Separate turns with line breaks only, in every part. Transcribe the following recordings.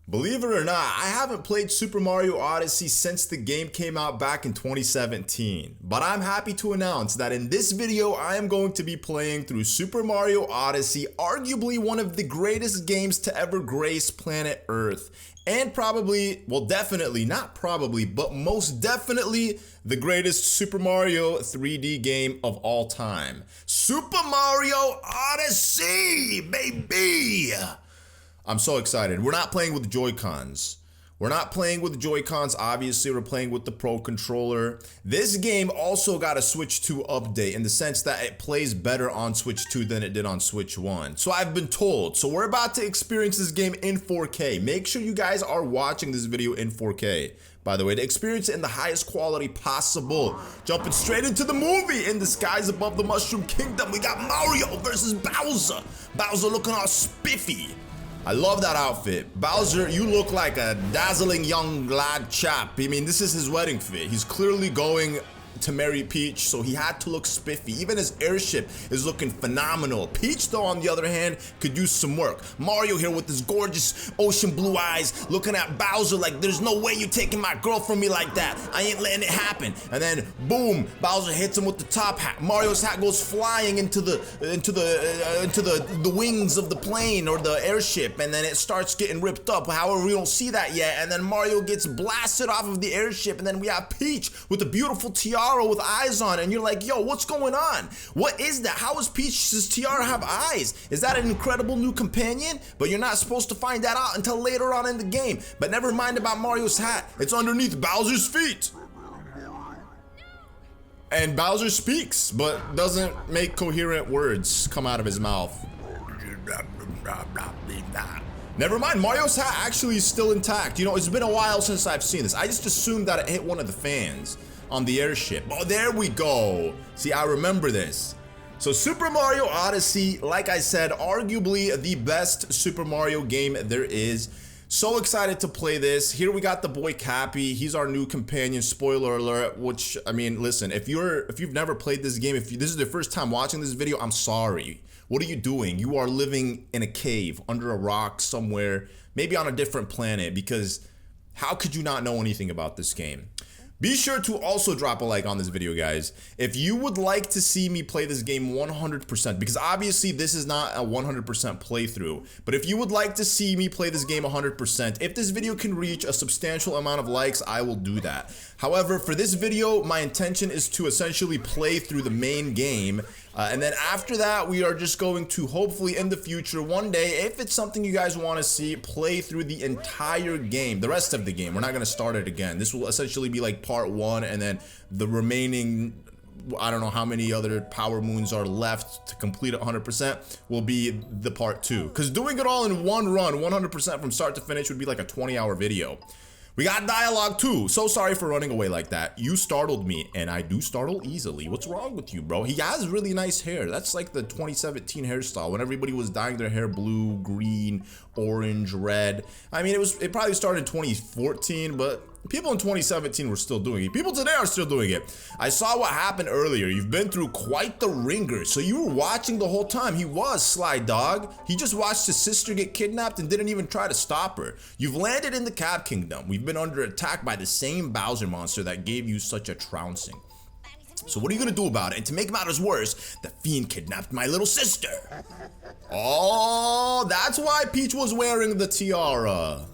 Believe it or not, I haven't played Super Mario Odyssey since the game came out back in 2017. But I'm happy to announce that in this video, I am going to be playing through Super Mario Odyssey, arguably one of the greatest games to ever grace planet Earth. And probably, well definitely, not probably, but most definitely the greatest Super Mario 3D game of all time. Super Mario Odyssey, baby! I'm so excited. We're not playing with Joy-Cons. Obviously, we're playing with the Pro Controller. This game also got a Switch 2 update in the sense that it plays better on Switch 2 than it did on Switch 1. So I've been told. So we're about to experience this game in 4K. Make sure you guys are watching this video in 4K. By the way, to experience it in the highest quality possible. Jumping straight into the movie. In the skies above the Mushroom Kingdom, we got Mario versus Bowser. Bowser looking all spiffy. I love that outfit. Bowser, you look like a dazzling young glad chap. I mean, this is his wedding fit. He's clearly going to marry Peach, so he had to look spiffy. Even his airship is looking phenomenal. Peach, though, on the other hand, could use some work. Mario here with his gorgeous ocean blue eyes, looking at Bowser like, there's no way you're taking my girl from me like that. I ain't letting it happen. And then, boom, Bowser hits him with the top hat. Mario's hat goes flying into the wings of the plane or the airship, and then it starts getting ripped up. However, we don't see that yet. And then Mario gets blasted off of the airship, and then we have Peach with a beautiful tiara with eyes on, and you're like, yo, what's going on? What is that? How does Peach's tiara have eyes? Is that an incredible new companion? But you're not supposed to find that out until later on in the game. But never mind about Mario's hat. It's underneath Bowser's feet. And Bowser speaks, but doesn't make coherent words come out of his mouth. Never mind, Mario's hat actually is still intact. You know, it's been a while since I've seen this. I just assumed that it hit one of the fans on the airship. Oh, there we go. See, I remember this. So Super Mario Odyssey, like I said, arguably the best Super Mario game there is. So excited to play this. Here we got the boy Cappy. He's our new companion, spoiler alert, which, I mean, listen, if you've never played this game, if this is the first time watching this video, I'm sorry. What are you doing? You are living in a cave under a rock somewhere, maybe on a different planet, because how could you not know anything about this game? Be sure to also drop a like on this video, guys. If you would like to see me play this game 100%, because obviously this is not a 100% playthrough, but if you would like to see me play this game 100%, if this video can reach a substantial amount of likes, I will do that. However, for this video, my intention is to essentially play through the main game, and then after that, we are just going to hopefully in the future, one day, if it's something you guys want to see, play through the entire game, the rest of the game. We're not going to start it again. This will essentially be like part 1, and then the remaining, I don't know how many other power moons are left to complete it 100% will be the part 2. Because doing it all in one run, 100% from start to finish would be like a 20-hour video. We got dialogue too. So sorry for running away like that. You startled me, and I do startle easily. What's wrong with you, bro? He has really nice hair. That's like the 2017 hairstyle when everybody was dyeing their hair blue, green, orange, red. I mean, it probably started in 2014, but people in 2017 were still doing it. People today are still doing it. I saw what happened earlier. You've been through quite the ringer. So you were watching the whole time. He was, Sly Dog. He just watched his sister get kidnapped and didn't even try to stop her. You've landed in the Cascade Kingdom. We've been under attack by the same Bowser monster that gave you such a trouncing. So what are you gonna do about it? And to make matters worse, the fiend kidnapped my little sister. Oh, that's why Peach was wearing the tiara.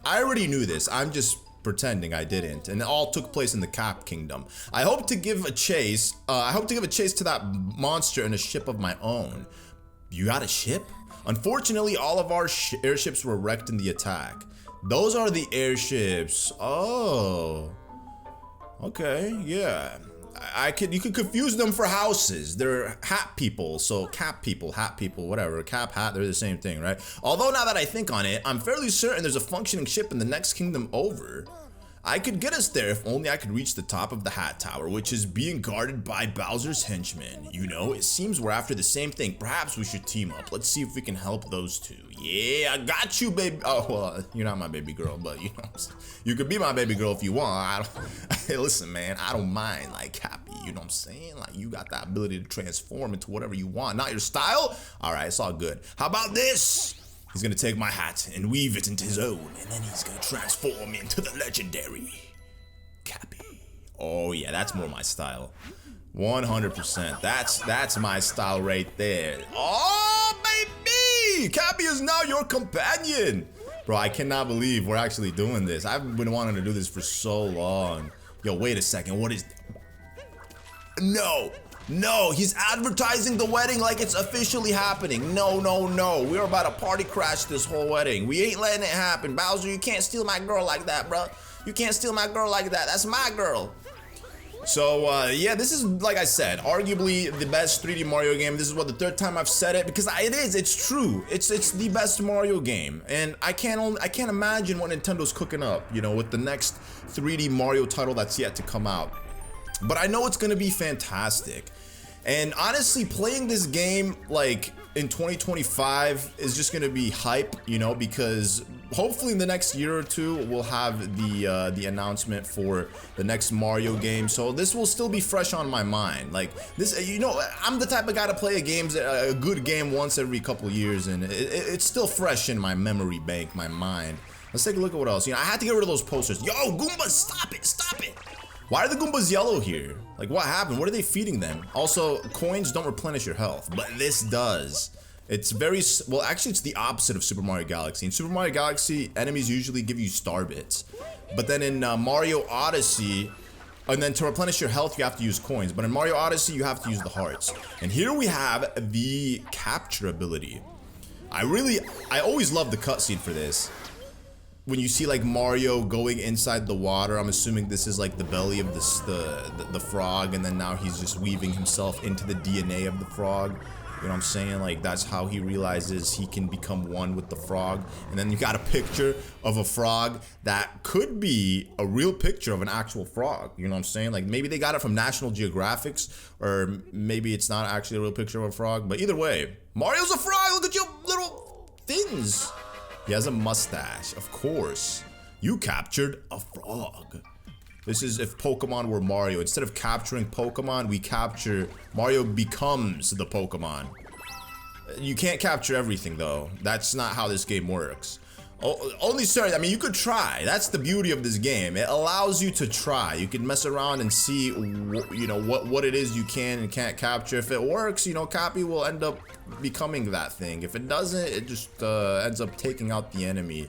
I already knew this. I'm just pretending I didn't, and it all took place in the Cascade Kingdom. I hope to give a chase. To that monster in a ship of my own. You got a ship? Unfortunately, all of our airships were wrecked in the attack. Those are the airships. Oh, okay, yeah. You could confuse them for houses. They're hat people, so cap people, hat people, whatever. Cap, hat, they're the same thing, right? Although now that I think on it, I'm fairly certain there's a functioning ship in the next kingdom over. I could get us there if only I could reach the top of the Hat Tower, which is being guarded by Bowser's henchmen. You know, it seems we're after the same thing. Perhaps we should team up. Let's see if we can help those two. Yeah, I got you, baby. Oh, well, you're not my baby girl, but you know, you could be my baby girl if you want. Hey, listen, man, I don't mind, like, happy, you know what I'm saying? Like, you got that ability to transform into whatever you want. Not your style? All right, it's all good. How about this? He's gonna take my hat and weave it into his own, and then he's gonna transform into the legendary Cappy. Oh yeah, that's more my style. 100%. That's my style right there. Oh baby! Cappy is now your companion! Bro, I cannot believe we're actually doing this. I've been wanting to do this for so long. Yo, wait a second, what is... No! No, he's advertising the wedding like it's officially happening. No, no, no. We're about to party crash this whole wedding. We ain't letting it happen. Bowser, you can't steal my girl like that, bro. You can't steal my girl like that. That's my girl. So, yeah, this is, like I said, arguably the best 3D Mario game. This is what, the third time I've said it, because it's true. It's the best Mario game. And I can't imagine what Nintendo's cooking up, you know, with the next 3D Mario title that's yet to come out. But I know it's gonna be fantastic. And honestly, playing this game like in 2025 is just gonna be hype, you know, because hopefully in the next year or two we'll have the announcement for the next Mario game. So this will still be fresh on my mind. Like this, you know, I'm the type of guy to play a good game once every couple years, and it's still fresh in my memory bank, my mind. Let's take a look at what else. You know, I had to get rid of those posters. Yo, Goombas, stop it, stop it. Why are the Goombas yellow here? Like, what happened? What are they feeding them? Also, coins don't replenish your health, but this does. It's very, well, actually, it's the opposite of Super Mario Galaxy. In Super Mario Galaxy, enemies usually give you star bits. But then in Mario Odyssey, and then to replenish your health, you have to use coins. But in Mario Odyssey, you have to use the hearts. And here we have the capture ability. I always love the cutscene for this. When you see like Mario going inside the water, I'm assuming this is like the belly of the frog, and then now he's just weaving himself into the DNA of the frog. You know what I'm saying? Like, that's how he realizes he can become one with the frog. And then you got a picture of a frog that could be a real picture of an actual frog. You know what I'm saying? Like, maybe they got it from National Geographic's, or maybe it's not actually a real picture of a frog. But either way, Mario's a frog. Look at your little things. He has a mustache, of course. You captured a frog. This is if Pokemon were Mario. Instead of capturing Pokemon, we capture... Mario becomes the Pokemon. You can't capture everything, though. That's not how this game works. Only certain... I mean, you could try. That's the beauty of this game. It allows you to try. You can mess around and see, you know, what it is you can and can't capture. If it works, you know, Cappy will end up becoming that thing. If it doesn't, it just ends up taking out the enemy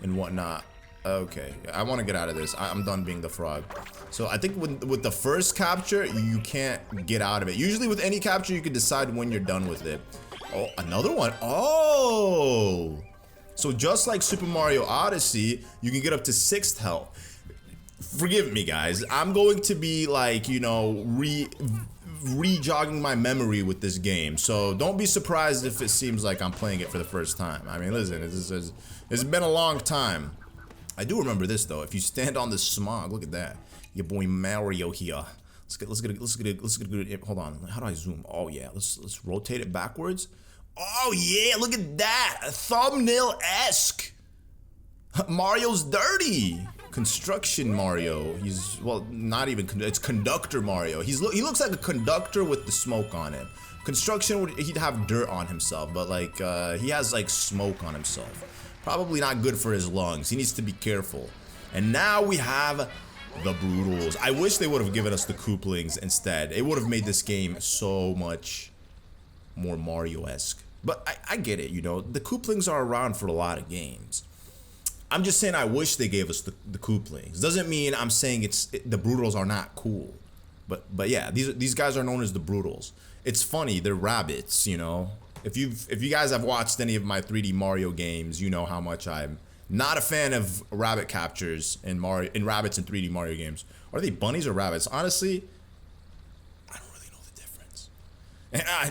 and whatnot. Okay, I want to get out of this. I'm done being the frog. So I think with the first capture, you can't get out of it. Usually with any capture, you can decide when you're done with it. Oh, another one. Oh! So just like Super Mario Odyssey, you can get up to 6th health. Forgive me, guys. I'm going to be like, you know, re-jogging my memory with this game. So don't be surprised if it seems like I'm playing it for the first time. I mean, listen, it's been a long time. I do remember this though. If you stand on the smog, look at that. Your boy Mario here. Let's get a good. Hold on. How do I zoom? Oh yeah. Let's rotate it backwards. Oh yeah. Look at that. Thumbnail-esque. Mario's dirty. Construction Mario. He's, well, not even. It's Conductor Mario. He looks like a conductor with the smoke on him. Construction, he'd have dirt on himself, but like he has like smoke on himself. Probably not good for his lungs. He needs to be careful. And now we have the Brutals. I wish they would have given us the Kooplings instead. It would have made this game so much more Mario-esque. But I get it, you know. The Kooplings are around for a lot of games. I'm just saying I wish they gave us the Kooplings. Doesn't mean I'm saying the Brutals are not cool. But yeah, these guys are known as the Brutals. It's funny, they're rabbits, you know. If you guys have watched any of my 3D Mario games, you know how much I'm not a fan of rabbit captures in rabbits in 3D Mario games. Are they bunnies or rabbits? Honestly, I don't really know the difference.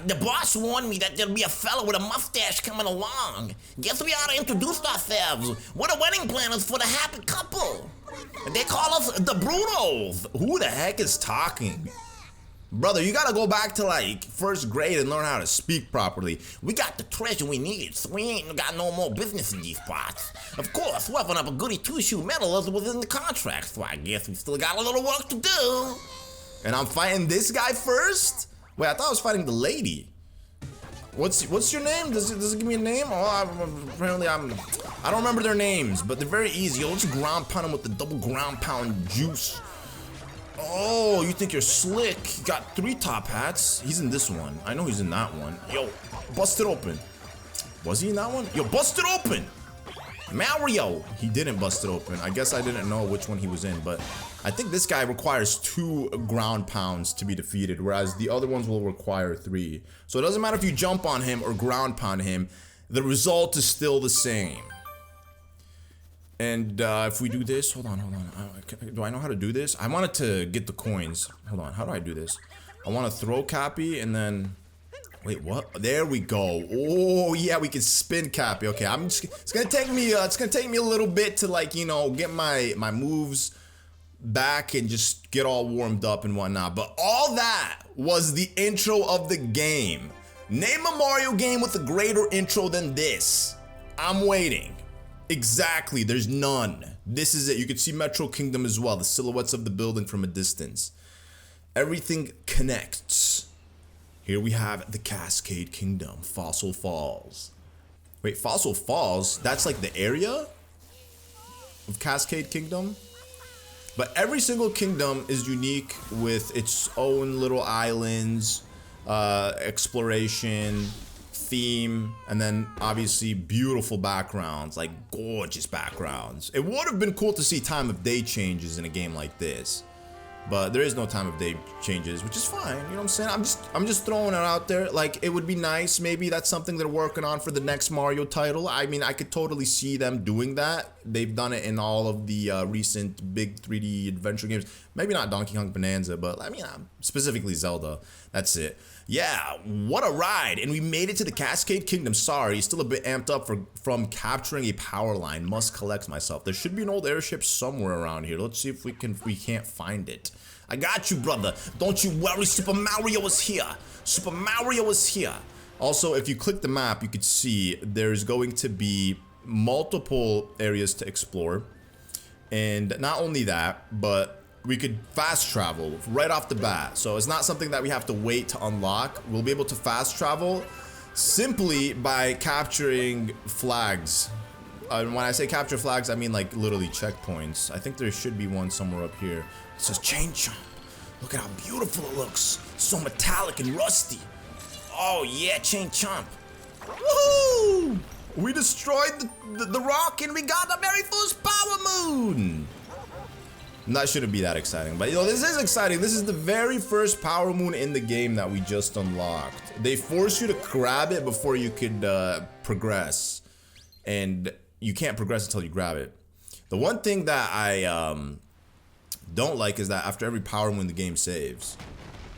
The boss warned me that there'll be a fella with a mustache coming along. Guess we ought to introduce ourselves. We're the wedding planners for the happy couple. They call us the Brutals.
Who the heck is talking? Brother, you gotta go back to like 1st grade and learn how to speak properly.
We got the treasure we need, so we ain't got no more business in these parts. Of course, roughing up a goody two-shoe medalist was in the contract, so I guess we still got a little work to do.
And I'm fighting this guy first? Wait, I thought I was fighting the lady. What's your name? Does it give me a name? Oh, apparently I don't remember their names, but they're very easy. Yo, let's ground pound them with the double ground pound juice. Oh, you think you're slick? You got 3 top hats. He's in this one. I know he's in that one. Yo, bust it open. Was he in that one? Yo, bust it open! Mario! He didn't bust it open. I guess I didn't know which one he was in, but I think this guy requires 2 ground pounds to be defeated, whereas the other ones will require 3. So it doesn't matter if you jump on him or ground pound him, the result is still the same. And if we do this, hold on. Do I know how to do this? I wanted to get the coins. Hold on, how do I do this? I want to throw Cappy and then... Wait, what? There we go. Oh yeah, we can spin Cappy. Okay, it's gonna take me a little bit to, like, you know, get my moves back and just get all warmed up and whatnot. But all that was the intro of the game. Name a Mario game with a greater intro than this. I'm waiting. Exactly, there's none. This is it. You can see Metro Kingdom as well, the silhouettes of the building from a distance. Everything connects. Here we have the Cascade Kingdom, Fossil Falls. Wait, Fossil Falls? That's like the area of Cascade Kingdom? But every single kingdom is unique with its own little islands, exploration, theme, and then obviously beautiful backgrounds, like gorgeous backgrounds. It would have been cool to see time of day changes in a game like this. But there is no time of day changes, which is fine. You know what I'm saying? I'm just throwing it out there. Like, it would be nice. Maybe that's something they're working on for the next Mario title. I mean, I could totally see them doing that. They've done it in all of the recent big 3D adventure games. Maybe not Donkey Kong Bonanza, but I mean, specifically Zelda. That's it. Yeah, what a ride. And we made it to the Cascade Kingdom. Sorry, still a bit amped up from capturing a power line. Must collect myself. There should be an old airship somewhere around here. Let's see if we can't find it. I got you, brother. Don't you worry, Super Mario is here. Super Mario is here. Also, if you click the map, you could see there's going to be multiple areas to explore. And not only that, but we could fast travel right off the bat. So it's not something that we have to wait to unlock. We'll be able to fast travel simply by capturing flags. When I say capture flags, I mean like literally checkpoints. I think there should be one somewhere up here. It says chain chomp. Look at how beautiful it looks. So metallic and rusty. Oh yeah, chain chomp. Woohoo! We destroyed the rock and we got the very first power moon. That shouldn't be that exciting, but you know, this is exciting. This is the very first power moon in the game that we just unlocked. They force you to grab it before you could progress, and you can't progress until you grab it. The one thing that I don't like is that after every power moon the game saves,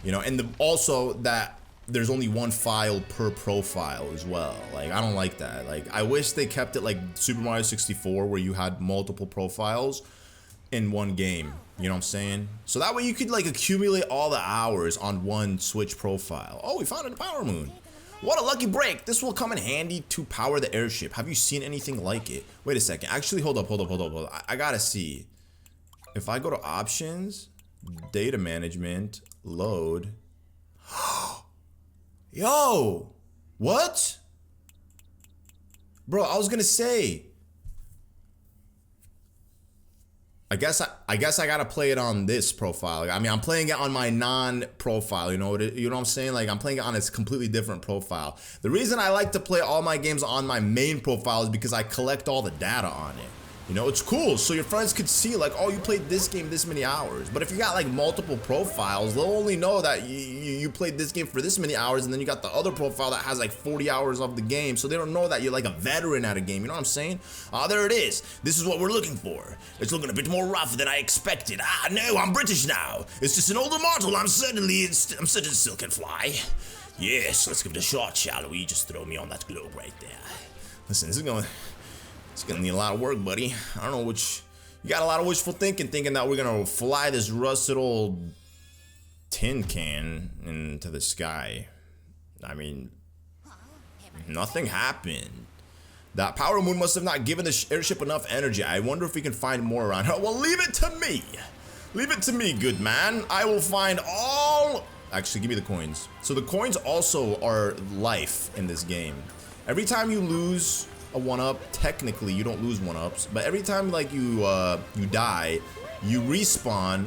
you know, and also that there's only one file per profile as well. Like, I don't like that. Like, I wish they kept it like Super Mario 64 where you had multiple profiles in one game, you know what I'm saying? So that way you could like accumulate all the hours on one Switch profile. Oh, we found a power moon. What a lucky break. This will come in handy to power the airship. Have you seen anything like it? Wait a second. Actually, hold up. I gotta see. If I go to options, data management, load. Yo, what? Bro, I was gonna say, I guess I gotta play it on this profile. I mean, I'm playing it on my non-profile. You know what I'm saying? Like, I'm playing it on a completely different profile. The reason I like to play all my games on my main profile is because I collect all the data on it. You know, it's cool, so your friends could see like, oh, you played this game this many hours. But if you got like multiple profiles, they'll only know that you played this game for this many hours, and then you got the other profile that has like 40 hours of the game, so they don't know that you're like a veteran at a game. You know what I'm saying? There it is. This is what we're looking for. It's looking a bit more rough than I expected. No, I'm British now. It's just an older model. I'm certain still can fly. Yes, let's give it a shot, shall we? Just throw me on that globe right there. Listen, it's gonna need a lot of work, buddy. I don't know which. You got a lot of wishful thinking that we're gonna fly this rusted old tin can into the sky. I mean, nothing happened. That power moon must have not given the airship enough energy. I wonder if we can find more around. Well, leave it to me. Leave it to me, good man. I will find all. Actually, give me the coins. So the coins also are life in this game. Every time you lose a 1-up, technically you don't lose 1-ups, but every time like you die, you respawn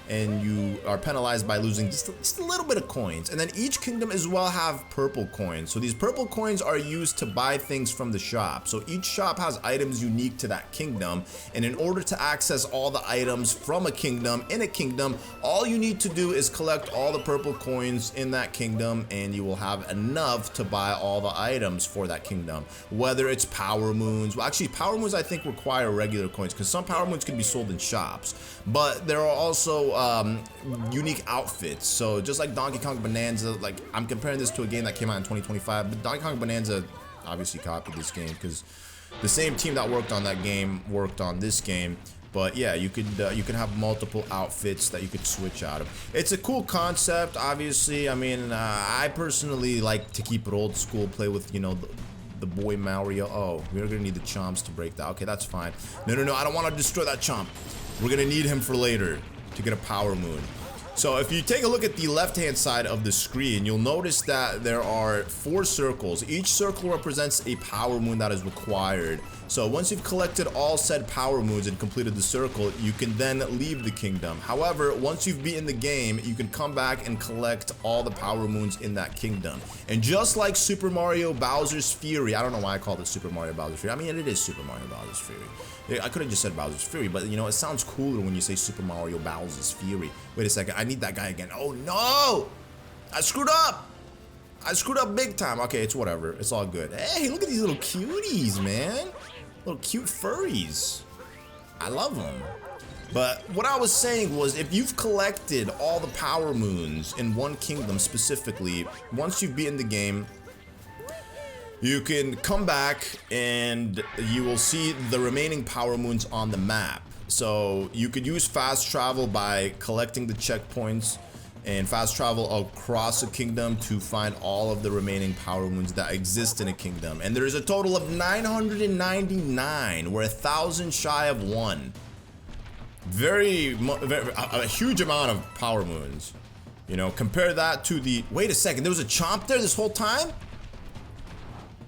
and you are penalized by losing just a little bit of coins. And then each kingdom as well have purple coins. So these purple coins are used to buy things from the shop. So each shop has items unique to that kingdom. And in order to access all the items from a kingdom in a kingdom, all you need to do is collect all the purple coins in that kingdom and you will have enough to buy all the items for that kingdom. Whether it's power moons, well actually power moons I think require regular coins because some power moons can be sold in shops. But there are also unique outfits. So just like Donkey Kong Bonanza, like I'm comparing this to a game that came out in 2025, but Donkey Kong Bonanza obviously copied this game because the same team that worked on that game worked on this game. But yeah, you could have multiple outfits that you could switch out of. It's a cool concept, obviously. I mean, I personally like to keep it old school, play with, you know, the boy Mario. Oh, we're gonna need the chomps to break that. Okay, that's fine. No, I don't want to destroy that chomp. We're gonna need him for later to get a power moon. So if you take a look at the left hand side of the screen, you'll notice that there are 4 circles. Each circle represents a power moon that is required. So once you've collected all said power moons and completed the circle, you can then leave the kingdom. However, once you've beaten the game, you can come back and collect all the power moons in that kingdom. And just like Super Mario Bowser's Fury, I don't know why I called it Super Mario Bowser's Fury. I mean, it is Super Mario Bowser's Fury. I could have just said Bowser's Fury, but you know, it sounds cooler when you say Super Mario Bowser's Fury. Wait a second, I need that guy again. Oh no! I screwed up! I screwed up big time. Okay, it's whatever. It's all good. Hey, look at these little cuties, man. Little cute furries. I love them. But what I was saying was, if you've collected all the power moons in one kingdom specifically, once you've beaten the game, you can come back and you will see the remaining power moons on the map. So you could use fast travel by collecting the checkpoints and fast travel across a kingdom to find all of the remaining power moons that exist in a kingdom. And there's a total of 999. We're 1,000 shy of 1. A huge amount of power moons. You know, compare that to the... Wait a second, there was a chomp there this whole time?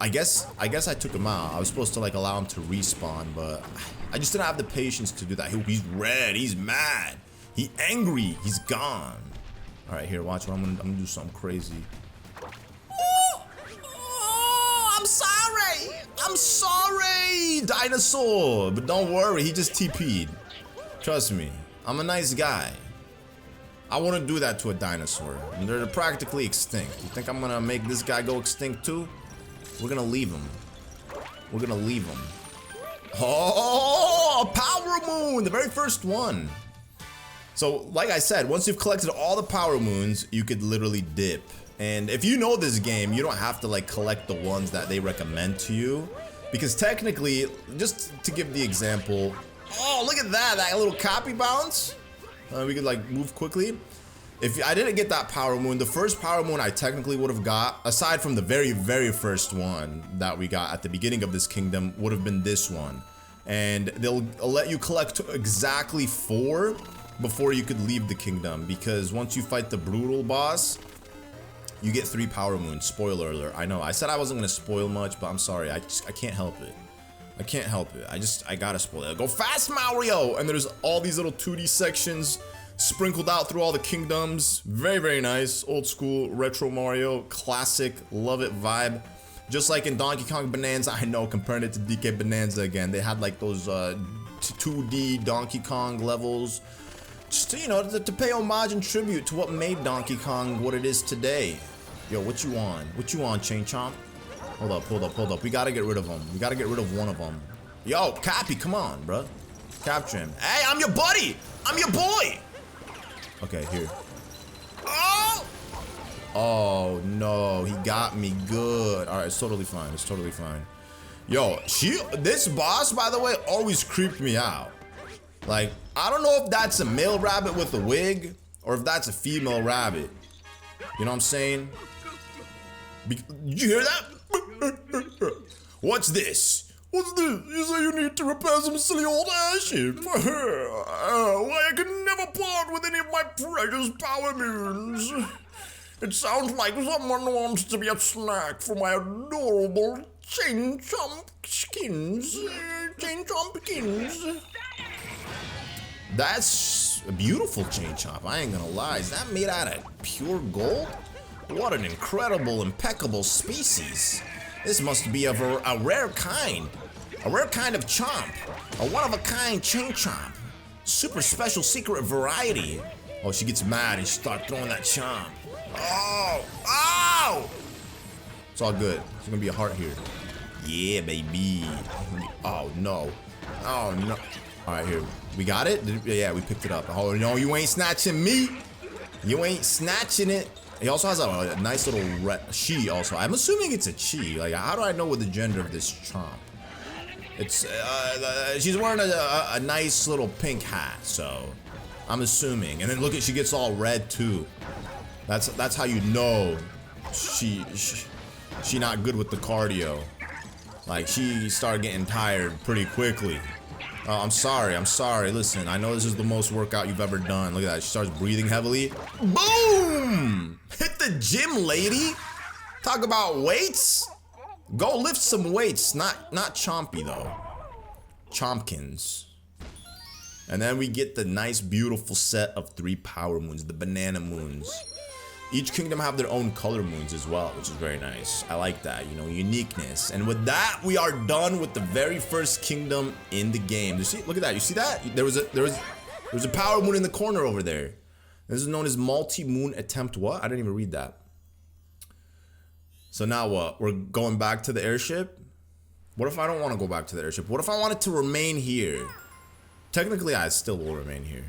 I guess I took him out. I was supposed to like allow him to respawn, but I just didn't have the patience to do that. He's red, he's mad, he's angry, he's gone. All right, here, watch what I'm gonna do something crazy. Oh, I'm sorry, dinosaur. But don't worry, he just TP'd. Trust me, I'm a nice guy. I wouldn't do that to a dinosaur. They're practically extinct. You think I'm gonna make this guy go extinct too? We're gonna leave him. We're gonna leave him. Oh, a power moon, the very first one. So, like I said, once you've collected all the power moons, you could literally dip. And if you know this game, you don't have to like collect the ones that they recommend to you. Because technically, just to give the example, oh, look at that little copy bounce. We could like move quickly. If I didn't get that power moon, the first power moon I technically would have got, aside from the very first one that we got at the beginning of this kingdom, would have been this one. And they'll let you collect exactly 4 before you could leave the kingdom, because once you fight the brutal boss, you get 3 power moons. Spoiler alert. I know, I said I wasn't gonna spoil much, but I'm sorry, I can't help it. I can't help it. I gotta spoil it. Go fast, Mario! And there's all these little 2D sections sprinkled out through all the kingdoms. Very nice, old school retro Mario, classic, love it vibe. Just like in Donkey Kong Bonanza, I know, comparing it to DK Bonanza again, they had like those 2D Donkey Kong levels, just to, you know, to pay homage and tribute to what made Donkey Kong what it is today. Yo, what you on? What you on, Chain Chomp? Hold up. We gotta get rid of him. We gotta get rid of one of them. Yo, Cappy, come on, bro. Capture him. Hey, I'm your buddy. I'm your boy. Okay, here. Oh! Oh, no. He got me good. All right, it's totally fine. It's totally fine. Yo, this boss, by the way, always creeped me out. Like, I don't know if that's a male rabbit with a wig or if that's a female rabbit. You know what I'm saying? Did you hear that? What's this? What's this? You say you need to repair some silly old airship. Why I could never part with any of my precious power moons.
It sounds like someone wants to be a snack for my adorable chain chompkins. Chain chompkins.
That's a beautiful chain chomp, I ain't gonna lie. Is that made out of pure gold? What an incredible, impeccable species. This must be of a rare kind. A rare kind of chomp. A one-of-a-kind chain chomp. Super special secret variety. Oh, she gets mad and she starts throwing that chomp. Oh! Oh! It's all good. There's gonna be a heart here. Yeah, baby. Oh, no. Oh, no. All right, here. We got it? Yeah, we picked it up. Oh, no, you ain't snatching me. You ain't snatching it. He also has a nice little she also. I'm assuming it's a chi. Like, how do I know what the gender of this chomp? It's, she's wearing a nice little pink hat, so I'm assuming. And then look at, she gets all red too. That's how you know she not good with the cardio. Like, she started getting tired pretty quickly. Oh, I'm sorry. Listen, I know this is the most workout you've ever done. Look at that. She starts breathing heavily. Boom! Hit the gym, lady. Talk about weights. Go lift some weights. Not chompy, though. Chompkins. And then we get the nice, beautiful set of 3 power moons. The banana moons. Each kingdom have their own color moons as well, which is very nice. I like that, you know, uniqueness. And with that, we are done with the very first kingdom in the game. You see, look at that. You see that? There was a power moon in the corner over there. This is known as multi-moon attempt. What? I didn't even read that. So now what? We're going back to the airship? What if I don't want to go back to the airship? What if I wanted to remain here? Technically, I still will remain here.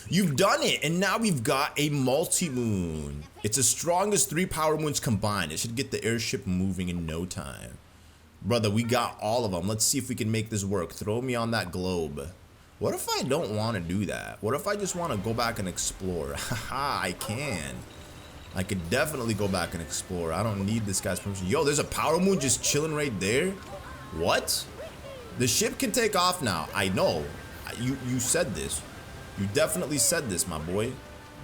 You've done it, and now we've got a multi-moon. It's as strong as 3 power moons combined. It should get the airship moving in no time. Brother, we got all of them. Let's see if we can make this work. Throw me on that globe. What if I don't want to do that? What if I just want to go back and explore? Haha, I can. I could definitely go back and explore. I don't need this guy's permission. Yo, there's a power moon just chilling right there. What? The ship can take off now. I know. You said this. You definitely said this, my boy.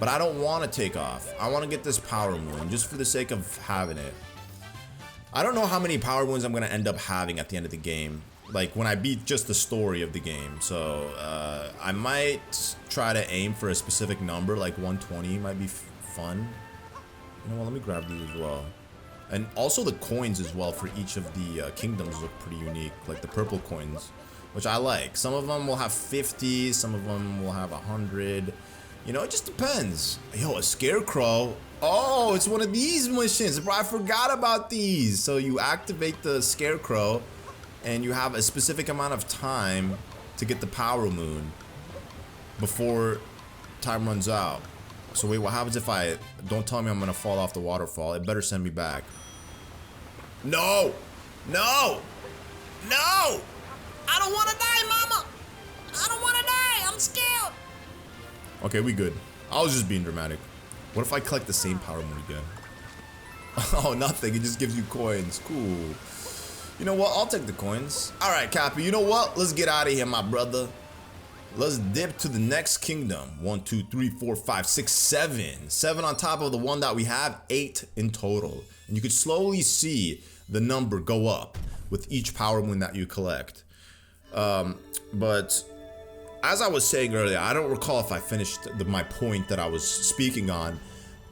But I don't want to take off. I want to get this power moon just for the sake of having it. I don't know how many power moons I'm going to end up having at the end of the game. Like when I beat just the story of the game. So I might try to aim for a specific number, like 120 might be fun. You know what, let me grab these as well. And also the coins as well for each of the kingdoms look pretty unique. Like the purple coins, which I like. Some of them will have 50, some of them will have 100. You know, it just depends. Yo, a scarecrow. Oh, it's one of these missions. Bro, I forgot about these. So you activate the scarecrow and you have a specific amount of time to get the power moon before time runs out. So wait, what happens if I don't tell me I'm gonna fall off the waterfall? It better send me back. No! No! No!
I don't want to die, mama! I don't want to die! I'm scared!
Okay, we good. I was just being dramatic. What if I collect the same power moon again? Oh, nothing. It just gives you coins. Cool. You know what? I'll take the coins. Alright, Cappy. You know what? Let's get out of here, my brother. Let's dip to the next kingdom. 1, 2, 3, 4, 5, 6, 7. 7 on top of the one that we have. 8 in total. And you could slowly see the number go up with each power moon that you collect. But as I was saying earlier, I don't recall if I finished my point that I was speaking on.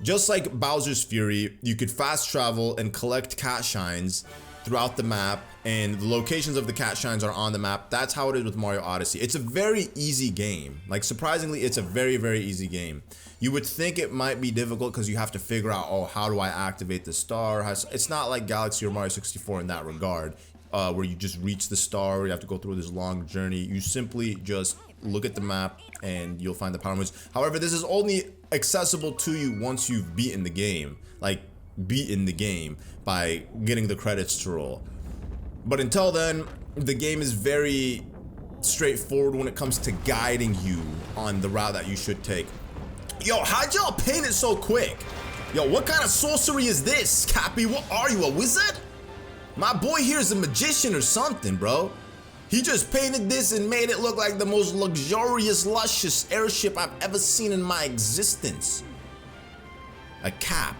Just like Bowser's Fury, you could fast travel and collect cat shines throughout the map, and the locations of the cat shines are on the map. That's how it is with Mario Odyssey. It's a very easy game. Like, surprisingly, it's a very, very easy game. You would think it might be difficult because you have to figure out, oh, how do I activate the star? It's not like Galaxy or Mario 64 in that regard, where you just reach the star, you have to go through this long journey. You simply just look at the map and you'll find the power moons. However, this is only accessible to you once you've beaten the game. Like, beaten the game by getting the credits to roll. But until then, the game is very straightforward when it comes to guiding you on the route that you should take. Yo, how'd y'all paint it so quick? Yo, what kind of sorcery is this, Cappy? What are you, a wizard? My boy here is a magician or something, bro. He just painted this and made it look like the most luxurious, luscious airship I've ever seen in my existence. A cap.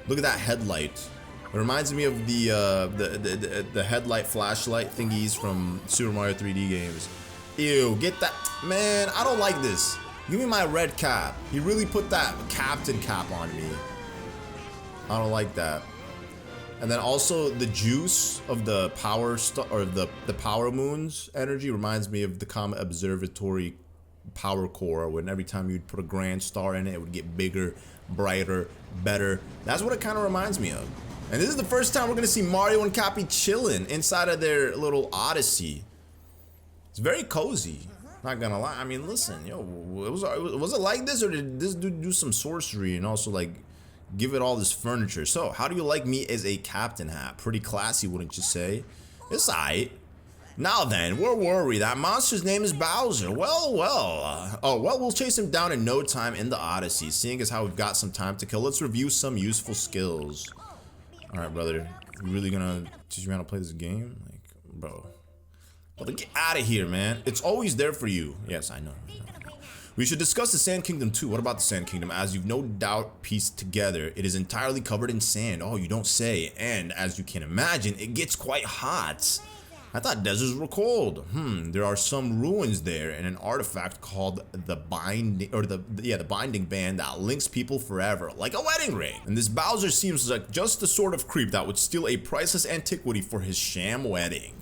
Look at that headlight. It reminds me of the headlight flashlight thingies from Super Mario 3D games. Ew, get that. Man, I don't like this. Give me my red cap. He really put that captain cap on me. I don't like that. And then also the juice of the power or the power moon's energy reminds me of the Comet Observatory power core, when every time you'd put a grand star in it, it would get bigger, brighter, better. That's what it kind of reminds me of. And this is the first time we're gonna see Mario and Cappy chilling inside of their little Odyssey. It's very cozy. Not gonna lie. I mean, listen, yo, was it like this, or did this dude do some sorcery and also like give it all this furniture? So, how do you like me as a captain hat? Pretty classy, wouldn't you say? It's aight. Now then, where were we? That monster's name is Bowser. Well, we'll chase him down in no time in the Odyssey. Seeing as how we've got some time to kill, let's review some useful skills. Alright, brother. You really gonna teach me how to play this game? Like, bro. Well, get out of here, man. It's always there for you. Yes, I know. We should discuss the Sand Kingdom too. What about the Sand Kingdom? As you've no doubt pieced together, it is entirely covered in sand. Oh, you don't say. And as you can imagine, it gets quite hot. I thought deserts were cold. There are some ruins there and an artifact called the binding, or the binding band that links people forever, like a wedding ring. And this Bowser seems like just the sort of creep that would steal a priceless antiquity for his sham wedding.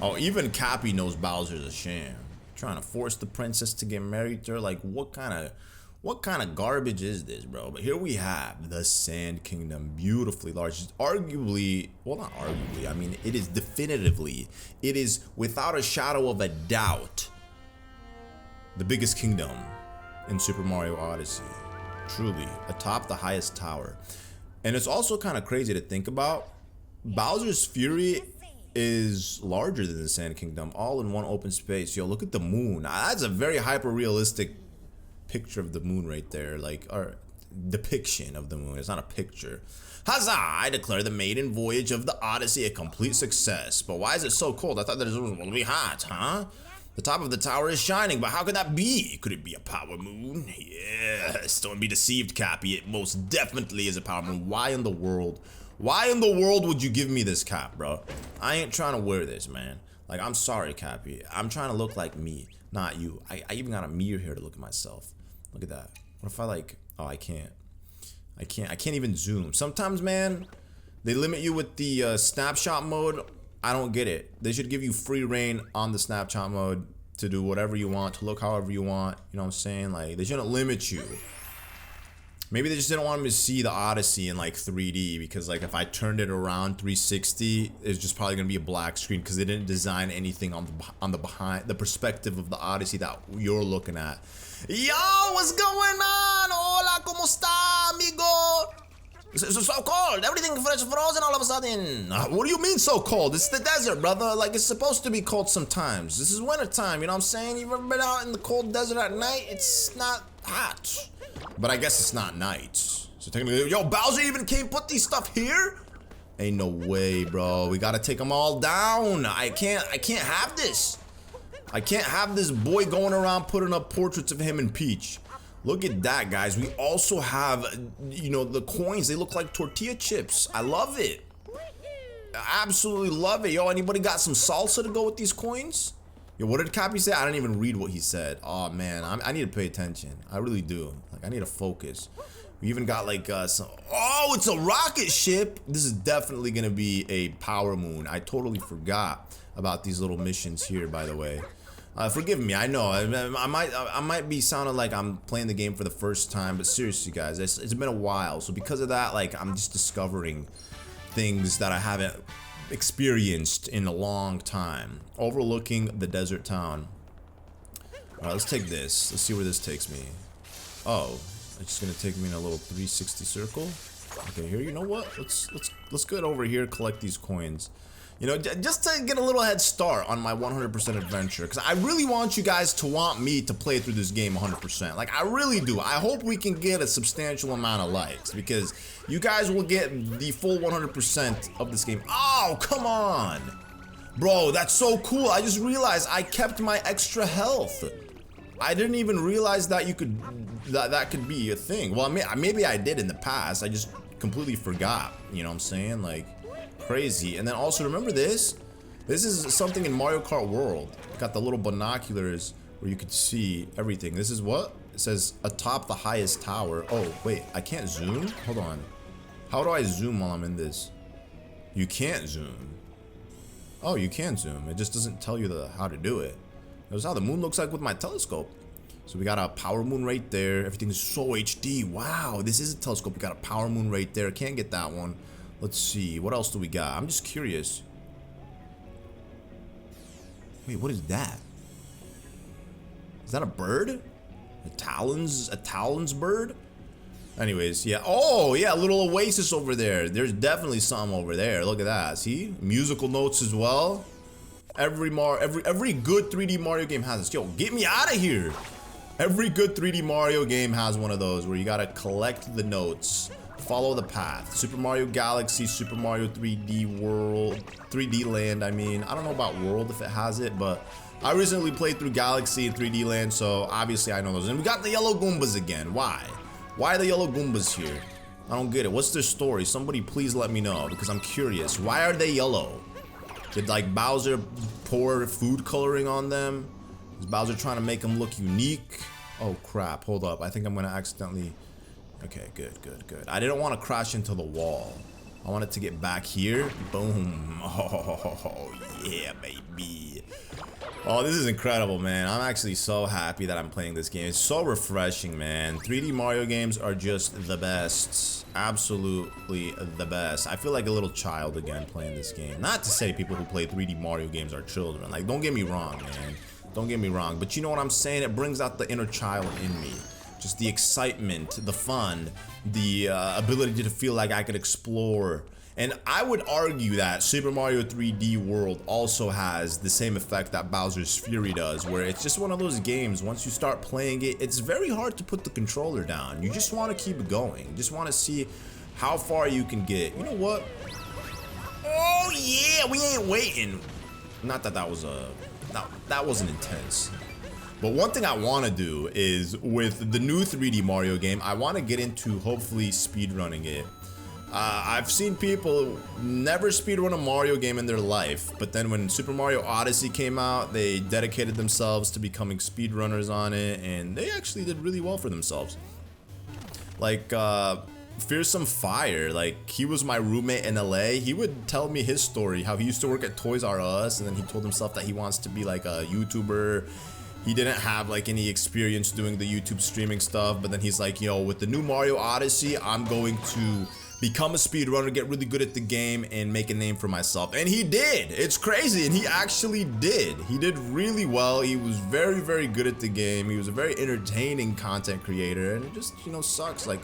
Oh, even Cappy knows Bowser's a sham. Trying to force the princess to get married to her. Like, what kind of garbage is this, bro? But here we have the Sand Kingdom, beautifully large. It's arguably, well, not arguably, I mean, it is definitively, it is without a shadow of a doubt the biggest kingdom in Super Mario Odyssey. Truly, atop the highest tower. And it's also kind of crazy to think about. Bowser's Fury is larger than the Sand Kingdom, all in one open space. Yo, look at the moon. That's a very hyper-realistic picture of the moon right there, like, or depiction of the moon. It's not a picture. Huzzah! I declare the maiden voyage of the Odyssey a complete success. But why is it so cold? I thought that it was going to be hot, huh? The top of the tower is shining, but how could that be? Could it be a power moon? Yes, don't be deceived, Cappy. It most definitely is a power moon. Why in the world? Why in the world would you give me this cap, bro? I ain't trying to wear this, man. Like, I'm sorry, Cappy. I'm trying to look like me, not you. I even got a mirror here to look at myself. Look at that. What if I like, oh, I can't even zoom. Sometimes, man, they limit you with the snapshot mode. I don't get it. They should give you free reign on the snapshot mode to do whatever you want, to look however you want. You know what I'm saying? Like, they shouldn't limit you. Maybe they just didn't want me to see the Odyssey in like 3D, because like if I turned it around 360, it's just probably gonna be a black screen because they didn't design anything on the behind the perspective of the Odyssey that you're looking at. Yo, what's going on? Hola, ¿cómo está, amigo? It's so cold. Everything fresh frozen all of a sudden. What do you mean so cold? It's the desert, brother. Like, it's supposed to be cold sometimes. This is winter time, you know what I'm saying? You've ever been out in the cold desert at night? It's not hot. But I guess it's not night. So technically, yo, Bowser even came put these stuff here? Ain't no way, bro. We gotta take them all down. I can't have this. I can't have this boy going around putting up portraits of him and Peach. Look at that, guys. We also have, you know, the coins. They look like tortilla chips. I love it. I absolutely love it. Yo, anybody got some salsa to go with these coins? Yo, what did Cappy say? I didn't even read what he said. Oh, man. I need to pay attention. I really do. Like, I need to focus. We even got, like, some... Oh, it's a rocket ship. This is definitely going to be a power moon. I totally forgot about these little missions here, by the way. Forgive me, I know, I might be sounding like I'm playing the game for the first time, but seriously, guys, it's been a while, so because of that, like, I'm just discovering things that I haven't experienced in a long time. Overlooking the desert town. Alright, let's take this. Let's see where this takes me. Oh, it's just gonna take me in a little 360 circle. Okay, here, you know what? Let's get over here, collect these coins. You know, just to get a little head start on my 100% adventure, because I really want you guys to want me to play through this game 100%. Like, I really do. I hope we can get a substantial amount of likes, because you guys will get the full 100% of this game. Oh, come on. Bro, that's so cool. I just realized I kept my extra health. I didn't even realize that you could, that could be a thing. Well, I mean, maybe I did in the past. I just completely forgot. You know what I'm saying? Like, crazy. And then also remember this. This is something in Mario Kart World. Got the little binoculars where you could see everything. This is what? It says atop the highest tower. Oh, wait, I can't zoom? Hold on. How do I zoom while I'm in this? You can't zoom. Oh, you can zoom. It just doesn't tell you how to do it. That's how the moon looks like with my telescope. So we got a power moon right there. Everything is so HD. Wow, this is a telescope. We got a power moon right there. Can't get that one. Let's see. What else do we got? I'm just curious. Wait, what is that? Is that a bird? A talons bird? Anyways, yeah. Oh, yeah, a little oasis over there. There's definitely something over there. Look at that. See? Musical notes as well. Every good 3D Mario game has this. Yo, get me out of here. Every good 3D Mario game has one of those where you gotta collect the notes, follow the path. Super Mario Galaxy, Super Mario 3D World, 3D Land, I mean. I don't know about World if it has it, but I recently played through Galaxy and 3D Land, so obviously I know those. And we got the yellow Goombas again. Why? Why are the yellow Goombas here? I don't get it. What's their story? Somebody please let me know, because I'm curious. Why are they yellow? Did like Bowser pour food coloring on them? Is Bowser trying to make them look unique? Oh crap, hold up. I think I'm gonna accidentally... Okay, good. I didn't want to crash into the wall. I wanted to get back here. Boom. Oh, yeah, baby. Oh, this is incredible, man. I'm actually so happy that I'm playing this game. It's so refreshing, man. 3D Mario games are just the best. Absolutely the best. I feel like a little child again playing this game. Not to say people who play 3D Mario games are children. Like, don't get me wrong, man. Don't get me wrong. But you know what I'm saying? It brings out the inner child in me. Just the excitement, the fun, the ability to feel like I could explore. And I would argue that Super Mario 3D World also has the same effect that Bowser's Fury does, where it's just one of those games, once you start playing it, it's very hard to put the controller down. You just want to keep going. You just want to see how far you can get. You know what? Oh yeah, we ain't waiting. Not that that was that wasn't intense. But one thing I want to do is, with the new 3D Mario game, I want to get into hopefully speedrunning it. I've seen people never speedrun a Mario game in their life, but then when Super Mario Odyssey came out, they dedicated themselves to becoming speedrunners on it, and they actually did really well for themselves. Like, Fearsome Fire, like, he was my roommate in LA. He would tell me his story, how he used to work at Toys R Us, and then he told himself that he wants to be like a YouTuber. He didn't have like any experience doing the YouTube streaming stuff, but then he's like, yo, with the new Mario Odyssey, I'm going to become a speedrunner, get really good at the game, and make a name for myself. And he did. It's crazy, and he actually did. He did really well. He was very, very good at the game. He was a very entertaining content creator, and it just, you know, sucks. Like,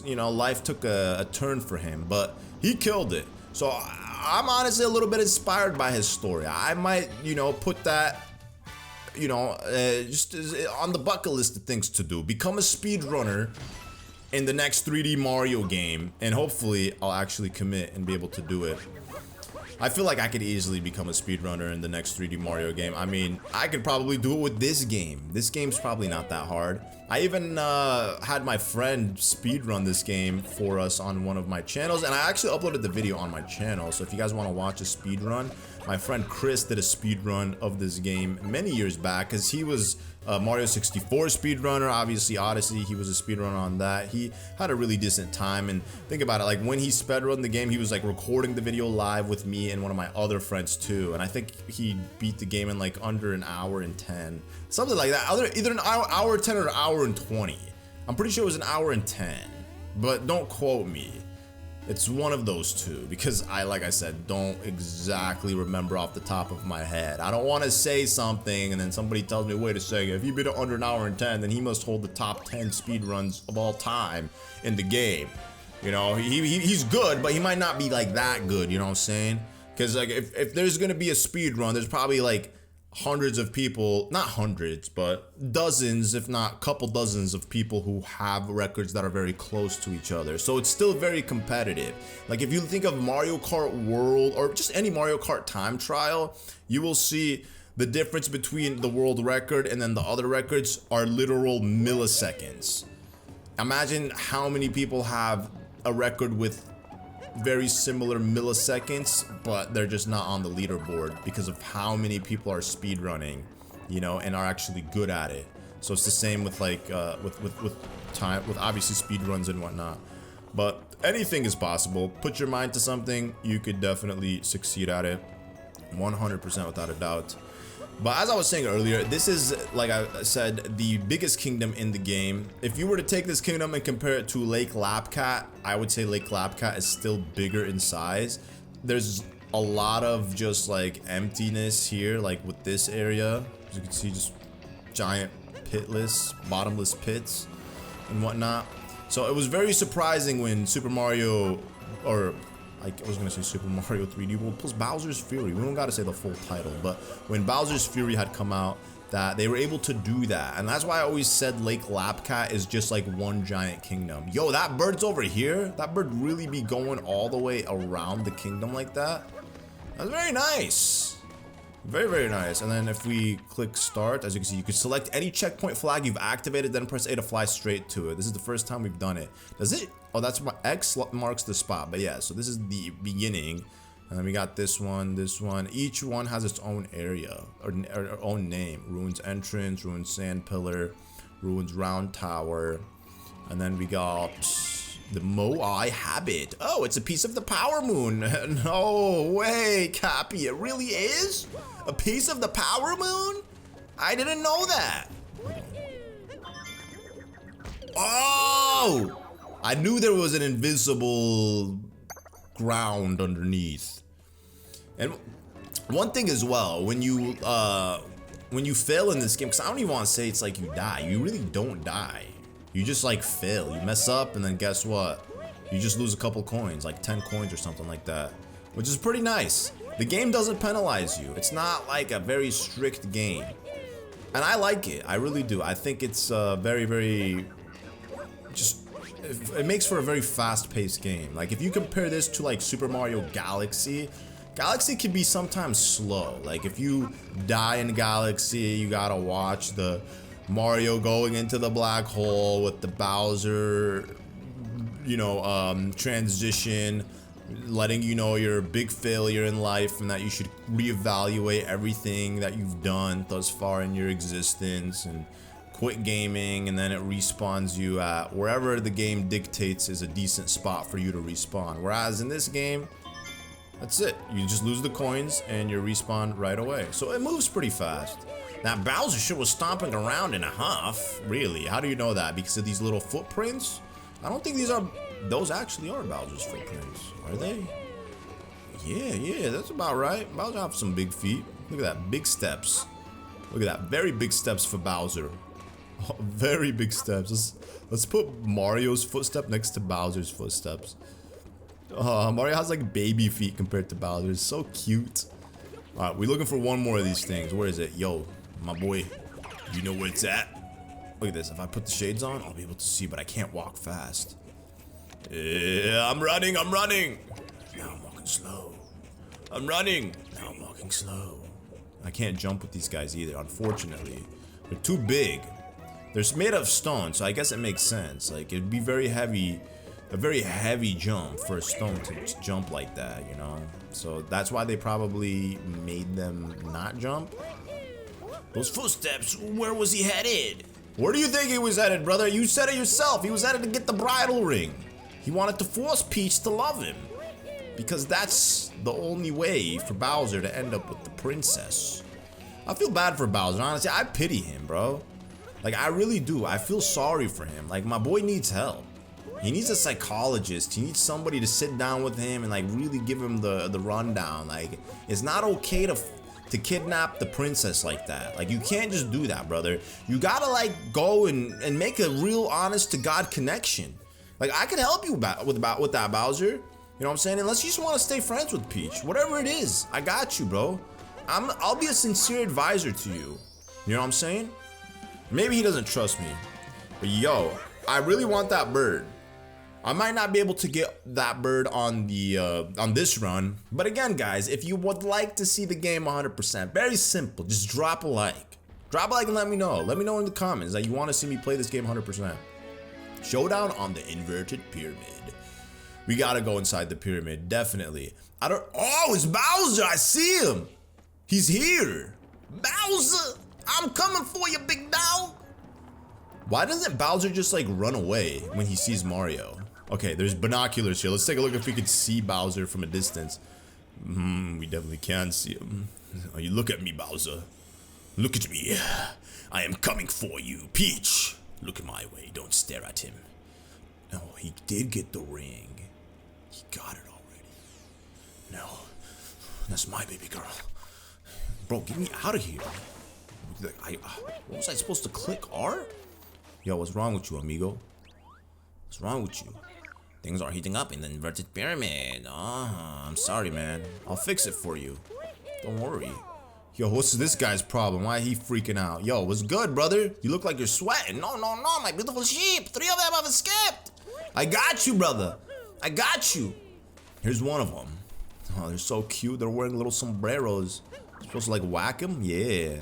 you know, life took a turn for him, but he killed it. So I'm honestly a little bit inspired by his story. I might, you know, put that, you know, just on the bucket list of things to do. Become a speedrunner in the next 3D Mario game, and hopefully I'll actually commit and be able to do it. I feel like I could easily become a speedrunner in the next 3D Mario game. I mean, I could probably do it with this game. This game's probably not that hard. I even had my friend speedrun this game for us on one of my channels, and I actually uploaded the video on my channel, so if you guys want to watch a speedrun, my friend Chris did a speedrun of this game many years back, because he was a Mario 64 speedrunner, obviously Odyssey, he was a speedrunner on that. He had a really decent time, and think about it, like when he speedrun the game, he was like recording the video live with me and one of my other friends too, and I think he beat the game in like under an hour and 10, something like that, either an hour 10 or an hour and 20. I'm pretty sure it was an hour and 10, but don't quote me. It's one of those two, because like I said, don't exactly remember off the top of my head. I don't want to say something and then somebody tells me, wait a second, if you beat it under an hour and 10, then he must hold the top 10 speedruns of all time in the game. You know, he's good, but he might not be like that good, you know what I'm saying? Because like if there's gonna be a speedrun, there's probably like hundreds of people, not hundreds, but dozens, if not couple dozens of people who have records that are very close to each other. So it's still very competitive. Like if you think of Mario Kart World or just any Mario Kart time trial, you will see the difference between the world record and then the other records are literal milliseconds. Imagine how many people have a record with very similar milliseconds, but they're just not on the leaderboard because of how many people are speedrunning, you know, and are actually good at it. So it's the same with like with time, with obviously speedruns and whatnot. But anything is possible. Put your mind to something, you could definitely succeed at it, 100% without a doubt. But as I was saying earlier, this is, like I said, the biggest kingdom in the game. If you were to take this kingdom and compare it to Lake Lapcat, I would say Lake Lapcat is still bigger in size. There's a lot of just like emptiness here, like with this area. As you can see, just giant pitless, bottomless pits and whatnot. So it was very surprising when Super Mario, or I was gonna say Super Mario 3D World plus Bowser's Fury. We don't gotta say the full title, but when Bowser's Fury had come out, that they were able to do that. And that's why I always said Lake Lapcat is just like one giant kingdom. Yo, that bird's over here. That bird really be going all the way around the kingdom like that. That's very nice. Very, very nice. And then if we click start, as you can see, you can select any checkpoint flag you've activated, then press A to fly straight to it. This is the first time we've done it. Does it? Oh, that's my X marks the spot. But yeah, so this is the beginning. And then we got this one, this one. Each one has its own area or own name. Ruins Entrance, Ruins Sand Pillar, Ruins Round Tower. And then we got the Moai Habit. Oh, it's a piece of the Power Moon. No way, Cappy. It really is? A piece of the Power Moon? I didn't know that. Oh! I knew there was an invisible ground underneath. And one thing as well, when you fail in this game, because I don't even want to say it's like you die. You really don't die. You just like fail. You mess up and then guess what? You just lose a couple coins, like 10 coins or something like that, which is pretty nice. The game doesn't penalize you. It's not like a very strict game. And I like it. I really do. I think it's very, very it makes for a very fast-paced game. Like if you compare this to like Super Mario Galaxy, Galaxy can be sometimes slow. Like if you die in Galaxy, you gotta watch the Mario going into the black hole with the Bowser, you know, transition, letting you know you're a big failure in life and that you should reevaluate everything that you've done thus far in your existence and quit gaming, and then it respawns you at wherever the game dictates is a decent spot for you to respawn. Whereas in this game, that's it. You just lose the coins and you respawn right away. So it moves pretty fast. Now Bowser sure was stomping around in a huff. Really? How do you know that? Because of these little footprints? I don't think those actually are Bowser's footprints. Are they? Yeah, that's about right. Bowser have some big feet. Look at that, big steps. Look at that, very big steps for Bowser. Oh, very big steps. Let's put Mario's footstep next to Bowser's footsteps. Mario has like baby feet compared to Bowser. It's so cute. Alright, we're looking for one more of these things. Where is it? Yo, my boy. You know where it's at? Look at this. If I put the shades on, I'll be able to see, but I can't walk fast. Yeah, I'm running. Now I'm walking slow. I'm running. Now I'm walking slow. I can't jump with these guys either, unfortunately. They're too big. They're made of stone, so I guess it makes sense. Like, it'd be very heavy, a very heavy jump for a stone to jump like that, you know? So that's why they probably made them not jump. Those footsteps, where was he headed? Where do you think he was headed, brother? You said it yourself. He was headed to get the bridal ring. He wanted to force Peach to love him. Because that's the only way for Bowser to end up with the princess. I feel bad for Bowser, honestly. I pity him, bro. Like, I really do. I feel sorry for him. Like, my boy needs help. He needs a psychologist. He needs somebody to sit down with him and, like, really give him the rundown. Like, it's not okay to kidnap the princess like that. Like, you can't just do that, brother. You gotta, like, go and make a real honest-to-God connection. Like, I can help you with that, Bowser. You know what I'm saying? Unless you just want to stay friends with Peach. Whatever it is, I got you, bro. I'll be a sincere advisor to you. You know what I'm saying? Maybe he doesn't trust me. But yo, I really want that bird. I might not be able to get that bird on the on this run, but again, guys, if you would like to see the game 100%, very simple. Just drop a like. Drop a like and let me know. Let me know in the comments that you want to see me play this game 100%. Showdown on the inverted pyramid. We gotta go inside the pyramid, definitely. Oh, it's Bowser. I see him. He's here.
Bowser, I'm coming for you, big dog.
Why doesn't Bowser just like run away when he sees Mario? Okay, there's binoculars here. Let's take a look if we could see Bowser from a distance. We definitely can see him. Oh, you look at me, Bowser. Look at me. I am coming for you. Peach, look my way. Don't stare at him. Oh, he did get the ring. He got it already. No, that's my baby girl. Bro, get me out of here. What was I supposed to click? R? Yo, what's wrong with you, amigo? What's wrong with you?
Things are heating up in the inverted pyramid.
I'm sorry, man. I'll fix it for you. Don't worry. Yo, what's this guy's problem? Why he freaking out? Yo, what's good, brother? You look like you're sweating.
No, my beautiful sheep. 3 of them have escaped.
I got you, brother. I got you. Here's one of them. Oh, they're so cute. They're wearing little sombreros. Supposed to like whack him? Yeah.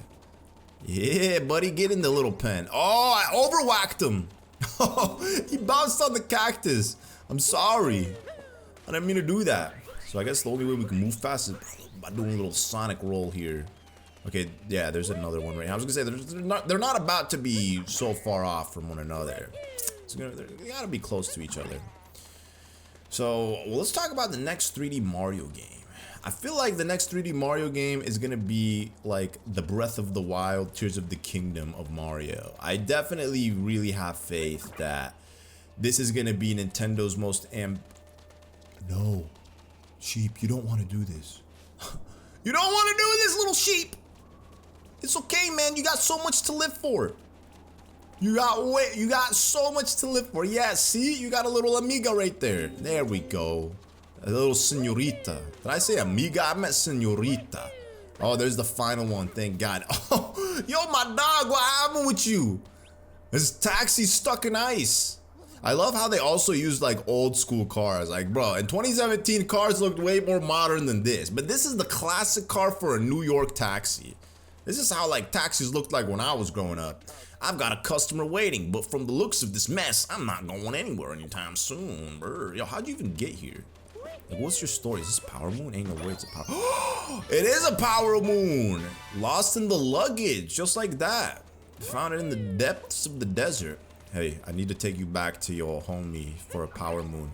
Yeah, buddy, get in the little pen. Oh, I overwhacked him. He bounced on the cactus. I'm sorry. I didn't mean to do that. So I guess the only way we can move fast is by doing a little Sonic roll here. Okay, yeah, there's another one right here. I was gonna say they're not about to be so far off from one another. They gotta be close to each other. So let's talk about the next 3D Mario game. I feel like the next 3D Mario game is gonna be like the Breath of the Wild, Tears of the Kingdom of Mario. I definitely really have faith that this is gonna be Nintendo's most No, sheep, you don't want to do this. You don't want to do this, little sheep. It's okay, man. You got so much to live for. You got so much to live for. Yeah, see, you got a little amiga right there. There we go. A little señorita. Did I say amiga? I meant señorita. Oh, there's the final one. Thank God. Oh, yo, my dog. What happened with you? This taxi's stuck in ice. I love how they also used like old school cars. Like, bro, in 2017, cars looked way more modern than this. But this is the classic car for a New York taxi. This is how like taxis looked like when I was growing up. I've got a customer waiting, but from the looks of this mess, I'm not going anywhere anytime soon. Brr. Yo, how'd you even get here? Like, what's your story? Is this Power Moon? Ain't no way it's a Power. It is a Power Moon. Lost in the luggage, just like that. Found it in the depths of the desert. Hey, I need to take you back to your homie for a Power Moon.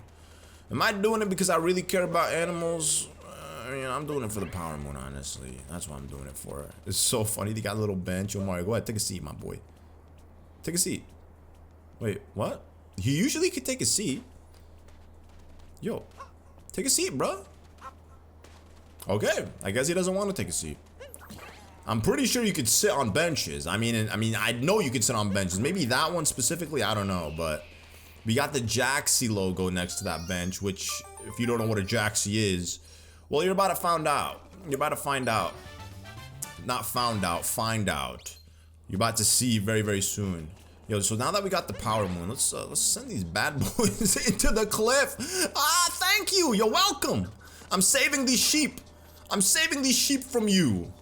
Am I doing it because I really care about animals? I'm doing it for the Power Moon, honestly. That's what I'm doing it for. It's so funny. They got a little bench. Yo, Mario, go ahead. Take a seat, my boy. Take a seat. Wait, what? He usually could take a seat. Yo, take a seat, bro. Okay, I guess he doesn't want to take a seat. I'm pretty sure you could sit on benches. I mean, I know you could sit on benches. Maybe that one specifically, I don't know. But we got the Jaxi logo next to that bench, which, if you don't know what a Jaxi is, well, you're about to find out. You're about to find out. Not found out, find out. You're about to see very, very soon. Yo, so now that we got the Power Moon, let's send these bad boys into the cliff. Ah, thank you. You're welcome. I'm saving these sheep. I'm saving these sheep from you.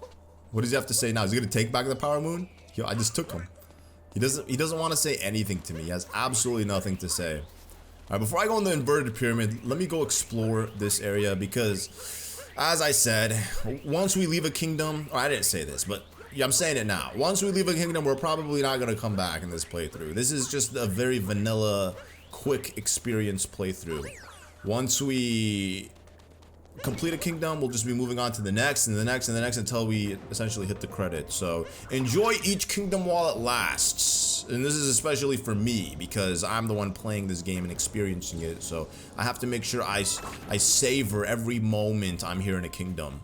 What does he have to say now? Is he gonna take back the Power Moon? Yo, I just took him. He doesn't want to say anything to me. He has absolutely nothing to say. All right, before I go in the inverted pyramid, let me go explore this area because, as I said, once we leave a kingdom, or I didn't say this, but yeah, I'm saying it now. Once we leave a kingdom, we're probably not gonna come back in this playthrough. This is just a very vanilla, quick experience playthrough. Once we complete a kingdom, we'll just be moving on to the next and the next and the next until we essentially hit the credits. So enjoy each kingdom while it lasts. And this is especially for me because I'm the one playing this game and experiencing it. So I have to make sure I savor every moment I'm here in a kingdom.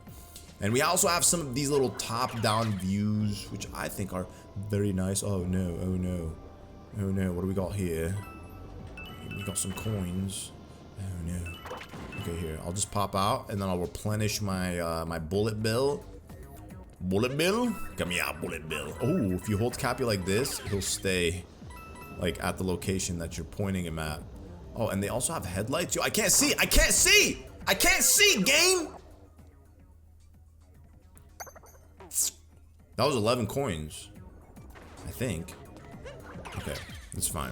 And we also have some of these little top-down views, which I think are very nice. Oh no, oh no. Oh no, what do we got here? We got some coins. Oh no. Okay, here, I'll just pop out and then I'll replenish my my bullet bill. Bullet bill? Come here, bullet bill. Oh, if you hold Cappy like this, he'll stay like at the location that you're pointing him at. Oh, and they also have headlights. Yo, I can't see. I can't see. I can't see, game. That was 11 coins, I think. Okay, that's fine.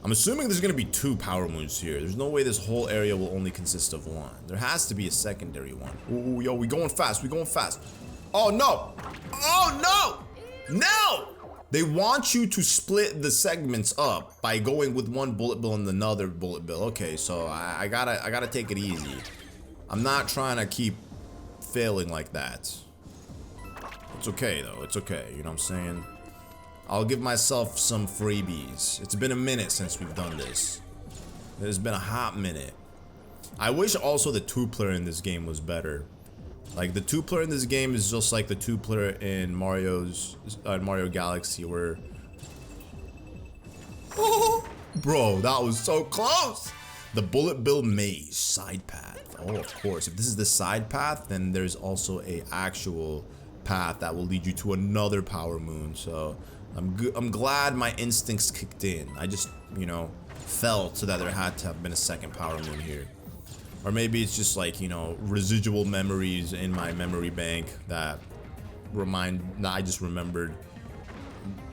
I'm assuming there's gonna be 2 power moons here. There's no way this whole area will only consist of 1. There has to be a secondary one. Ooh, yo, we going fast. We going fast. Oh no! Oh no! No! They want you to split the segments up by going with one bullet bill and another bullet bill. Okay, so I gotta take it easy. I'm not trying to keep failing like that. It's okay though. It's okay. You know what I'm saying? I'll give myself some freebies. It's been a minute since we've done this. It's been a hot minute. I wish also the 2-player in this game was better. Like the 2-player in this game is just like the 2-player in Mario Galaxy, where bro, that was so close. The bullet bill maze side path. Oh, of course. If this is the side path, then there's also a actual path that will lead you to another power moon. So I'm glad my instincts kicked in. I just, you know, felt that there had to have been a second power moon here. Or maybe it's just like, you know, residual memories in my memory bank that I just remembered.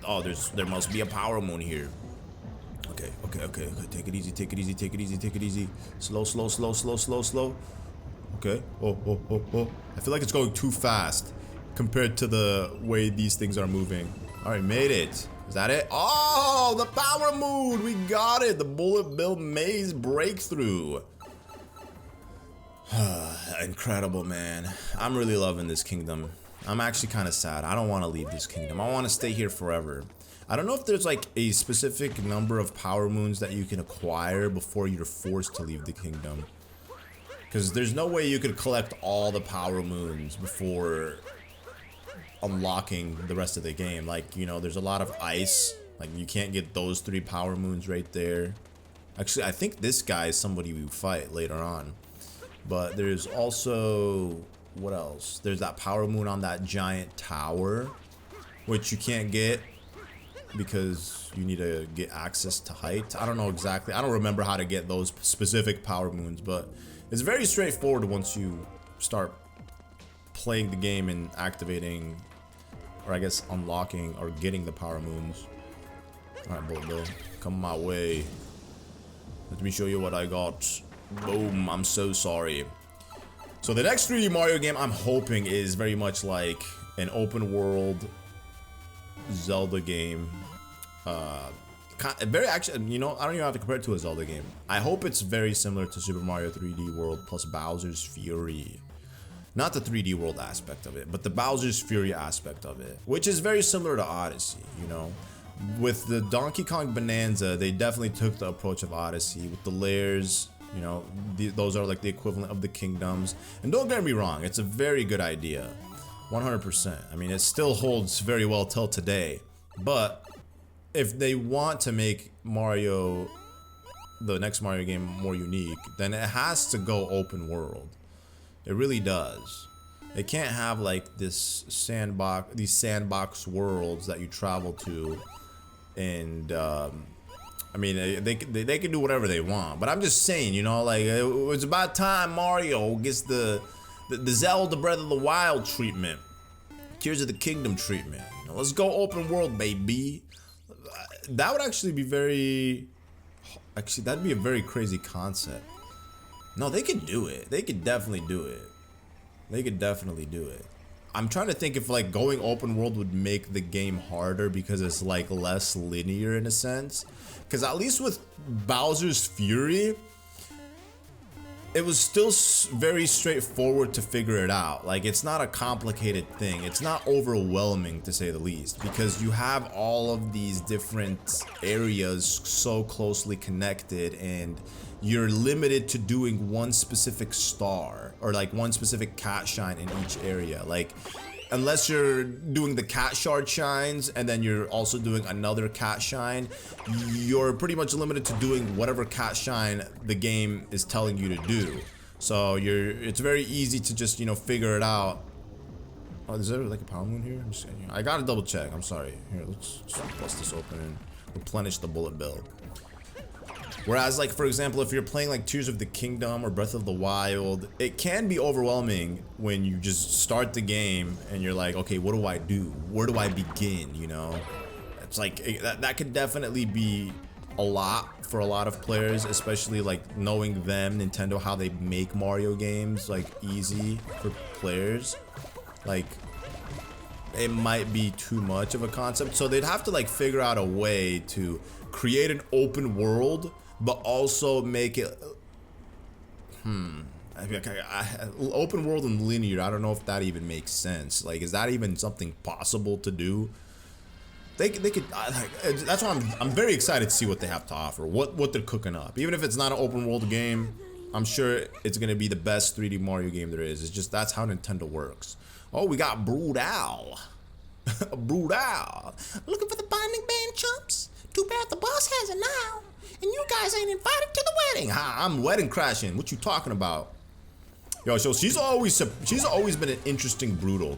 Oh, there must be a power moon here. Okay. Take it easy, take it easy, take it easy, take it easy. Slow. Okay. Oh. I feel like it's going too fast compared to the way these things are moving. All right, made it. Is that it? Oh, the power moon. We got it. The bullet bill maze breakthrough. Incredible, man. I'm really loving this kingdom. I'm actually kind of sad. I don't want to leave this kingdom. I want to stay here forever. I don't know if there's like a specific number of power moons that you can acquire before you're forced to leave the kingdom. Because there's no way you could collect all the power moons before unlocking the rest of the game. Like, you know, there's a lot of ice. Like, you can't get those 3 power moons right there. Actually, I think this guy is somebody we fight later on. But there's also, what else? There's that power moon on that giant tower, which you can't get because you need to get access to height. I don't know exactly. I don't remember how to get those specific power moons, but it's very straightforward once you start playing the game and activating, or I guess unlocking or getting the power moons. All right, bullet bill, come my way. Let me show you what I got. Boom, I'm so sorry. So the next 3D Mario game I'm hoping is very much like an open world Zelda game. Very actually, you know, I don't even have to compare it to a Zelda game. I hope it's very similar to Super Mario 3D World plus Bowser's Fury. Not the 3D World aspect of it, but the Bowser's Fury aspect of it, which is very similar to Odyssey, you know. With the Donkey Kong Bonanza, they definitely took the approach of Odyssey with the layers. You know, those are like the equivalent of the kingdoms. And don't get me wrong, it's a very good idea. 100%. I mean, it still holds very well till today. But if they want to make Mario, the next Mario game, more unique, then it has to go open world. It really does. It can't have like this these sandbox worlds that you travel to, and I mean, they can do whatever they want, but I'm just saying, you know, like, it's about time Mario gets the Zelda Breath of the Wild treatment, Tears of the Kingdom treatment. You know, let's go open world, baby. That would actually be that'd be a very crazy concept. No, they could do it. They could definitely do it. They could definitely do it. I'm trying to think if like going open world would make the game harder because it's like less linear in a sense. Because at least with Bowser's Fury, it was still very straightforward to figure it out. Like, it's not a complicated thing. It's not overwhelming, to say the least, because you have all of these different areas so closely connected, and you're limited to doing one specific star or like one specific cat shine in each area. Like, unless you're doing the cat shard shines and then you're also doing another cat shine, you're pretty much limited to doing whatever cat shine the game is telling you to do. So it's very easy to just, you know, figure it out. Oh, is there like a power moon here? I gotta double check. I'm sorry. Here, let's bust this open and replenish the bullet bill. Whereas, like, for example, if you're playing like Tears of the Kingdom or Breath of the Wild, it can be overwhelming when you just start the game and you're like, okay, what do I do? Where do I begin, you know? It's like, that could definitely be a lot for a lot of players, especially like knowing them, Nintendo, how they make Mario games, like, easy for players. Like, it might be too much of a concept, so they'd have to like figure out a way to create an open world, but also make it open world and linear. I don't know if that even makes sense. Like, is that even something possible to do? They could. That's why I'm very excited to see what they have to offer, what they're cooking up. Even if it's not an open world game, I'm sure it's gonna be the best 3D Mario game there is. It's just that's how Nintendo works. Oh, we got Brood Owl. Brood Owl.
Looking for the bonding band, chumps? Too bad the boss has it now, and you guys ain't invited to the wedding.
Ha, I'm wedding crashing. What you talking about? Yo, so she's always been an interesting Broodal.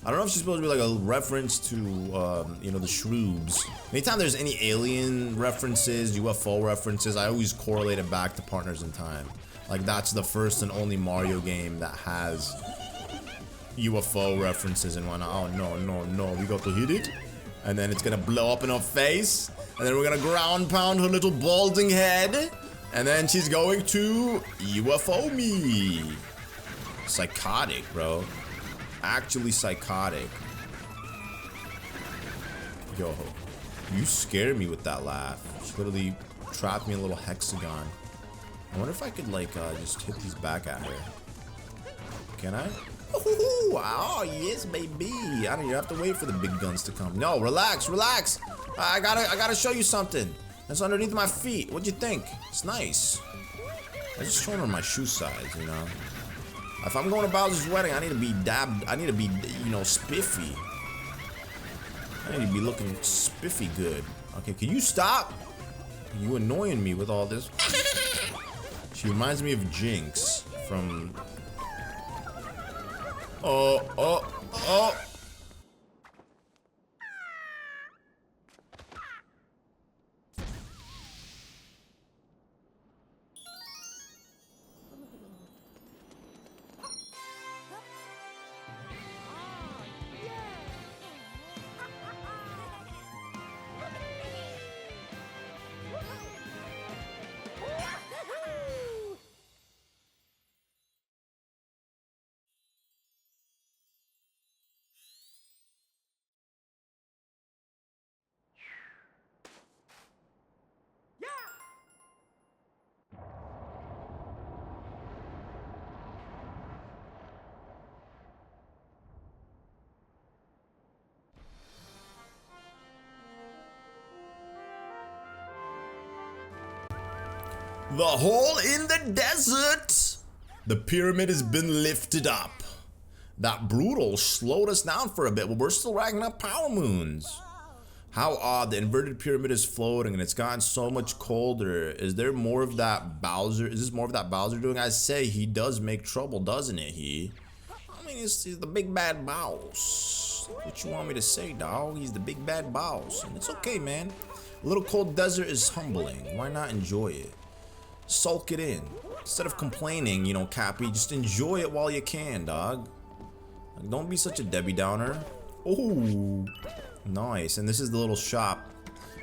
I don't know if she's supposed to be like a reference to, you know, the Shroobs. Anytime there's any alien references, UFO references, I always correlate it back to Partners in Time. Like, that's the first and only Mario game that has UFO references and whatnot. Oh, no, we got to hit it. And then it's gonna blow up in her face. And then we're gonna ground pound her little balding head. And then she's going to UFO me. Psychotic, bro. Actually psychotic. Yo, you scared me with that laugh. She literally trapped me in a little hexagon. I wonder if I could like just hit these back at her. Can I? Ooh, oh yes, baby. I don't even have to wait for the big guns to come. No, relax. I gotta show you something. That's underneath my feet. What'd you think? It's nice. I just showing her my shoe size, you know. If I'm going to Bowser's wedding, I need to be dabbed. I need to be, you know, spiffy. I need to be looking spiffy good. Okay, can you stop? You annoying me with all this. She reminds me of Jinx from... Oh. The hole in the desert! The pyramid has been lifted up. That Broodal slowed us down for a bit, but we're still racking up power moons. How odd, the inverted pyramid is floating and it's gotten so much colder. Is there more of that Bowser? Is this more of that Bowser doing? I say he does make trouble, doesn't it, he? I mean, he's the big bad boss. What you want me to say, dog? He's the big bad boss. And it's okay, man. A little cold desert is humbling. Why not enjoy it? Sulk it in. Instead of complaining, you know, Cappy, just enjoy it while you can, dog. Like, don't be such a Debbie Downer. Oh, nice. And this is the little shop.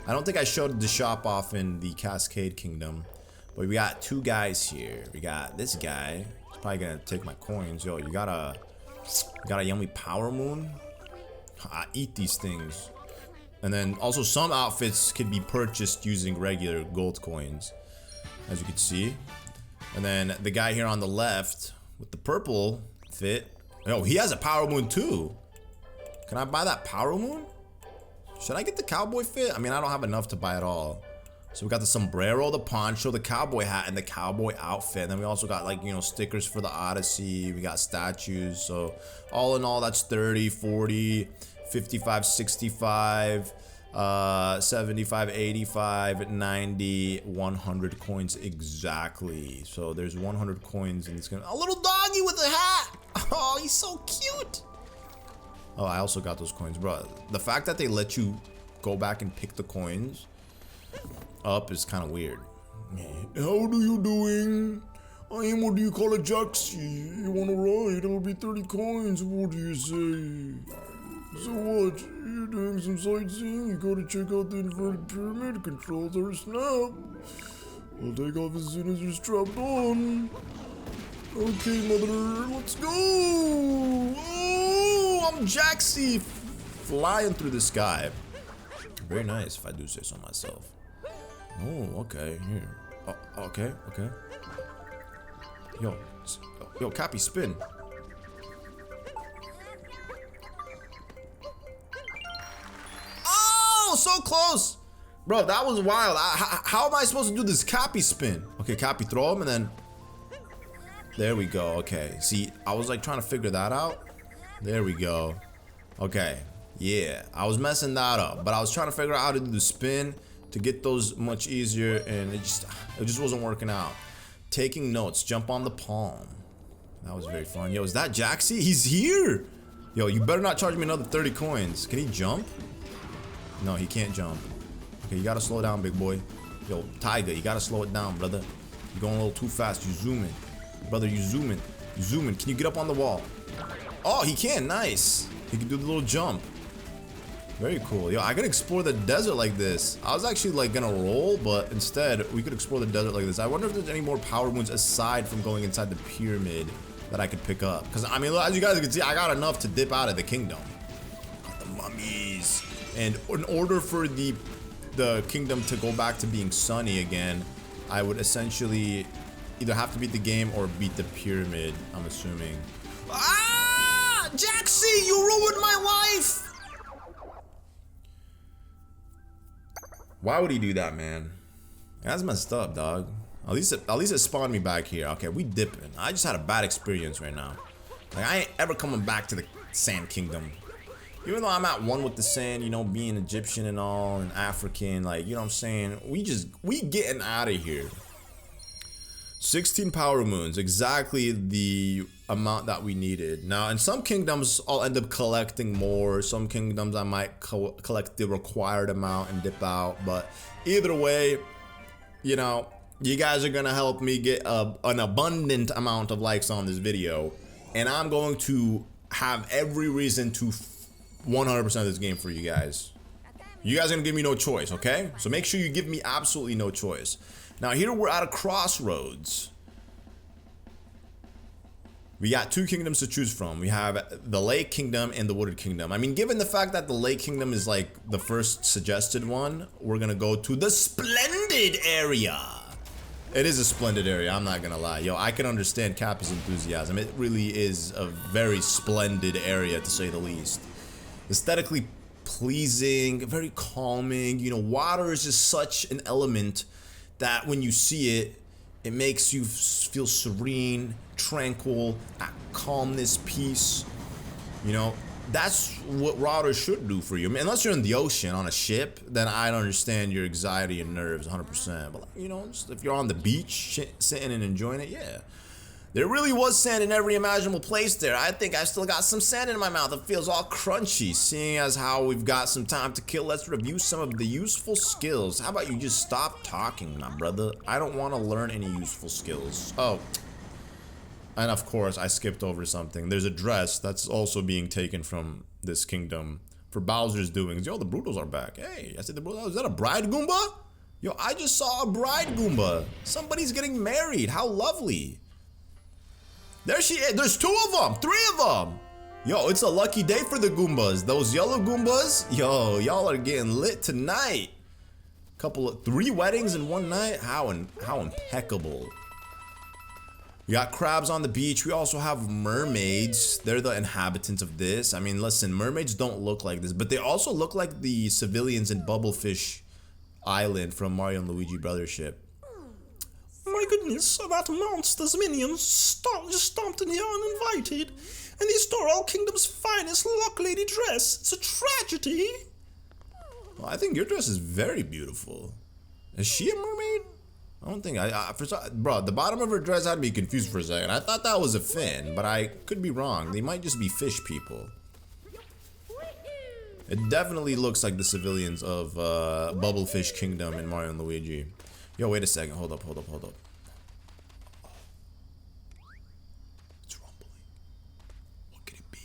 I don't think I showed the shop off in the Cascade Kingdom, but we got two guys here. We got this guy. He's probably gonna take my coins. Yo, you got a yummy power moon? I eat these things. And then also some outfits can be purchased using regular gold coins, as you can see. And then the guy here on the left with the purple fit, oh, he has a power moon too. Can I buy that power moon? Should I get the cowboy fit? I mean, I don't have enough to buy it all. So we got the sombrero, the poncho, the cowboy hat, and the cowboy outfit. And then we also got, like, you know, stickers for the Odyssey. We got statues. So all in all, that's 30, 40, 55, 65, 75, 85, 90, 100 coins exactly. So there's 100 coins in this game. A little doggy with a hat. Oh, he's so cute. Oh, I also got those coins, bro. The fact that they let you go back and pick the coins up is kind of weird. How are you doing? I am, what do you call it, Jaxie? You wanna ride? It'll be 30 coins. What do you say? So what? You're doing some sightseeing? You gotta check out the inverted pyramid. Controls are snap. I'll take off as soon as you're strapped on. Okay, mother, let's go! Oh, I'm Jaxie flying through the sky. Very nice, if I do say so myself. Oh, okay, here. Oh, okay. Yo, Cappy, spin. Oh, so close! Bro, that was wild. How am I supposed to do this Cappy spin? Okay, Cappy, throw him and then... There we go, okay. See, I was like trying to figure that out. There we go. Okay, yeah. I was messing that up, but I was trying to figure out how to do the spin to get those much easier, and it just wasn't working out. Taking notes, jump on the palm. That was very fun. Yo, is that Jaxie? He's here! Yo, you better not charge me another 30 coins. Can he jump? No, he can't jump. Okay, you gotta slow down, big boy. Yo, Tiger, you gotta slow it down, brother. You're going a little too fast. You zooming. Brother, you zooming. You zooming. Can you get up on the wall? Oh, he can. Nice. He can do the little jump. Very cool. Yo, I can explore the desert like this. I was actually like gonna roll, but instead we could explore the desert like this. I wonder if there's any more power moons aside from going inside the pyramid that I could pick up. Because I mean, as you guys can see, I got enough to dip out of the kingdom. Got the mummies. And in order for the kingdom to go back to being sunny again, I would essentially either have to beat the game or beat the pyramid, I'm assuming. Ah! Jaxie, you ruined my life! Why would he do that, man? That's messed up, dog. At least it spawned me back here. Okay, we dipping. I just had a bad experience right now. Like, I ain't ever coming back to the Sand Kingdom. Even though I'm at one with the sand, you know, being Egyptian and all, and African, like, you know what I'm saying? We getting out of here. 16 power moons, exactly the amount that we needed. Now, in some kingdoms, I'll end up collecting more. Some kingdoms, I might collect the required amount and dip out. But either way, you know, you guys are gonna help me get an abundant amount of likes on this video. And I'm going to have every reason to 100% of this game for you guys. You guys are gonna give me no choice, okay? So make sure you give me absolutely no choice. Now here we're at a crossroads. We got two kingdoms to choose from. We have the Lake Kingdom and the Wooded Kingdom. I mean, given the fact that the Lake Kingdom is like the first suggested one, we're gonna go to the Splendid area. It is a splendid area, I'm not gonna lie. Yo, I can understand Cappy's enthusiasm. It really is a very splendid area, to say the least. Aesthetically pleasing, very calming. You know, water is just such an element that when you see it, it makes you feel serene, tranquil, at calmness, peace. You know, that's what water should do for you. I mean, unless you're in the ocean on a ship, then I don't understand your anxiety and nerves 100%. But, like, you know, just if you're on the beach, sitting and enjoying it, yeah. There really was sand in every imaginable place there. I think I still got some sand in my mouth. It feels all crunchy. Seeing as how we've got some time to kill, let's review some of the useful skills. How about you just stop talking, my brother? I don't want to learn any useful skills. Oh. And of course, I skipped over something. There's a dress that's also being taken from this kingdom for Bowser's doings. Yo, the Brutos are back. Hey, I said the Brutos. Is that a bride Goomba? Yo, I just saw a bride Goomba. Somebody's getting married. How lovely. There she is. There's two of them. Three of them. Yo, it's a lucky day for the Goombas. Those yellow Goombas. Yo, y'all are getting lit tonight. Three weddings in one night. How impeccable. We got crabs on the beach. We also have mermaids. They're the inhabitants of this. I mean, listen, mermaids don't look like this, but they also look like the civilians in Bubblefish Island from Mario and Luigi Brothership.
My goodness, that monster's minions just stomped in here uninvited, and they stole our kingdom's finest Luck Lady dress. It's a tragedy.
Well, I think your dress is very beautiful. Is she a mermaid? I don't think bro, the bottom of her dress had me confused for a second. I thought that was a fin, but I could be wrong. They might just be fish people. It definitely looks like the civilians of Bubblefish Kingdom in Mario and Luigi. Yo, wait a second. Hold up. It's rumbling. What could it be?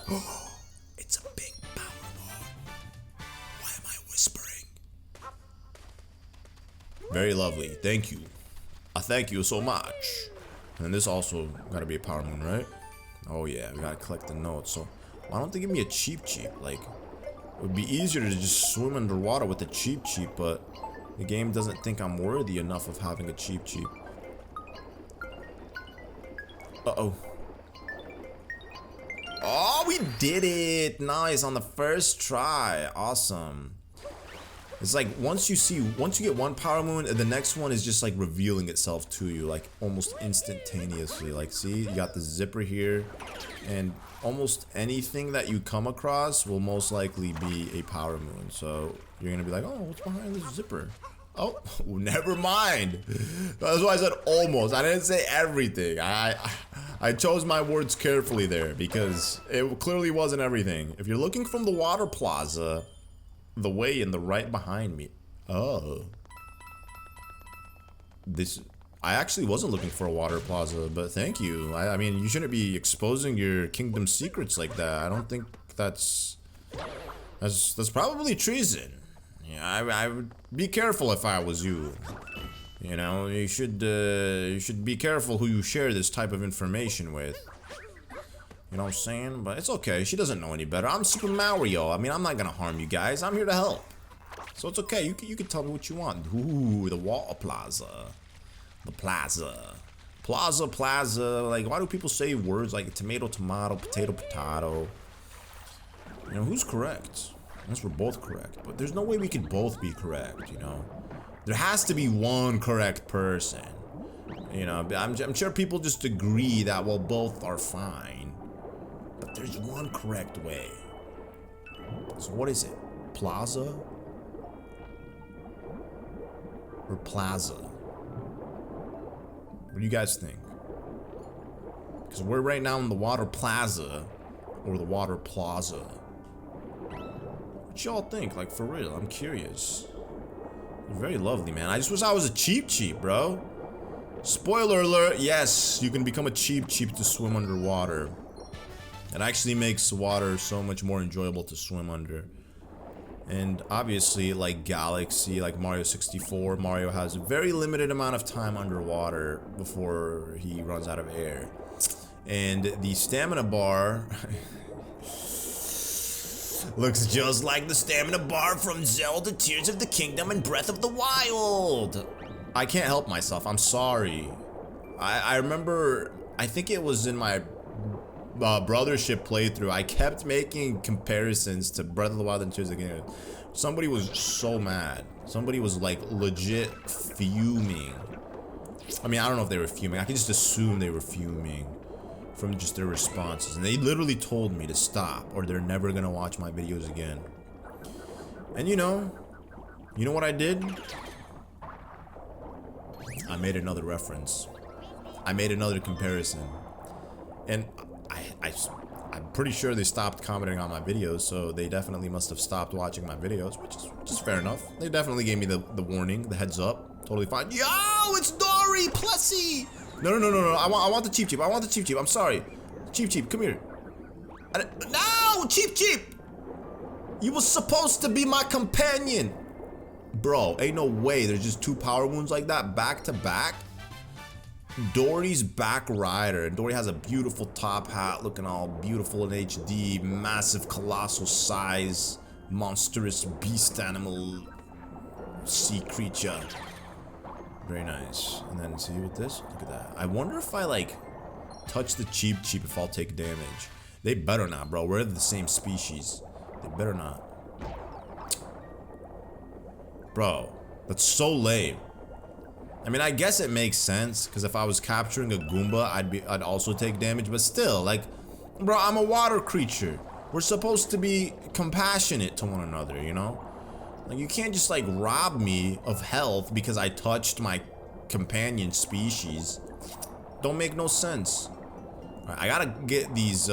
Oh, it's a big power ball. Why am I whispering? Very lovely. Thank you. I thank you so much. And this also gotta be a power moon, right? Oh yeah, we gotta collect the notes. So why don't they give me a cheap? Like, it would be easier to just swim underwater with a cheap, but the game doesn't think I'm worthy enough of having a cheap. Uh-oh. Oh, we did it! Nice, on the first try. Awesome. It's like once you get one power moon, the next one is just like revealing itself to you, like almost instantaneously. Like, see, you got the zipper here, and almost anything that you come across will most likely be a power moon. So you're gonna be like, oh, what's behind this zipper? Oh, never mind. That's why I said almost. I didn't say everything. I chose my words carefully there because it clearly wasn't everything. If you're looking from the water plaza, the way in the right behind me. Oh. I actually wasn't looking for a water plaza, but thank you. I mean, you shouldn't be exposing your kingdom secrets like that. I don't think that's probably treason. Yeah, I would be careful if I was you. You know, you should be careful who you share this type of information with. You know what I'm saying? But it's okay. She doesn't know any better. I'm Super Mario. I mean, I'm not gonna harm you guys. I'm here to help. So it's okay. You can tell me what you want. Ooh, the water plaza. The plaza. Plaza. Like, why do people say words like tomato, potato? You know, who's correct? Unless we're both correct. But there's no way we could both be correct, you know? There has to be one correct person. You know, I'm sure people just agree that, well, both are fine. But there's one correct way. So what is it? Plaza? Or plaza? What do you guys think? Because we're right now in the water plaza. Or the water plaza. What y'all think? Like, for real, I'm curious. You're very lovely, man. I just wish I was a cheap, bro. Spoiler alert, yes, you can become a cheap to swim underwater. It actually makes water so much more enjoyable to swim under. And obviously, like Galaxy, like Mario 64, Mario has a very limited amount of time underwater before he runs out of air. And the stamina bar looks just like the stamina bar from Zelda Tears of the Kingdom and Breath of the Wild. I can't help myself, I'm sorry. I remember, I think it was in my Brothership playthrough, I kept making comparisons to Breath of the Wild and Tears of the Kingdom. Somebody was so mad. Somebody was like legit fuming. I mean, I don't know if they were fuming. I can just assume they were fuming from just their responses. And they literally told me to stop or they're never gonna watch my videos again. And you know what I did? I made another reference. I made another comparison. And I'm pretty sure they stopped commenting on my videos, so they definitely must have stopped watching my videos, which is fair enough. They definitely gave me the warning, the heads up. Totally fine. Yo, it's Dory Plessy! No. I want the cheap. I want the cheap. I'm sorry. Cheap, come here. No, cheap. You were supposed to be my companion. Bro, ain't no way there's just two power wounds like that back to back. Dory's back rider, and Dory has a beautiful top hat looking all beautiful in HD, massive colossal size, monstrous beast animal, sea creature. Very nice. And then see with this, look at that. I wonder if I like touch the cheap if I'll take damage. They better not, bro. We're the same species. They better not. Bro, that's so lame. I mean, I guess it makes sense, because if I was capturing a Goomba, I'd also take damage, but still, like, bro, I'm a water creature. We're supposed to be compassionate to one another, you know? Like, you can't just, like, rob me of health because I touched my companion species. Don't make no sense. Alright, I gotta get these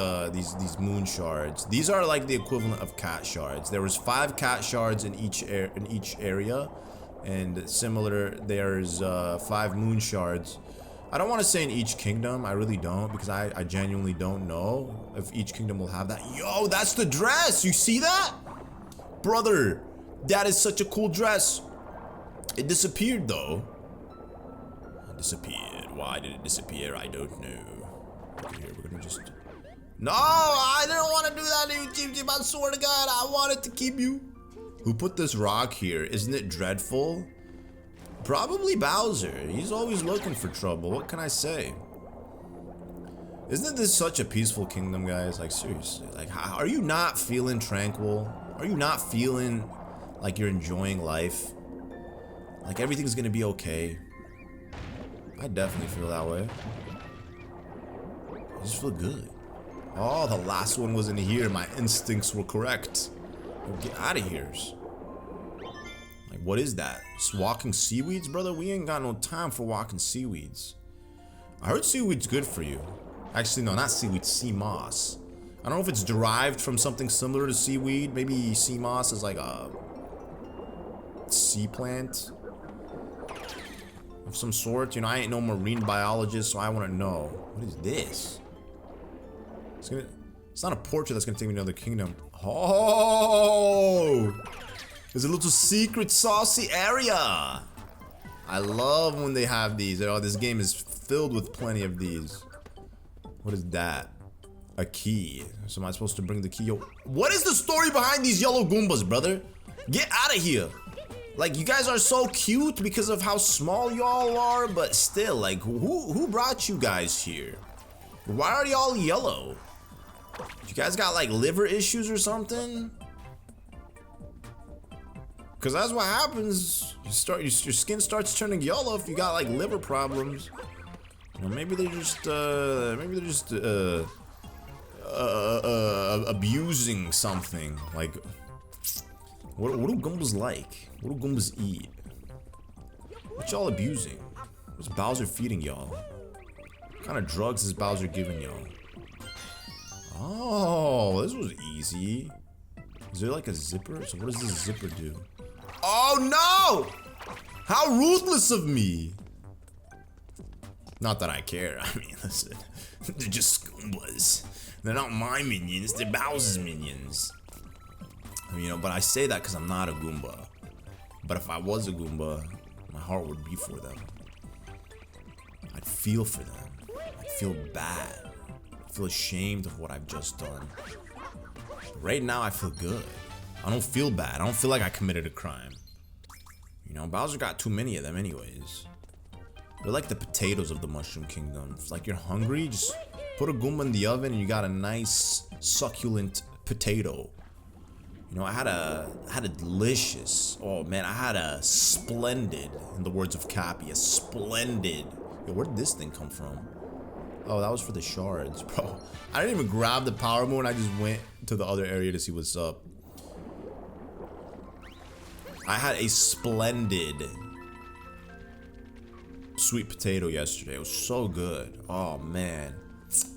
moon shards. These are like the equivalent of cat shards. There was 5 cat shards in each area, and similar, there's 5 moon shards. I don't want to say in each kingdom. I really don't, because I genuinely don't know if each kingdom will have that. Yo, that's the dress. You see that? Brother, that is such a cool dress. It disappeared though. It disappeared. Why did it disappear? I don't know. Okay, here, we're gonna just... No, I didn't want to do that to you, Chief Chief. I swear to God, I wanted to keep you. Who put this rock here? Isn't it dreadful? Probably Bowser. He's always looking for trouble. What can I say? Isn't this such a peaceful kingdom, guys? Like, seriously. Like, are you not feeling tranquil? Are you not feeling like you're enjoying life? Like, everything's gonna be okay? I definitely feel that way. I just feel good. Oh, the last one wasn't here. My instincts were correct. Get out of here. Like, what is that? Just walking seaweeds, brother? We ain't got no time for walking seaweeds. I heard seaweed's good for you. Actually, no, not seaweed, sea moss. I don't know if it's derived from something similar to seaweed. Maybe sea moss is like a sea plant of some sort. You know, I ain't no marine biologist, so I want to know. What is this? It's not a portrait that's gonna take me to another kingdom. Oh! There's a little secret saucy area. I love when they have these. Oh, this game is filled with plenty of these. What is that? A key. So am I supposed to bring the key? Yo, what is the story behind these yellow Goombas, brother? Get out of here. Like, you guys are so cute because of how small y'all are, but still, like, who brought you guys here? Why are y'all yellow? You guys got like liver issues or something? Cause that's what happens. Your skin starts turning yellow if you got like liver problems. You know, maybe they're just abusing something. Like, what do Goombas like? What do Goombas eat? What y'all abusing? What's Bowser feeding y'all? What kind of drugs is Bowser giving y'all? Oh, this was easy. Is there like a zipper? So what does this zipper do? Oh no! How ruthless of me! Not that I care. I mean, listen, they're just Goombas. They're not my minions. They're Bowser's minions. You know, but I say that because I'm not a Goomba. But if I was a Goomba, my heart would be for them. I'd feel for them. I'd feel bad. Feel ashamed of what I've just done. Right now I feel good. I don't feel bad. I don't feel like I committed a crime. You know, Bowser got too many of them anyways. They're like the potatoes of the Mushroom Kingdom. It's like you're hungry, just put a Goomba in the oven and you got a nice succulent potato. You know, I had a delicious, oh man, I had a splendid, in the words of Cappy, a splendid. Yo, where did this thing come from? Oh, that was for the shards, bro. I didn't even grab the power moon. I just went to the other area to see what's up. I had a splendid sweet potato yesterday. It was so good. Oh, man.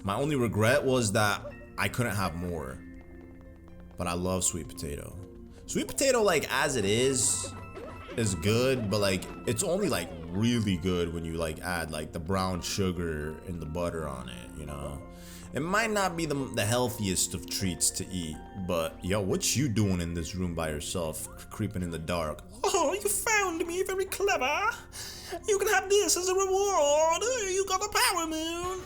My only regret was that I couldn't have more. But I love sweet potato. Sweet potato, like, as it is good, but like it's only like really good when you like add like the brown sugar and the butter on it, you know. It might not be the healthiest of treats to eat, but yo, what you doing in this room by yourself, creeping in the dark?
Oh, you found me, very clever. You can have this as a reward. You got a power moon.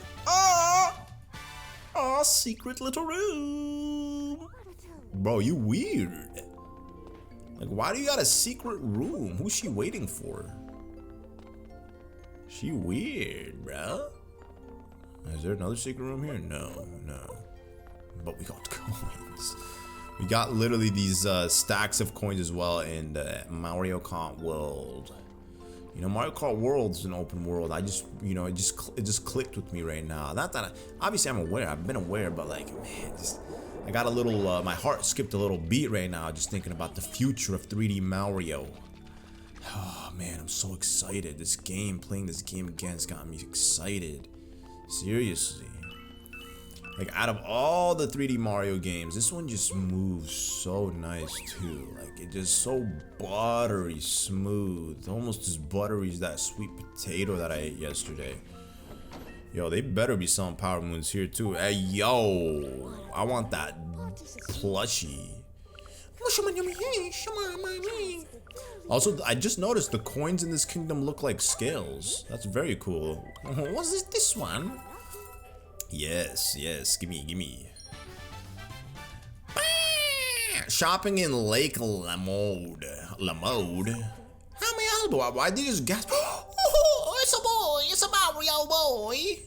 Oh, secret little room.
Bro, you weird. Like, why do you got a secret room? Who's she waiting for? She weird, bro. Is there another secret room here? No. But we got coins. We got literally these stacks of coins as well in the Mario Kart World. You know, Mario Kart World's an open world. I just, you know, it just clicked with me right now. Not that obviously I'm aware. I've been aware, but like, man, I got a little, my heart skipped a little beat right now just thinking about the future of 3D Mario. Oh man, I'm so excited. Playing this game again has got me excited. Seriously. Like, out of all the 3D Mario games, this one just moves so nice too. Like, it just so buttery smooth, almost as buttery as that sweet potato that I ate yesterday. Yo, they better be selling power moons here too. Hey, yo, I want that plushie. Also, I just noticed the coins in this kingdom look like scales. That's very cool. What's this one? Yes, gimme. Shopping in Lake Lamode. How may I help? Why did you just gasp?
Oh, it's a Mario boy.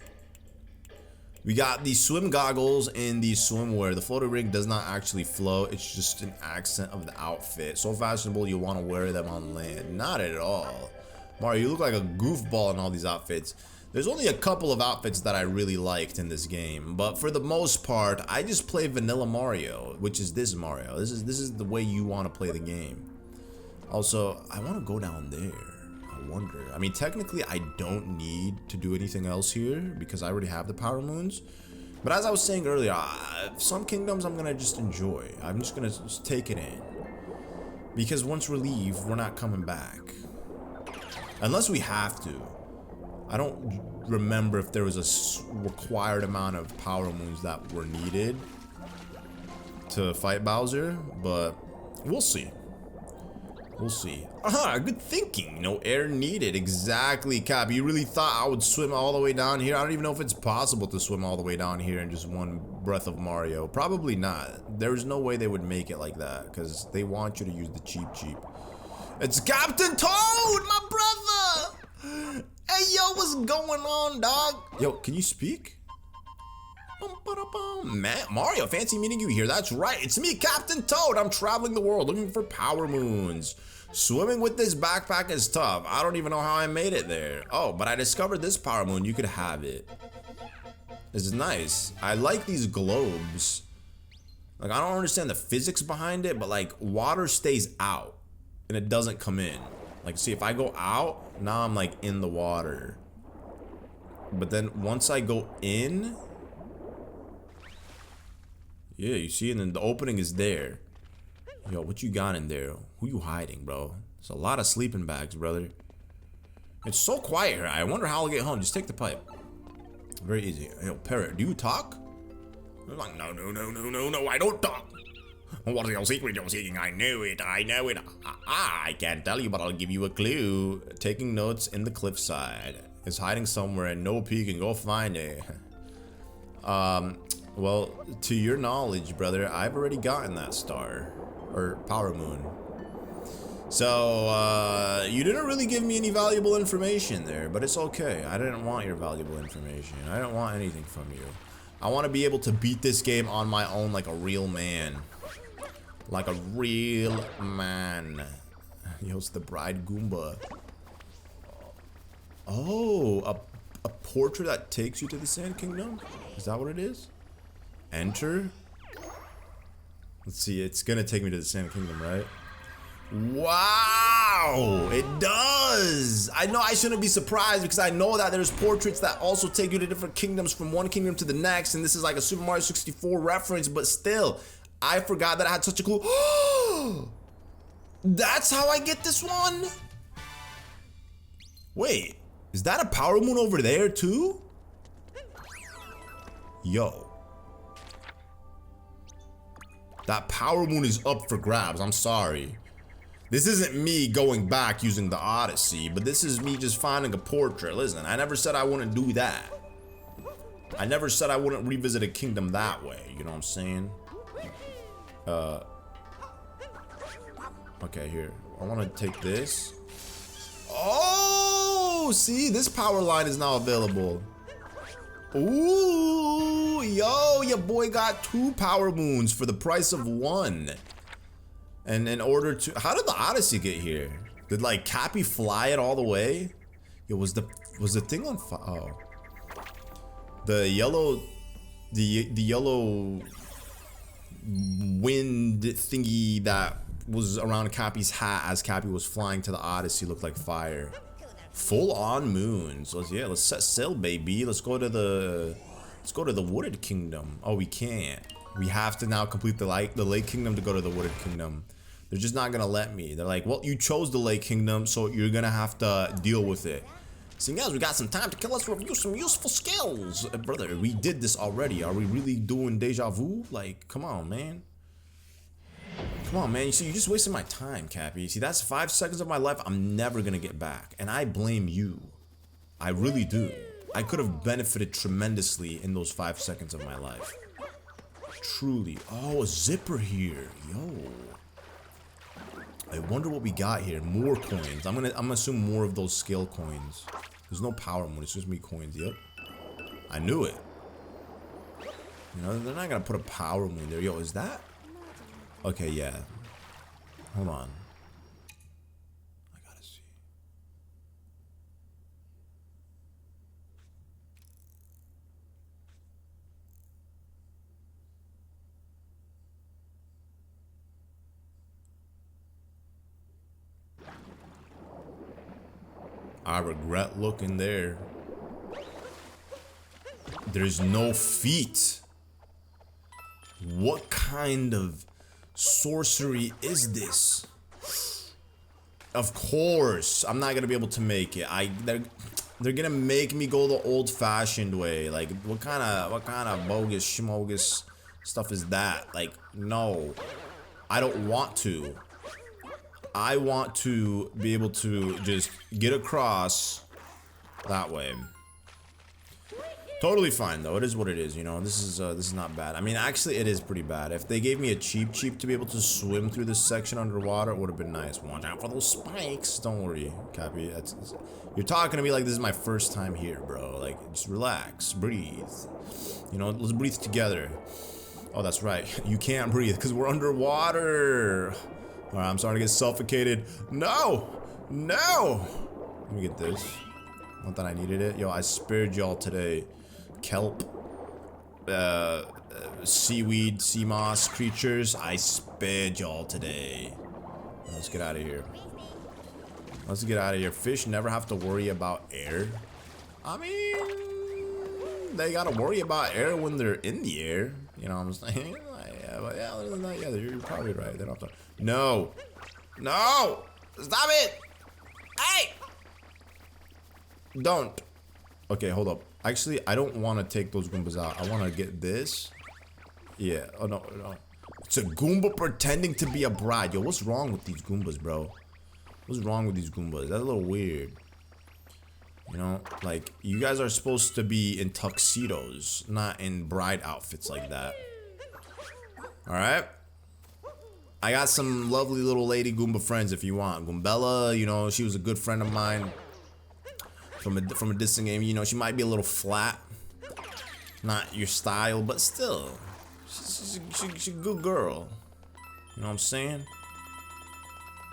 We got the swim goggles and the swimwear. The floating ring does not actually float. It's just an accent of the outfit. So fashionable you want to wear them on land. Not at all. Mario, you look like a goofball in all these outfits. There's only a couple of outfits that I really liked in this game, but for the most part, I just play vanilla Mario, which is this Mario. This is the way you want to play the game. Also, I want to go down there. I wonder. I mean, technically, I don't need to do anything else here because I already have the power moons. But as I was saying earlier, some kingdoms I'm gonna just enjoy. I'm just gonna just take it in because once we leave, we're not coming back unless we have to. I don't remember if there was a required amount of power moons that were needed to fight Bowser, but we'll see. We'll see. Aha, good thinking. No air needed. Exactly, Cap. You really thought I would swim all the way down here? I don't even know if it's possible to swim all the way down here in just one breath of Mario. Probably not. There's no way they would make it like that because they want you to use the cheap. It's Captain Toad, my brother! Hey, yo, what's going on, dog? Yo, can you speak? Mario, fancy meeting you here. That's right, it's me, Captain Toad. I'm traveling the world looking for power moons. Swimming with this backpack is tough. I don't even know how I made it there. Oh, but I discovered this power moon. You could have it. This is nice. I like these globes. Like, I don't understand the physics behind it, but like, water stays out and it doesn't come in. Like, see, if I go out, now I'm like in the water. But then once I go in, yeah, you see, and then the opening is there. Yo, what you got in there? Who you hiding, bro? There's a lot of sleeping bags, brother. It's so quiet here. I wonder how I'll get home. Just take the pipe. Very easy. Yo, parrot, do you talk? I'm like, no, I don't talk. What's your secret you're seeking? I know it. I can't tell you, but I'll give you a clue. Taking notes in the cliffside. It's hiding somewhere and no P can go find it. Well, to your knowledge, brother, I've already gotten that star. Or power moon. So, you didn't really give me any valuable information there, but it's okay. I didn't want your valuable information. I didn't want anything from you. I want to be able to beat this game on my own like a real man. Like a real man. Yo, it's the bride Goomba. Oh, a portrait that takes you to the Sand Kingdom? Is that what it is? Enter? Let's see, it's gonna take me to the Sand Kingdom, right? Wow! It does! I know I shouldn't be surprised because I know that there's portraits that also take you to different kingdoms from one kingdom to the next, and this is like a Super Mario 64 reference, but still, I forgot that I had such a cool... That's how I get this one? Wait, is that a power moon over there too? Yo. That power moon is up for grabs, I'm sorry. This isn't me going back using the Odyssey, but this is me just finding a portrait. Listen, I never said I wouldn't do that. I never said I wouldn't revisit a kingdom that way, you know what I'm saying? Okay, here. I want to take this. Oh, see, this power line is now available. Ooh, yo, your boy got 2 power moons for the price of 1. And in order to, how did the Odyssey get here? Did like Cappy fly it all the way? Yo, was the thing on fire? Oh, the yellow wind thingy that was around Cappy's hat as Cappy was flying to the Odyssey looked like fire. Full on moons. Let's set sail, baby. Let's go to the Let's go to the Wooded Kingdom. Oh, we can't. We have to now complete the Lake Kingdom to go to the Wooded Kingdom. They're just not gonna let me. They're like, well, you chose the Lake Kingdom, so you're gonna have to deal with it. So guys, we got some time to kill. Let's review some useful skills. Brother, we did this already. Are we really doing deja vu? Like, come on, man. Come on, man. You see, you're just wasting my time, Cappy. See, that's 5 seconds of my life I'm never gonna get back. And I blame you. I really do. I could have benefited tremendously in those 5 seconds of my life. Truly. Oh, a zipper here. Yo. I wonder what we got here. More coins. I'm gonna assume more of those skill coins. There's no power moon. It's just me coins. Yep. I knew it. You know, they're not gonna put a power moon there. Yo, is that? Okay, yeah. Hold on. I gotta see. I regret looking there. There's no feet. What kind of sorcery is this? Of course, I'm not gonna be able to make it. They're gonna make me go the old-fashioned way. Like, what kind of bogus schmogus stuff is that? Like, no, I don't want to. I want to be able to just get across that way. Totally fine though. It is what it is, you know. This is not bad. I mean, actually, it is pretty bad. If they gave me a cheap to be able to swim through this section underwater, it would have been nice. Watch out for those spikes. Don't worry, Cappy. You're talking to me like this is my first time here, bro. Like, just relax, breathe. You know, let's breathe together. Oh, that's right. You can't breathe because we're underwater. All right, I'm starting to get suffocated. No, no. Let me get this. Not that I needed it. Yo, I spared y'all today. Kelp, seaweed, sea moss creatures. I spared y'all today. Let's get out of here. Let's get out of here. Fish never have to worry about air. I mean, they gotta worry about air when they're in the air. You know what I'm saying? Yeah, but yeah, other than that, yeah, you're probably right. They don't have to. No, no, stop it! Hey, don't. Okay, hold up. Actually, I don't want to take those Goombas out. I want to get this. Yeah. Oh, no, no. It's a Goomba pretending to be a bride. Yo, what's wrong with these Goombas, bro? What's wrong with these Goombas? That's a little weird. You know, like, you guys are supposed to be in tuxedos, not in bride outfits like that. Alright? I got some lovely little lady Goomba friends if you want. Goombella, you know, she was a good friend of mine. From a distant game, you know, she might be a little flat, not your style, but still, she's a good girl. You know what I'm saying?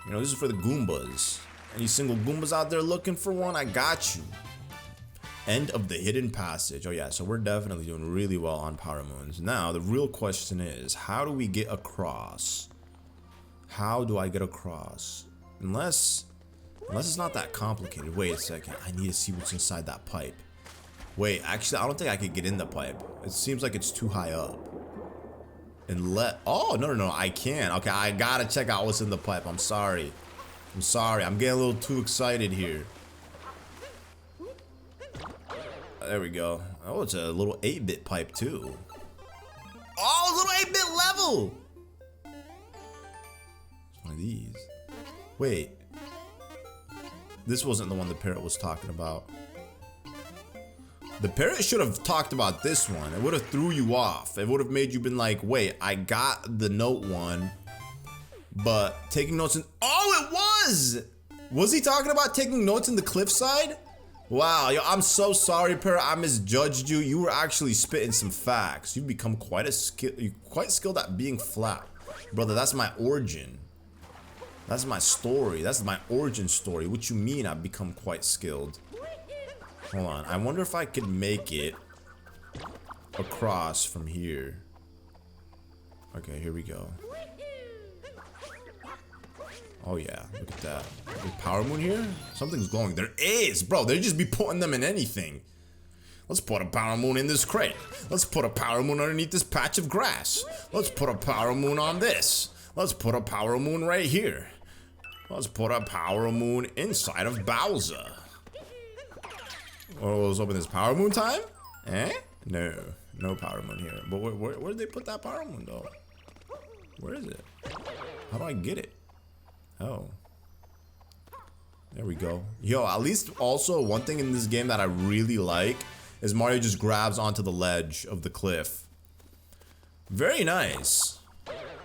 You know, this is for the Goombas. Any single Goombas out there looking for one? I got you. End of the hidden passage. Oh yeah, so we're definitely doing really well on Power Moons. Now the real question is, how do we get across? How do I get across? Unless it's not that complicated. Wait a second. I need to see what's inside that pipe. Wait, actually, I don't think I could get in the pipe. It seems like it's too high up. Oh, no, I can. Okay, I gotta check out what's in the pipe. I'm sorry. I'm getting a little too excited here. There we go. Oh, it's a little 8-bit pipe, too. Oh, little 8-bit level! It's one of these. Wait. This wasn't the one the parrot was talking about. The parrot should have talked about this one. It would have threw you off. It would have made you been like, wait, I got the note one, but taking notes in... Oh, it was! Was he talking about taking notes in the cliffside? Wow, yo, I'm so sorry, parrot. I misjudged you. You were actually spitting some facts. You've become quite skilled at being flat. Brother, that's my origin. That's my story. That's my origin story. What you mean I've become quite skilled? Hold on. I wonder if I could make it across from here. Okay, here we go. Oh yeah, look at that. There's power moon here? Something's glowing. There is, bro. They just be putting them in anything. Let's put a power moon in this crate. Let's put a power moon underneath this patch of grass. Let's put a power moon on this. Let's put a power moon right here. Let's put a power moon inside of Bowser. Oh, let's open this power moon time? Eh? No. No power moon here. But where did they put that power moon though? Where is it? How do I get it? Oh. There we go. Yo, at least also one thing in this game that I really like is Mario just grabs onto the ledge of the cliff. Very nice.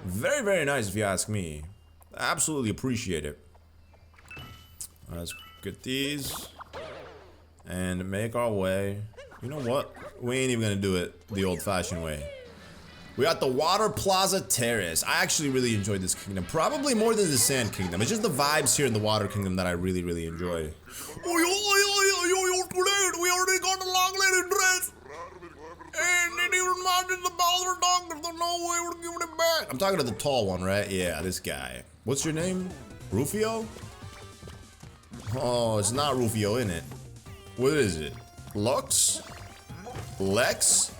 Very, very nice if you ask me. Absolutely appreciate it. Let's get these and make our way. You know what? We ain't even gonna do it the old-fashioned way. We got the Water Plaza Terrace. I actually really enjoyed this kingdom. Probably more than the Sand Kingdom. It's just the vibes here in the Water Kingdom that I really, really enjoy.
We already got a long lady dress. And it even mounted the Bowser dog. There's no way we're giving it back.
I'm talking to the tall one, right? Yeah, this guy. What's your name? Rufio? Oh, it's not Rufio, in it. What is it? Lux? Lex?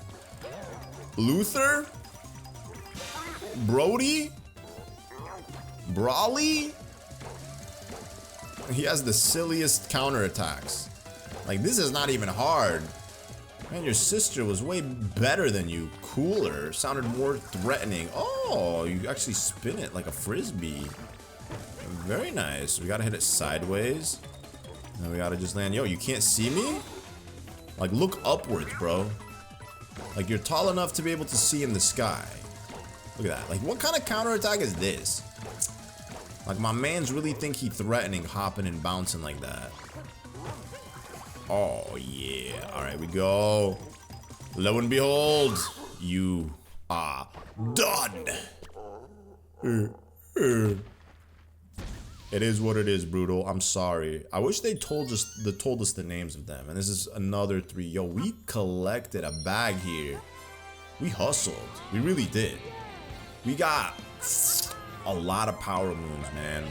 Luther? Brody? Brawly? He has the silliest counterattacks. Like, this is not even hard. Man, your sister was way better than you. Cooler. Sounded more threatening. Oh, you actually spin it like a frisbee. Very nice. We gotta hit it sideways. And we gotta just land. Yo, you can't see me? Like, look upwards, bro. Like, you're tall enough to be able to see in the sky. Look at that. Like, what kind of counterattack is this? Like, my mans really think he threatening, hopping and bouncing like that. Oh, yeah. Alright, we go. Lo and behold, you are done. It is what it is, Brutal. I'm sorry. I wish they told us the names of them. And this is another 3. Yo, we collected a bag here. We hustled. We really did. We got a lot of power moons, man.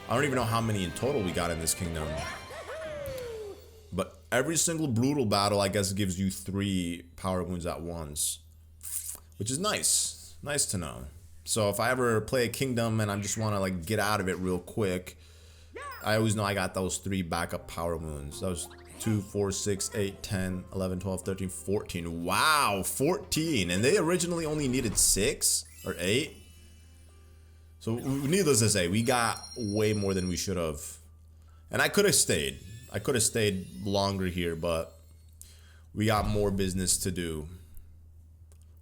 I don't even know how many in total we got in this kingdom. But every single Brutal battle, I guess, gives you 3 power moons at once. Which is nice. Nice to know. So if I ever play a kingdom and I just want to like get out of it real quick, I always know I got those 3 backup power moons. That was 2, 4, 6, 8, 10, 11, 12, 13, 14. Wow, 14. And they originally only needed 6 or 8. So needless to say, we got way more than we should have. And I could have stayed. I could have stayed longer here, but we got more business to do.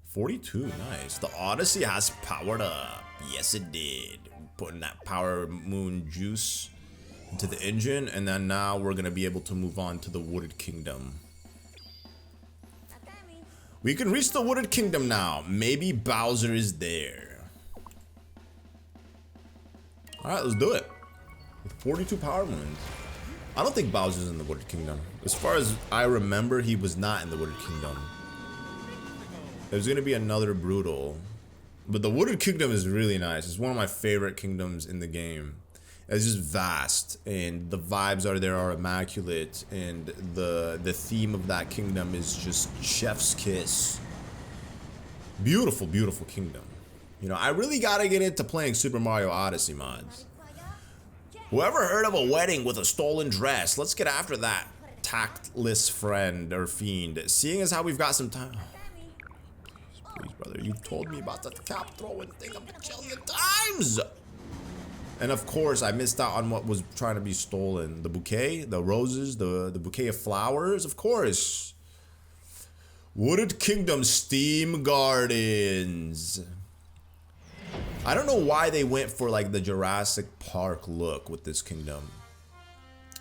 42, nice. The Odyssey has powered up. Yes, it did. Putting that power moon juice into the engine, and then now we're gonna be able to move on to the Wooded Kingdom. We can reach the Wooded Kingdom now. Maybe Bowser is there. Alright, let's do it. With 42 power moons. I don't think Bowser's in the Wooded Kingdom. As far as I remember, he was not in the Wooded Kingdom. There's gonna be another Brutal. But the Wooded Kingdom is really nice. It's one of my favorite kingdoms in the game. It's just vast, and the vibes are immaculate, and the theme of that kingdom is just chef's kiss. Beautiful, beautiful kingdom. You know, I really gotta get into playing Super Mario Odyssey mods. Whoever heard of a wedding with a stolen dress? Let's get after that tactless friend or fiend. Seeing as how we've got some time. Please, brother, you told me about that cap throwing thing a bajillion times. And of course, I missed out on what was trying to be stolen. The bouquet, the roses, the bouquet of flowers, of course. Wooded Kingdom Steam Gardens. I don't know why they went for like the Jurassic Park look with this kingdom.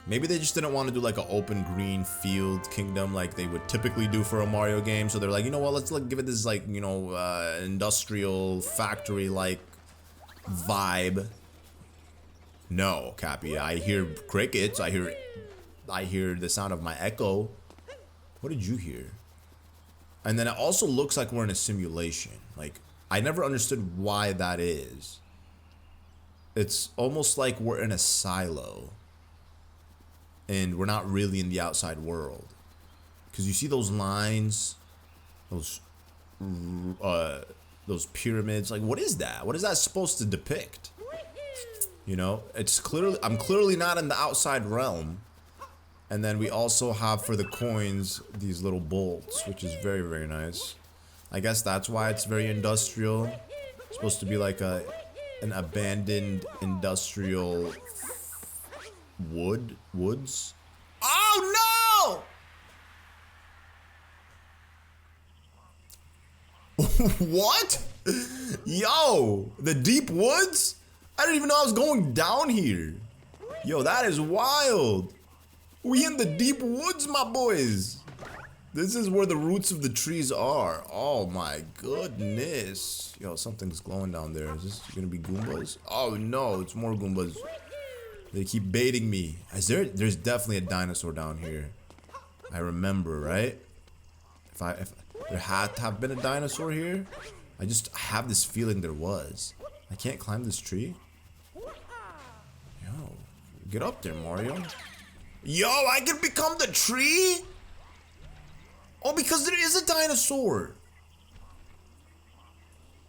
Maybe they just didn't want to do like an open green field kingdom like they would typically do for a Mario game. So they're like, you know what, let's like give it this like, you know, industrial factory like vibe. No, Cappy, I hear crickets. I hear the sound of my echo. What did you hear? And then it also looks like we're in a simulation. Like, I never understood why that is. It's almost like we're in a silo. And we're not really in the outside world. Because you see those lines, those pyramids. Like, what is that? What is that supposed to depict? You know, it's clearly, I'm clearly not in the outside realm. And then we also have for the coins these little bolts, which is very, very nice. I guess that's why it's very industrial. It's supposed to be like an abandoned industrial woods. Oh no! What? Yo, the deep woods? I didn't even know I was going down here. Yo, that is wild. We in the deep woods, my boys. This is where the roots of the trees are. Oh my goodness. Yo, something's glowing down there. Is this gonna be Goombas? Oh no, it's more Goombas. They keep baiting me. There's definitely a dinosaur down here. I remember, right? If there had to have been a dinosaur here, I have this feeling there was. I can't climb this tree. Yo, get up there, Mario. Yo, I can become the tree? Oh, because there is a dinosaur.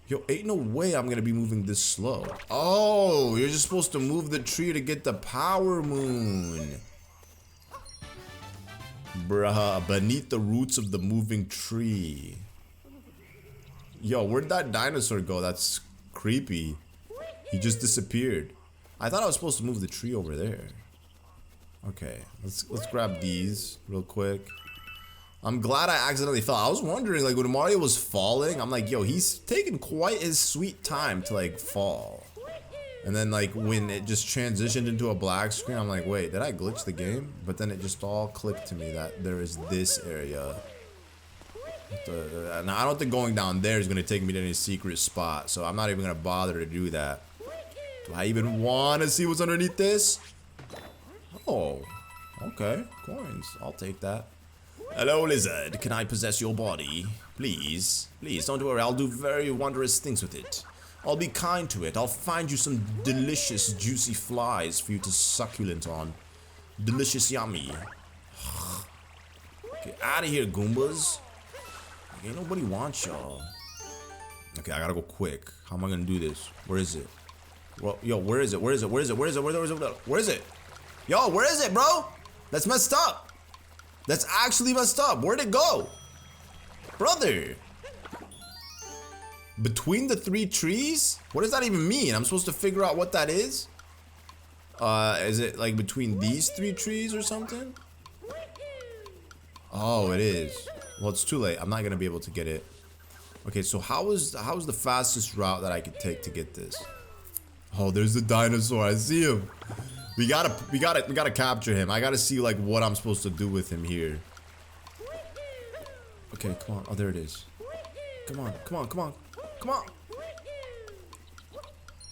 Yo, ain't no way I'm gonna be moving this slow. Oh, you're just supposed to move the tree to get the power moon. Bruh, beneath the roots of the moving tree. Yo, where'd that dinosaur go? That's creepy. He just disappeared. I thought I was supposed to move the tree over there. Okay, let's grab these real quick. I'm glad I accidentally fell. I was wondering, like, when Mario was falling, I'm like, yo, he's taking quite his sweet time to, like, fall. And then, like, when it just transitioned into a black screen, I'm like, wait, did I glitch the game? But then it just all clicked to me that there is this area. Now, I don't think going down there is going to take me to any secret spot, so I'm not even going to bother to do that. Do I even want to see what's underneath this? Oh, okay, coins. I'll take that. Hello, lizard. Can I possess your body? Please. Please, don't worry. I'll do very wondrous things with it. I'll be kind to it. I'll find you some delicious, juicy flies for you to succulent on. Delicious yummy. Get out of here, Goombas. Ain't nobody wants y'all. Okay, I gotta go quick. How am I gonna do this? Where is it? Well, yo, where is it? Where is it? Where is it? Where is it? Where is it? Where is it? Yo, where is it, bro? That's messed up. That's actually messed up. Where'd it go? Brother. Between the 3 trees? What does that even mean? I'm supposed to figure out what that is? Is it like between these 3 trees or something? Oh, it is. Well, it's too late. I'm not gonna be able to get it. Okay, so how is the fastest route that I could take to get this? Oh, there's the dinosaur. I see him. We gotta capture him. I gotta see like what I'm supposed to do with him here. Okay, come on. Oh, there it is. Come on, come on, come on, come on.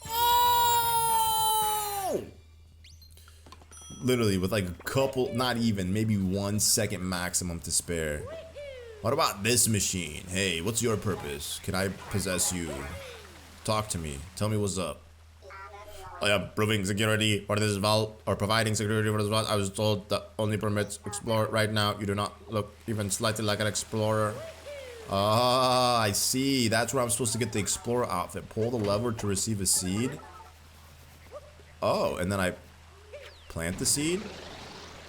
Oh! Literally with like a couple, not even, maybe 1 second maximum to spare. What about this machine? Hey, what's your purpose? Can I possess you? Talk to me. Tell me what's up. I am proving security for this vault, or providing security for this vault. I was told that only permits explore right now. You do not look even slightly like an explorer. Ah, I see. That's where I'm supposed to get the explorer outfit. Pull the lever to receive a seed. Oh, and then I plant the seed,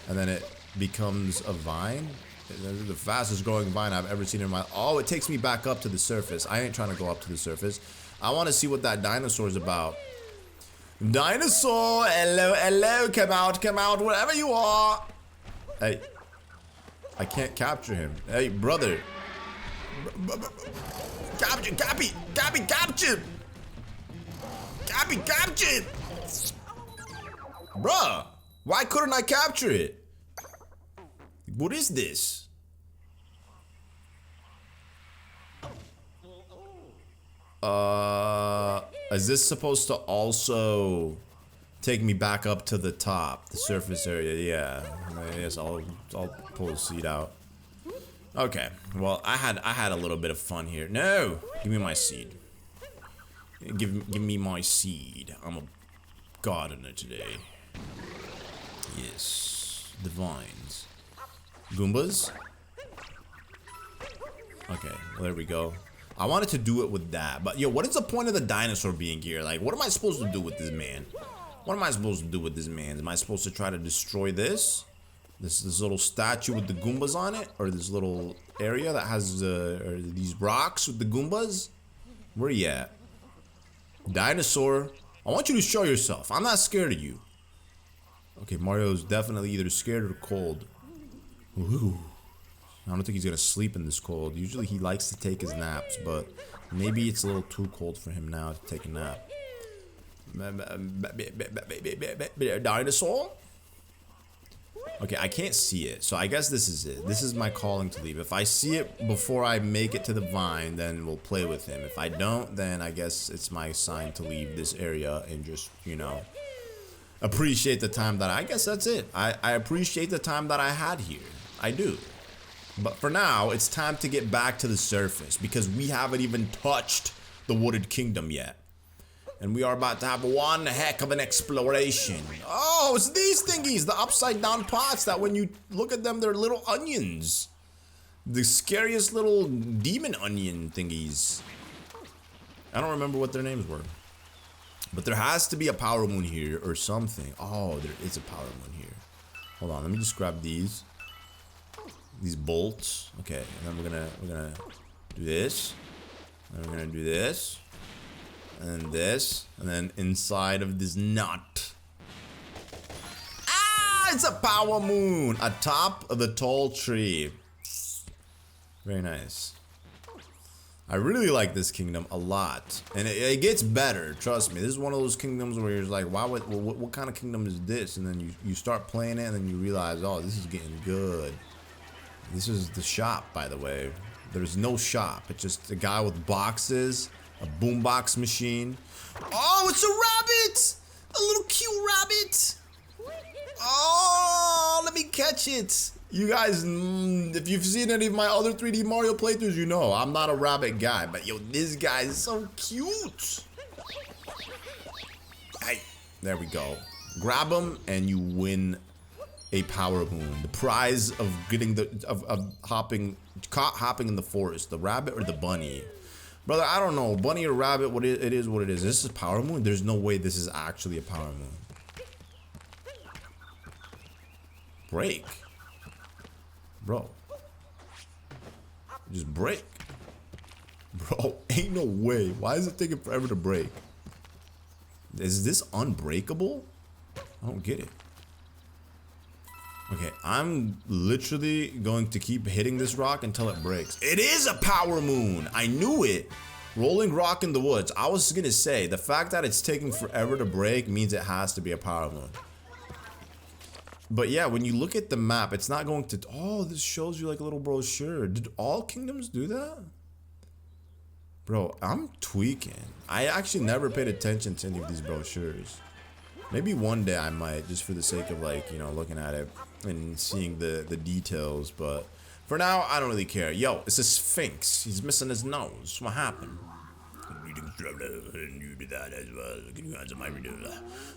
and then it becomes a vine. The fastest growing vine I've ever seen in my... Oh, it takes me back up to the surface. I ain't trying to go up to the surface. I want to see what that dinosaur is about. Dinosaur! Hello, hello! Come out, wherever you are! Hey. I can't capture him. Hey, brother. Capture! Cappy! Capture! Cappy, capture! Bruh! Why couldn't I capture it? What is this? Is this supposed to also take me back up to the top, the surface area? Yeah. Yes, I'll pull the seed out. Okay. Well, I had a little bit of fun here. No, give me my seed. Give me my seed. I'm a gardener today. Yes, the vines. Goombas? Okay, well, there we go. I wanted to do it with that, but yo, what is the point of the dinosaur being here? Like, what am I supposed to do with this man? What am I supposed to do with this man? Am I supposed to try to destroy this? This little statue with the Goombas on it? Or this little area that has these rocks with the Goombas? Where you at? Dinosaur, I want you to show yourself. I'm not scared of you. Okay, Mario's definitely either scared or cold. Ooh. I don't think he's gonna sleep in this cold. Usually he likes to take his naps, but maybe it's a little too cold for him now to take a nap. Dinosaur? Okay, I can't see it, so I guess this is it. This is my calling to leave. If I see it before I make it to the vine, then we'll play with him. If I don't, then I guess it's my sign to leave this area and just, you know, appreciate the time that I guess that's it. I appreciate the time that I had here. I do. But for now, it's time to get back to the surface because we haven't even touched the Wooded Kingdom yet. And we are about to have one heck of an exploration. Oh, it's these thingies, the upside down pots that when you look at them, they're little onions. The scariest little demon onion thingies. I don't remember what their names were. But there has to be a power moon here or something. Oh, there is a power moon here. Hold on, let me just grab these bolts. Okay, and then we're gonna do this. And we're gonna do this. And then this. And then inside of this nut. Ah, it's a power moon atop of the tall tree. Very nice. I really like this kingdom a lot, and it gets better. Trust me, this is one of those kingdoms where you're like, "Why? What kind of kingdom is this?" And then you start playing it, and then you realize, "Oh, this is getting good." This is the shop, by the way. There's no shop. It's just a guy with boxes, a boombox machine. Oh, it's a rabbit! A little cute rabbit. Oh, let me catch it. You guys, if you've seen any of my other 3D Mario playthroughs, you know I'm not a rabbit guy, but yo, this guy is so cute. Hey, there we go. Grab him and you win a power moon. The prize of getting hopping in the forest, the rabbit or the bunny. Brother, I don't know, bunny or rabbit, it is what it is. This is power moon. There's no way this is actually a power moon. Break. Bro. Just break. Bro, ain't no way. Why is it taking forever to break? Is this unbreakable? I don't get it. Okay, I'm literally going to keep hitting this rock until it breaks. It is a power moon. I knew it. Rolling rock in the woods. I was gonna say, the fact that it's taking forever to break means it has to be a power moon. But yeah, when you look at the map, it's not going to... Oh, this shows you like a little brochure. Did all kingdoms do that? Bro, I'm tweaking. I actually never paid attention to any of these brochures. Maybe one day I might, just for the sake of like, you know, looking at it and seeing the details. But for now, I don't really care. Yo, it's a Sphinx. He's missing his nose. What happened? And you do that as well. Can you answer my riddle?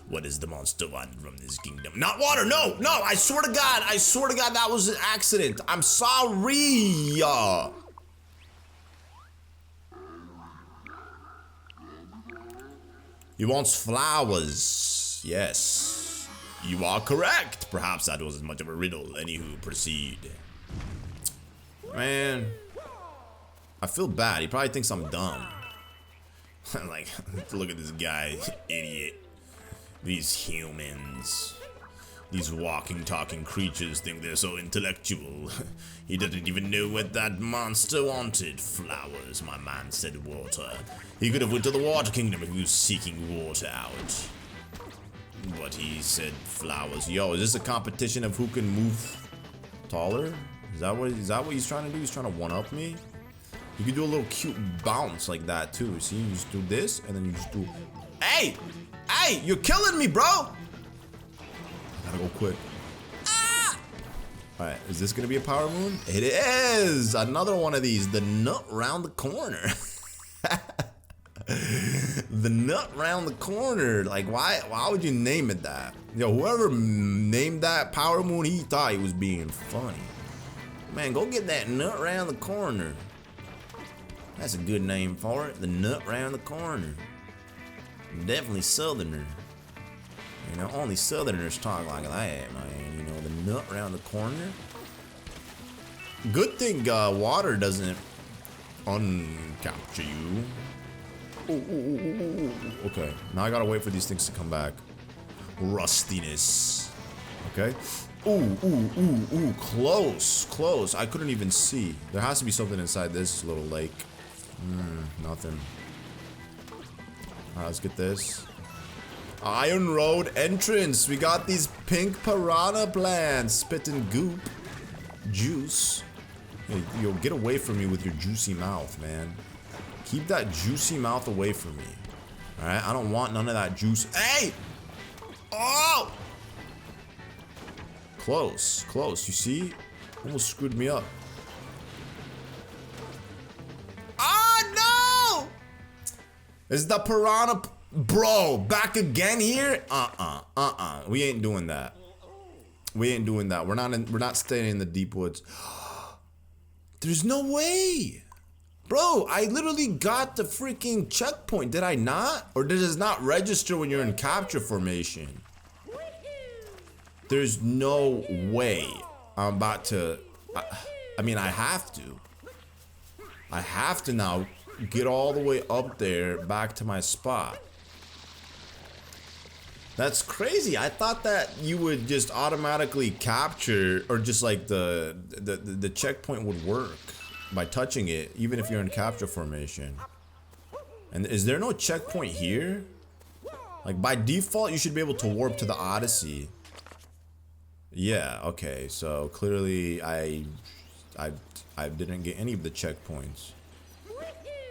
What is the monster want from this kingdom? Not water. No, no. I swear to God, that was an accident. I'm sorry. He wants flowers. Yes, you are correct. Perhaps that wasn't much of a riddle. Anywho, proceed. Man, I feel bad. He probably thinks I'm dumb. Like, look at this guy, idiot. These humans, these walking, talking creatures think they're so intellectual. He doesn't even know what that monster wanted. Flowers, my man said water. He could have went to the Water Kingdom if he was seeking water out. But he said flowers. Yo, is this a competition of who can move taller? Is that what he's trying to do? He's trying to one-up me? You can do a little cute bounce like that too. See, you just do this and then you just do... Hey! Hey! You're killing me, bro! I gotta go quick. Ah! Alright, is this gonna be a power moon? It is! Another one of these. The nut round the corner. The nut round the corner. Like, why would you name it that? Yo, whoever named that power moon, he thought he was being funny. Man, go get that nut round the corner. That's a good name for it. The nut round the corner. Definitely southerner. You know, only southerners talk like that, man. You know, the nut round the corner. Good thing water doesn't uncapture you. Ooh. Okay, now I gotta wait for these things to come back. Rustiness. Okay. Ooh. Close. I couldn't even see. There has to be something inside this little lake. Nothing. Alright, let's get this. Iron Road entrance. We got these pink piranha plants. Spitting goop. Juice. Hey, yo, get away from me with your juicy mouth, man. Keep that juicy mouth away from me. Alright, I don't want none of that juice. Hey! Oh! Close. You see? Almost screwed me up. Oh, no! Is the piranha... Bro, back again here? We ain't doing that. We're not staying in the deep woods. There's no way. Bro, I literally got the freaking checkpoint. Did I not? Or does it not register when you're in capture formation? There's no way I'm about to... I mean, I have to. I have to now get all the way up there back to my spot. That's crazy. I thought that you would just automatically capture, or just like the checkpoint would work by touching it, even if you're in capture formation. And is there no checkpoint here? Like by default, you should be able to warp to the Odyssey. Yeah, okay, so clearly I didn't get any of the checkpoints.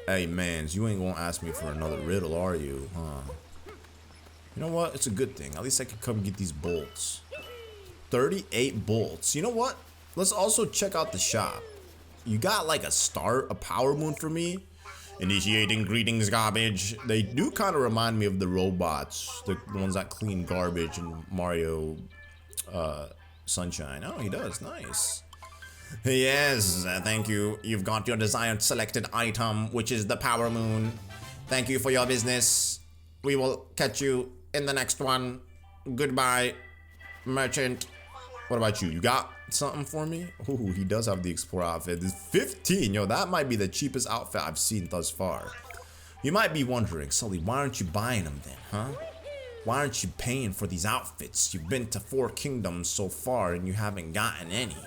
Hey mans, you ain't gonna ask me for another riddle, are you? Huh? You know what? It's a good thing. At least I can come get these bolts. 38 bolts. You know what? Let's also check out the shop. You got like a power moon for me? Initiating greetings, garbage. They do kind of remind me of the robots, the ones that clean garbage in Mario Sunshine. Oh, he does. Nice. Yes, thank you. You've got your desired selected item, which is the power moon. Thank you for your business. We will catch you in the next one. Goodbye, merchant. What about you? You got something for me? Ooh, he does have the Explorer outfit. It's 15. Yo, that might be the cheapest outfit I've seen thus far. You might be wondering, Sully, why aren't you buying them then, huh? Why aren't you paying for these outfits? You've been to 4 kingdoms so far and you haven't gotten any.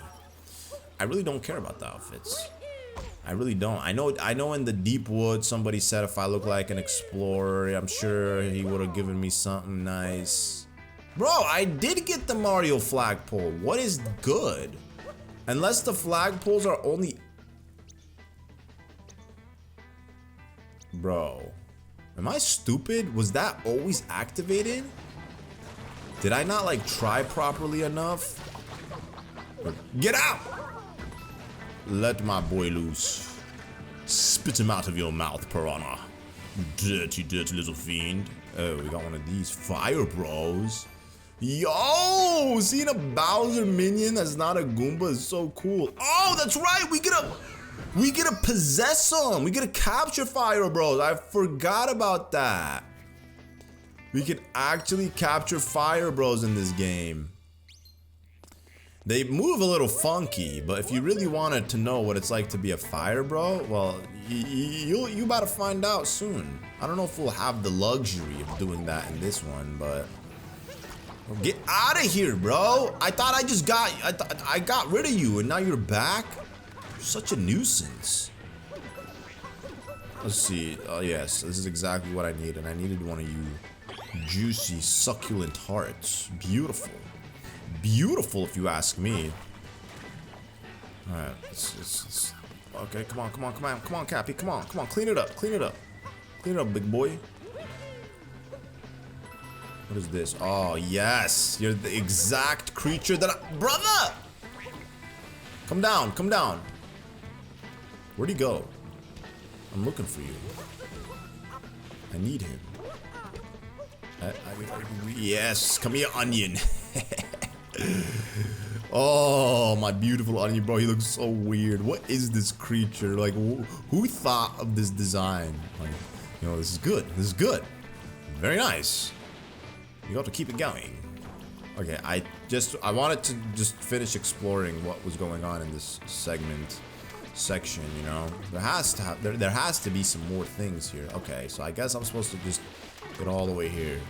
I really don't care about the outfits. I really don't. I know in the deep woods somebody said if I look like an explorer, I'm sure he would have given me something nice. Bro, I did get the Mario flagpole. What is good? Unless the flagpoles are only... Bro, am I stupid? Was that always activated? Did I not like try properly enough? Get out! Let my boy loose. Spit him out of your mouth, piranha. Dirty little fiend. Oh, we got one of these. Fire bros. Yo! Seeing a Bowser minion that's not a Goomba is so cool. Oh, that's right! We get to possess them! We get to capture Fire Bros. I forgot about that. We can actually capture Fire Bros in this game. They move a little funky, but if you really wanted to know what it's like to be a Fire Bro, well, you about to find out soon. I don't know if we'll have the luxury of doing that in this one, but... Get out of here, bro! I thought I got rid of you, and now you're back? You're such a nuisance. Let's see. Oh, yes, this is exactly what I need, and I needed one of you juicy, succulent hearts. Beautiful. Beautiful, if you ask me. Alright, okay, come on, Cappy, come on, clean it up, big boy. What is this? Oh, yes, you're the exact creature that Brother! Come down. Where'd he go? I'm looking for you. I need him. Yes, come here, onion. Oh, my beautiful onion, bro. He looks so weird. What is this creature? Like, who thought of this design? Like, you know, this is good. This is good. Very nice. You got to keep it going. Okay, I wanted to just finish exploring what was going on in this section, you know. There has to be some more things here. Okay, so I guess I'm supposed to just get all the way here.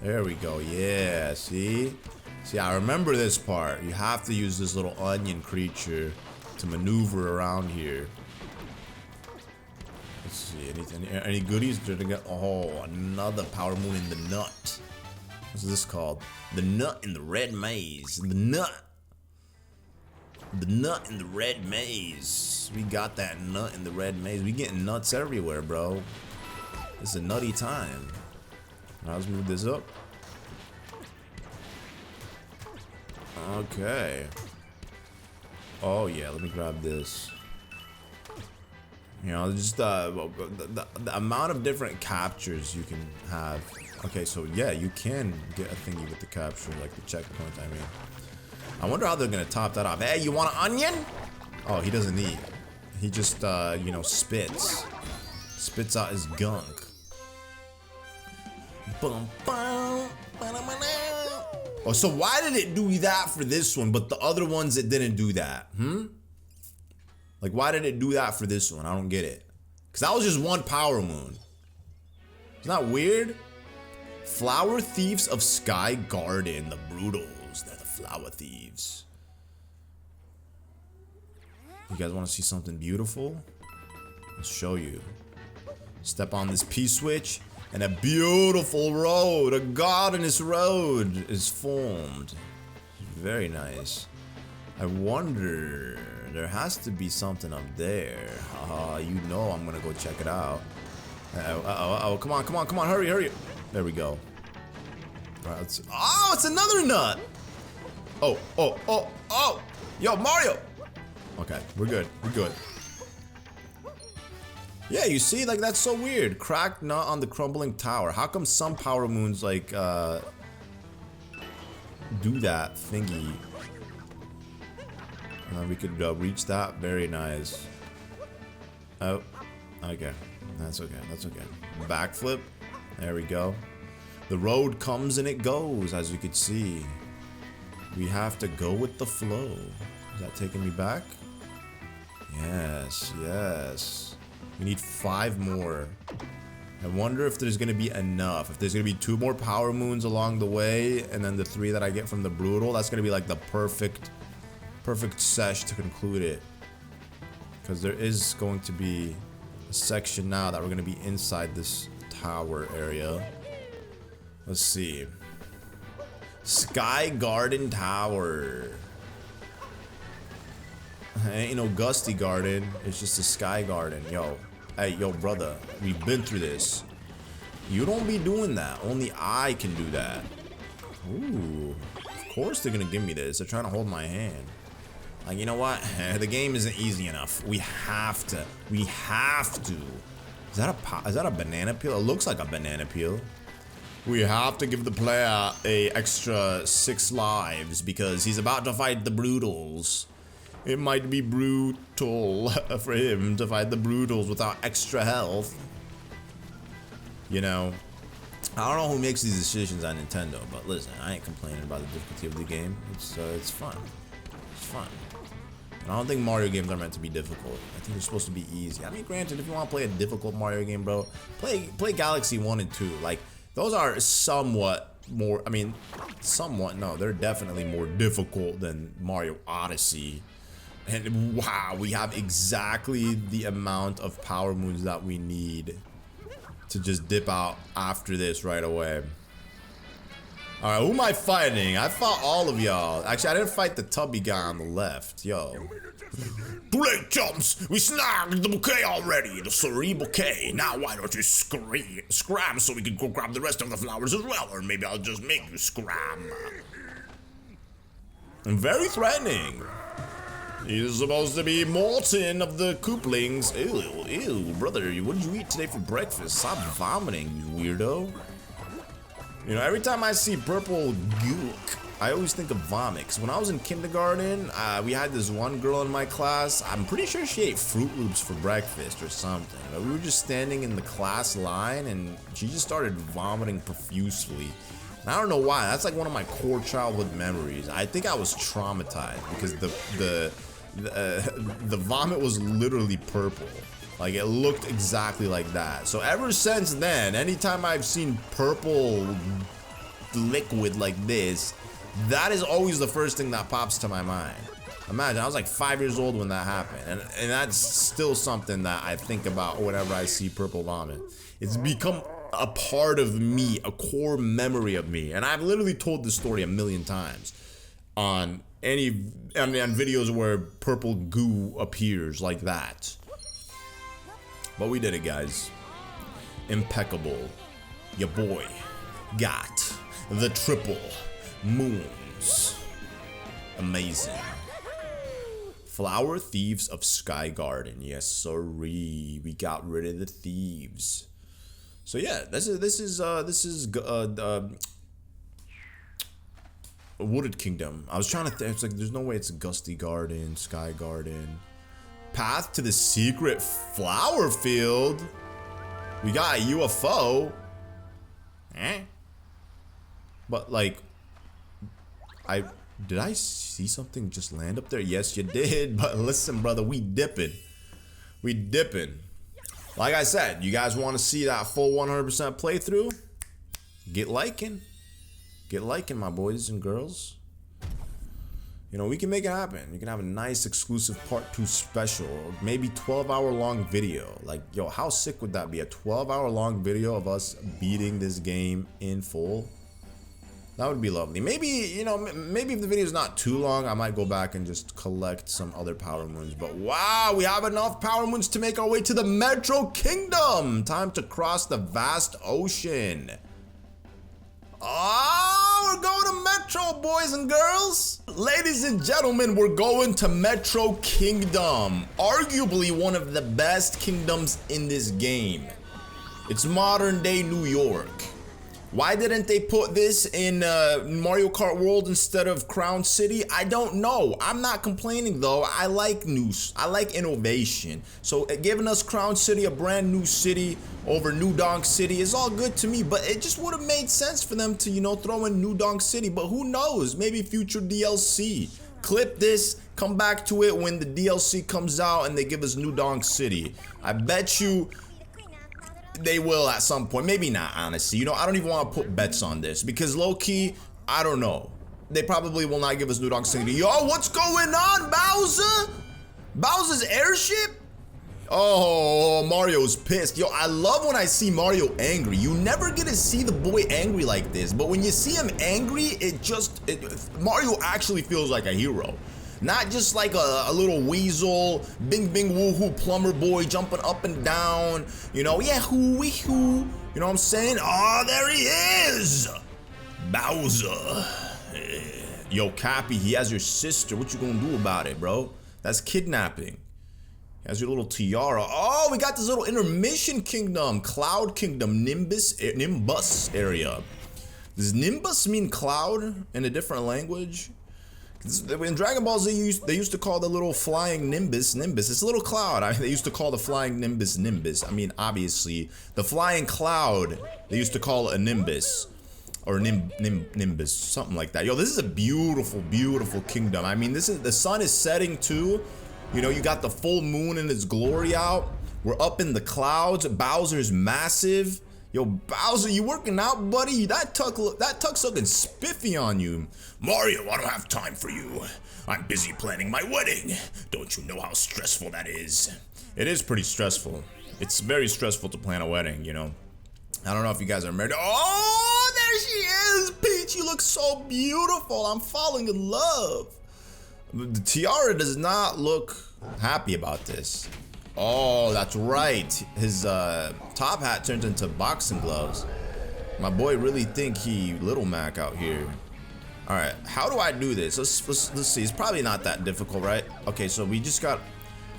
There we go. Yeah, see? See, I remember this part. You have to use this little onion creature to maneuver around here. Let's see, any goodies? Oh, another power moon in the nut. What's this called? The nut in the red maze. The nut in the red maze. We got that nut in the red maze. We getting nuts everywhere, bro. It's a nutty time. Now let's move this up. Okay. Oh yeah, let me grab this. You know, just the amount of different captures you can have. Okay, so yeah, you can get a thingy with the capture, like the checkpoint, I mean. I wonder how they're gonna top that off. Hey, you want an onion? Oh, he doesn't eat. He just, you know, spits out his gunk. Oh, so why did it do that for this one, but the other ones it didn't do that? Like, why did it do that for this one? I don't get it. Because that was just one power moon. Isn't that weird? Flower Thieves of Sky Garden. The Brutals. They're the flower thieves. You guys want to see something beautiful? Let's show you. Step on this P-switch, and a beautiful road, a gardenous road is formed. Very nice. I wonder, there has to be something up there. You know I'm gonna go check it out. Uh-oh, come on, hurry. There we go. All right, let's see. Oh, it's another nut. Oh. Yo, Mario. Okay, we're good. Yeah, you see, like, that's so weird. Cracked nut on the crumbling tower. How come some power moons, like, do that thingy? We could reach that. Very nice. Oh, okay. That's okay. Backflip. There we go. The road comes and it goes, as you could see. We have to go with the flow. Is that taking me back? Yes. We need 5 more. I wonder if there's gonna be enough. If there's gonna be 2 more power moons along the way, and then the 3 that I get from the Brutal, that's gonna be like the perfect sesh to conclude it. Because there is going to be a section now that we're gonna be inside this tower area. Let's see. Sky Garden Tower. Ain't no Gusty Garden, it's just a Sky Garden. Yo, brother, we've been through this. You don't be doing that. Only I can do that. Ooh, of course they're gonna give me this. They're trying to hold my hand. Like, you know what? The game isn't easy enough. We have to. Is that a banana peel? It looks like a banana peel. We have to give the player a extra 6 lives because he's about to fight the Brutals. It might be brutal for him to fight the Brutals without extra health. You know, I don't know who makes these decisions on Nintendo, but listen, I ain't complaining about the difficulty of the game. It's fun. It's fun. And I don't think Mario games are meant to be difficult. I think they're supposed to be easy. I mean, granted, if you want to play a difficult Mario game, bro, play Galaxy 1 and 2. Like, those are somewhat more, no, they're definitely more difficult than Mario Odyssey. And wow, we have exactly the amount of power moons that we need to just dip out after this right away. Alright, who am I fighting? I fought all of y'all. Actually, I didn't fight the tubby guy on the left. Yo. Too late, chumps! We snagged the bouquet already! The Suri bouquet! Now why don't you scram so we can go grab the rest of the flowers as well? Or maybe I'll just make you scram. And very threatening. He's supposed to be Morton of the Kooplings. Ew, brother, what did you eat today for breakfast? Stop vomiting, you weirdo. You know, every time I see purple gook I always think of vomit. 'Cause when I was in kindergarten, we had this one girl in my class. I'm pretty sure she ate Fruit Loops for breakfast or something. But we were just standing in the class line, and she just started vomiting profusely. And I don't know why. That's like one of my core childhood memories. I think I was traumatized because the vomit was literally purple. Like, it looked exactly like that. So ever since then, anytime I've seen purple liquid like this, that is always the first thing that pops to my mind. Imagine, I was like 5 years old when that happened, and that's still something that I think about whenever I see purple vomit. It's become a part of me, a core memory of me, and I've literally told this story a million times on videos where purple goo appears like that. But we did it, guys. Impeccable. Your boy got the triple moons. Amazing. Flower Thieves of Sky Garden. Yes, sirree. We got rid of the thieves. So yeah, this is Wooded Kingdom. I was trying to think. It's like there's no way it's Gusty Garden, Sky Garden. Path to the Secret Flower Field. We got a UFO. But like, did I see something just land up there? Yes, you did. But listen, brother, we dipping. We dipping. Like I said, you guys want to see that full 100% playthrough? Get liking. Get liking, my boys and girls. You know, we can make it happen. You can have a nice exclusive part 2 special, or maybe 12-hour long video. Like, yo, how sick would that be? A 12-hour long video of us beating this game in full? That would be lovely. Maybe, you know, maybe if the video is not too long, I might go back and just collect some other power moons. But wow, we have enough power moons to make our way to the Metro Kingdom. Time to cross the vast ocean. Oh, we're going to Metro, boys and girls. Ladies and gentlemen, we're going to Metro Kingdom. Arguably one of the best kingdoms in this game. It's modern day New York. Why didn't they put this in Mario Kart World instead of Crown City? I don't know. I'm not complaining though. I like news. I like innovation. So giving us Crown City, a brand new city over New Donk City is all good to me. But it just would have made sense for them to, you know, throw in New Donk City. But who knows? Maybe future DLC. Clip this, come back to it when the DLC comes out and they give us New Donk City. I bet you they will at some point. Maybe not, honestly. You know, I don't even want to put bets on this because low-key, I don't know. They probably will not give us New Donk City. Yo, what's going on, Bowser? Bowser's airship? Oh, Mario's pissed. Yo, I love when I see Mario angry. You never get to see the boy angry like this, but when you see him angry, Mario actually feels like a hero. Not just like a little weasel, bing bing woohoo plumber boy jumping up and down, you know, yeah, hoo-wee hoo, you know what I'm saying? Oh, there he is! Bowser. Yo, Cappy, he has your sister. What you gonna do about it, bro? That's kidnapping. He has your little tiara. Oh, we got this little intermission kingdom, Cloud Kingdom, Nimbus area. Does Nimbus mean cloud in a different language? In Dragon Ball Z, they used to call the little flying Nimbus. It's a little cloud. They used to call the flying Nimbus. I mean, obviously, the flying cloud, they used to call it a Nimbus. Or Nimbus, something like that. Yo, this is a beautiful, beautiful kingdom. I mean, the sun is setting too. You know, you got the full moon in its glory out. We're up in the clouds. Bowser's massive. Yo, Bowser, you working out, buddy? That tuck's looking spiffy on you. Mario, I don't have time for you. I'm busy planning my wedding. Don't you know how stressful that is? It is pretty stressful. It's very stressful to plan a wedding, you know. I don't know if you guys are married. Oh, there she is, Peach. You look so beautiful. I'm falling in love. The tiara does not look happy about this. Oh, that's right. His top hat turns into boxing gloves. My boy really think he Little Mac out here. All right, how do I do this? Let's see. It's probably not that difficult, right? Okay, so we just got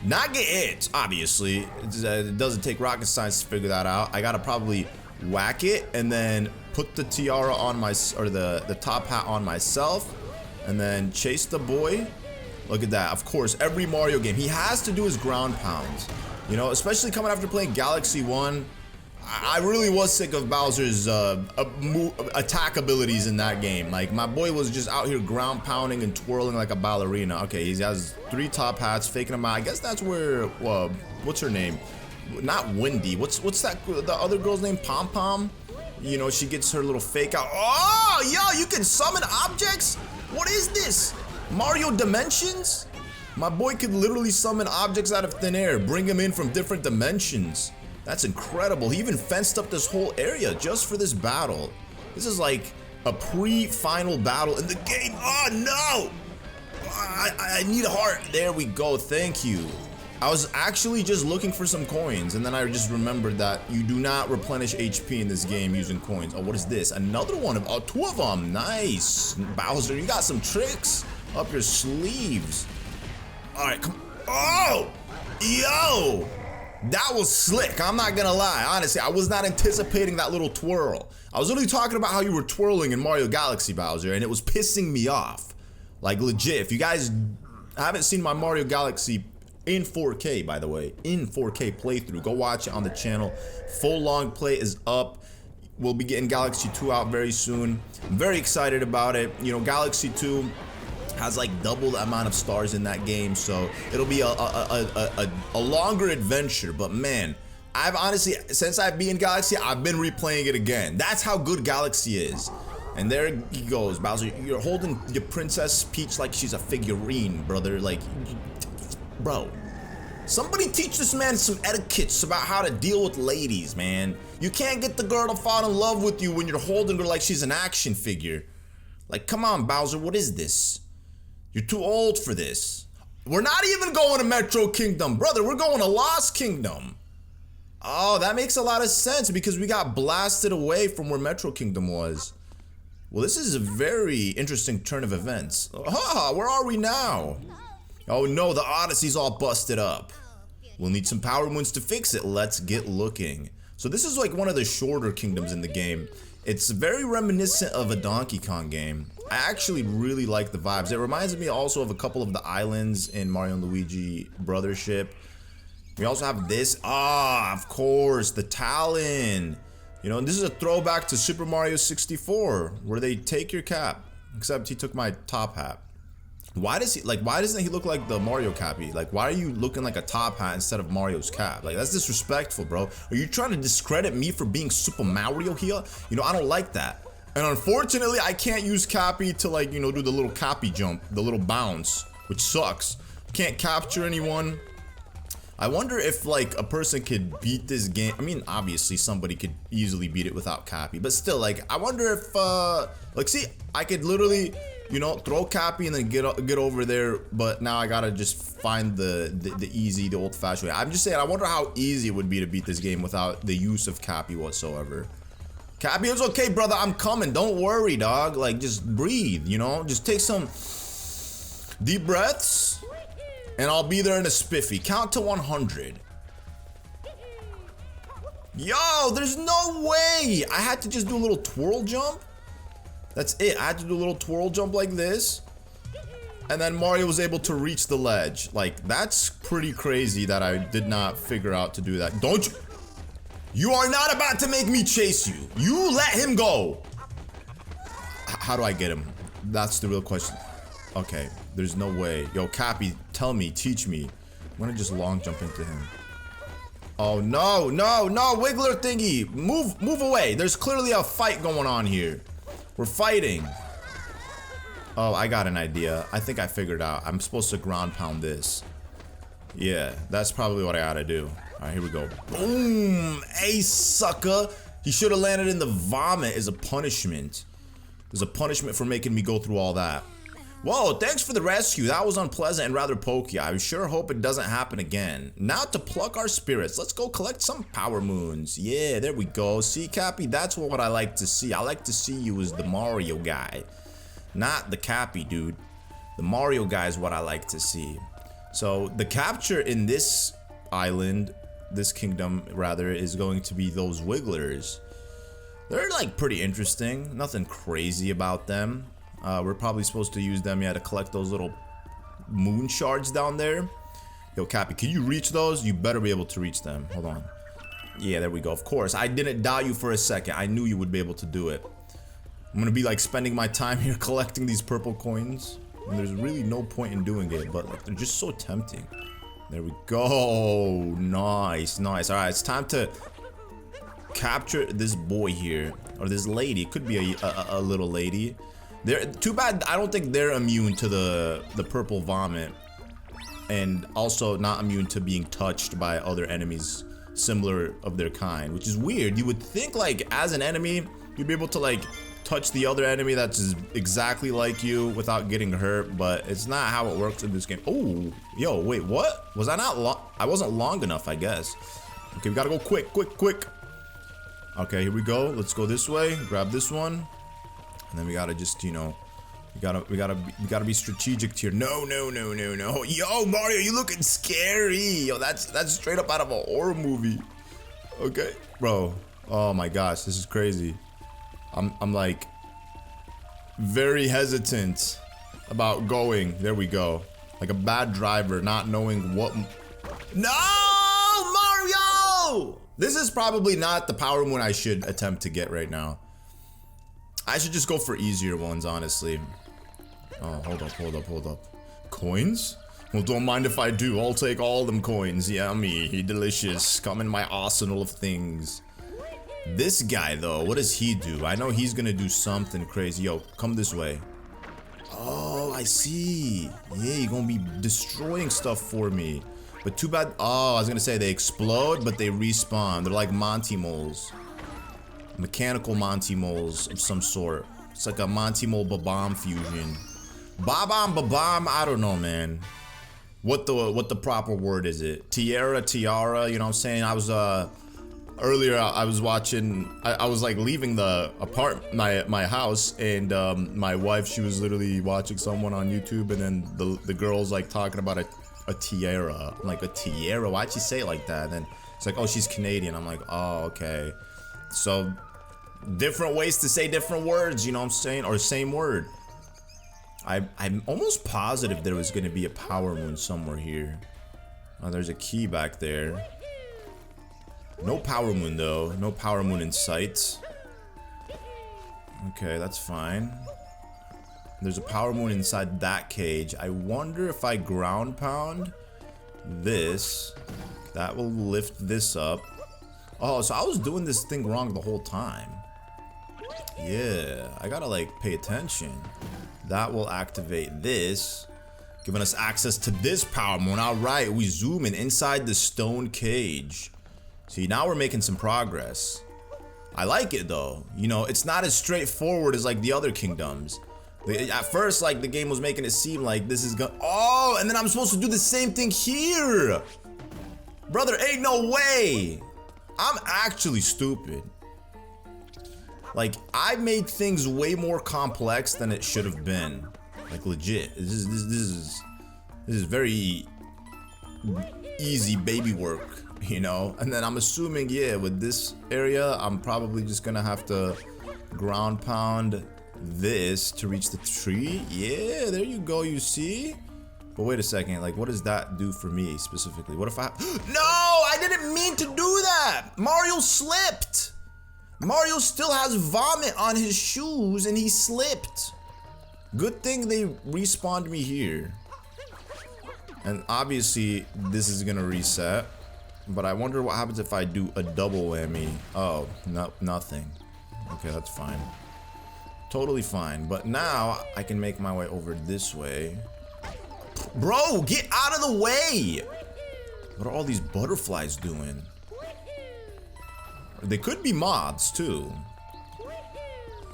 not get it. Obviously, it doesn't take rocket science to figure that out. I gotta probably whack it and then put the tiara on or the top hat on myself, and then chase the boy. Look at that. Of course, every Mario game, he has to do his ground pounds. You know, especially coming after playing Galaxy 1. I really was sick of Bowser's attack abilities in that game. Like, my boy was just out here ground pounding and twirling like a ballerina. Okay, he has 3 top hats, faking them out. I guess that's where, what's her name? Not Wendy. What's that? The other girl's name? Pom Pom? You know, she gets her little fake out. Oh, yo, you can summon objects? What is this? Mario Dimensions? My boy could literally summon objects out of thin air, bring them in from different dimensions. That's incredible. He even fenced up this whole area just for this battle. This is like a pre-final battle in the game. Oh, no! I need a heart. There we go. Thank you. I was actually just looking for some coins, and then I just remembered that you do not replenish HP in this game using coins. Oh, what is this? Another one of, 2 of them. Nice. Bowser, you got some tricks up your sleeves. All right, come. Oh, yo, that was slick. I'm not gonna lie. Honestly, I was not anticipating that little twirl. I was really talking about how you were twirling in Mario Galaxy, Bowser, and it was pissing me off. Like, legit. If you guys haven't seen my Mario Galaxy in 4K, by the way, in 4K playthrough, go watch it on the channel. Full long play is up. We'll be getting Galaxy 2 out very soon. I'm very excited about it. You know, Galaxy 2 has like double the amount of stars in that game, so it'll be a longer adventure. But man, I've honestly, since I've been in Galaxy, I've been replaying it again. That's how good Galaxy is. And there he goes, Bowser. You're holding your Princess Peach like she's a figurine, brother. Like, bro, somebody teach this man some etiquettes about how to deal with ladies, man. You can't get the girl to fall in love with you when you're holding her like she's an action figure. Like, come on, Bowser, what is this? You're too old for this. We're not even going to Metro Kingdom, brother. We're going to Lost Kingdom. Oh, that makes a lot of sense because we got blasted away from where Metro Kingdom was. Well, this is a very interesting turn of events. Where are we now? Oh no, the Odyssey's all busted up. We'll need some power moons to fix it. Let's get looking. So this is like one of the shorter kingdoms in the game. It's very reminiscent of a Donkey Kong game. I actually really like the vibes. It reminds me also of a couple of the islands in Mario and Luigi Brothership. We also have this. Ah, of course, the Talon. You know, and this is a throwback to Super Mario 64, where they take your cap. Except he took my top hat. Why doesn't he look like the Mario cappy? Like, why are you looking like a top hat instead of Mario's cap? Like, that's disrespectful, bro. Are you trying to discredit me for being Super Mario here? You know, I don't like that. And unfortunately, I can't use cappy to, like, you know, do the little cappy jump, the little bounce, which sucks. Can't capture anyone. I wonder if, like, a person could beat this game. I mean, obviously, somebody could easily beat it without cappy. But still, like, I wonder if, like, see, I could literally, you know, throw cappy and then get over there. But now I gotta just find the easy, the old-fashioned way. I'm just saying, I wonder how easy it would be to beat this game without the use of cappy whatsoever. Cappy, it's okay, brother. I'm coming. Don't worry, dog. Like, just breathe, you know? Just take some deep breaths. And I'll be there in a spiffy. Count to 100. Yo, there's no way. I had to just do a little twirl jump. That's it. I had to do a little twirl jump like this. And then Mario was able to reach the ledge. Like, that's pretty crazy that I did not figure out to do that. Don't you? You are not about to make me chase you. You let him go. How do I get him? That's the real question. Okay, there's no way. Yo, Cappy, tell me, teach me. I'm gonna just long jump into him. Oh, no, no, no, Wiggler thingy. Move away. There's clearly a fight going on here. We're fighting. Oh, I got an idea. I think I figured out. I'm supposed to ground pound this. Yeah, that's probably what I gotta do. All right, here we go. Boom, ace, sucker. He should have landed in the vomit as a punishment. There's a punishment for making me go through all that. Whoa, thanks for the rescue. That was unpleasant and rather pokey. I sure hope it doesn't happen again. Now to pluck our spirits, let's go collect some power moons. Yeah, there we go. See, Cappy, that's what I like to see. I like to see you as the Mario guy. Not the Cappy, dude. The Mario guy is what I like to see. So, the capture in this island, this kingdom, rather, is going to be those Wigglers. They're like pretty interesting. Nothing crazy about them. We're probably supposed to use them, yeah, to collect those little moon shards down there. Yo, Cappy, can you reach those? You better be able to reach them. Hold on. Yeah, there we go. Of course, I didn't doubt you for a second. I knew you would be able to do it. I'm gonna be like spending my time here collecting these purple coins. And there's really no point in doing it, but like they're just so tempting. There we go. Nice, nice. All right, it's time to capture this boy here, or this lady. It could be a little lady. They're too bad. I don't think they're immune to the purple vomit, and also not immune to being touched by other enemies similar of their kind, which is weird. You would think like as an enemy, you'd be able to like touch the other enemy that's exactly like you without getting hurt, but it's not how it works in this game. Oh, yo, wait, what? Was I not long? I wasn't long enough, I guess. Okay, we gotta go quick. Okay, here we go. Let's go this way. Grab this one, and then we gotta just, you know, we gotta be strategic here. No. Yo, Mario, you looking scary. Yo, that's straight up out of a horror movie. Okay, bro. Oh my gosh, this is crazy. I'm like very hesitant about going. There we go. Like a bad driver, not knowing what. No, Mario! This is probably not the power moon I should attempt to get right now. I should just go for easier ones, honestly. Oh, hold up. Coins? Well, don't mind if I do. I'll take all them coins. Yummy, delicious. Come in my arsenal of things. This guy, though, what does he do? I know he's gonna do something crazy. Yo, come this way. Oh, I see. Yeah, you're gonna be destroying stuff for me. But too bad. Oh, I was gonna say they explode, but they respawn. They're like Monty moles. Mechanical Monty moles of some sort. It's like a Monty mole Babam fusion. Babam, I don't know, man. What the proper word is it? Tiara, you know what I'm saying? I was earlier I was watching, I was like leaving the my house, and my wife, she was literally watching someone on YouTube, and then the girl's like talking about a tiara. I'm like, a tiara? Why'd she say it like that? And then it's like, oh, she's Canadian. I'm like, oh, okay. So different ways to say different words, you know what I'm saying? Or same word. I'm almost positive there was gonna be a power moon somewhere here. Oh, there's a key back there. No power moon though. No power moon in sight. Okay, that's fine. There's a power moon inside that cage. I wonder if I ground pound this, that will lift this up. Oh, so I was doing this thing wrong the whole time. Yeah, I gotta like pay attention. That will activate this, giving us access to this power moon. All right, we zoom in inside the stone cage. See, now we're making some progress. I like it though. You know, it's not as straightforward as like the other kingdoms. At first, like the game was making it seem like this is gonna. Oh, and then I'm supposed to do the same thing here. Brother, ain't no way. I'm actually stupid. Like, I made things way more complex than it should have been. Like, legit. This is very easy baby work, you know? And then I'm assuming, yeah, with this area, I'm probably just gonna have to ground pound this to reach the tree. Yeah, there you go, you see? But wait a second, like, what does that do for me specifically? What if I... No, I didn't mean to do that! Mario slipped! Mario still has vomit on his shoes and he slipped. Good thing they respawned me here. And obviously this is gonna reset, but I wonder what happens if I do a double whammy. Oh, no, nothing. Okay, that's fine. Totally fine. But now I can make my way over this way. Bro, get out of the way! What are all these butterflies doing? They could be moths too.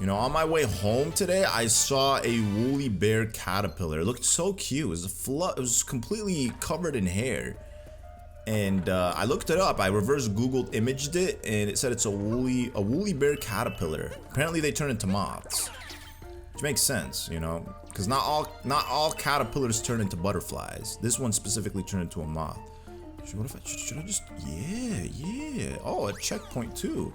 You know, on my way home today, I saw a woolly bear caterpillar. It looked so cute. It was it was completely covered in hair. And I looked it up. I reverse Googled imaged it, and it said it's a woolly bear caterpillar. Apparently, they turn into moths, which makes sense, you know, because not all caterpillars turn into butterflies. This one specifically turned into a moth. What if should I just, yeah. Oh, a checkpoint too.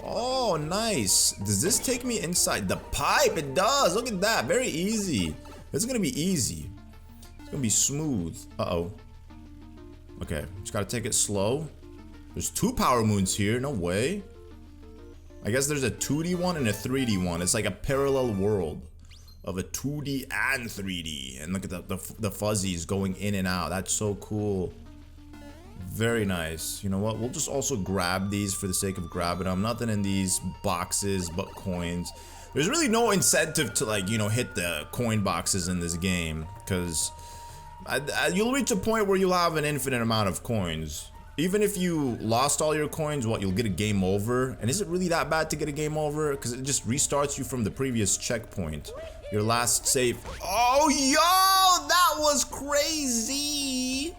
Oh, nice. Does this take me inside the pipe? It does. Look at that. Very easy. It's gonna be easy. It's gonna be smooth. Uh-oh. Okay, just gotta take it slow. There's 2 power moons here. No way. I guess there's a 2D one and a 3D one. It's like a parallel world of a 2D and 3D. And look at the fuzzies going in and out. That's so cool. Very nice. You know what? We'll just also grab these for the sake of grabbing them. Nothing in these boxes but coins. There's really no incentive to, like, you know, hit the coin boxes in this game, because you'll reach a point where you'll have an infinite amount of coins. Even if you lost all your coins, what, you'll get a game over? And is it really that bad to get a game over? Because it just restarts you from the previous checkpoint. Your last save. Oh, yo! That was crazy!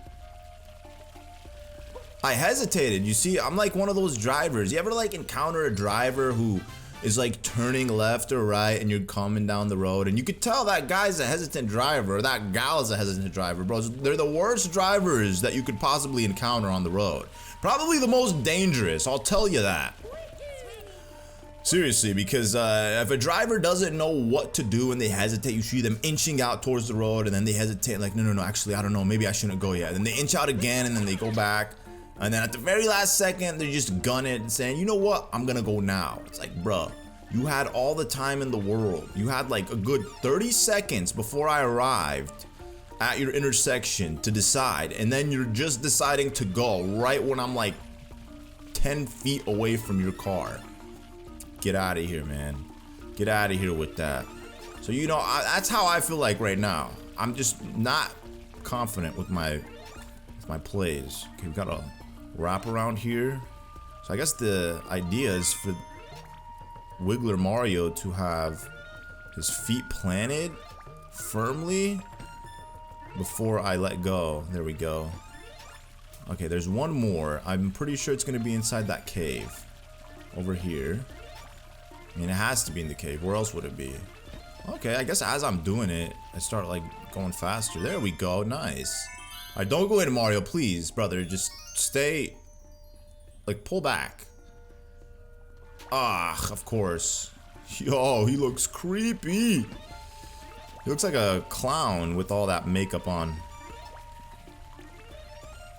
I hesitated. You see, I'm like one of those drivers. You ever like encounter a driver who is like turning left or right and you're coming down the road and you could tell that guy's a hesitant driver or that gal is a hesitant driver, bro? They're the worst drivers that you could possibly encounter on the road. Probably the most dangerous, I'll tell you that. Seriously, because if a driver doesn't know what to do and they hesitate, you see them inching out towards the road and then they hesitate like, no, actually, I don't know, maybe I shouldn't go yet. And they inch out again and then they go back. And then at the very last second, they're just gunning it and saying, you know what, I'm gonna go now. It's like, bruh, you had all the time in the world. You had like a good 30 seconds before I arrived at your intersection to decide. And then you're just deciding to go right when I'm like 10 feet away from your car. Get out of here, man. Get out of here with that. So, you know, that's how I feel like right now. I'm just not confident with my plays. Okay, we got a wrap around here. So I guess the idea is for Wiggler Mario to have his feet planted firmly before I let go. There we go. Okay, there's one more. I'm pretty sure it's gonna be inside that cave over here. I mean, it has to be in the cave. Where else would it be? Okay, I guess as I'm doing it, I start like going faster. There we go. Nice. Alright, don't go in, Mario, please, brother. Just stay. Like, pull back. Ah, of course. Yo, he looks creepy. He looks like a clown with all that makeup on.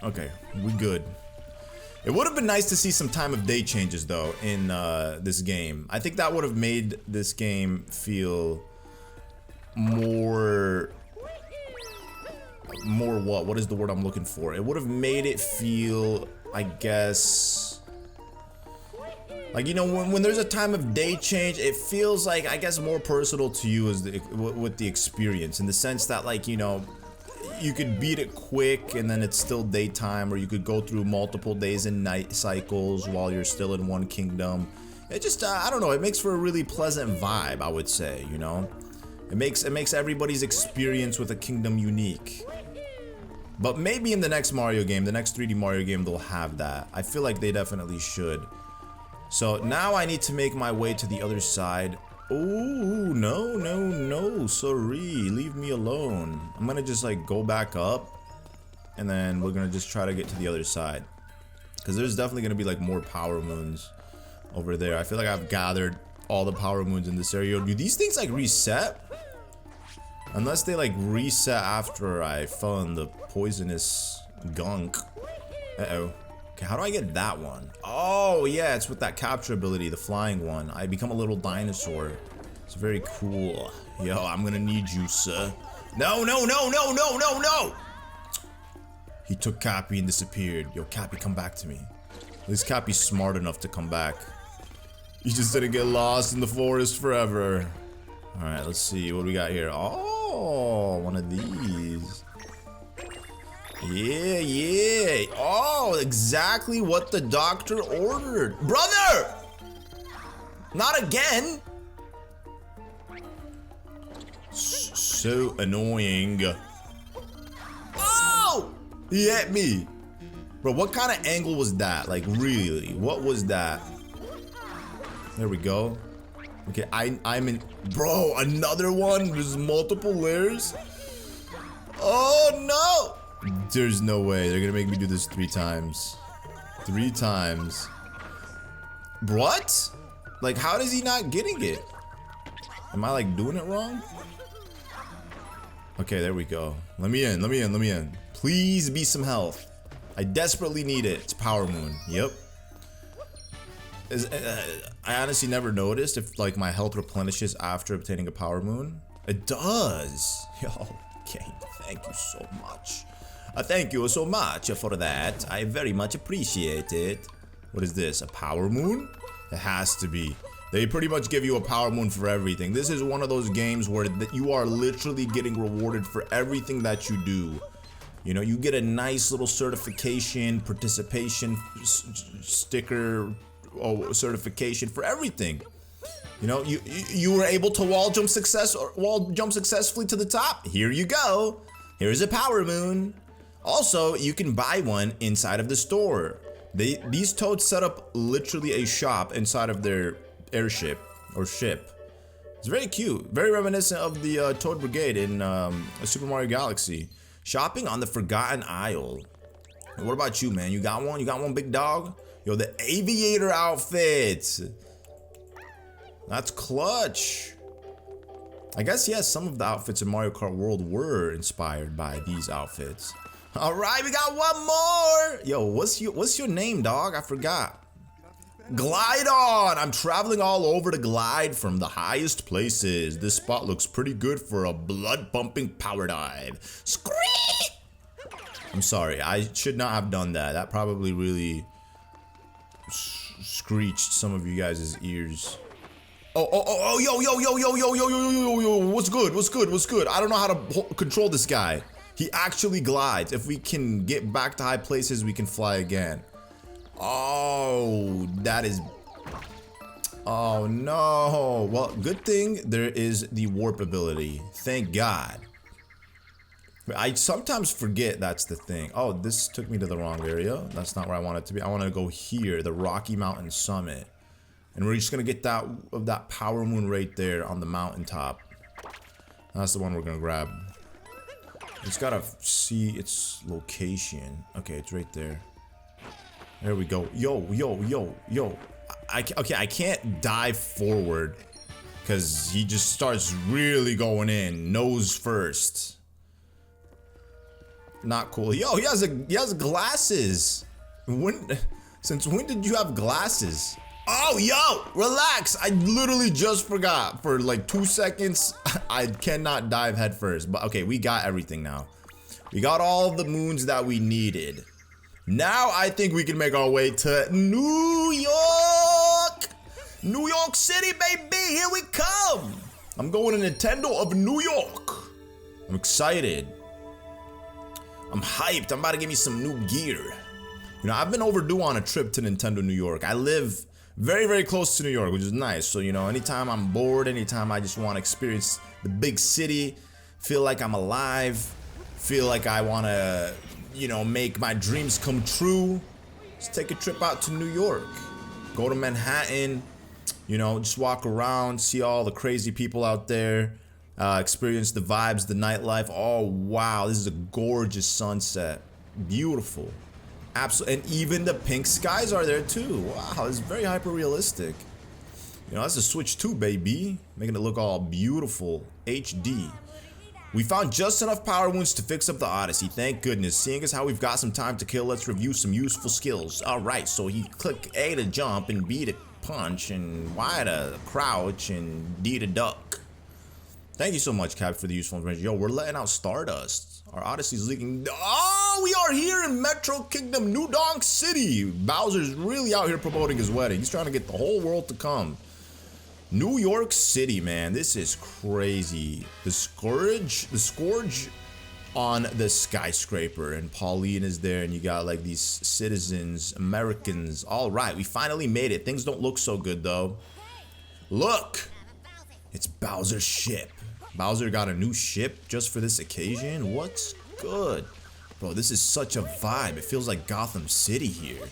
Okay, we good. It would have been nice to see some time of day changes, though, in this game. I think that would have made this game feel more what is the word I'm looking for? It would have made it feel, I guess, like, you know, when there's a time of day change, it feels like, I guess, more personal to you as with the experience, in the sense that, like, you know, you could beat it quick and then it's still daytime, or you could go through multiple days and night cycles while you're still in one kingdom. It just I don't know, it makes for a really pleasant vibe, I would say, you know. It makes everybody's experience with a kingdom unique. But maybe in the next Mario game, the next 3D Mario game, they'll have that. I feel like they definitely should. So now I need to make my way to the other side. Oh, no, sorry, leave me alone. I'm gonna just like go back up, and then we're gonna just try to get to the other side. Because there's definitely gonna be like more power moons over there. I feel like I've gathered all the power moons in this area. Do these things like reset? Unless they like reset after I fell in the poisonous gunk. Uh-oh. Okay, how do I get that one? Oh, yeah, it's with that capture ability, the flying one. I become a little dinosaur. It's very cool. Yo, I'm gonna need you, sir. No! He took Cappy and disappeared. Yo, Cappy, come back to me. At least Cappy's smart enough to come back. He just didn't get lost in the forest forever. Alright, let's see what we got here. Oh, one of these. Yeah. Oh, exactly what the doctor ordered. Brother! Not again! So annoying. Oh! He hit me. Bro, what kind of angle was that? Like, really? What was that? There we go. Okay, I'm in. Bro, another one? There's multiple layers? Oh, no! There's no way. They're gonna make me do this 3 times. 3 times. What? Like, how is he not getting it? Am I like doing it wrong? Okay, there we go. Let me in, let me in, let me in. Please be some health. I desperately need it. It's Power Moon. Yep. I honestly never noticed if like my health replenishes after obtaining a Power Moon. It does. Yo, okay. Thank you so much. Thank you so much for that. I very much appreciate it. What is this? A Power Moon? It has to be. They pretty much give you a Power Moon for everything. This is one of those games where you are literally getting rewarded for everything that you do. You know, you get a nice little certification, participation sticker, certification for everything. You know, you were able to wall jump successfully to the top. Here you go. Here's a Power Moon. Also, you can buy one inside of the store. These toads set up literally a shop inside of their airship or ship. It's very cute, very reminiscent of the Toad Brigade in Super Mario Galaxy. Shopping on the Forgotten Isle. And what about you, man? You got one? You got one, big dog? Yo, the aviator outfit. That's clutch. I guess, yes, some of the outfits in Mario Kart World were inspired by these outfits. All right, we got one more. Yo, what's your name, dog? I forgot. Glide-on! I'm traveling all over to glide from the highest places. This spot looks pretty good for a blood-pumping power dive. Screech! I'm sorry, I should not have done that. That probably really screeched some of you guys' ears. Oh, yo, what's good? I don't know how to control this guy. He actually glides. If we can get back to high places, we can fly again. Oh, that is... Oh, no. Well, good thing there is the warp ability. Thank God. I sometimes forget that's the thing. Oh, this took me to the wrong area. That's not where I want it to be. I want to go here, the Rocky Mountain Summit. And we're just going to get that Power Moon right there on the mountaintop. That's the one we're going to grab. Just got to see its location. Okay, it's right there. There we go. Yo. Okay, I can't dive forward because he just starts really going in, nose first. Not cool. Yo, he has glasses. Since when did you have glasses? Oh, yo, relax. I literally just forgot for like 2 seconds. I cannot dive head first, but okay, we got everything now. We got all the moons that we needed. Now I think we can make our way to New York! New York City, baby! Here we come! I'm going to Nintendo of New York. I'm excited. I'm hyped. I'm about to get me some new gear. You know, I've been overdue on a trip to Nintendo New York. I live very, very close to New York, which is nice. So, you know, anytime I'm bored, anytime I just want to experience the big city, feel like I'm alive, feel like I want to... you know, make my dreams come true, just take a trip out to New York. Go to Manhattan, you know, just walk around, see all the crazy people out there, experience the vibes, the nightlife. Oh, wow, this is a gorgeous sunset. Beautiful. Absolutely. And even the pink skies are there too. Wow, it's very hyper realistic. You know, that's a Switch 2, baby. Making it look all beautiful. HD. We found just enough power moons to fix up the Odyssey, thank goodness. Seeing as how we've got some time to kill, let's review some useful skills. Alright, so he click A to jump and B to punch and Y to crouch and D to duck. Thank you so much, Cap, for the useful information. Yo, we're letting out Stardust. Our Odyssey's leaking. Oh, we are here in Metro Kingdom, New Donk City. Bowser's really out here promoting his wedding. He's trying to get the whole world to come. New York City, man, this is crazy. The Scourge on the skyscraper, and Pauline is there, and you got like these citizens, Americans. All right, we finally made it. Things don't look so good though. Look, it's Bowser's ship. Bowser got a new ship just for this occasion. What's good? Bro, this is such a vibe. It feels like Gotham City here.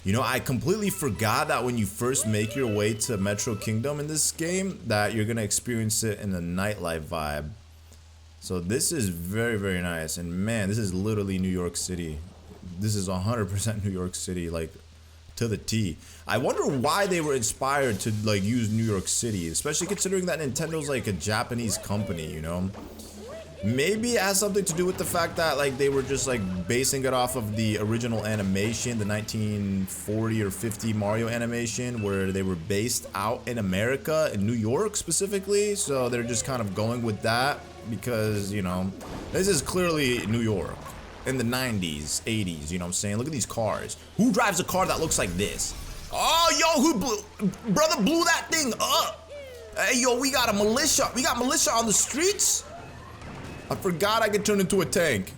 You know, I completely forgot that when you first make your way to Metro Kingdom in this game, that you're gonna experience it in the nightlife vibe. So this is very, very nice. And man, this is literally New York City. This is 100% New York City, like to the T. I wonder why they were inspired to like use New York City, especially considering that Nintendo's like a Japanese company, you know? Maybe it has something to do with the fact that like they were just like basing it off of the original animation, the 1940 or 50 Mario animation, where they were based out in America, in New York specifically. So they're just kind of going with that because, you know, this is clearly New York in the 90s, 80s, you know what I'm saying? Look at these cars. Who drives a car that looks like this? Oh, yo, brother blew that thing up. Hey, yo, we got a militia. We got militia on the streets. I forgot I could turn into a tank.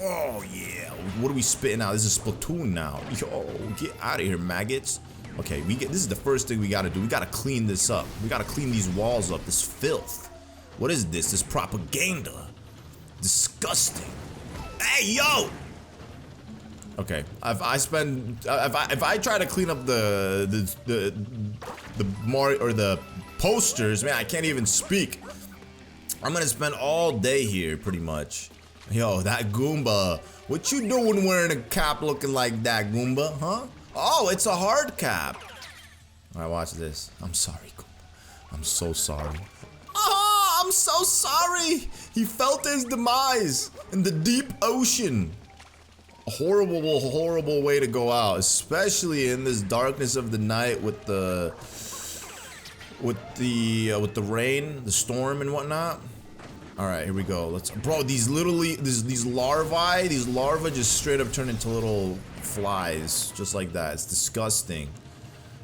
Oh, yeah. What are we spitting out? This is Splatoon now. Yo, get out of here, maggots. Okay, this is the first thing we gotta do. We gotta clean this up. We gotta clean these walls up, this filth. What is this? This propaganda. Disgusting. Hey, yo! Okay, if I try to clean up the Mario or the posters, man, I can't even speak. I'm gonna spend all day here, pretty much. Yo, that Goomba. What you doing wearing a cap looking like that, Goomba, huh? Oh, it's a hard cap. All right, watch this. I'm sorry, Goomba. I'm so sorry. Oh, I'm so sorry. He felt his demise in the deep ocean. A horrible, horrible way to go out, especially in this darkness of the night with the rain, the storm, and whatnot. All right, here we go. Bro, these larvae just straight up turn into little flies, just like that. It's disgusting.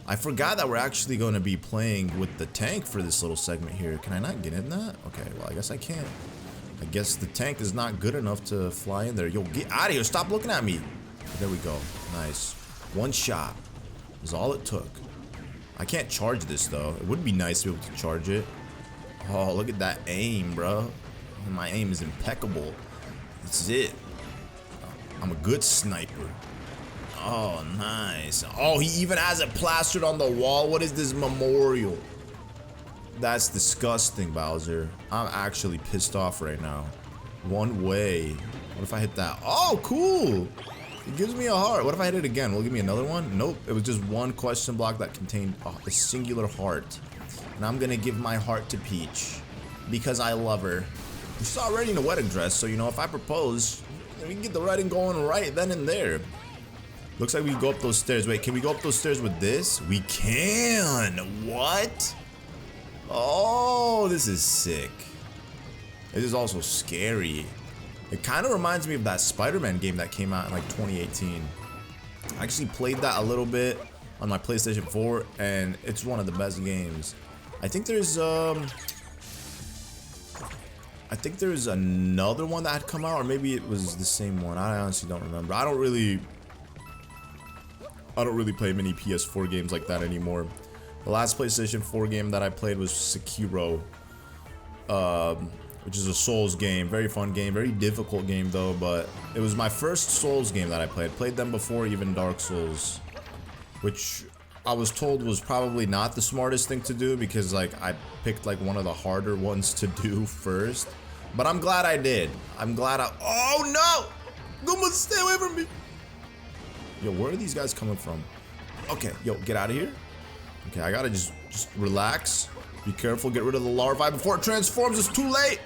I forgot that we're actually going to be playing with the tank for this little segment here. Can I not get in that? Okay, well, I guess I can't. I guess the tank is not good enough to fly in there. Yo, get out of here. Stop looking at me. There we go. Nice. One shot is all it took. I can't charge this, though. It would be nice to be able to charge it. Oh, look at that aim, bro. My aim is impeccable. This is it. I'm a good sniper. Oh, nice. Oh, he even has it plastered on the wall. What is this memorial? That's disgusting, Bowser. I'm actually pissed off right now. One way. What if I hit that? Oh, cool. It gives me a heart. What if I hit it again? Will it give me another one? Nope. It was just one question block that contained a singular heart. And I'm gonna give my heart to Peach because I love her. She's already in a wedding dress, so you know, if I propose, we can get the wedding going right then and there. Looks like we can go up those stairs. Wait, can we go up those stairs with this? We can. What? Oh, this is sick. This is also scary. It kind of reminds me of that Spider-Man game that came out in like 2018. I actually played that a little bit on my PlayStation 4, and it's one of the best games. I think there's another one that had come out, or maybe it was the same one. I honestly don't remember. I don't really play many PS4 games like that anymore. The last PlayStation 4 game that I played was Sekiro, which is a Souls game. Very fun game, very difficult game though, but it was my first Souls game that I played. Played them before even Dark Souls, which I was told was probably not the smartest thing to do because like I picked like one of the harder ones to do first. But I'm glad I did. I'm glad oh no! Goomba, stay away from me! Yo, where are these guys coming from? Okay, yo, get out of here. Okay, I gotta just relax. Be careful, get rid of the larvae before it transforms. It's too late.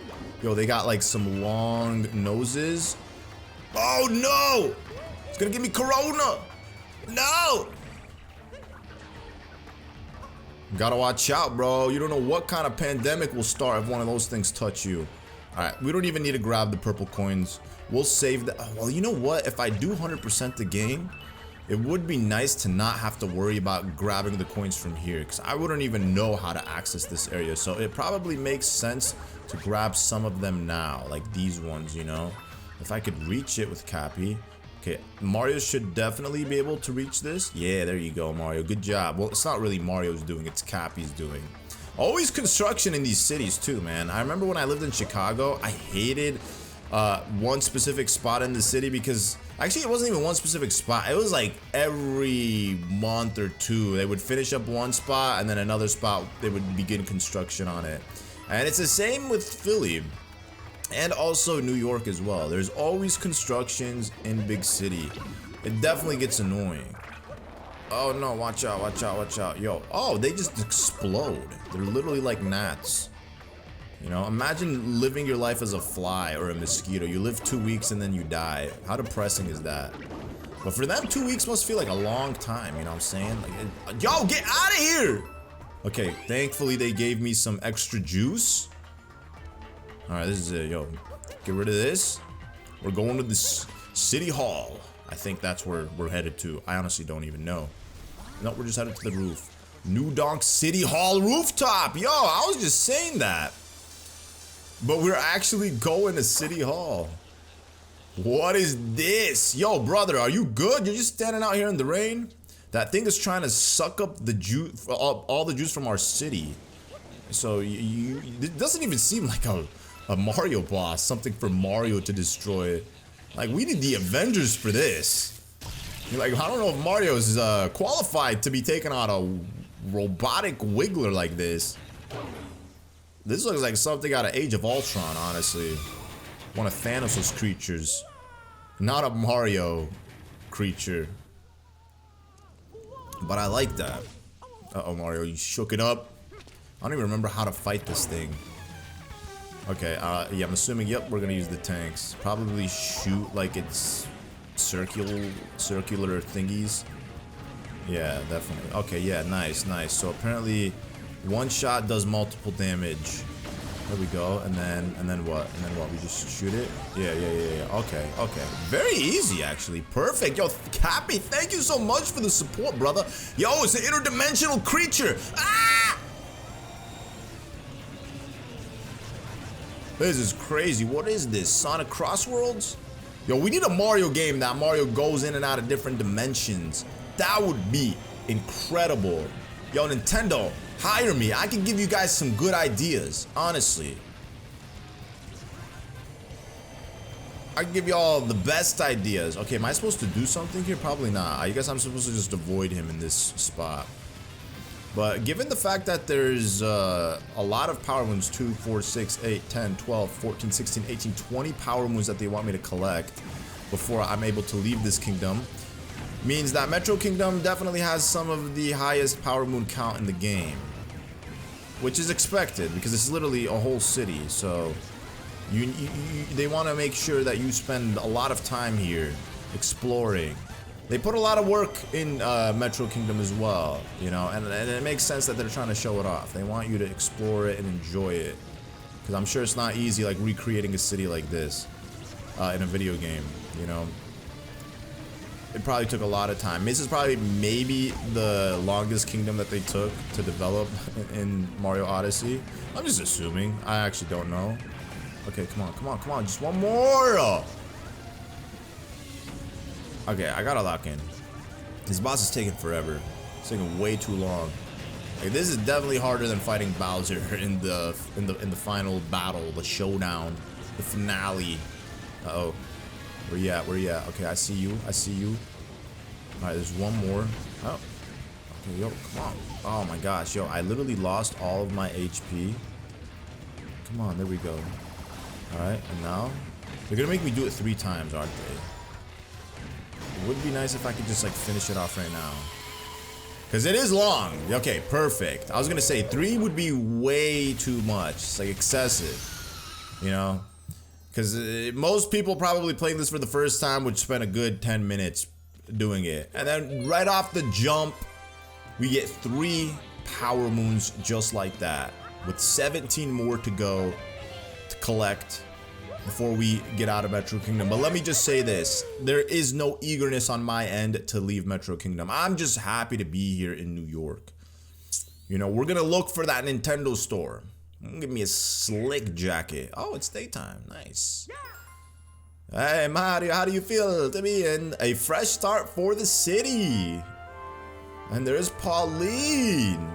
Yo, they got like some long noses. Oh no! It's gonna give me corona. No! Gotta watch out, bro. You don't know what kind of pandemic will start if one of those things touch you. Alright, we don't even need to grab the purple coins. We'll save that. Well, you know what? If I do 100% the game, it would be nice to not have to worry about grabbing the coins from here, because I wouldn't even know how to access this area. So it probably makes sense to grab some of them now, like these ones, you know? If I could reach it with Cappy. Okay, Mario should definitely be able to reach this. Yeah, there you go, Mario. Good job. Well, it's not really Mario's doing, it's Cappy's doing. Always construction in these cities too, man. I remember when I lived in Chicago, I hated one specific spot in the city because actually it wasn't even one specific spot. It was like every month or two they would finish up one spot and then another spot they would begin construction on it. And it's the same with Philly and also New York as well. There's always constructions in big city. It definitely gets annoying. Oh no, watch out, watch out, watch out. Yo, oh, they just explode. They're literally like gnats. You know, imagine living your life as a fly or a mosquito. You live 2 weeks and then you die. How depressing is that? But for them, 2 weeks must feel like a long time, you know what I'm saying? Like, yo, get out of here! Okay, thankfully they gave me some extra juice. Alright, this is it, yo. Get rid of this. We're going to this city hall. I think that's where we're headed to. I honestly don't even know. No, we're just headed to the roof. New Donk City Hall rooftop. Yo, I was just saying that. But we're actually going to City Hall. What is this? Yo, brother, are you good? You're just standing out here in the rain? That thing is trying to suck up the juice, all the juice from our city. So it doesn't even seem like a Mario boss, something for Mario to destroy. Like, we need the Avengers for this. Like, I don't know if Mario is qualified to be taking on a robotic wiggler like this. This looks like something out of Age of Ultron, honestly. One of Thanos' creatures. Not a Mario creature. But I like that. Uh-oh, Mario, you shook it up. I don't even remember how to fight this thing. Okay, yeah, I'm assuming, yep, we're gonna use the tanks. Probably shoot like it's circular thingies. Yeah, definitely. Okay, yeah, nice, nice. So apparently one shot does multiple damage. There we go. And then what? And then what? We just shoot it? Yeah. Okay, okay. Very easy, actually. Perfect. Yo, Cappy, thank you so much for the support, brother. Yo, it's an interdimensional creature. Ah! This is crazy. What is this? Sonic Crossworlds? Yo, we need a Mario game that Mario goes in and out of different dimensions. That would be incredible. Yo, Nintendo, hire me. I can give you guys some good ideas, honestly. I can give you all the best ideas. Okay, am I supposed to do something here? Probably not. I guess I'm supposed to just avoid him in this spot. But given the fact that there's a lot of power moons, 2, 4, 6, 8, 10, 12, 14, 16, 18, 20 power moons that they want me to collect before I'm able to leave this kingdom, means that Metro Kingdom definitely has some of the highest power moon count in the game. Which is expected, because it's literally a whole city, so they want to make sure that you spend a lot of time here exploring. They put a lot of work in Metro Kingdom as well, you know, and it makes sense that they're trying to show it off. They want you to explore it and enjoy it, because I'm sure it's not easy, like, recreating a city like this in a video game, you know. It probably took a lot of time. This is probably maybe the longest kingdom that they took to develop in Mario Odyssey. I'm just assuming. I actually don't know. Okay, come on. Just one more. Okay, I gotta lock in. This boss is taking forever. It's taking way too long. Like, this is definitely harder than fighting Bowser in the final battle, the showdown, the finale. Uh-oh. Where you at? Okay, I see you. Alright, there's one more. Oh. Okay, yo, come on. Oh my gosh, yo, I literally lost all of my HP. Come on, there we go. Alright, and now? They're gonna make me do it 3 times, aren't they? It would be nice if I could just, like, finish it off right now. Because it is long. Okay, perfect. I was gonna say 3 would be way too much. It's, like, excessive. You know? Because most people probably playing this for the first time would spend a good 10 minutes doing it. And then right off the jump, we get 3 power moons just like that. With 17 more to go to collect before we get out of Metro Kingdom. But let me just say this. There is no eagerness on my end to leave Metro Kingdom. I'm just happy to be here in New York. You know, we're gonna look for that Nintendo store. Give me a slick jacket. Oh, it's daytime. Nice. Hey, Mario, how do you feel to be in a fresh start for the city? And there's Pauline.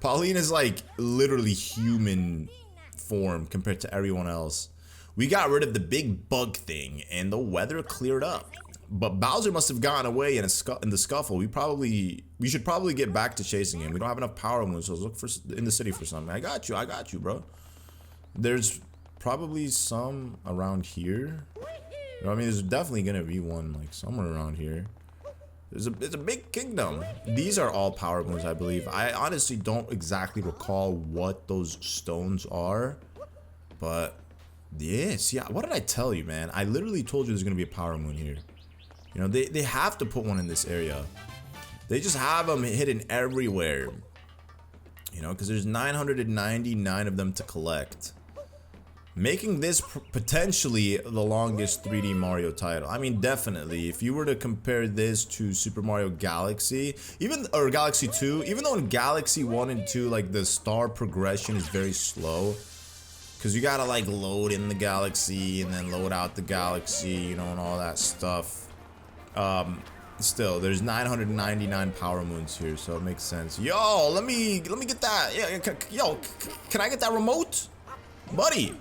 Pauline is like literally human form compared to everyone else. We got rid of the big bug thing and the weather cleared up. But Bowser must have gotten away in the scuffle. We should probably get back to chasing him. We don't have enough power moves, so let's look in the city for something. I got you, bro. There's probably some around here. I mean, there's definitely gonna be one like somewhere around here. It's a big kingdom. These are all power moons, I believe. I honestly don't exactly recall what those stones are, but yeah. See, what did I tell you, man? I literally told you there's gonna be a power moon here. You know, they have to put one in this area. They just have them hidden everywhere. You know, because there's 999 of them to collect. Making this potentially the longest 3D Mario title. I mean, definitely. If you were to compare this to Super Mario Galaxy, or Galaxy 2, even though in Galaxy 1 and 2, like the star progression is very slow, because you gotta like load in the galaxy and then load out the galaxy, you know, and all that stuff. Still, there's 999 power moons here, so it makes sense. Yo, let me get that. Yeah, yo, can I get that remote, buddy?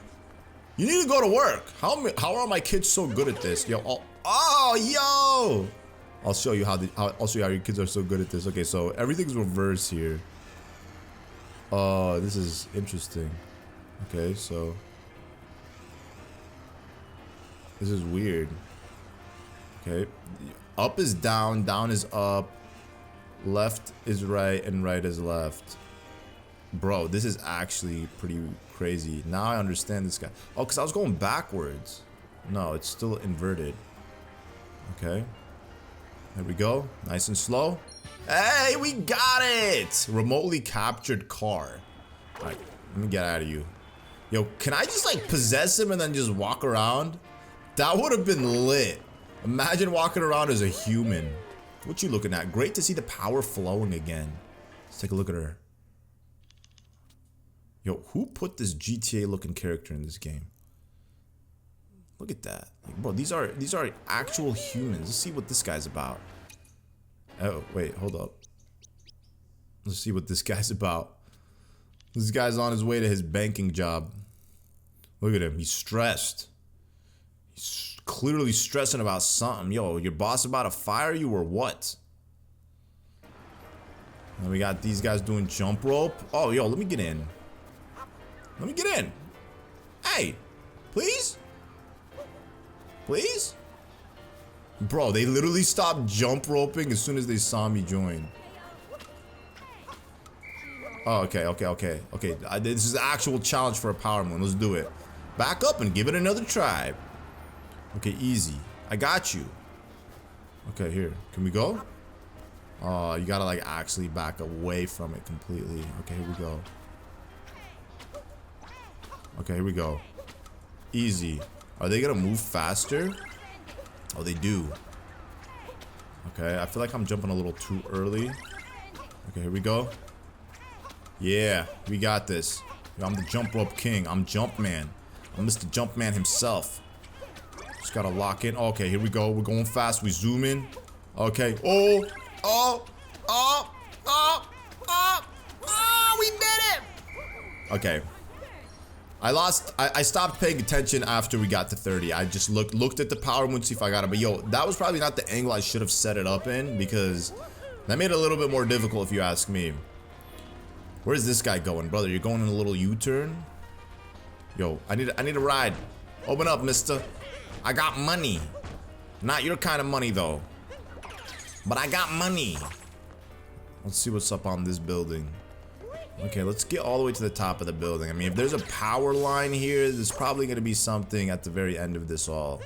You need to go to work. How are my kids so good at this? Yo, yo! I'll show you how your kids are so good at this. Okay, so everything's reversed here. Oh, this is interesting. Okay, so this is weird. Okay, up is down, down is up, left is right, and right is left. Bro, this is actually pretty crazy. Now I understand this guy. Oh, because I was going backwards. No, it's still inverted. Okay. There we go. Nice and slow. Hey, we got it! Remotely captured car. Alright, let me get out of you. Yo, can I just like possess him and then just walk around? That would have been lit. Imagine walking around as a human. What you looking at? Great to see the power flowing again. Let's take a look at her. Yo, who put this GTA looking character in this game? Look at that. Like, bro, these are actual humans. Let's see what this guy's about. Oh, wait, hold up. Let's see what this guy's about. This guy's on his way to his banking job. Look at him. He's stressed. He's clearly stressing about something. Yo, your boss about to fire you or what? And we got these guys doing jump rope. Oh, yo, let me get in. Let me get in. Hey, please? Please? Bro, they literally stopped jump roping as soon as they saw me join. Oh, okay. This is an actual challenge for a power moon. Let's do it. Back up and give it another try. Okay, easy. I got you. Okay, here. Can we go? Oh, you gotta like actually back away from it completely. Okay, here we go. Okay, here we go. Easy. Are they gonna move faster? Oh, they do. Okay, I feel like I'm jumping a little too early. Okay, here we go. Yeah, we got this. Yo, I'm the jump rope king. I'm Jumpman. I'm Mr. Jumpman himself. Just gotta lock in. Okay, here we go. We're going fast. We zoom in. Okay. Oh, we did it! Okay. I stopped paying attention after we got to 30. I just looked at the power moon to see if I got it. But yo, that was probably not the angle I should have set it up in, because that made it a little bit more difficult if you ask me. Where's this guy going, brother? You're going in a little U-turn? Yo, I need a ride. Open up, mister. I got money. Not your kind of money though. But I got money. Let's see what's up on this building. Okay, let's get all the way to the top of the building. I mean, if there's a power line here, there's probably going to be something at the very end of this all.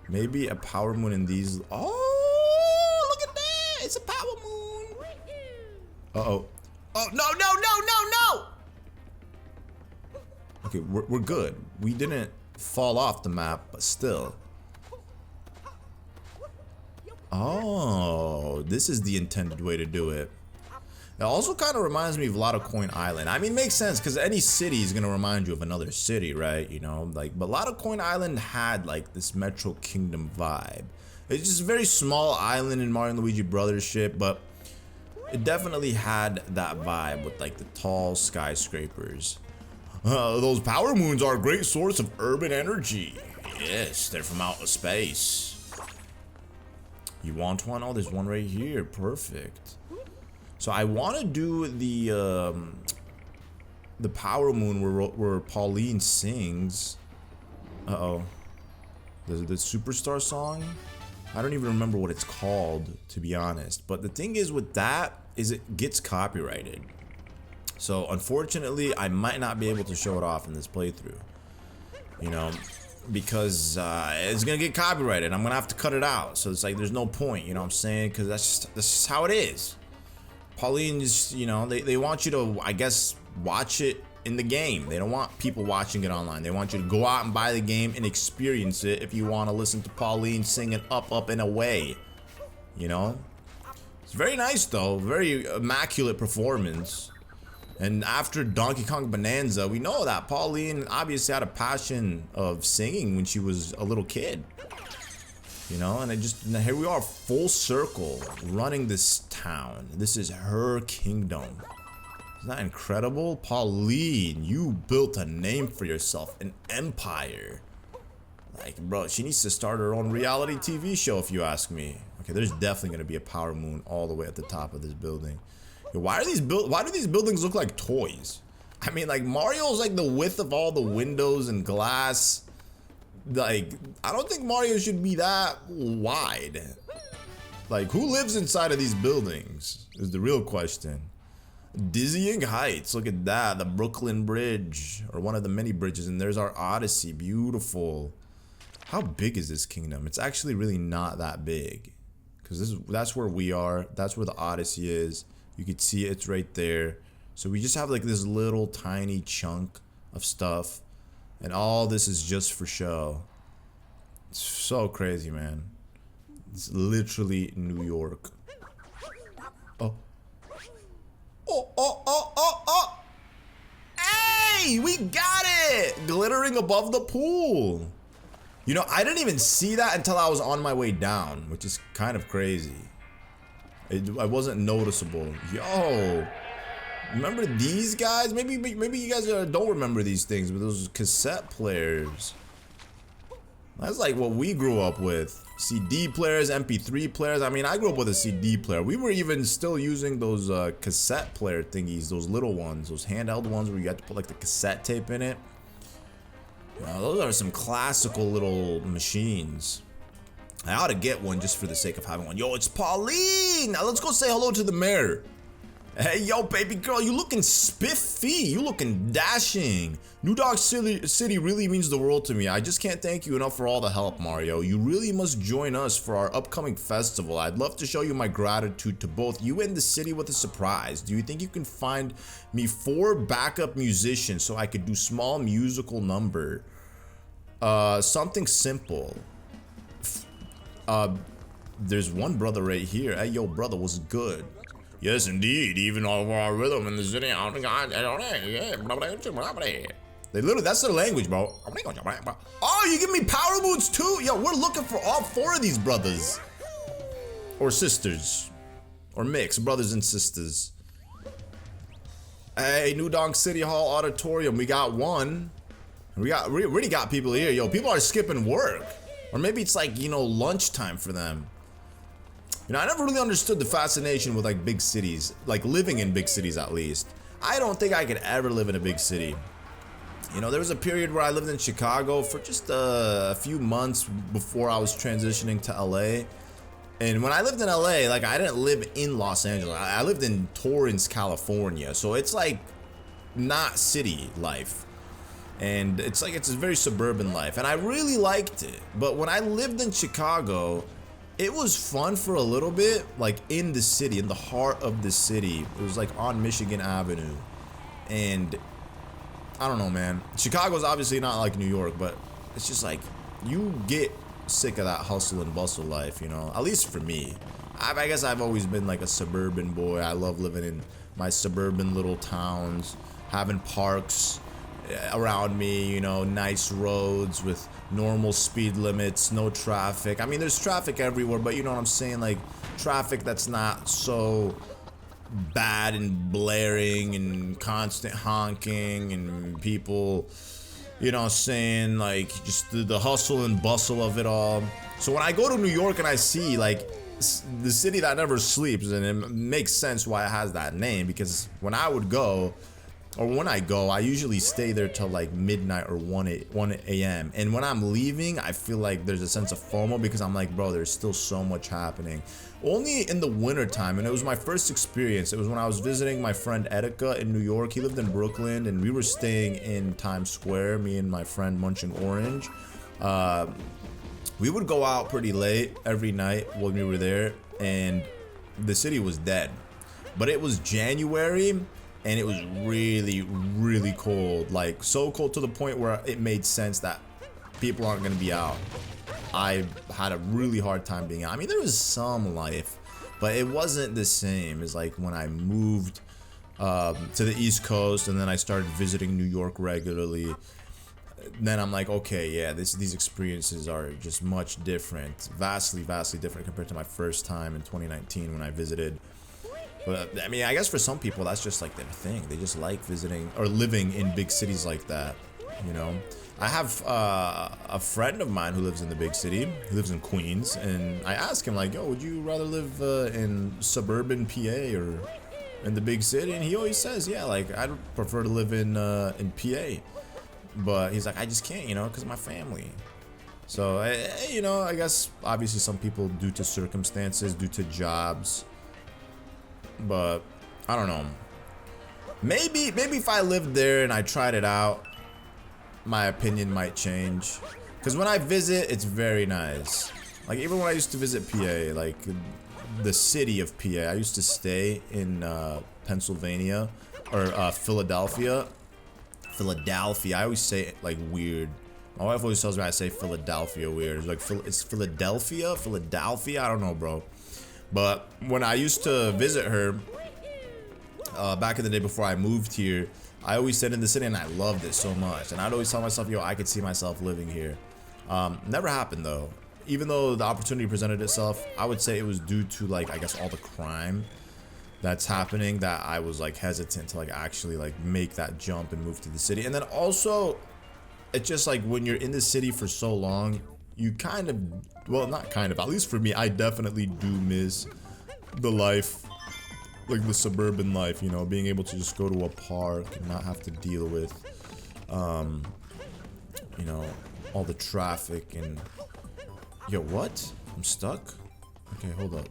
Maybe a power moon in these. Oh, look at that. It's a power moon. Uh-oh. Oh, no. Okay, we're good. We didn't fall off the map, but still. Oh, this is the intended way to do it. It also kind of reminds me of Lotto Coin Island. I mean, it makes sense because any city is going to remind you of another city, right? You know, like, but Lotto Coin Island had like this Metro Kingdom vibe. It's just a very small island in Mario and Luigi Brothers ship, but it definitely had that vibe with like the tall skyscrapers. Those power moons are a great source of urban energy. Yes, they're from outer space. You want one? Oh, there's one right here. Perfect. So I want to do the power moon where Pauline sings. Uh-oh. The superstar song? I don't even remember what it's called, to be honest. But the thing is with that is it gets copyrighted. So unfortunately, I might not be able to show it off in this playthrough. You know, because it's gonna get copyrighted. I'm gonna have to cut it out. So it's like there's no point, you know what I'm saying? Because that's just how it is. Pauline is, you know, they want you to, I guess, watch it in the game. They don't want people watching it online. They want you to go out and buy the game and experience it if you want to listen to Pauline singing Up, Up, and Away. You know? It's very nice though. Very immaculate performance. And after Donkey Kong Bonanza, we know that Pauline obviously had a passion of singing when she was a little kid. You know, and here we are, full circle, running this town. This is her kingdom. Isn't that incredible? Pauline, you built a name for yourself, an empire. Like, bro, she needs to start her own reality TV show if you ask me. Okay, there's definitely gonna be a power moon all the way at the top of this building. Why do these buildings look like toys? I mean, like, Mario's like the width of all the windows and glass. Like, I don't think Mario should be that wide. Like, who lives inside of these buildings is the real question. Dizzying heights, look at that. The Brooklyn Bridge, or one of the many bridges, and there's our Odyssey, beautiful. How big is this kingdom? It's actually really not that big. Because that's where we are, that's where the Odyssey is. You can see it's right there. So we just have like this little tiny chunk of stuff. And all this is just for show. It's so crazy, man. It's literally New York. Oh. Oh, oh, oh, oh, oh. Hey, we got it. Glittering above the pool. You know, I didn't even see that until I was on my way down, which is kind of crazy. I wasn't noticeable. Yo, remember these guys? Maybe you guys don't remember these things, but those cassette players. That's like what we grew up with. CD players, MP3 players. I mean, I grew up with a CD player. We were even still using those cassette player thingies, those little ones, those handheld ones where you had to put like the cassette tape in it. You know, those are some classical little machines. I ought to get one just for the sake of having one. Yo, it's Pauline! Now let's go say hello to the mayor. Hey, yo, baby girl, you looking spiffy. You looking dashing. New Dog City really means the world to me. I just can't thank you enough for all the help, Mario. You really must join us for our upcoming festival. I'd love to show you my gratitude to both you and the city with a surprise. Do you think you can find me 4 backup musicians so I could do small musical number? Something simple. There's one brother right here. Hey, yo, brother, what's good? Yes, indeed. Even all of our rhythm in the city. They literally, that's their language, bro. Oh, you give me power moves too? Yo, we're looking for all 4 of these brothers. Or sisters. Or mixed brothers and sisters. Hey, New Donk City Hall Auditorium. We got one. We already got people here. Yo, people are skipping work. Or maybe it's like, you know, lunchtime for them. You know, I never really understood the fascination with like big cities, like living in big cities at least. I don't think I could ever live in a big city. You know, there was a period where I lived in Chicago for just a few months before I was transitioning to LA. And when I lived in LA, like I didn't live in Los Angeles. I lived in Torrance, California. So it's like not city life. And it's like, it's a very suburban life. And I really liked it. But when I lived in Chicago, it was fun for a little bit, like in the city, in the heart of the city. It was like on Michigan Avenue. And I don't know, man. Chicago's obviously not like New York, but it's just like, you get sick of that hustle and bustle life, you know? At least for me. I guess I've always been like a suburban boy. I love living in my suburban little towns, having parks around me, you know, nice roads with normal speed limits, no traffic. I mean, there's traffic everywhere, but you know what I'm saying? Like, traffic that's not so bad and blaring and constant honking and people, you know, saying like just the hustle and bustle of it all. So when I go to New York and I see like the city that never sleeps, and it makes sense why it has that name, because when I would go, or when I go, I usually stay there till like midnight or 1 a.m. And when I'm leaving, I feel like there's a sense of FOMO because I'm like, bro, there's still so much happening. Only in the winter time, and it was my first experience. It was when I was visiting my friend Etika in New York. He lived in Brooklyn, and we were staying in Times Square, me and my friend munching orange. We would go out pretty late every night when we were there, and the city was dead. But it was January, and it was really, really cold. Like, so cold to the point where it made sense that people aren't gonna be out. I had a really hard time being out. I mean, there was some life, but it wasn't the same as like when I moved to the East Coast, and then I started visiting New York regularly. Then I'm like, okay, yeah, these experiences are just much different, vastly different compared to my first time in 2019 when I visited. But I mean, I guess for some people that's just like their thing. They just like visiting or living in big cities like that, you know. I have a friend of mine who lives in the big city. He lives in Queens, and I asked him like, yo, would you rather live in suburban PA or in the big city? And he always says, yeah, like I'd prefer to live in PA. But he's like, I just can't, you know, because of my family. So, you know, I guess obviously some people due to circumstances, due to jobs. But I don't know. Maybe if I lived there and I tried it out, my opinion might change. Because when I visit, it's very nice. Like even when I used to visit PA, like the city of PA, I used to stay in Pennsylvania or Philadelphia. I always say it like weird. My wife always tells me I say Philadelphia weird. It's like it's Philadelphia. I don't know, bro. But when I used to visit her back in the day before I moved here, I always stayed in the city and I loved it so much. And I'd always tell myself, yo, I could see myself living here. Never happened though. Even though the opportunity presented itself, I would say it was due to like, I guess all the crime that's happening that I was like hesitant to like actually like make that jump and move to the city. And then also it's just like when you're in the city for so long, you kind of, well, not kind of, at least for me, I definitely do miss the life, like the suburban life, you know, being able to just go to a park and not have to deal with you know, all the traffic. And yo, what? I'm stuck? Okay, hold up.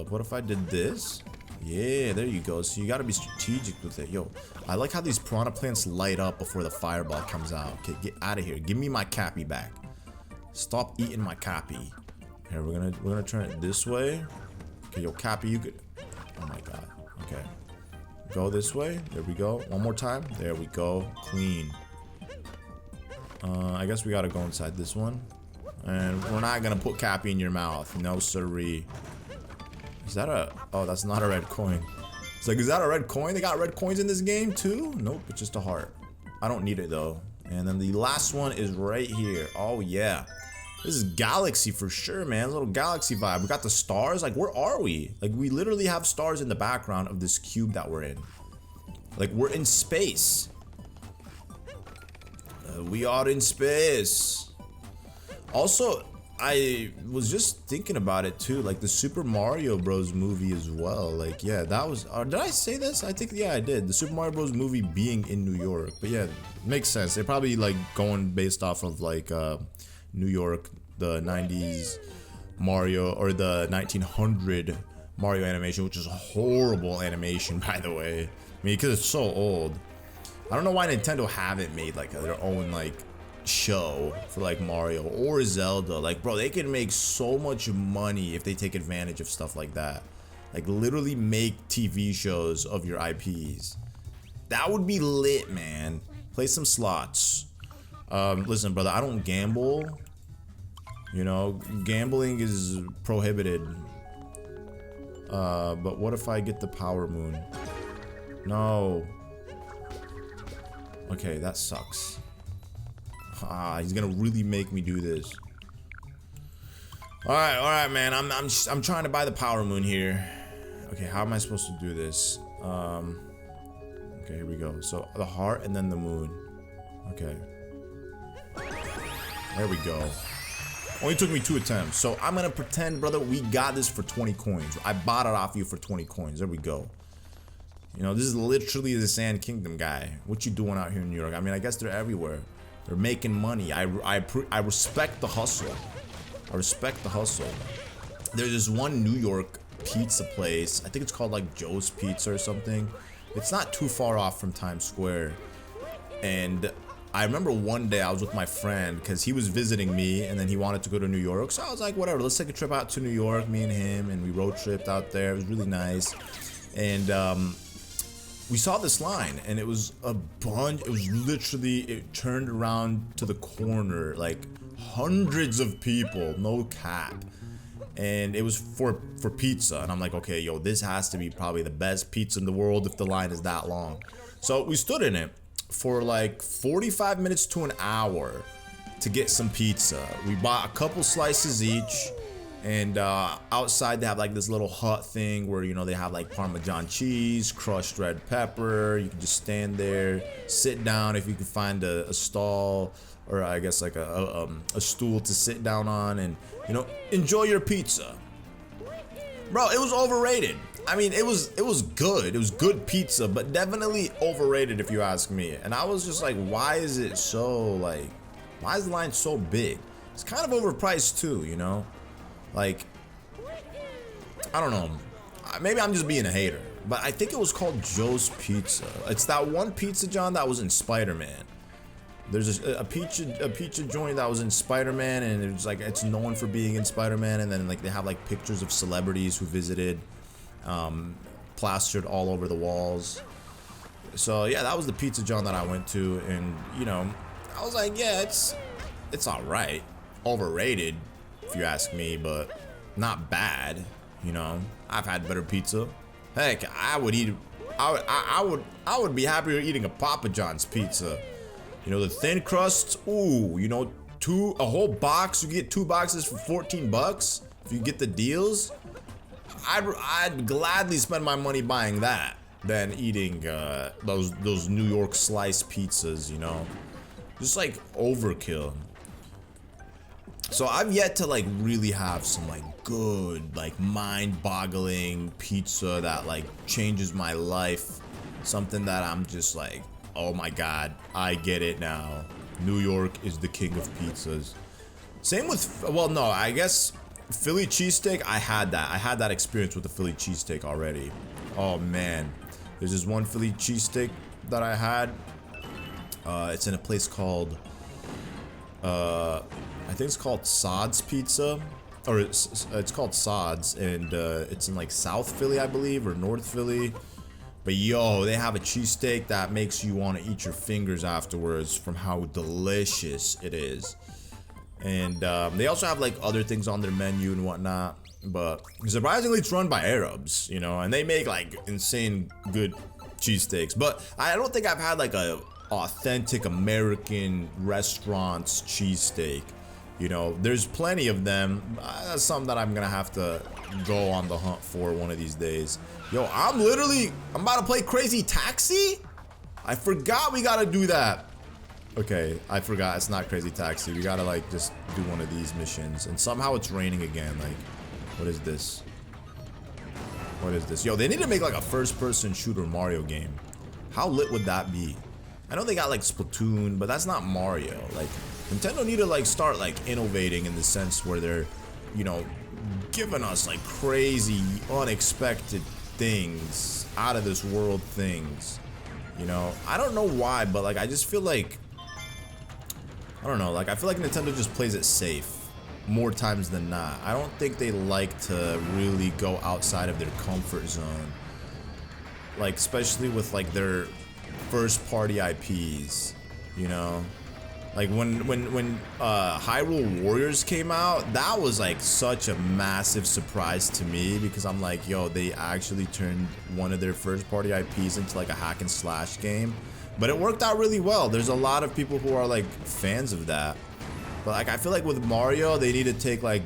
What if I did this? Yeah, there you go. So you gotta be strategic with it. Yo, I like how these piranha plants light up before the fireball comes out. Okay, get out of here. Give me my cappy back. Stop eating my cappy. Here, we're gonna turn it this way. Okay, yo, cappy, you could. Oh my god. Okay. Go this way. There we go. One more time. There we go. Clean. I guess we gotta go inside this one. And we're not gonna put cappy in your mouth. No siree. Is that a... Oh, that's not a red coin. It's like, is that a red coin? They got red coins in this game too? Nope, it's just a heart. I don't need it though. And then the last one is right here. Oh yeah. This is galaxy for sure, man. A little galaxy vibe. We got the stars. Like, where are we? Like, we literally have stars in the background of this cube that we're in. Like, we're in space. We are in space. Also, I was just thinking about it too, like the Super Mario Bros. Movie as well. Like, yeah, that was, did I say this? I think, yeah, I did. The Super Mario Bros. Movie being in New York. But yeah, makes sense. They're probably like going based off of like New York, the 90s Mario, or the 1900 Mario animation, which is a horrible animation, by the way. I mean, because it's so old. I don't know why Nintendo haven't made like their own like show for like Mario or Zelda. Like, bro, they can make so much money if they take advantage of stuff like that. Like, literally make TV shows of your IPs. That would be lit, man. Play some slots. Listen, brother, I don't gamble. You know, gambling is prohibited. But what if I get the power moon? No. Okay, that sucks. Ah, he's gonna really make me do this. All right, man. I'm trying to buy the power moon here. Okay, how am I supposed to do this? Okay, here we go. So the heart and then the moon. Okay. There we go. Only took me 2 attempts. So I'm gonna pretend, brother, we got this for 20 coins. I bought it off you for 20 coins. There we go. You know, this is literally the Sand Kingdom guy. What you doing out here in New York? I mean, I guess they're everywhere. They're making money. I respect the hustle. I respect the hustle. There's this one New York pizza place. I think it's called like Joe's Pizza or something. It's not too far off from Times Square. And I remember one day I was with my friend because he was visiting me and then he wanted to go to New York. So I was like, whatever, let's take a trip out to New York, me and him, and we road tripped out there. It was really nice. And we saw this line and it was a bunch, it was literally, it turned around to the corner, like hundreds of people, no cap. And it was for pizza. And I'm like, okay, yo, this has to be probably the best pizza in the world if the line is that long. So we stood in it for like 45 minutes to an hour to get some pizza. We bought a couple slices each, and outside they have like this little hut thing where, you know, they have like Parmesan cheese, crushed red pepper. You can just stand there, sit down if you can find a stall, or I guess like a stool to sit down on, and, you know, enjoy your pizza. Bro, it was overrated. I mean, it was good. It was good pizza, but definitely overrated if you ask me. And I was just like, why is it so, like, why is the line so big? It's kind of overpriced too, you know? Like, I don't know. Maybe I'm just being a hater, but I think it was called Joe's Pizza. It's that one pizza, John, that was in Spider-Man. There's a pizza joint that was in Spider-Man, and it's like, it's known for being in Spider-Man, and then like they have like pictures of celebrities who visited, plastered all over the walls. So yeah, that was the pizza joint that I went to, and, you know, I was like, yeah, it's all right, overrated if you ask me, but not bad. You know, I've had better pizza. Heck, I would be happier eating a Papa John's pizza. You know, the thin crust, ooh, you know, a whole box, you get 2 boxes for 14 bucks if you get the deals. I'd gladly spend my money buying that than eating those New York slice pizzas, you know. Just like overkill. So I've yet to like really have some like good, like mind-boggling pizza that like changes my life. Something that I'm just like, oh my god, I get it now. New York is the king of pizzas. Same with, well, no, I guess Philly cheesesteak, I had that experience with the Philly cheesesteak already. Oh man, there's this one Philly cheesesteak that I had. It's in a place called, I think it's called Sod's Pizza, or it's called Sod's, and it's in like South Philly, I believe, or North Philly. But yo, they have a cheesesteak that makes you want to eat your fingers afterwards from how delicious it is. And they also have like other things on their menu and whatnot. But surprisingly, it's run by Arabs, you know, and they make like insane good cheesesteaks. But I don't think I've had like a authentic American restaurant's cheesesteak. You know, there's plenty of them. That's something that I'm gonna have to go on the hunt for one of these days. Yo, I'm about to play Crazy Taxi? I forgot we gotta do that. Okay, I forgot, it's not Crazy Taxi. We gotta like just do one of these missions. And somehow it's raining again. Like, what is this? What is this? Yo, they need to make like a first-person shooter Mario game. How lit would that be? I know they got like Splatoon, but that's not Mario. Like, Nintendo need to like start like innovating in the sense where they're, you know, giving us like crazy, unexpected things, out of this world things. You know, I don't know why, but like I just feel like, I don't know, like I feel like Nintendo just plays it safe more times than not. I don't think they like to really go outside of their comfort zone. Like, especially with like their first party IPs, you know? Like when Hyrule Warriors came out, that was like such a massive surprise to me, because I'm like, yo, they actually turned one of their first party IPs into like a hack and slash game. But it worked out really well. There's a lot of people who are like fans of that. But like I feel like with Mario, they need to take like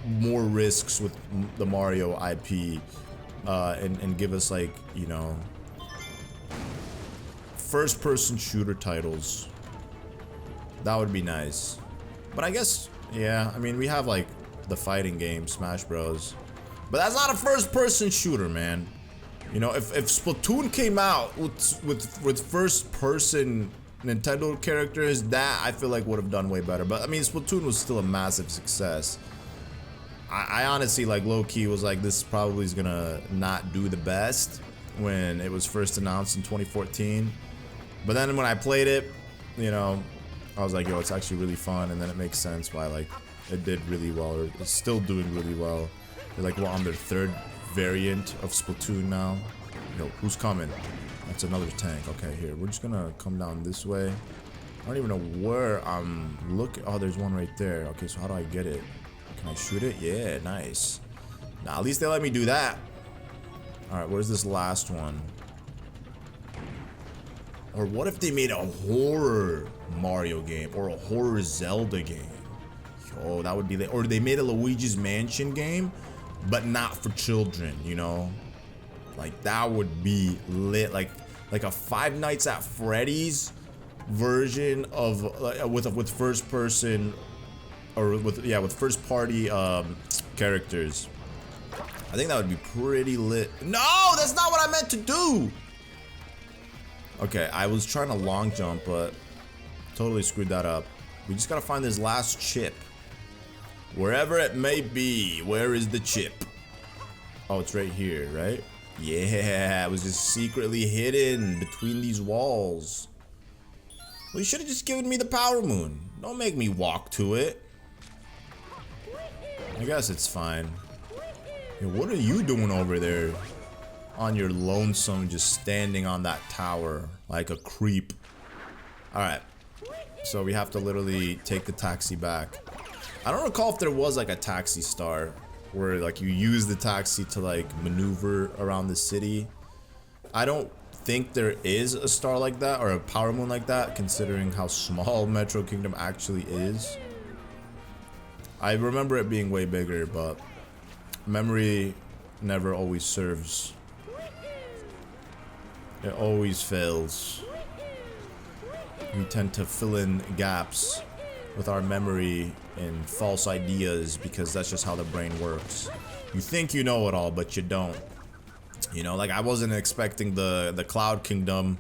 more risks with the Mario IP, and give us like, you know, first person shooter titles. That would be nice. But I guess Yeah, I mean, we have like the fighting game, Smash Bros. But that's not a first-person shooter, man. You know, if Splatoon came out with first-person Nintendo characters, that I feel like would have done way better. But I mean, Splatoon was still a massive success. I honestly, like, low-key was like, this probably is gonna not do the best when it was first announced in 2014. But then when I played it, you know, I was like, yo, it's actually really fun, and then it makes sense why, like, it did really well, or it's still doing really well. They're like, well, on their third variant of Splatoon now. Yo, who's coming? That's another tank. Okay, here, we're just gonna come down this way. I don't even know where I'm looking. Oh, there's one right there. Okay, so how do I get it? Can I shoot it? Yeah, nice. Now, at least they let me do that. All right, where's this last one? Or what if they made a horror Mario game or a horror Zelda game? Yo, that would be the, or they made a Luigi's Mansion game, but not for children, you know? Like, that would be lit. Like a Five Nights at Freddy's version of with first person, or with first party characters. I think that would be pretty lit. No, that's not what I meant to do. Okay, I was trying to long jump, but totally screwed that up. We just gotta find this last chip. Wherever it may be, where is the chip? Oh, it's right here, right? Yeah, it was just secretly hidden between these walls. Well, you should have just given me the power moon. Don't make me walk to it. I guess it's fine. Hey, what are you doing over there? On your lonesome, just standing on that tower like a creep. Alright. So we have to literally take the taxi back. I don't recall if there was like a taxi star where like you use the taxi to like maneuver around the city. I don't think there is a star like that or a power moon like that, considering how small Metro Kingdom actually is. I remember it being way bigger, but memory never always serves. It always fails. We tend to fill in gaps with our memory and false ideas because that's just how the brain works. You think you know it all, but you don't. You know, like I wasn't expecting the Cloud Kingdom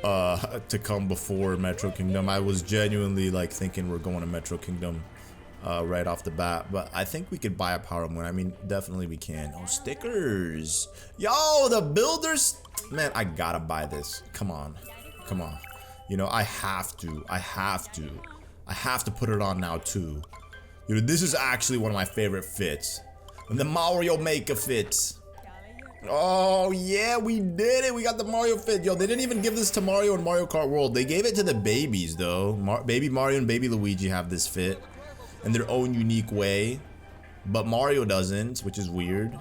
to come before Metro Kingdom. I was genuinely like thinking we're going to Metro Kingdom right off the bat, but I think we could buy a power moon. I mean, definitely we can. Oh, stickers. Yo, the builders. Man, I gotta buy this. Come on. Come on. You know, I have to put it on now too. You know, this is actually one of my favorite fits. And the Mario Maker fits. Oh yeah, we did it. We got the Mario fit. Yo, they didn't even give this to Mario and Mario Kart World. They gave it to the babies though. Baby Mario and Baby Luigi have this fit in their own unique way, but Mario doesn't, which is weird.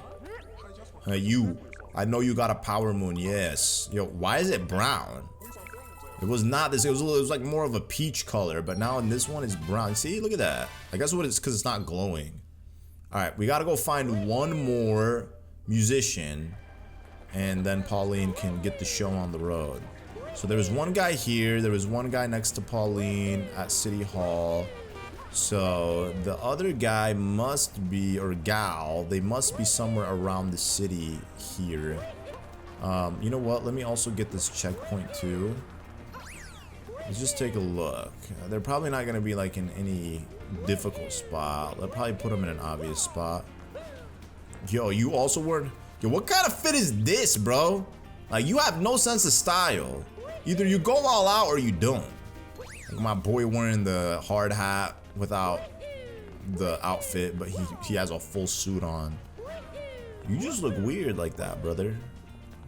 I know you got a power moon. Yes. Yo, why is it brown? It was not this. It was like more of a peach color, but now in this one it's brown. See, look at that. I guess what it's because it's not glowing. All right, we gotta go find one more musician, and then Pauline can get the show on the road. So there was one guy here. There was one guy next to Pauline at City Hall. So the other guy must be, or gal, they must be somewhere around the city here. You know what? Let me also get this checkpoint too. Let's just take a look. They're probably not gonna be like in any difficult spot. They'll probably put them in an obvious spot. Yo, you also weren't. Yo, what kind of fit is this, bro? Like, you have no sense of style. Either you go all out or you don't. Like my boy wearing the hard hat without the outfit, but he has a full suit on. You just look weird like that, brother.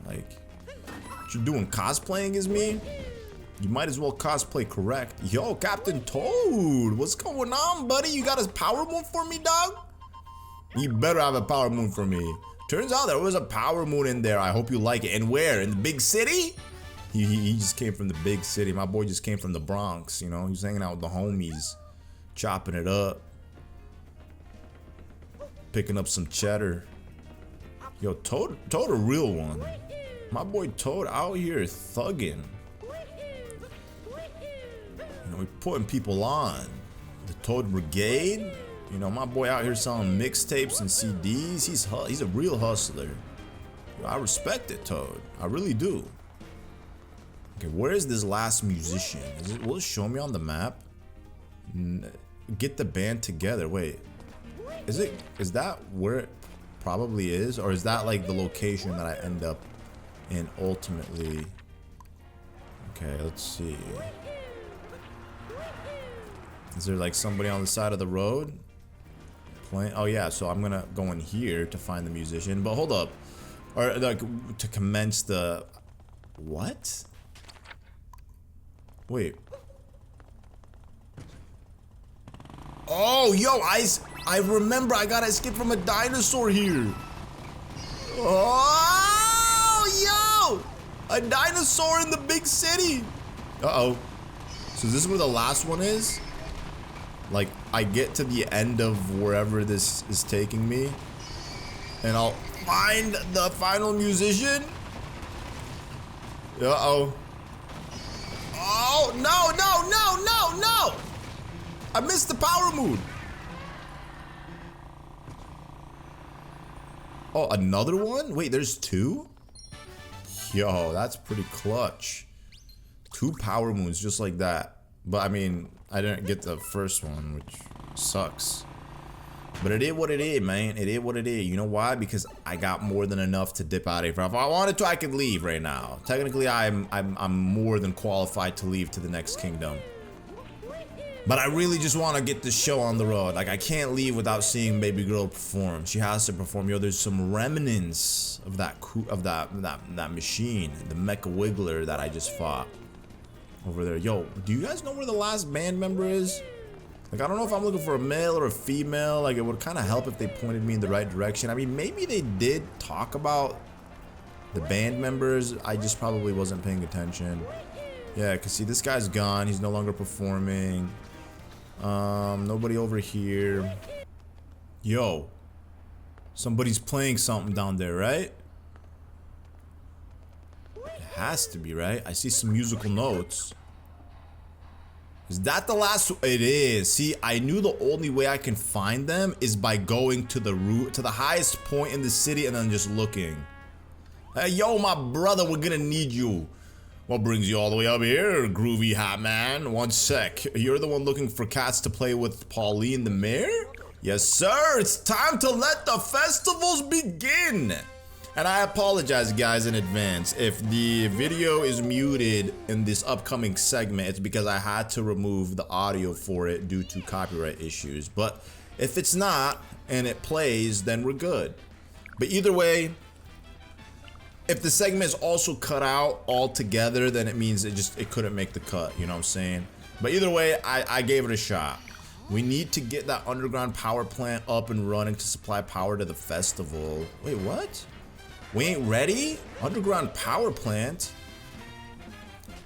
Like, what you doing, cosplaying as me? You might as well cosplay correct. Yo, Captain Toad, what's going on, buddy? You got a power moon for me, dog? You better have a power moon for me. Turns out there was a power moon in there. I hope you like it. And where? In the big city? He just came from the big city. My boy just came from the Bronx, you know? He's hanging out with the homies, chopping it up, picking up some cheddar. Yo, Toad a real one. My boy Toad out here thugging. You know, we're putting people on. The Toad Brigade. You know, my boy out here selling mixtapes and CDs. He's a real hustler. I respect it, Toad. I really do. Okay, where is this last musician? Will it show me on the map? Get the band together. Wait, is that where it probably is, or is that like the location that I end up in ultimately? Okay, let's see. Is there like somebody on the side of the road playing? Oh yeah, so I'm gonna go in here to find the musician. But hold up, or like to commence the what? Wait. Oh, yo, I remember I gotta escape from a dinosaur here. Oh, yo! A dinosaur in the big city. Uh-oh. So this is where the last one is? Like, I get to the end of wherever this is taking me, and I'll find the final musician? Uh-oh. Oh, no, no, no, no, no! I missed the power mood. Oh, another one? Wait, there's two? Yo, that's pretty clutch. 2 power moons just like that. But I mean, I didn't get the first one, which sucks. But it is what it is, man. It is what it is. You know why? Because I got more than enough to dip out of here. If I wanted to, I could leave right now. Technically, I'm more than qualified to leave to the next kingdom. But I really just want to get this show on the road. Like, I can't leave without seeing baby girl perform. She has to perform. Yo, there's some remnants of that machine, the Mecha Wiggler that I just fought over there. Yo, do you guys know where the last band member is? Like, I don't know if I'm looking for a male or a female. Like, it would kind of help if they pointed me in the right direction. I mean, maybe they did talk about the band members. I just probably wasn't paying attention. Yeah, because see, this guy's gone. He's no longer performing. Nobody over here. Yo, somebody's playing something down there, right? It has to be, right? I see some musical notes. Is that the last? It is. See, I knew the only way I can find them is by going to the route, to the highest point in the city, and then just looking. Hey, yo, my brother, we're gonna need you. What brings you all the way up here, groovy hot man? One sec. You're the one looking for cats to play with Pauline the mayor? Yes, sir. It's time to let the festivals begin. And I apologize, guys, in advance. If the video is muted in this upcoming segment, it's because I had to remove the audio for it due to copyright issues. But if it's not, and it plays, then we're good. But either way, if the segment is also cut out altogether, then it means it couldn't make the cut, you know what I'm saying? But either way, I gave it a shot. We need to get that underground power plant up and running to supply power to the festival. Wait, what? We ain't ready? Underground power plant?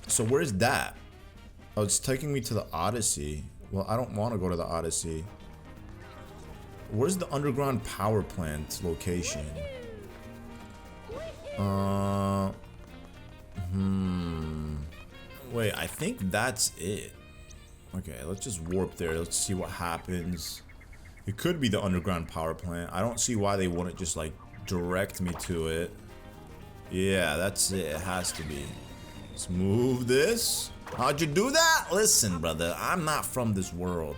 So where's that? Oh, it's taking me to the Odyssey. Well, I don't want to go to the Odyssey. Where's the underground power plant location? Wait, I think that's it. Okay, let's just warp there. Let's see what happens. It could be the underground power plant. I don't see why they wouldn't just like direct me to it. Yeah, that's it. It has to be. Let's move this. How'd you do that? Listen, brother, I'm not from this world.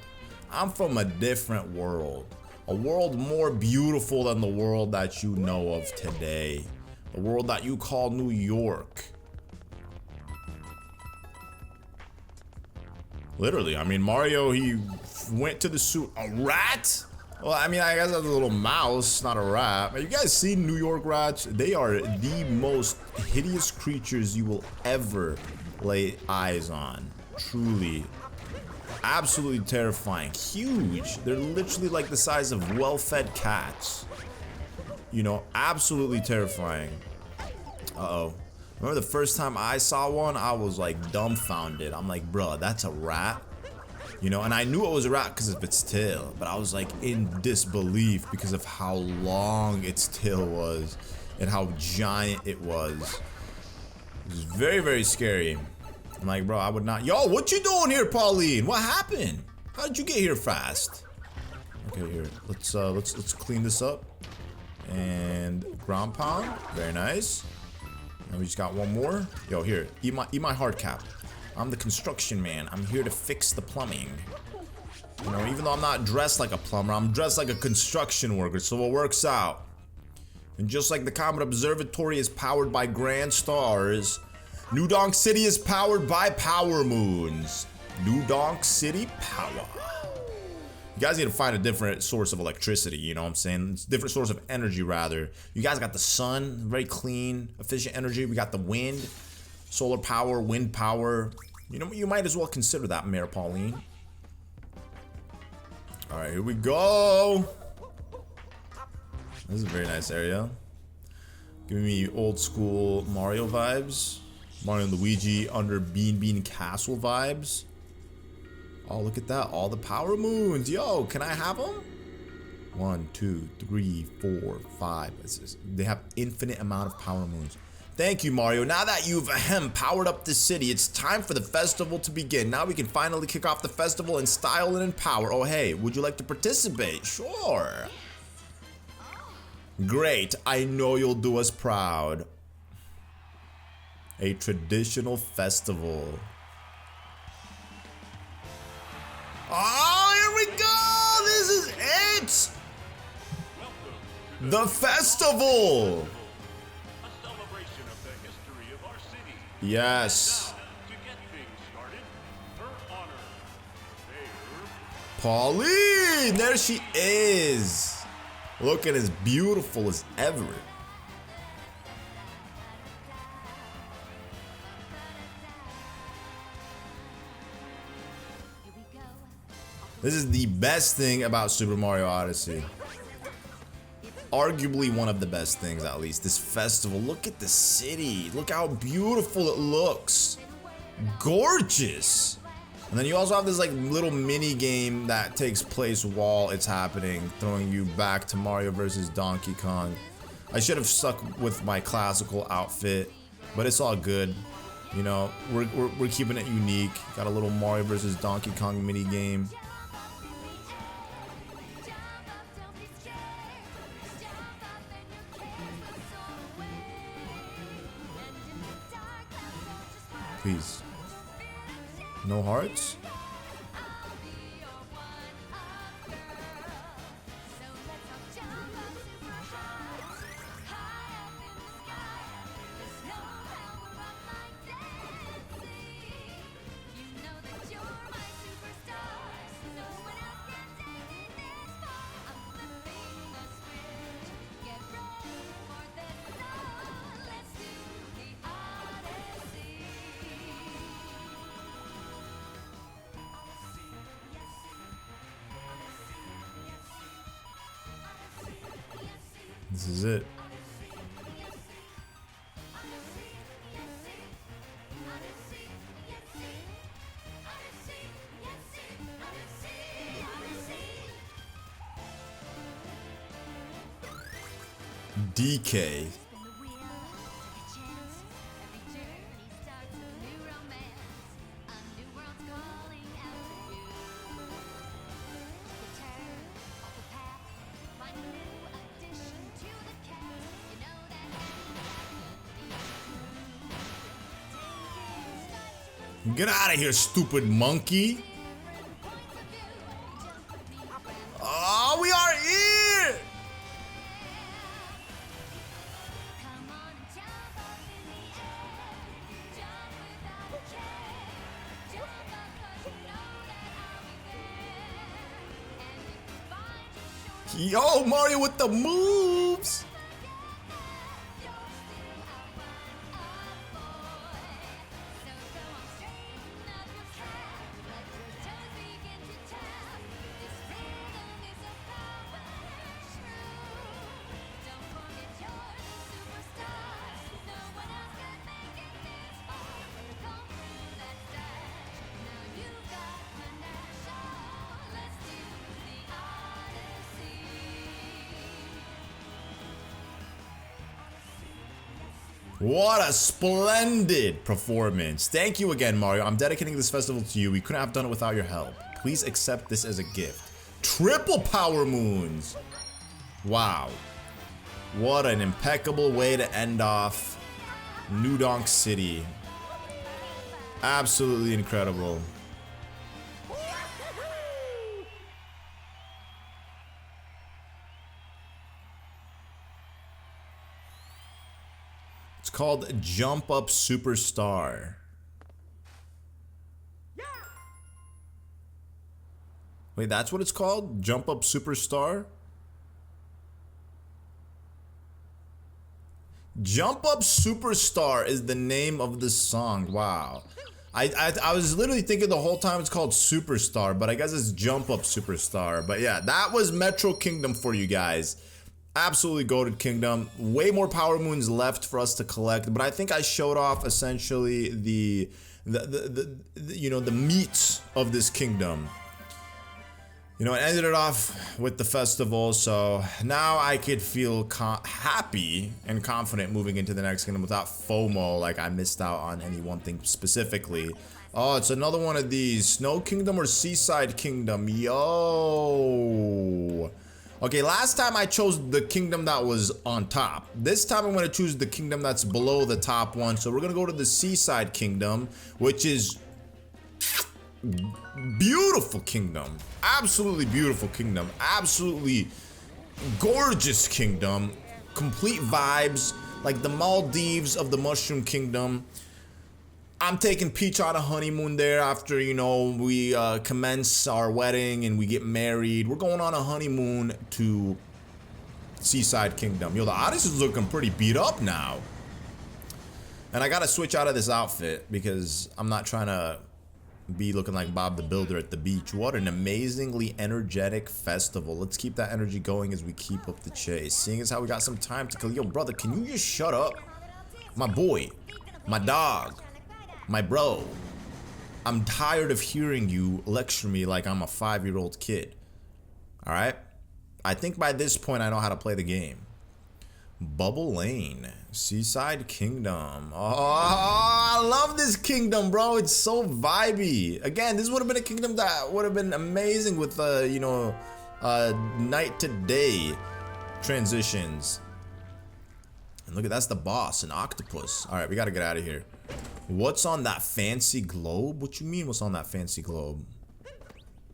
I'm from a different world. A world more beautiful than the world that you know of today. The world that you call New York. Literally, I mean, Mario, he went to the suit. A rat? Well, I mean, I guess that's a little mouse, not a rat. Have you guys seen New York rats? They are the most hideous creatures you will ever lay eyes on. Truly. Absolutely terrifying. Huge. They're literally like the size of well-fed cats. You know, absolutely terrifying. Uh-oh. Remember the first time I saw one, I was like dumbfounded. I'm like, bro, that's a rat? You know, and I knew it was a rat because of its tail, but I was like in disbelief because of how long its tail was and how giant it was. It was very, very scary. I'm like, bro, I would not. Yo, what you doing here, Pauline? What happened? How did you get here fast? Okay, here. Let's clean this up. And ground pound. Very nice. And we just got one more. Yo, here. Eat my hard cap. I'm the construction man. I'm here to fix the plumbing. You know, even though I'm not dressed like a plumber, I'm dressed like a construction worker, so it works out. And just like the Comet Observatory is powered by grand stars, New Donk City is powered by power moons. New Donk City power. You guys need to find a different source of electricity, you know what I'm saying? It's a different source of energy, rather. You guys got the sun, very clean, efficient energy. We got the wind, solar power, wind power. You know, you might as well consider that, Mayor Pauline. All right, here we go. This is a very nice area. Giving me old school Mario vibes. Mario and Luigi under Bean Castle vibes. Oh, look at that. All the power moons. Yo, can I have them? 1, 2, 3, 4, 5. They have infinite amount of power moons. Thank you, Mario. Now that you've powered up the city, it's time for the festival to begin. Now we can finally kick off the festival in style and in power. Oh, hey, would you like to participate? Sure. Great. I know you'll do us proud. A traditional festival. Oh, here we go! This is it! The festival!
A celebration of the history of our city.
Yes.
To get things started, her honor, Mayor
Pauline! There she is! Looking as beautiful as ever. This is the best thing about Super Mario Odyssey. Arguably one of the best things, at least. This festival. Look at the city. Look how beautiful it looks. Gorgeous. And then you also have this like little mini game that takes place while it's happening, throwing you back to Mario versus Donkey Kong. I should have stuck with my classical outfit, but it's all good. You know, we're keeping it unique. Got a little Mario versus Donkey Kong mini game. Please. No hearts? This is it. DK. Get out of here, stupid monkey. Oh, we are here. Yo, Mario with the moves. What a splendid performance. Thank you again, Mario. I'm dedicating this festival to you. We couldn't have done it without your help. Please accept this as a gift. Triple power moons. Wow. What an impeccable way to end off New Donk City. Absolutely incredible. It's called Jump Up Superstar. Wait, that's what it's called? Jump Up Superstar? Jump Up Superstar is the name of the song. Wow. I was literally thinking the whole time it's called Superstar, but I guess it's Jump Up Superstar. But yeah, that was Metro Kingdom for you guys. Absolutely goated kingdom. Way more power moons left for us to collect, but I think I showed off essentially the you know, the meat of this kingdom. You know, it ended it off with the festival, so now I could feel happy and confident moving into the next kingdom without FOMO, like I missed out on any one thing specifically. Oh, it's another one of these. Snow Kingdom or Seaside Kingdom? Yo. Okay, last time I chose the kingdom that was on top. This time I'm going to choose the kingdom that's below the top one. So we're going to go to the Seaside Kingdom, which is beautiful kingdom. Absolutely beautiful kingdom. Absolutely gorgeous kingdom. Complete vibes, like the Maldives of the Mushroom Kingdom. I'm taking Peach on a honeymoon there after, you know, we commence our wedding and we get married. We're going on a honeymoon to Seaside Kingdom. Yo, the Odyssey's looking pretty beat up now. And I gotta switch out of this outfit because I'm not trying to be looking like Bob the Builder at the beach. What an amazingly energetic festival. Let's keep that energy going as we keep up the chase. Seeing as how we got some time to kill. Yo, brother, can you just shut up? My boy, my dog, my bro. I'm tired of hearing you lecture me like I'm a 5-year-old kid. Alright? I think by this point I know how to play the game. Bubble Lane, Seaside Kingdom. Oh, I love this kingdom, bro. It's so vibey. Again, this would have been a kingdom that would have been amazing with, you know, night to day transitions. And look at that's the boss, an octopus. All right, we gotta get out of here. What's on that fancy globe? What you mean? What's on that fancy globe?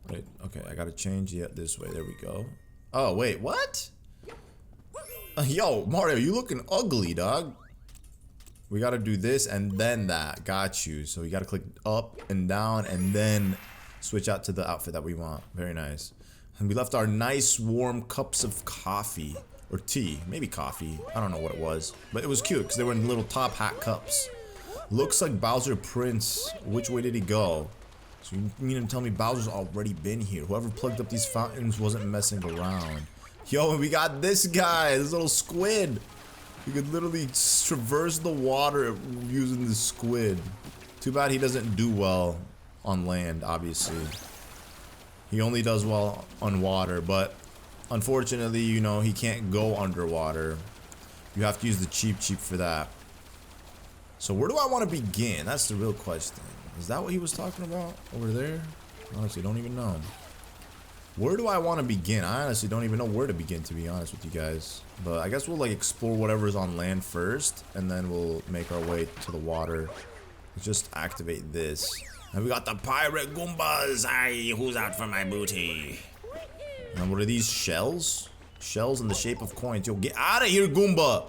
Wait, okay, I gotta change it this way. There we go. Oh wait, what? Yo, Mario, you looking ugly, dog. We gotta do this and then that. Got you. So we gotta click up and down and then switch out to the outfit that we want. Very nice. And we left our nice warm cups of coffee. Or tea. Maybe coffee. I don't know what it was. But it was cute because they were in little top hat cups. Looks like Bowser Prince. Which way did he go? So you mean to tell me Bowser's already been here? Whoever plugged up these fountains wasn't messing around. Yo, we got this guy, this little squid. You could literally traverse the water using the squid. Too bad he doesn't do well on land, obviously. He only does well on water, but unfortunately, you know, he can't go underwater. You have to use the cheap for that. So where do I want to begin? That's the real question. Is that what he was talking about over there? Honestly, don't even know. Where do I want to begin? I honestly don't even know where to begin, to be honest with you guys. But I guess we'll like explore whatever's on land first, and then we'll make our way to the water. Let's just activate this. And we got the pirate Goombas.
Aye, who's out for my booty?
And what are these shells? Shells in the shape of coins. Yo, get out of here, Goomba!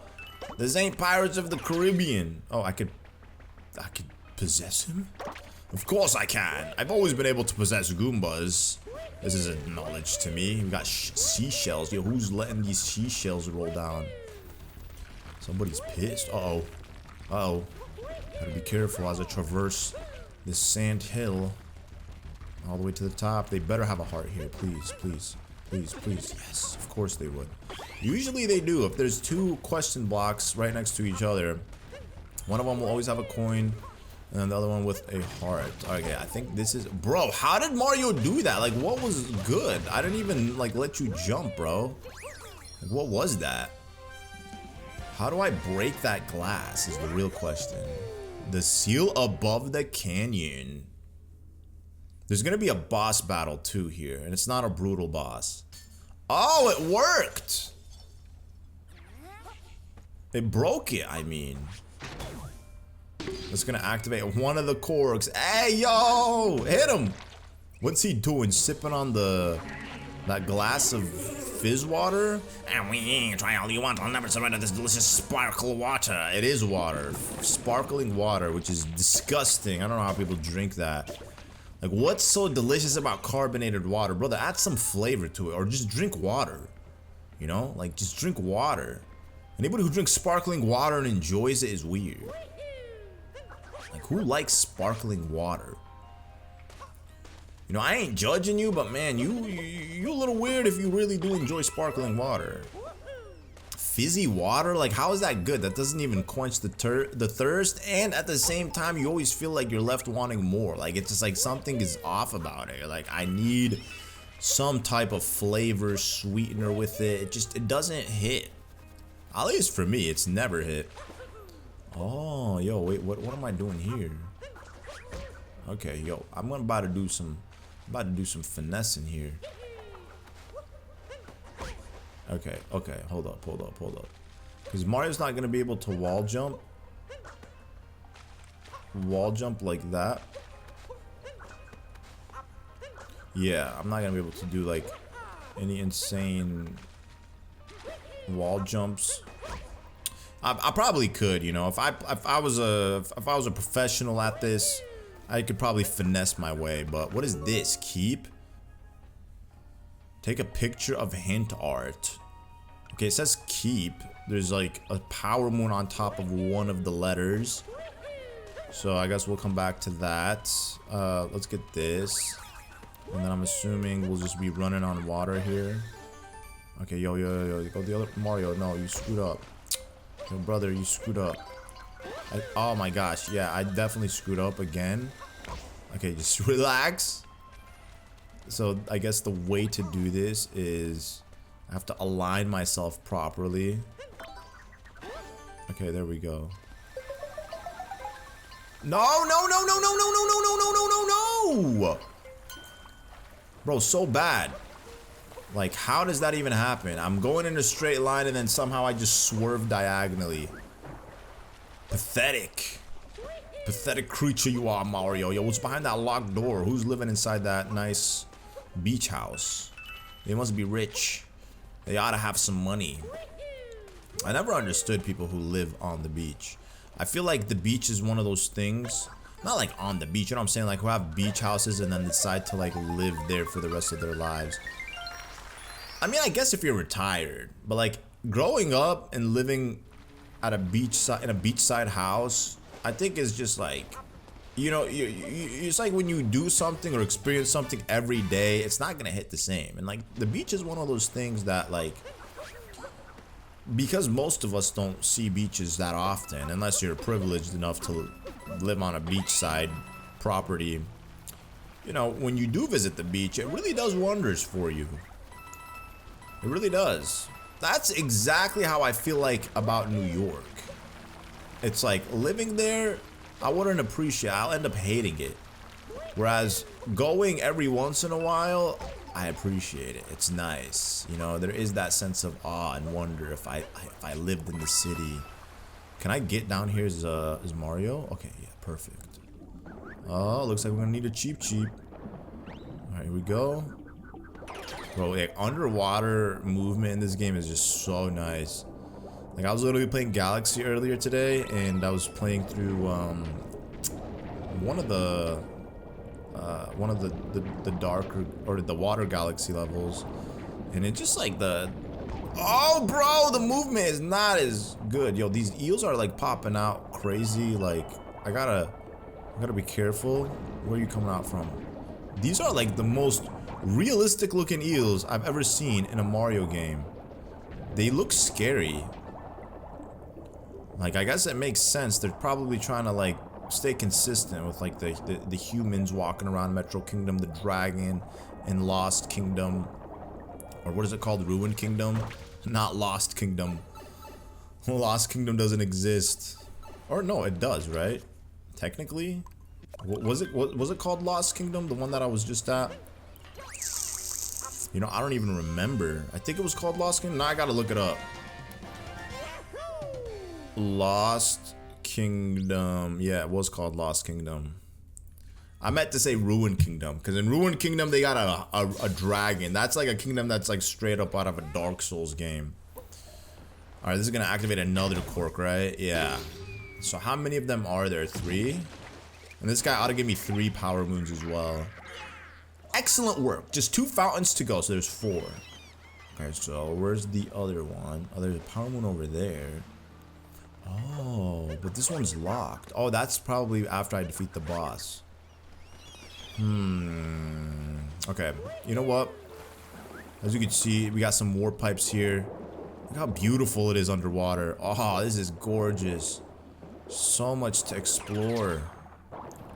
This ain't Pirates of the Caribbean. Oh, I could possess him? Of course I can. I've always been able to possess Goombas. This is a knowledge to me. We got seashells. Yo, who's letting these seashells roll down? Somebody's pissed. Uh-oh. Uh-oh. Gotta be careful as I traverse this sand hill all the way to the top. They better have a heart here. Please, please, please, please. Yes, of course they would. Usually they do. If there's two question blocks right next to each other, one of them will always have a coin, and then the other one with a heart. Okay, I think this is... Bro, how did Mario do that? Like, what was good? I didn't even, like, let you jump, bro. Like, what was that? How do I break that glass is the real question. The seal above the canyon. There's gonna be a boss battle too here, and it's not a brutal boss. Oh, it worked! It broke it, I mean. It's gonna activate one of the corks. Hey, yo! Hit him! What's he doing? Sipping on that glass of fizz water?
And we try all you want. I'll never surrender this delicious sparkle water.
It is water. Sparkling water, which is disgusting. I don't know how people drink that. Like, what's so delicious about carbonated water? Brother, add some flavor to it. Or just drink water. You know? Like, just drink water. Anybody who drinks sparkling water and enjoys it is weird. Like, who likes sparkling water? You know, I ain't judging you, but man, you a little weird if you really do enjoy sparkling water. Fizzy water? Like, how is that good? That doesn't even quench the thirst, and at the same time, you always feel like you're left wanting more. Like, it's just like something is off about it. You're like, I need some type of flavor, sweetener with it. It doesn't hit. At least for me, it's never hit. Oh, yo, wait, what am I doing here? Okay, yo, I'm about to do some finessing here. Okay, hold up. Because Mario's not gonna be able to wall jump like that. Yeah, I'm not gonna be able to do like any insane wall jumps. I probably could, you know, if I was a professional at this, I could probably finesse my way. But what is this? Keep? Take a picture of hint art. Okay, it says keep. There's like a power moon on top of one of the letters. So I guess we'll come back to that. Let's get this. And then I'm assuming we'll just be running on water here. Okay, yo, go the other Mario. No, you screwed up. Yo, brother, you screwed up. Oh my gosh, yeah, I definitely screwed up again. Okay, just relax. So I guess the way to do this is I have to align myself properly. Okay, there we go. No. Bro, so bad. Like, how does that even happen? I'm going in a straight line and then somehow I just swerve diagonally. Pathetic. Pathetic creature you are, Mario. Yo, what's behind that locked door? Who's living inside that nice beach house? They must be rich. They ought to have some money. I never understood people who live on the beach. I feel like the beach is one of those things, not like on the beach, you know what I'm saying? Like, who have beach houses and then decide to like live there for the rest of their lives. I mean, I guess if you're retired, but like growing up and living at a beachside house, I think is just like, you know, it's like when you do something or experience something every day, it's not gonna hit the same. And like the beach is one of those things that, like, because most of us don't see beaches that often, unless you're privileged enough to live on a beachside property, you know, when you do visit the beach, it really does wonders for you. It really does. That's exactly how I feel like about New York. It's like living there, I wouldn't appreciate it. I'll end up hating it. Whereas going every once in a while, I appreciate it. It's nice. You know, there is that sense of awe and wonder if I lived in the city. Can I get down here as Mario? Okay, yeah, perfect. Oh, looks like we're gonna need a cheap. Alright, here we go. Bro, like, underwater movement in this game is just so nice. Like, I was literally playing Galaxy earlier today, and I was playing through one of the darker, or the water galaxy levels, and it's just like oh bro, the movement is not as good. Yo, these eels are like popping out crazy. Like, I gotta be careful. Where are you coming out from? These are like the most realistic looking eels I've ever seen in a Mario game. They look scary. Like, I guess it makes sense. They're probably trying to like stay consistent with like the humans walking around Metro Kingdom, the dragon in Lost Kingdom, or what is it called? Ruined Kingdom? Not Lost Kingdom. Lost Kingdom doesn't exist. Or no, it does, right? Technically? Was it called Lost Kingdom? The one that I was just at? You know, I don't even remember. I think it was called Lost Kingdom. Now I gotta look it up. Lost Kingdom. Yeah, it was called Lost Kingdom. I meant to say Ruined Kingdom, because in Ruined Kingdom they got a dragon. That's like a kingdom that's like straight up out of a Dark Souls game. Alright, this is gonna activate another cork, right? Yeah. So how many of them are there? 3? And this guy ought to give me 3 power moons as well. Excellent work. Just 2 fountains to go, so there's 4. Okay, so where's the other one? Oh, there's a power moon over there. Oh, but this one's locked. Oh, that's probably after I defeat the boss. Okay, you know what? As you can see, we got some warp pipes here. Look how beautiful it is underwater. Oh, this is gorgeous. So much to explore.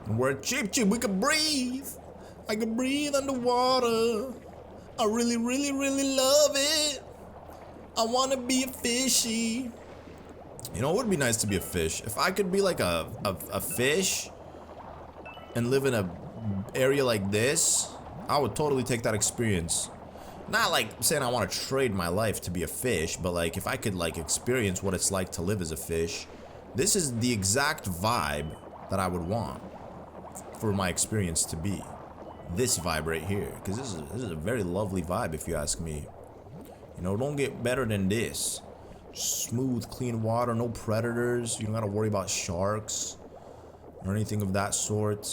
And we're cheap. We can breathe. I can breathe underwater. I really, really, really love it. I want to be a fishy. You know, it would be nice to be a fish. If I could be like a fish and live in a area like this, I would totally take that experience. Not like saying I want to trade my life to be a fish, but like if I could like experience what it's like to live as a fish, this is the exact vibe that I would want for my experience to be. This vibe right here, because this is a very lovely vibe if you ask me. You know, don't get better than this. Smooth, clean water, no predators. You don't gotta worry about sharks or anything of that sort.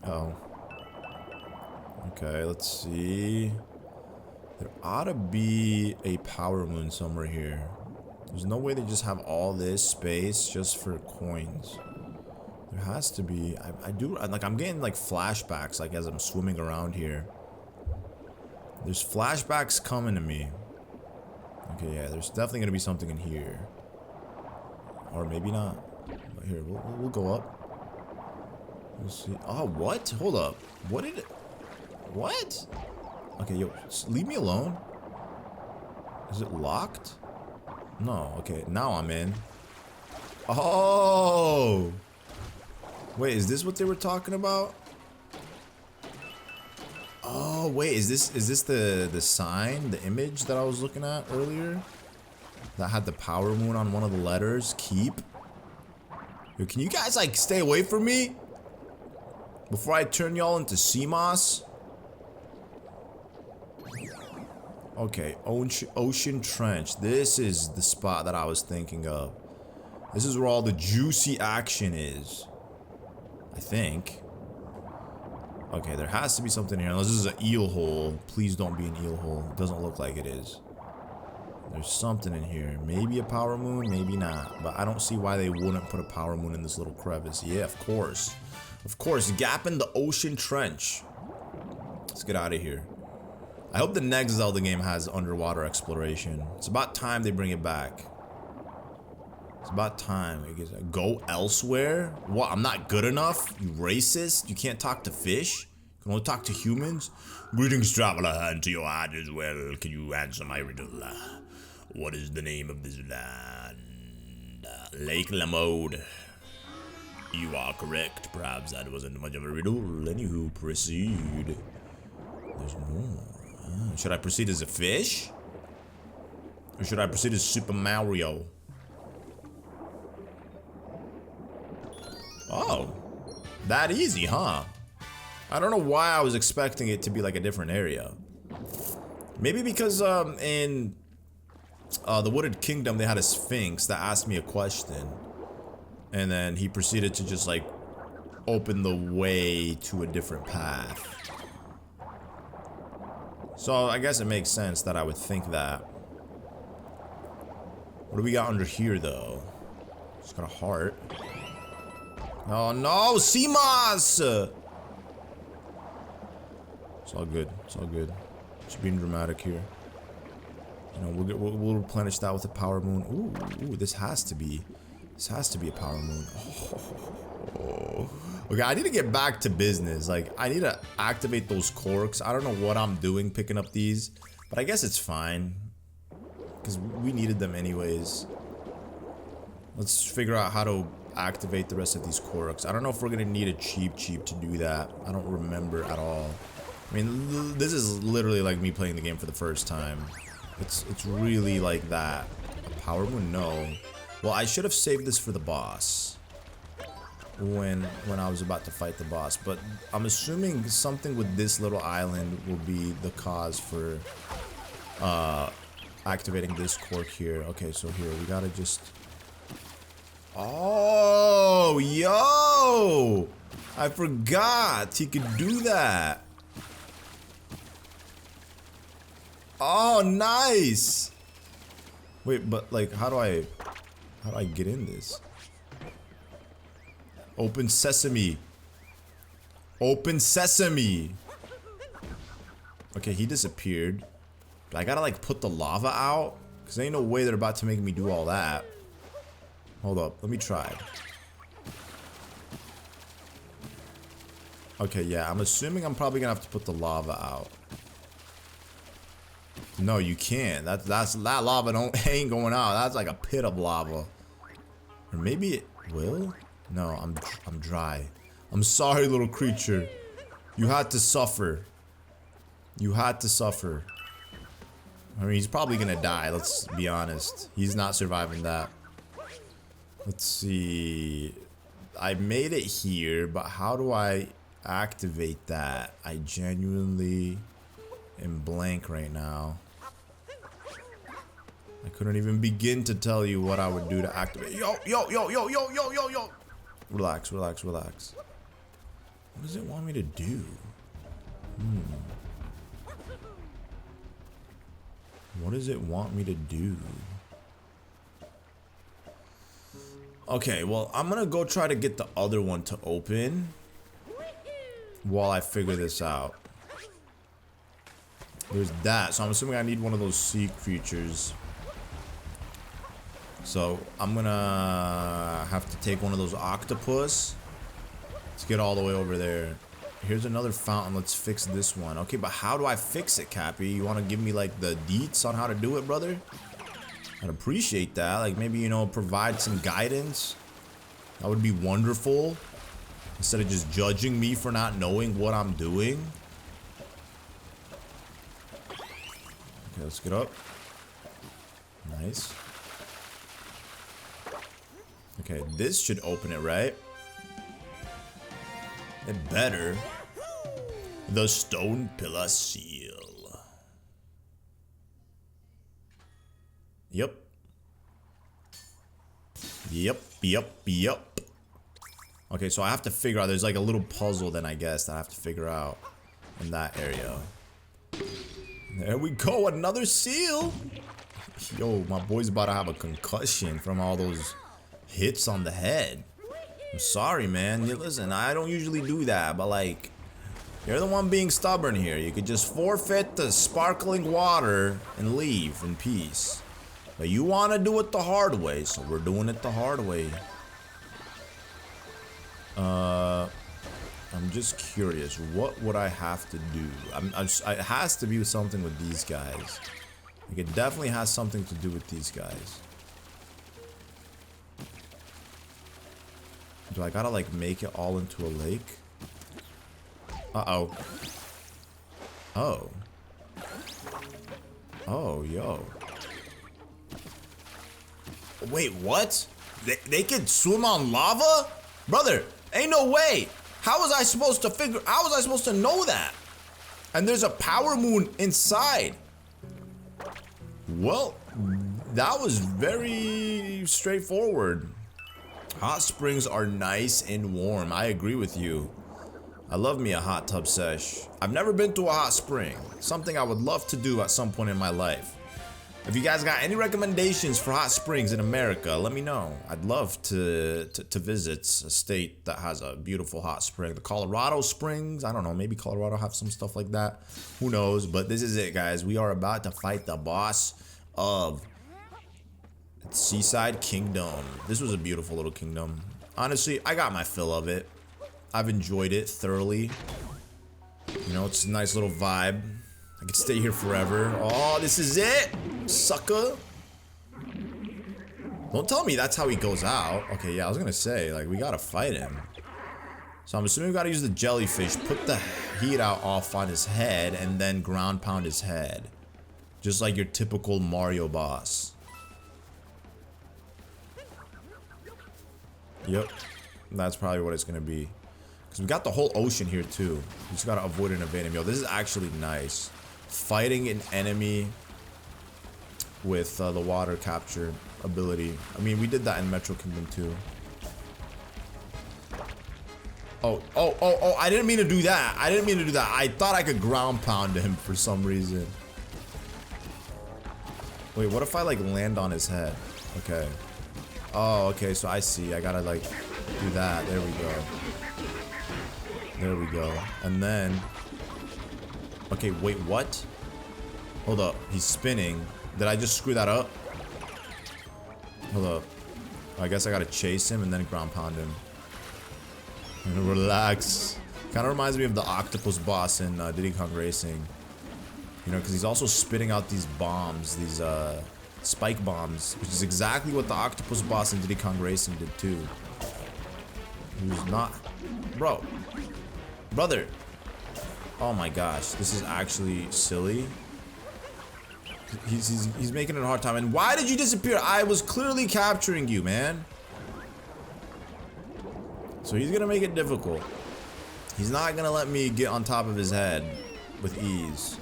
Oh. Okay, let's see. There ought to be a power moon somewhere here. There's no way they just have all this space just for coins. There has to be. I'm getting like flashbacks like as I'm swimming around here. There's flashbacks coming to me. Okay, yeah, there's definitely gonna be something in here. Or maybe not. But here, we'll go up. We'll see. Oh, what? Hold up. What did it... What? Okay, yo, leave me alone. Is it locked? No, okay, now I'm in. Oh! Wait, is this what they were talking about? Oh, wait, is this the sign, the image that I was looking at earlier? That had the power moon on one of the letters, keep? Yo, can you guys, like, stay away from me? Before I turn y'all into sea moss? Okay, Ocean Trench. This is the spot that I was thinking of. This is where all the juicy action is. I think. Okay, there has to be something here. Unless this is an eel hole. Please don't be an eel hole. It doesn't look like it is. There's something in here. Maybe a power moon, maybe not. But I don't see why they wouldn't put a power moon in this little crevice. Yeah, of course. Of course, gap in the Ocean Trench. Let's get out of here. I hope the next Zelda game has underwater exploration. It's about time they bring it back. It's about time. Go elsewhere? What? I'm not good enough? You racist? You can't talk to fish? You can only talk to humans? Greetings, traveler, and to your heart as well. Can you answer my riddle? What is the name of this land? Lake Lamode. You are correct. Perhaps that wasn't much of a riddle. Anywho, proceed. There's more. Should I proceed as a fish? Or should I proceed as Super Mario? Oh. That easy, huh? I don't know why I was expecting it to be like a different area. Maybe because in the Wooded Kingdom they had a Sphinx that asked me a question. And then he proceeded to just like open the way to a different path. So I guess it makes sense that I would think that. What do we got under here though? It's got a heart. Oh no, sea moss! It's all good. It's all good. Just being dramatic here. You know, we'll replenish that with a power moon. Ooh, this has to be. This has to be a power moon. Oh. Okay, I need to get back to business. Like, I need to activate those corks. I don't know what I'm doing picking up these, but I guess it's fine. because we needed them anyways. Let's figure out how to activate the rest of these Koroks. I don't know if we're gonna need a cheap to do that. I don't remember at all. I mean, this is literally like me playing the game for the first time. It's really like that. A power moon? No. Well, I should have saved this for the boss. When I was about to fight the boss, but I'm assuming something with this little island will be the cause for activating this cork here. Okay, so here we gotta just. Oh, yo! I forgot he could do that. Oh, nice. Wait, but like, how do I get in this? Open sesame. Open sesame. Okay, he disappeared. But I gotta like put the lava out, because ain't no way they're about to make me do all that. Hold up, let me try. Okay, yeah, I'm assuming I'm probably gonna have to put the lava out. No, you can't. That lava ain't going out. That's like a pit of lava. Or maybe it will? No, I'm dry. I'm sorry, little creature. You had to suffer. You had to suffer. I mean, he's probably gonna die, let's be honest. He's not surviving that. Let's see. I made it here, but how do I activate that? I genuinely am blank right now. I couldn't even begin to tell you what I would do to activate. Yo. Relax. What does it want me to do? What does it want me to do? Okay, well, I'm gonna go try to get the other one to open while I figure this out. There's that, so I'm assuming I need one of those sea creatures. So I'm gonna have to take one of those octopus. Let's get all the way over there. Here's another fountain. Let's fix this one. Okay, but how do I fix it, Cappy? You want to give me like the deets on how to do it, brother? I'd appreciate that. Like maybe, you know, provide some guidance. That would be wonderful. Instead of just judging me for not knowing what I'm doing. Okay, let's get up. Nice. Okay, this should open it, right? It better. The stone pillar seal. Yep. Okay, so I have to figure out. There's like a little puzzle then, I guess, that I have to figure out in that area. There we go, another seal. Yo, my boy's about to have a concussion from all those hits on the head. I'm sorry, man. Listen, I don't usually do that, but like, you're the one being stubborn here. You could just forfeit the sparkling water and leave in peace. But you want to do it the hard way, so we're doing it the hard way. I'm just curious. What would I have to do? It has to be something with these guys. Like, it definitely has something to do with these guys. Do I gotta like make it all into a lake? Uh-oh. Oh. Oh, yo. Wait, what? They can swim on lava? Brother, ain't no way. How was I supposed to know that? And there's a power moon inside. Well, that was very straightforward. Hot springs are nice and warm. I agree with you. I love me a hot tub sesh. I've never been to a hot spring. Something I would love to do at some point in my life. If you guys got any recommendations for hot springs in America, let me know. I'd love to visit a state that has a beautiful hot spring. The Colorado Springs, I don't know, maybe Colorado have some stuff like that. Who knows? But this is it, guys. We are about to fight the boss of Seaside Kingdom. This was a beautiful little kingdom. Honestly, I got my fill of it. I've enjoyed it thoroughly. You know, it's a nice little vibe. I could stay here forever. Oh, this is it, sucker. Don't tell me that's how he goes out. Okay, yeah, I was gonna say, like, we gotta fight him. So I'm assuming we gotta use the jellyfish, put the heat out off on his head, and then ground pound his head. Just like your typical Mario boss. Yep. That's probably what it's gonna be. Because we got the whole ocean here too. We just gotta avoid and evade him. Yo, this is actually nice. Fighting an enemy with the water capture ability. I mean, we did that in Metro Kingdom too. Oh, I didn't mean to do that. I thought I could ground pound him for some reason. Wait, what if I like land on his head? Okay. Oh, okay, so I see. I gotta like do that. There we go. There we go. And then... Okay, wait, what? Hold up. He's spinning. Did I just screw that up? Hold up. I guess I gotta chase him and then ground pound him. And relax. Kind of reminds me of the octopus boss in Diddy Kong Racing. You know, because he's also spitting out these bombs, these spike bombs, which is exactly what the octopus boss in Diddy Kong Racing did too. He was not... Bro. Brother. Oh my gosh, this is actually silly. He's making it a hard time. And why did you disappear? I was clearly capturing you, man. So he's gonna make it difficult. He's not gonna let me get on top of his head with ease.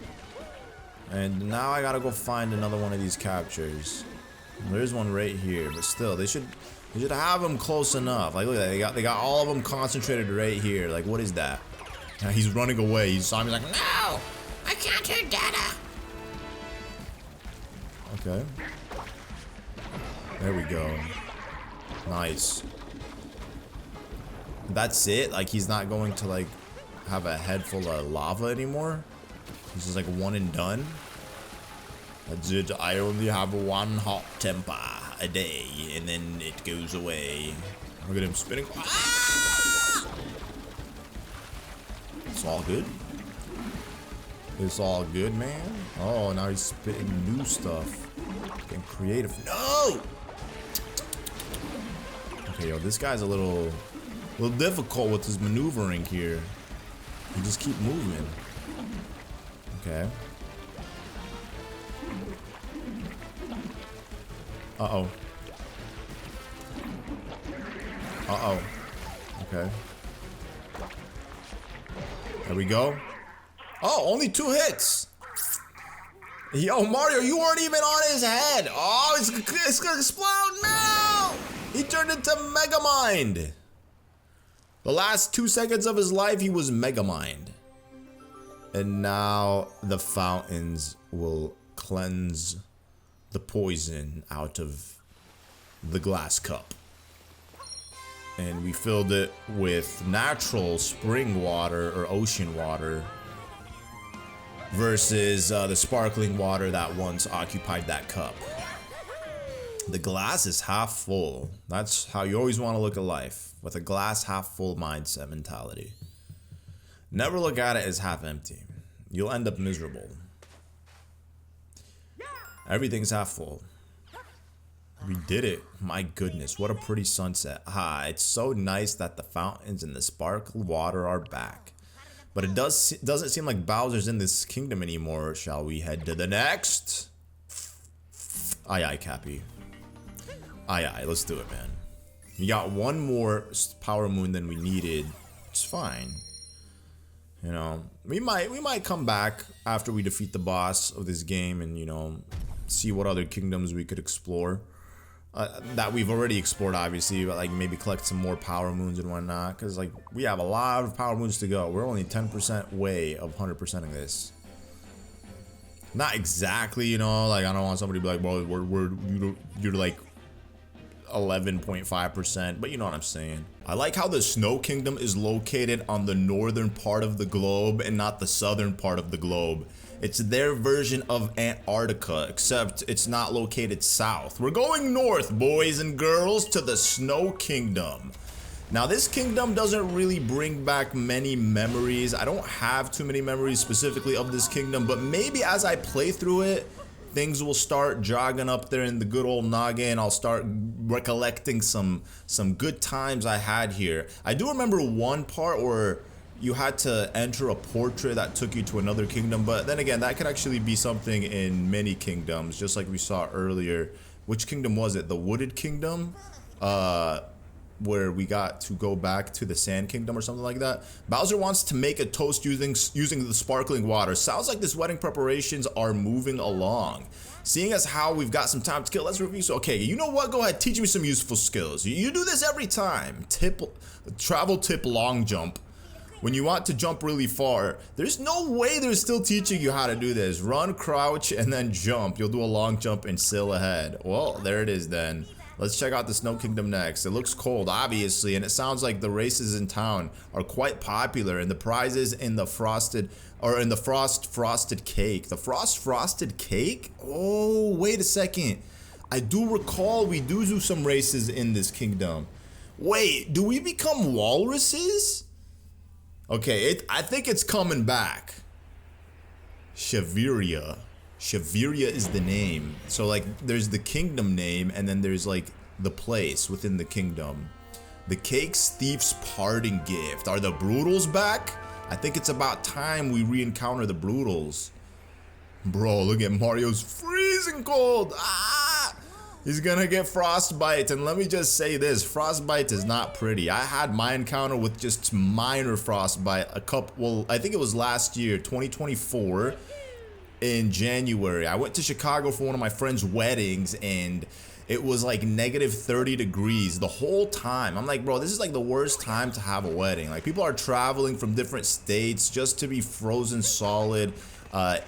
And now I gotta go find another one of these captures. There's one right here, but still, they should have them close enough. Like, look at that. They got all of them concentrated right here. Like, what is that? Now he's running away. He saw me like,
No! I can't hear Dada!
okay. There we go. Nice. That's it? Like, he's not going to, like, have a head full of lava anymore? He's just, like, one and done? That's it. I only have one hot temper a day, and then it goes away. Look at him spinning. Ah! It's all good. It's all good, man. Oh, now he's spitting new stuff. Getting creative. No! Okay, yo, this guy's a little difficult with his maneuvering here. You just keep moving. Okay. Uh-oh. Uh-oh. Okay. There we go. Oh, only 2 hits. Yo, Mario, you weren't even on his head. Oh, it's gonna explode. No! He turned into Megamind. The last 2 seconds of his life, he was Megamind. And now the fountains will cleanse the poison out of the glass cup. And we filled it with natural spring water or ocean water versus the sparkling water that once occupied that cup. The glass is half full. That's how you always want to look at life, with a glass half full mindset mentality. Never look at it as half empty. You'll end up miserable. Everything's half full. We did it. My goodness, what a pretty sunset. Ah, it's so nice that the fountains and the sparkling water are back. But it doesn't seem like Bowser's in this kingdom anymore. Shall we head to the next? Aye, aye, Cappy. Aye, aye, let's do it, man. We got one more power moon than we needed. It's fine. You know, we might come back after we defeat the boss of this game and, you know, see what other kingdoms we could explore. That we've already explored, obviously, but like maybe collect some more power moons and whatnot, because like we have a lot of power moons to go. We're only 10% way of 100%ing this. Not exactly, you know, like I don't want somebody to be like, well, you're like 11.5%, but you know what I'm saying. I like how the Snow Kingdom is located on the northern part of the globe and not the southern part of the globe. It's their version of Antarctica, except it's not located south. We're going north, boys and girls, to the Snow Kingdom. Now, this kingdom doesn't really bring back many memories. I don't have too many memories specifically of this kingdom, but maybe as I play through it, things will start jogging up there in the good old noggin. I'll start recollecting some good times I had here. I do remember one part where you had to enter a portrait that took you to another kingdom, but then again, that could actually be something in many kingdoms, just like we saw earlier. Which kingdom was it? The Wooded Kingdom? Where we got to go back to the Sand Kingdom or something like that. Bowser wants to make a toast using the sparkling water. Sounds like this wedding preparations are moving along. Seeing as how we've got some time to kill, let's review. So, okay, you know what? Go ahead, teach me some useful skills. You do this every time. Travel tip long jump. When you want to jump really far, there's no way they're still teaching you how to do this. Run, crouch, and then jump. You'll do a long jump and sail ahead. Well, there it is then. Let's check out the Snow Kingdom next. It looks cold, obviously, and it sounds like the races in town are quite popular, and the prizes in the frost frosted cake. The frost frosted cake? Oh, wait a second. I do recall we do some races in this kingdom. Wait, do we become walruses? Okay, I think it's coming back. Shaviria. Shaviria is the name. So like there's the kingdom name and then there's like the place within the kingdom. The Cake's Thief's Parting Gift. Are the Broodals back? I think it's about time we re-encounter the Broodals. Bro, look at Mario's freezing cold. Ah! He's gonna get frostbite, and let me just say this, frostbite is not pretty. I had my encounter with just minor frostbite I think it was last year, 2024. In January. I went to Chicago for one of my friend's weddings and it was like negative 30 degrees the whole time. I'm like, bro, this is like the worst time to have a wedding. Like people are traveling from different states just to be frozen solid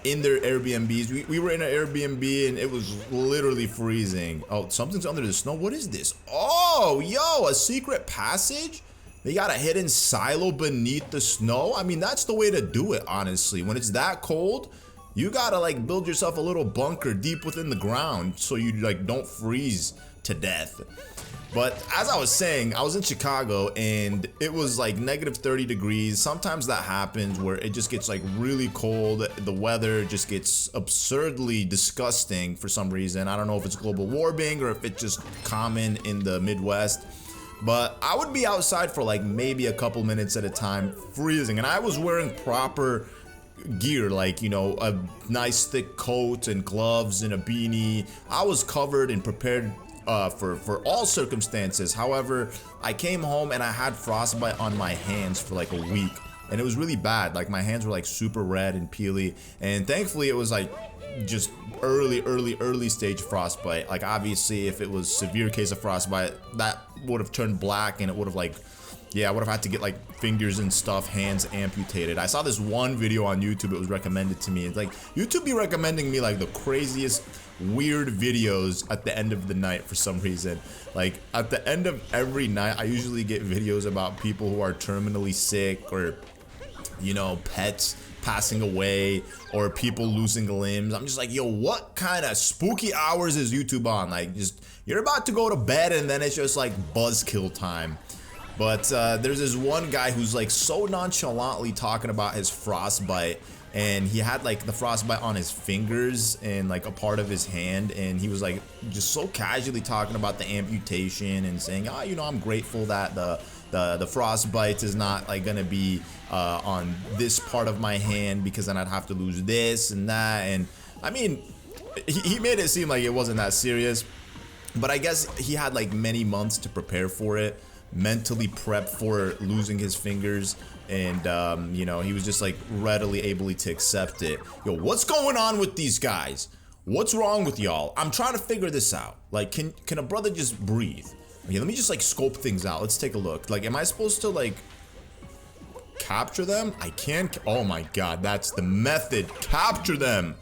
in their Airbnbs. We were in an Airbnb and it was literally freezing. Oh, something's under the snow. What is this? Oh, yo, a secret passage? They got a hidden silo beneath the snow? I mean, that's the way to do it, honestly. When it's that cold, you gotta like build yourself a little bunker deep within the ground so you like don't freeze to death. But as I was saying, I was in Chicago and it was like negative 30 degrees. Sometimes that happens where it just gets like really cold. The weather just gets absurdly disgusting for some reason. I don't know if it's global warming or if it's just common in the Midwest. But I would be outside for like maybe a couple minutes at a time, freezing. And I was wearing proper gear, like, you know, a nice thick coat and gloves and a beanie. I was covered and prepared for all circumstances. However, I came home and I had frostbite on my hands for like a week and it was really bad. Like my hands were like super red and peely, and thankfully it was like just early stage frostbite. Like obviously if it was severe case of frostbite, that would have turned black and it would have like, yeah, I would have had to get like fingers and stuff, hands amputated. I saw this one video on YouTube, it was recommended to me. It's like, YouTube be recommending me like the craziest weird videos at the end of the night for some reason. Like at the end of every night, I usually get videos about people who are terminally sick or, you know, pets passing away or people losing limbs. I'm just like, yo, what kind of spooky hours is YouTube on? Like just, you're about to go to bed and then it's just like buzzkill time. But there's this one guy who's like so nonchalantly talking about his frostbite, and he had like the frostbite on his fingers and like a part of his hand, and he was like just so casually talking about the amputation and saying, oh, you know, I'm grateful that the frostbite is not like gonna be on this part of my hand because then I'd have to lose this and that. And I mean, he made it seem like it wasn't that serious, but I guess he had like many months to prepare for it, mentally prep for losing his fingers, and you know, he was just like readily able to accept it. Yo, what's going on with these guys? What's wrong with y'all? I'm trying to figure this out. Like, can a brother just breathe? Okay, let me just like scope things out. Let's take a look. Like, am I supposed to like capture them? I can't. Oh my god, that's the method. Capture them.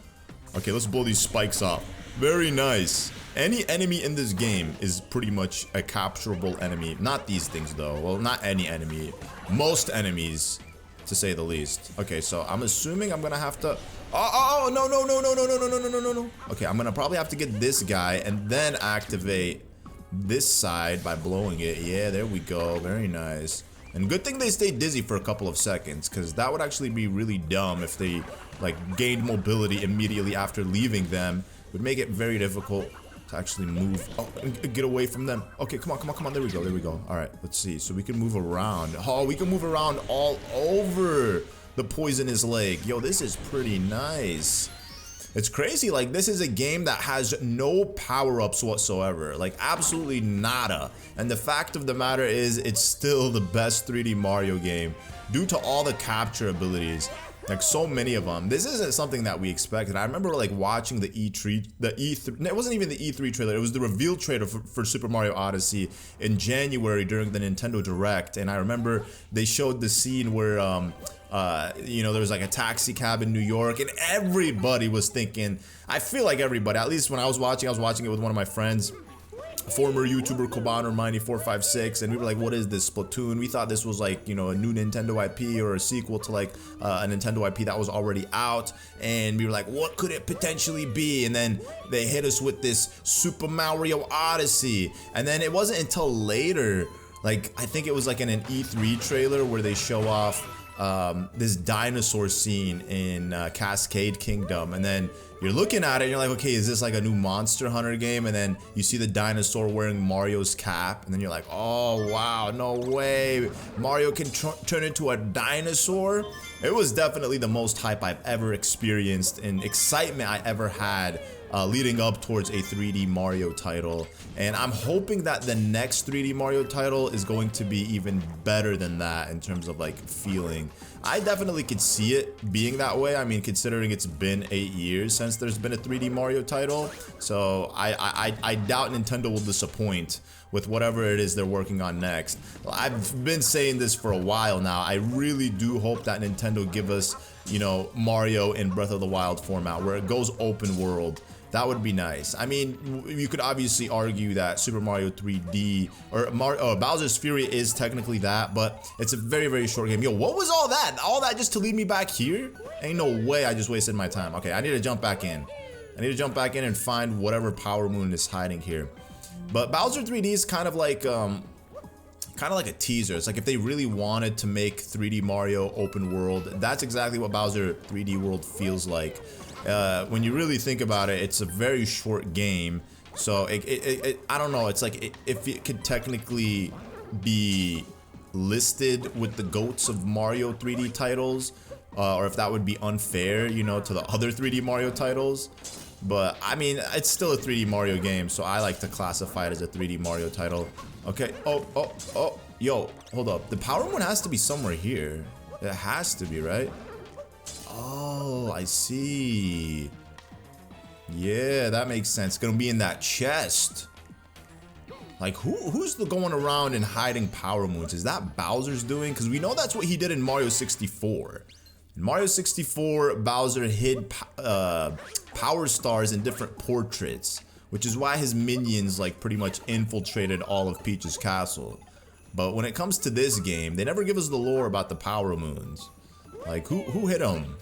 Okay, let's blow these spikes off. Very nice. Any enemy in this game is pretty much a capturable enemy. Not these things though. Well, not any enemy. Most enemies, to say the least. Okay, so I'm assuming I'm gonna have to... Oh, no. Okay, I'm gonna probably have to get this guy and then activate this side by blowing it. Yeah, there we go. Very nice. And good thing they stayed dizzy for a couple of seconds, because that would actually be really dumb if they like gained mobility immediately after leaving them would make it very difficult to actually move. Oh, and get away from them. Okay, come on, come on, come on. There we go, there we go. All right, let's see. So we can move around. Oh, we can move around all over the poisonous lake. Yo, this is pretty nice. It's crazy, like this is a game that has no power-ups whatsoever, like absolutely nada. And the fact of the matter is it's still the best 3D Mario game due to all the capture abilities, like so many of them. This isn't something that we expected. I remember like watching the E3, it wasn't even the E3 trailer, it was the reveal trailer for Super Mario Odyssey in January during the Nintendo Direct. And I remember they showed the scene where you know, there was like a taxi cab in New York, and everybody was thinking, I feel like everybody, at least when I was watching it with one of my friends, former YouTuber Koban Miney 456, and we were like, what is this, Splatoon? We thought this was like, you know, a new Nintendo IP or a sequel to like a Nintendo IP that was already out, and we were like, what could it potentially be? And then they hit us with this Super Mario Odyssey, and then it wasn't until later, like I think it was like in an E3 trailer where they show off this dinosaur scene in Cascade Kingdom, and then you're looking at it and you're like, okay, is this like a new Monster Hunter game? And then you see the dinosaur wearing Mario's cap, and then you're like, oh wow, no way, Mario can turn into a dinosaur. It was definitely the most hype I've ever experienced and excitement I ever had leading up towards a 3D Mario title, and I'm hoping that the next 3D Mario title is going to be even better than that in terms of like feeling. I definitely could see it being that way. I mean, considering it's been 8 years since there's been a 3D Mario title, so I doubt Nintendo will disappoint with whatever it is they're working on next. I've been saying this for a while now. I really do hope that Nintendo give us, you know, Mario in Breath of the Wild format where it goes open world. That would be nice. I mean, you could obviously argue that Super Mario 3D or Bowser's Fury is technically that, but it's a very, very short game. Yo, what was all that? All that just to lead me back here? Ain't no way I just wasted my time. Okay, I need to jump back in. I need to jump back in and find whatever Power Moon is hiding here. But Bowser 3D is kind of like a teaser. It's like if they really wanted to make 3D Mario open world, that's exactly what Bowser 3D World feels like. When you really think about it, it's a very short game, so I don't know, it's like if it could technically be listed with the GOATs of Mario 3D titles, or if that would be unfair, you know, to the other 3D Mario titles. But I mean, it's still a 3D Mario game, so I like to classify it as a 3D Mario title. Okay, oh, yo, hold up, the Power Moon has to be somewhere here. It has to be, right? Oh, I see. Yeah, that makes sense. It's gonna be in that chest. Like, who's going around and hiding Power Moons? Is that Bowser's doing? Because we know that's what he did in Mario 64. In Mario 64, Bowser hid Power Stars in different portraits, which is why his minions, like, pretty much infiltrated all of Peach's castle. But when it comes to this game, they never give us the lore about the Power Moons. Like, who hid them?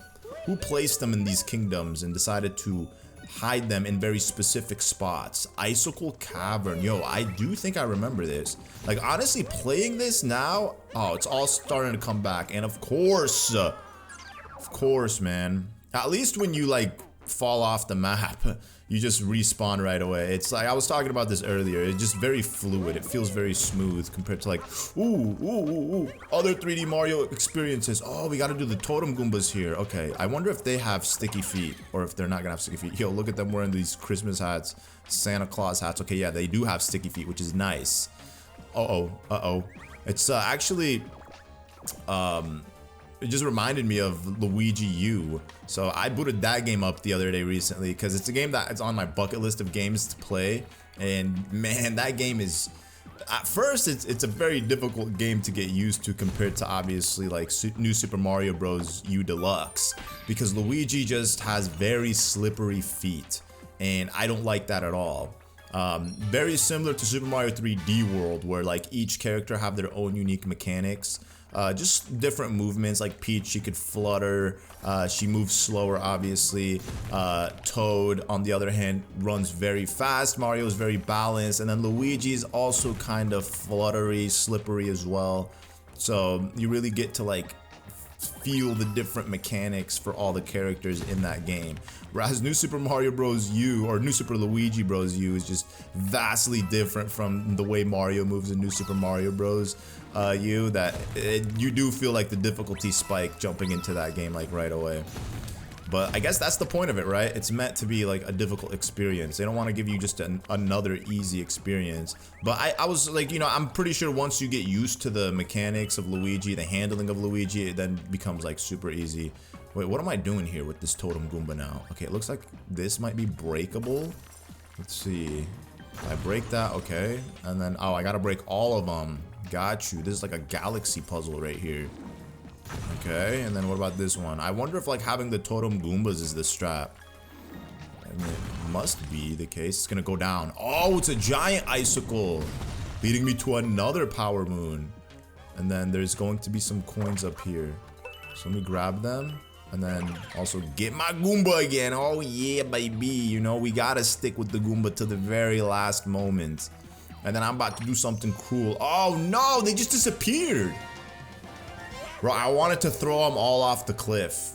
Who placed them in these kingdoms and decided to hide them in very specific spots? Icicle Cavern. Yo, I do think I remember this. Like, honestly, playing this now, oh, it's all starting to come back. And of course, man. At least when you, like, fall off the map, you just respawn right away. It's like, I was talking about this earlier, it's just very fluid. It feels very smooth compared to like, ooh, other 3D Mario experiences. Oh, we gotta do the Totem Goombas here. Okay, I wonder if they have sticky feet, or if they're not gonna have sticky feet. Yo, look at them wearing these Christmas hats, Santa Claus hats. Okay, yeah, they do have sticky feet, which is nice. Uh-oh. It's actually, it just reminded me of Luigi U. So I booted that game up the other day recently because it's a game that is on my bucket list of games to play. And man, that game is, at first it's a very difficult game to get used to compared to obviously like New Super Mario Bros. U Deluxe, because Luigi just has very slippery feet, and I don't like that at all. Very similar to Super Mario 3D World, where like each character have their own unique mechanics. Just different movements. Like Peach, she could flutter, she moves slower obviously. Toad, on the other hand, runs very fast. Mario is very balanced, and then Luigi is also kind of fluttery, slippery as well. So you really get to like feel the different mechanics for all the characters in that game. Whereas New Super Mario Bros. U, or New Super Luigi Bros. U, is just vastly different from the way Mario moves in New Super Mario Bros. U, that you do feel like the difficulty spike jumping into that game like right away. But I guess that's the point of it, right? It's meant to be like a difficult experience. They don't want to give you just another easy experience. But I was like, you know, I'm pretty sure once you get used to the mechanics of Luigi, the handling of Luigi, it then becomes like super easy. Wait, what am I doing here with this Totem Goomba now? Okay, it looks like this might be breakable. Let's see. If I break that, okay. And then, oh, I gotta break all of them. Got you. This is like a galaxy puzzle right here. Okay, and then what about this one? I wonder if like having the Totem Goombas is the strat. I mean, it must be the case. It's gonna go down. Oh, it's a giant icicle, leading me to another Power Moon. And then there's going to be some coins up here. So let me grab them. And then also get my Goomba again. Oh yeah, baby. You know, we gotta stick with the Goomba to the very last moment. And then I'm about to do something cruel. Oh no, they just disappeared. Bro, I wanted to throw them all off the cliff.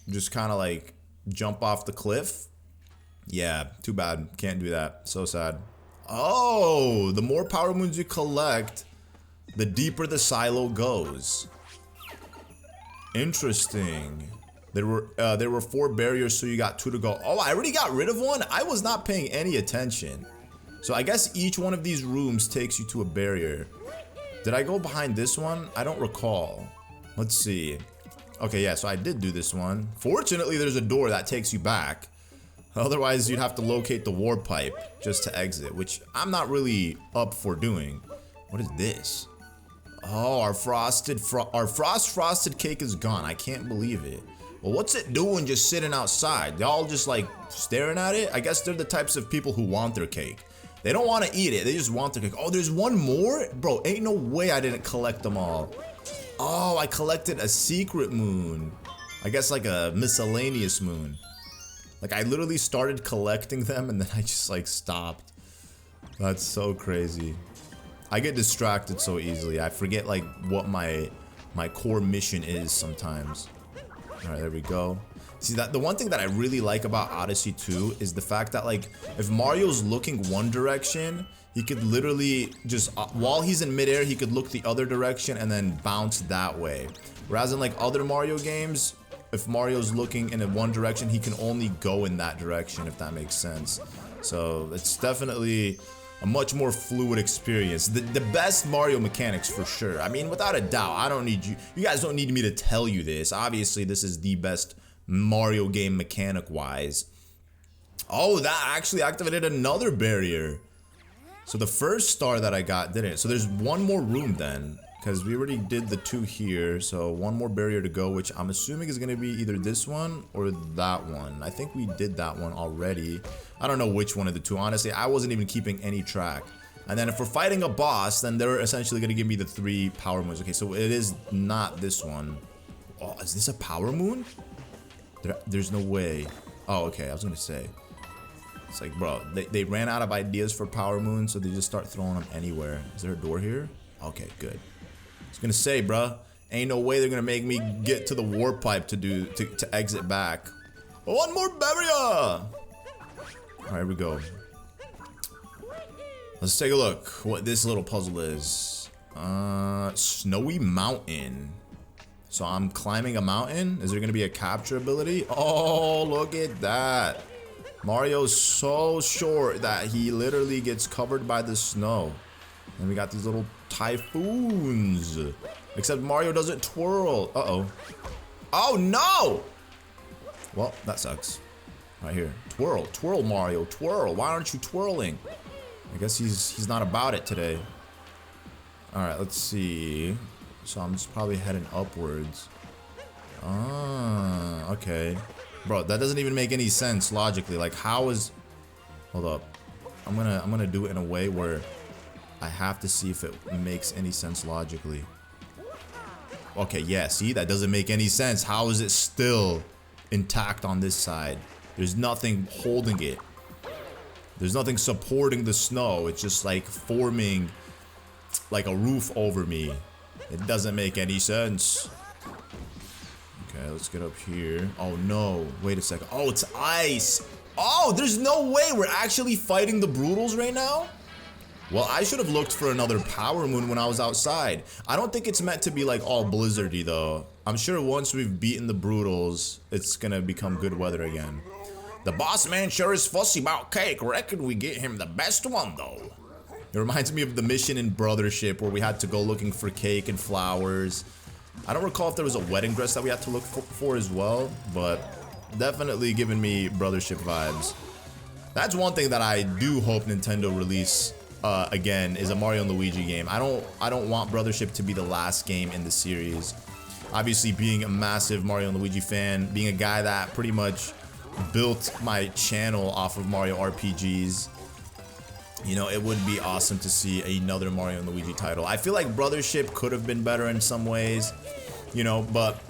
Just kind of like jump off the cliff. Yeah, too bad. Can't do that. So sad. Oh, the more Power Moons you collect, the deeper the silo goes. Interesting. There were 4 barriers, so you got 2 to go. Oh, I already got rid of one? I was not paying any attention. So I guess each one of these rooms takes you to a barrier. Did I go behind this one? I don't recall. Let's see. Okay, yeah, so I did do this one. Fortunately, there's a door that takes you back. Otherwise, you'd have to locate the warp pipe just to exit, which I'm not really up for doing. What is this? Oh, our frost frosted cake is gone. I can't believe it. Well, what's it doing just sitting outside? Y'all just like staring at it? I guess they're the types of people who want their cake. They don't want to eat it. They just want their cake. Oh, there's one more? Bro, ain't no way I didn't collect them all. Oh, I collected a secret moon. I guess like a miscellaneous moon. Like I literally started collecting them and then I just like stopped. That's so crazy. I get distracted so easily. I forget like what my core mission is sometimes. All right, there we go. See, that the one thing that I really like about Odyssey 2 is the fact that like if Mario's looking one direction, he could literally just while he's in midair, he could look the other direction and then bounce that way. Whereas in like other Mario games, if Mario's looking in one direction, he can only go in that direction, if that makes sense. So it's definitely a much more fluid experience. The best Mario mechanics for sure. I mean, without a doubt. I don't need you guys don't need me to tell you this. Obviously, this is the best Mario game mechanic wise. Oh, that actually activated another barrier. So the first star that I got didn't. So there's one more room then, because we already did the 2 here. So one more barrier to go, which I'm assuming is going to be either this one or that one. I think we did that one already. I don't know which one of the 2. Honestly, I wasn't even keeping any track. And then if we're fighting a boss, then they're essentially going to give me the 3 power moons. Okay, so it is not this one. Oh, is this a power moon? There's no way. Oh, okay, I was going to say. It's like, bro, they ran out of ideas for power moons, so they just start throwing them anywhere. Is there a door here? Okay, good. I was gonna say, bruh, ain't no way they're gonna make me get to the warp pipe to exit back. One more barrier! Alright, here we go. Let's take a look what this little puzzle is. Snowy Mountain. So I'm climbing a mountain. Is there gonna be a capture ability? Oh, look at that. Mario's so short that he literally gets covered by the snow. And we got these little typhoons. Except Mario doesn't twirl. Uh-oh. Oh, no! Well, that sucks. Right here. Twirl. Twirl, Mario. Twirl. Why aren't you twirling? I guess he's not about it today. Alright, let's see. So I'm just probably heading upwards. Ah, okay. Bro, that doesn't even make any sense logically. Like, how is... Hold up. I'm gonna do it in a way where I have to see if it makes any sense logically. Okay, yeah, see? That doesn't make any sense. How is it still intact on this side? There's nothing holding it. There's nothing supporting the snow. It's just like forming like a roof over me. It doesn't make any sense. Okay, let's get up here. Oh no, wait a second. Oh, it's ice. Oh, there's no way we're actually fighting the Brutals right now? Well, I should have looked for another power moon when I was outside. I don't think it's meant to be like all blizzardy though. I'm sure once we've beaten the Brutals, it's gonna become good weather again.
The boss man sure is fussy about cake. Reckon we get him the best one though.
It reminds me of the mission in Brothership where we had to go looking for cake and flowers. I don't recall if there was a wedding dress that we had to look for as well, but definitely giving me Brothership vibes. That's one thing that I do hope Nintendo release again is a Mario and Luigi game. I don't want Brothership to be the last game in the series. Obviously, being a massive Mario and Luigi fan, being a guy that pretty much built my channel off of Mario RPGs, you know, it would be awesome to see another Mario and Luigi title. I feel like Brothership could have been better in some ways, you know, but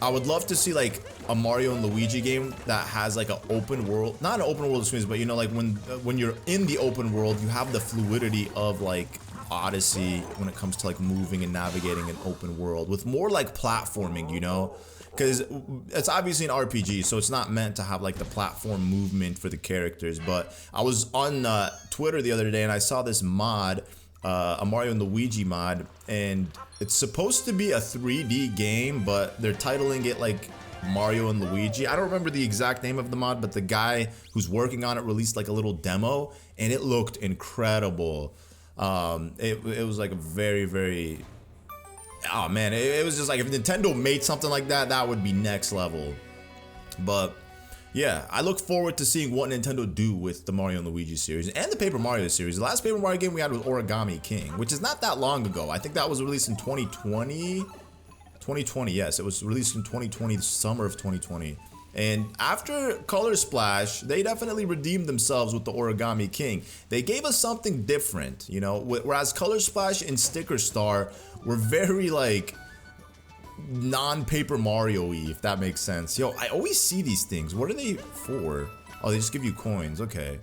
I would love to see like a Mario and Luigi game that has like an open world, not an open world experience, but you know, like when you're in the open world, you have the fluidity of like Odyssey when it comes to like moving and navigating an open world with more like platforming, you know, because it's obviously an RPG, so it's not meant to have like the platform movement for the characters. But I was on Twitter the other day and I saw this mod, a Mario and Luigi mod, and it's supposed to be a 3D game, but they're titling it like Mario and Luigi. I don't remember the exact name of the mod, but the guy who's working on it released like a little demo and it looked incredible. It was like a very, oh man, it was just like if Nintendo made something like that, that would be next level. But yeah, I look forward to seeing what Nintendo do with the Mario and Luigi series and the Paper Mario series. The last Paper Mario game we had was Origami King, which is not that long ago. I think that was released in 2020. 2020, yes, it was released in 2020, the summer of 2020. And after Color Splash, they definitely redeemed themselves with the Origami King. They gave us something different, you know, whereas Color Splash and Sticker Star were very like non-Paper Mario-y, if that makes sense. Yo, I always see these things. What are they for? Oh, they just give you coins. Okay.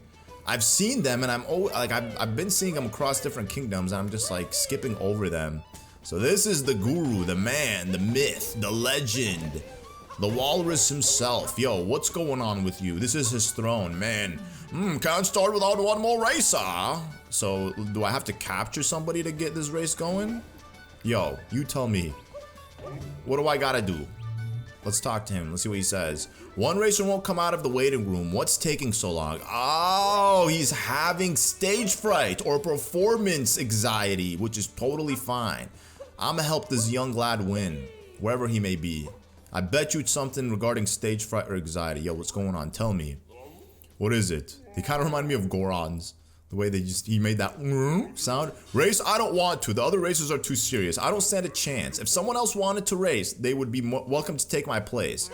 I've seen them and I've been seeing them across different kingdoms and I'm just like skipping over them. So this is the guru, the man, the myth, the legend, the walrus himself. Yo, what's going on with you? This is his throne, man. Can't start without one more race, huh? So do I have to capture somebody to get this race going? Yo, you tell me. What do I gotta do? Let's talk to him. Let's see what he says. One racer won't come out of the waiting room. What's taking so long? Oh, he's having stage fright or performance anxiety, which is totally fine. I'ma help this young lad win, wherever he may be. I bet you it's something regarding stage fright or anxiety. Yo, what's going on? Tell me. What is it? They kind of remind me of Gorons. The way he made that sound. Race, I don't want to. The other racers are too serious. I don't stand a chance. If someone else wanted to race, they would be welcome to take my place.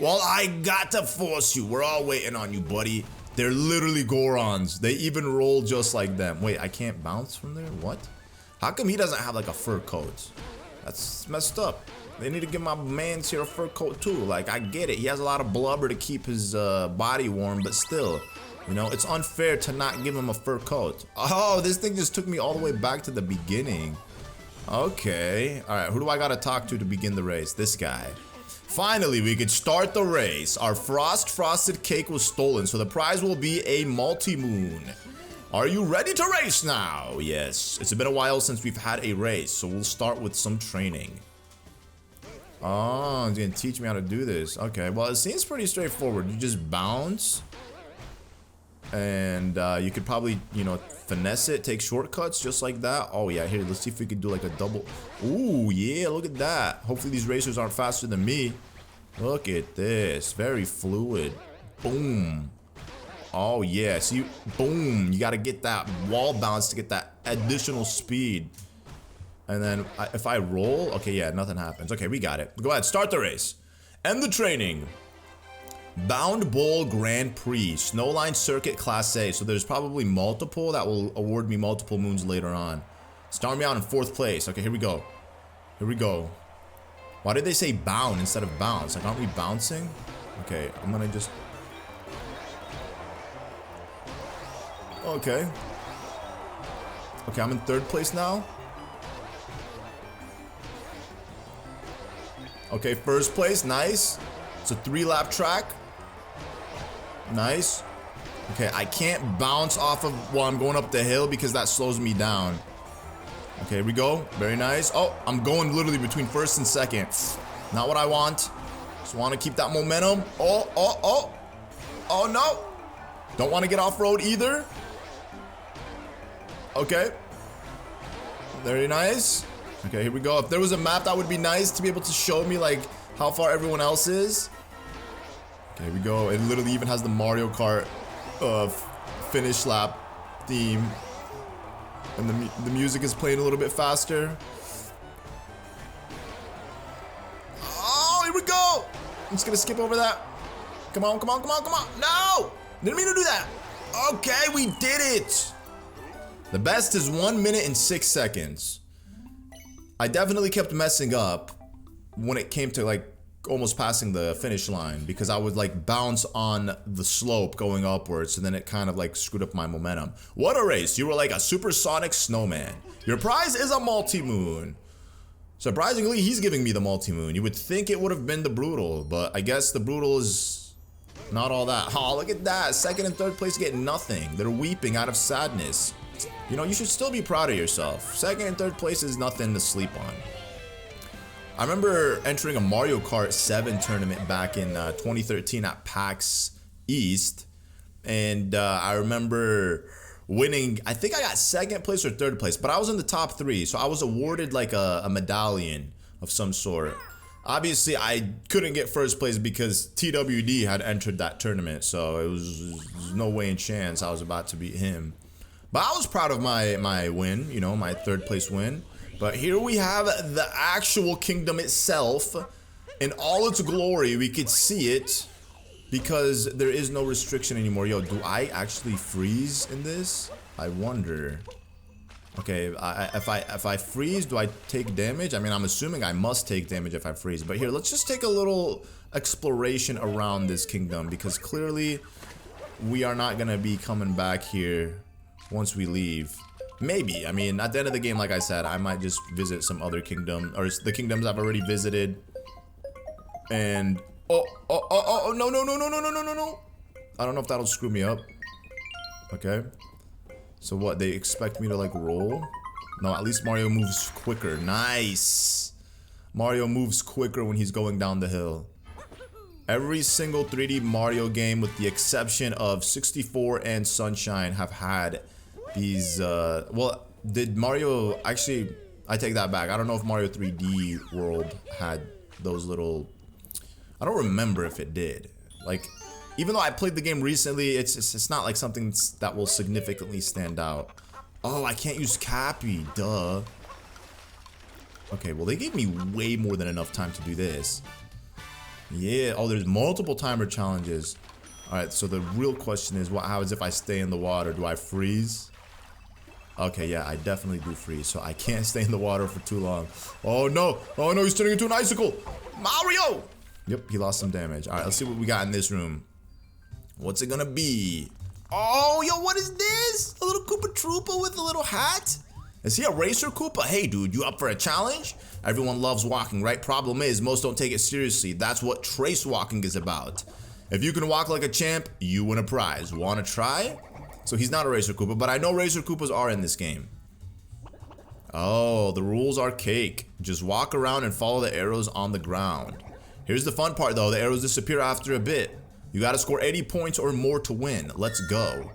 Well, I got to force you. We're all waiting on you, buddy. They're literally Gorons. They even roll just like them. Wait, I can't bounce from there? What? How come he doesn't have like a fur coat? That's messed up. They need to give my man's here a fur coat too. Like, I get it. He has a lot of blubber to keep his body warm, but still, you know, it's unfair to not give him a fur coat. Oh, this thing just took me all the way back to the beginning. Okay. All right, who do I gotta talk to begin the race? This guy. Finally, we could start the race. Our frosted cake was stolen, so the prize will be a multi-moon. Are you ready to race now? Yes. It's been a while since we've had a race, so we'll start with some training. Oh, he's gonna teach me how to do this. Okay, well, it seems pretty straightforward. You just bounce. And you could probably, you know, finesse it, take shortcuts just like that. Oh, yeah, here, let's see if we could do like a double. Ooh, yeah, look at that. Hopefully these racers aren't faster than me. Look at this. Very fluid. Boom. Oh, yeah. See, boom. You got to get that wall bounce to get that additional speed. And then if I roll, okay, yeah, nothing happens. Okay, we got it. Go ahead, start the race. End the training. Bound Bowl Grand Prix, Snowline Circuit Class A. So there's probably multiple that will award me multiple moons later on. Start me out in 4th place. Okay, here we go. Here we go. Why did they say bound instead of bounce? Like, aren't we bouncing? Okay, I'm gonna just... Okay. Okay, I'm in 3rd place now. Okay, first place, nice. It's a 3-lap track. Nice. Okay, I can't bounce off of while I'm going up the hill because that slows me down. Okay, here we go. Very nice. Oh, I'm going literally between first and second. Not what I want. Just want to keep that momentum. Oh, oh, oh. Oh, no. Don't want to get off-road either. Okay. Very nice. Okay, here we go. If there was a map, that would be nice to be able to show me, like, how far everyone else is. Okay, here we go. It literally even has the Mario Kart finish lap theme. And the music is playing a little bit faster. Oh, here we go. I'm just gonna skip over that. Come on, come on, come on, come on. No! Didn't mean to do that. Okay, we did it. The best is 1 minute and 6 seconds. I definitely kept messing up when it came to like almost passing the finish line because I would like bounce on the slope going upwards and then it kind of like screwed up my momentum. What a race. You were like a supersonic snowman. Your prize is a multi-moon. Surprisingly, he's giving me the multi-moon. You would think it would have been the brutal, but I guess the brutal is not all that. Oh, look at that. Second and third place get nothing. They're weeping out of sadness. You know, you should still be proud of yourself. Second and third place is nothing to sleep on. I remember entering a Mario Kart 7 tournament back in 2013 at PAX East. And I remember winning, I think I got second place or third place, but I was in the top 3. So I was awarded like a medallion of some sort. Obviously, I couldn't get first place because TWD had entered that tournament. So it was no way in chance I was about to beat him. But I was proud of my win, you know, my third place win. But here we have the actual kingdom itself in all its glory. We could see it because there is no restriction anymore. Yo, do I actually freeze in this? I wonder. Okay, if I freeze, do I take damage? I mean, I'm assuming I must take damage if I freeze. But here, let's just take a little exploration around this kingdom because clearly we are not going to be coming back here once we leave. Maybe. I mean, at the end of the game, like I said, I might just visit some other kingdom or the kingdoms I've already visited. And no. I don't know if that'll screw me up. Okay. So what, they expect me to like roll? No, at least Mario moves quicker. Nice. Mario moves quicker when he's going down the hill. Every single 3D Mario game with the exception of 64 and Sunshine have had these, well, did Mario, actually, I take that back. I don't know if Mario 3D World had those little, I don't remember if it did. Like, even though I played the game recently, it's not like something that will significantly stand out. Oh, I can't use Cappy, duh. Okay, well, they gave me way more than enough time to do this. Yeah, oh, there's multiple timer challenges. All right, so the real question is, what happens if I stay in the water? Do I freeze? Okay, yeah, I definitely do freeze, so I can't stay in the water for too long. Oh no, he's turning into an icicle. Mario! Yep, he lost some damage. All right, let's see what we got in this room. What's it gonna be? Oh, yo, what is this? A little Koopa Troopa with a little hat? Is he a racer Koopa? Hey, dude, you up for a challenge? Everyone loves walking, right? Problem is, most don't take it seriously. That's what trace walking is about. If you can walk like a champ, you win a prize. Wanna try? So he's not a racer Koopa, but I know racer Koopas are in this game. Oh, the rules are cake. Just walk around and follow the arrows on the ground. Here's the fun part though, the arrows disappear after a bit. You gotta score 80 points or more to win. Let's go.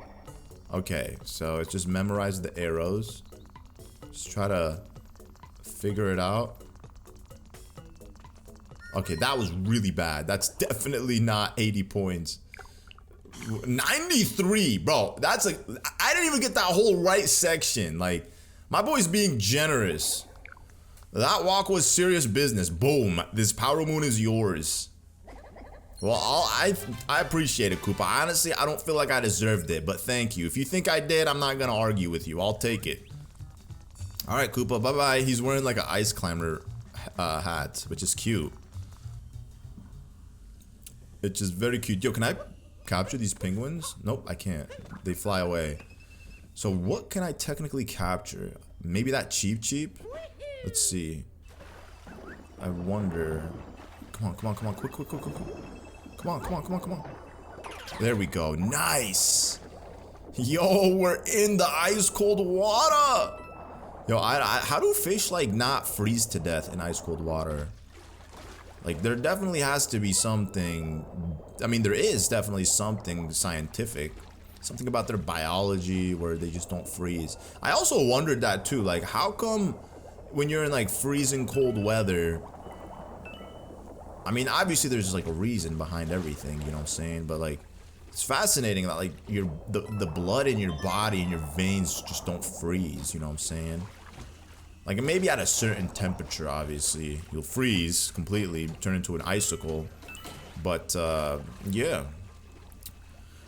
Okay, so it's just memorize the arrows. Just try to figure it out. Okay, that was really bad. That's definitely not 80 points. 93, bro. That's like, I didn't even get that whole right section. Like, my boy's being generous. That walk was serious business. Boom. This power moon is yours. Well, I appreciate it, Koopa. Honestly, I don't feel like I deserved it, but thank you. If you think I did, I'm not gonna argue with you. I'll take it. All right, Koopa, bye-bye. He's wearing like an ice climber hat, which is cute. It's just very cute. Yo, can I capture these penguins? Nope, I can't. They fly away. So what can I technically capture? Maybe that Cheep Cheep? Let's see. I wonder. Come on, come on, come on. Quick, quick, quick, quick, quick. Come on, come on, come on, come on. There we go. Nice. Yo, we're in the ice cold water. Yo, how do fish like not freeze to death in ice cold water? Like, there definitely has to be something. I mean, there is definitely something scientific, something about their biology where they just don't freeze. I also wondered that too. Like, how come when you're in like freezing cold weather? I mean, obviously there's just like a reason behind everything, you know what I'm saying? But like, it's fascinating that like the blood in your body and your veins just don't freeze, you know what I'm saying? Like, maybe at a certain temperature, obviously, you'll freeze completely, turn into an icicle. But, yeah.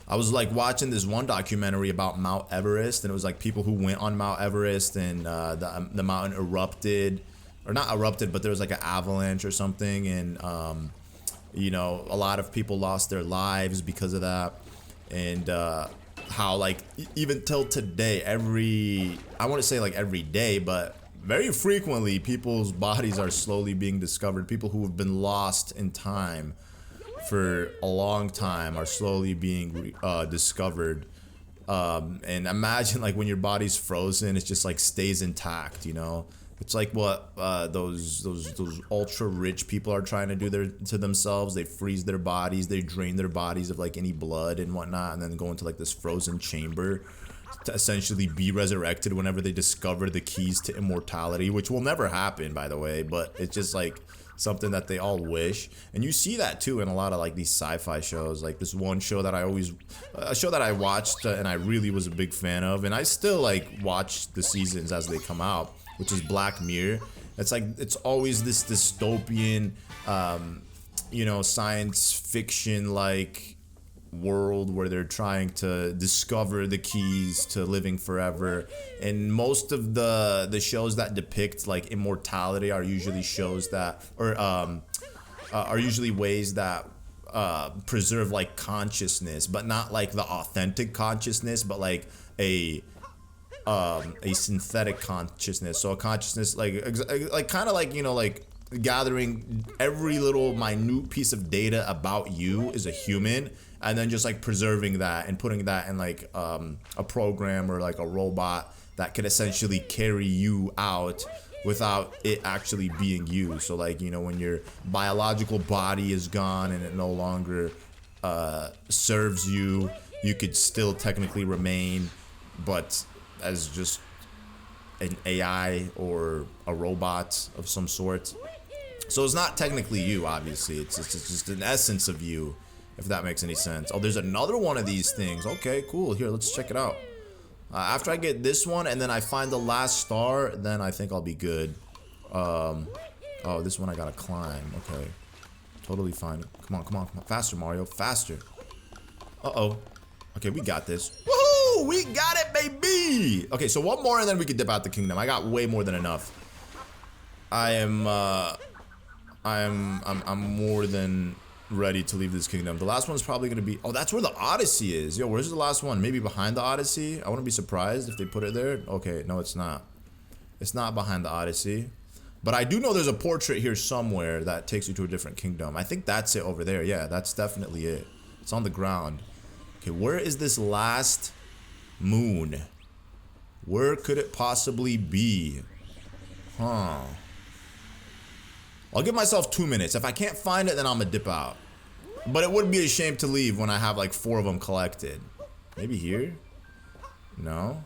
I was, like, watching this one documentary about Mount Everest, and it was, like, people who went on Mount Everest, and the mountain erupted. Or not erupted, but there was, like, an avalanche or something, and, you know, a lot of people lost their lives because of that. And, how, like, even till today, I want to say, like, every day, but very frequently, people's bodies are slowly being discovered. People who have been lost in time for a long time are slowly being discovered. And imagine, like, when your body's frozen, it just like stays intact. You know, it's like what those ultra rich people are trying to do to themselves. They freeze their bodies, they drain their bodies of like any blood and whatnot, and then go into like this frozen chamber to essentially be resurrected whenever they discover the keys to immortality, which will never happen, by the way, but it's just like something that they all wish. And you see that too in a lot of like these sci-fi shows. Like this one show that a show that I watched and I really was a big fan of, and I still like watch the seasons as they come out, which is Black Mirror. It's like, it's always this dystopian, you know, science fiction like world where they're trying to discover the keys to living forever. And most of the shows that depict like immortality are usually shows that, or are usually ways that preserve like consciousness, but not like the authentic consciousness, but like a synthetic consciousness. So a consciousness like kind of like, you know, like gathering every little minute piece of data about you as a human, and then just like preserving that and putting that in like a program or like a robot that could essentially carry you out without it actually being you. So like, you know, when your biological body is gone and it no longer serves you, you could still technically remain, but as just an AI or a robot of some sort. So it's not technically you, obviously. It's just an essence of you, if that makes any sense. Oh, there's another one of these things. Okay, cool. Here, let's check it out. After I get this one and then I find the last star, then I think I'll be good. Oh, this one I gotta climb. Okay, totally fine. Come on, come on, come on. Faster, Mario. Faster. Uh-oh. Okay, we got this. Woohoo! We got it, baby! Okay, so one more and then we can dip out the kingdom. I got way more than enough. I'm more than ready to leave this kingdom. The last one's probably gonna be, oh, that's where the Odyssey is. Yo, where's the last one? Maybe behind the Odyssey? I wouldn't be surprised if they put it there. Okay, no, it's not. It's not behind the Odyssey. But I do know there's a portrait here somewhere that takes you to a different kingdom. I think that's it over there. Yeah, that's definitely it. It's on the ground. Okay, where is this last moon? Where could it possibly be? Huh. I'll give myself 2 minutes. If I can't find it, then I'm gonna dip out. But it would be a shame to leave when I have like 4 of them collected. Maybe here? No.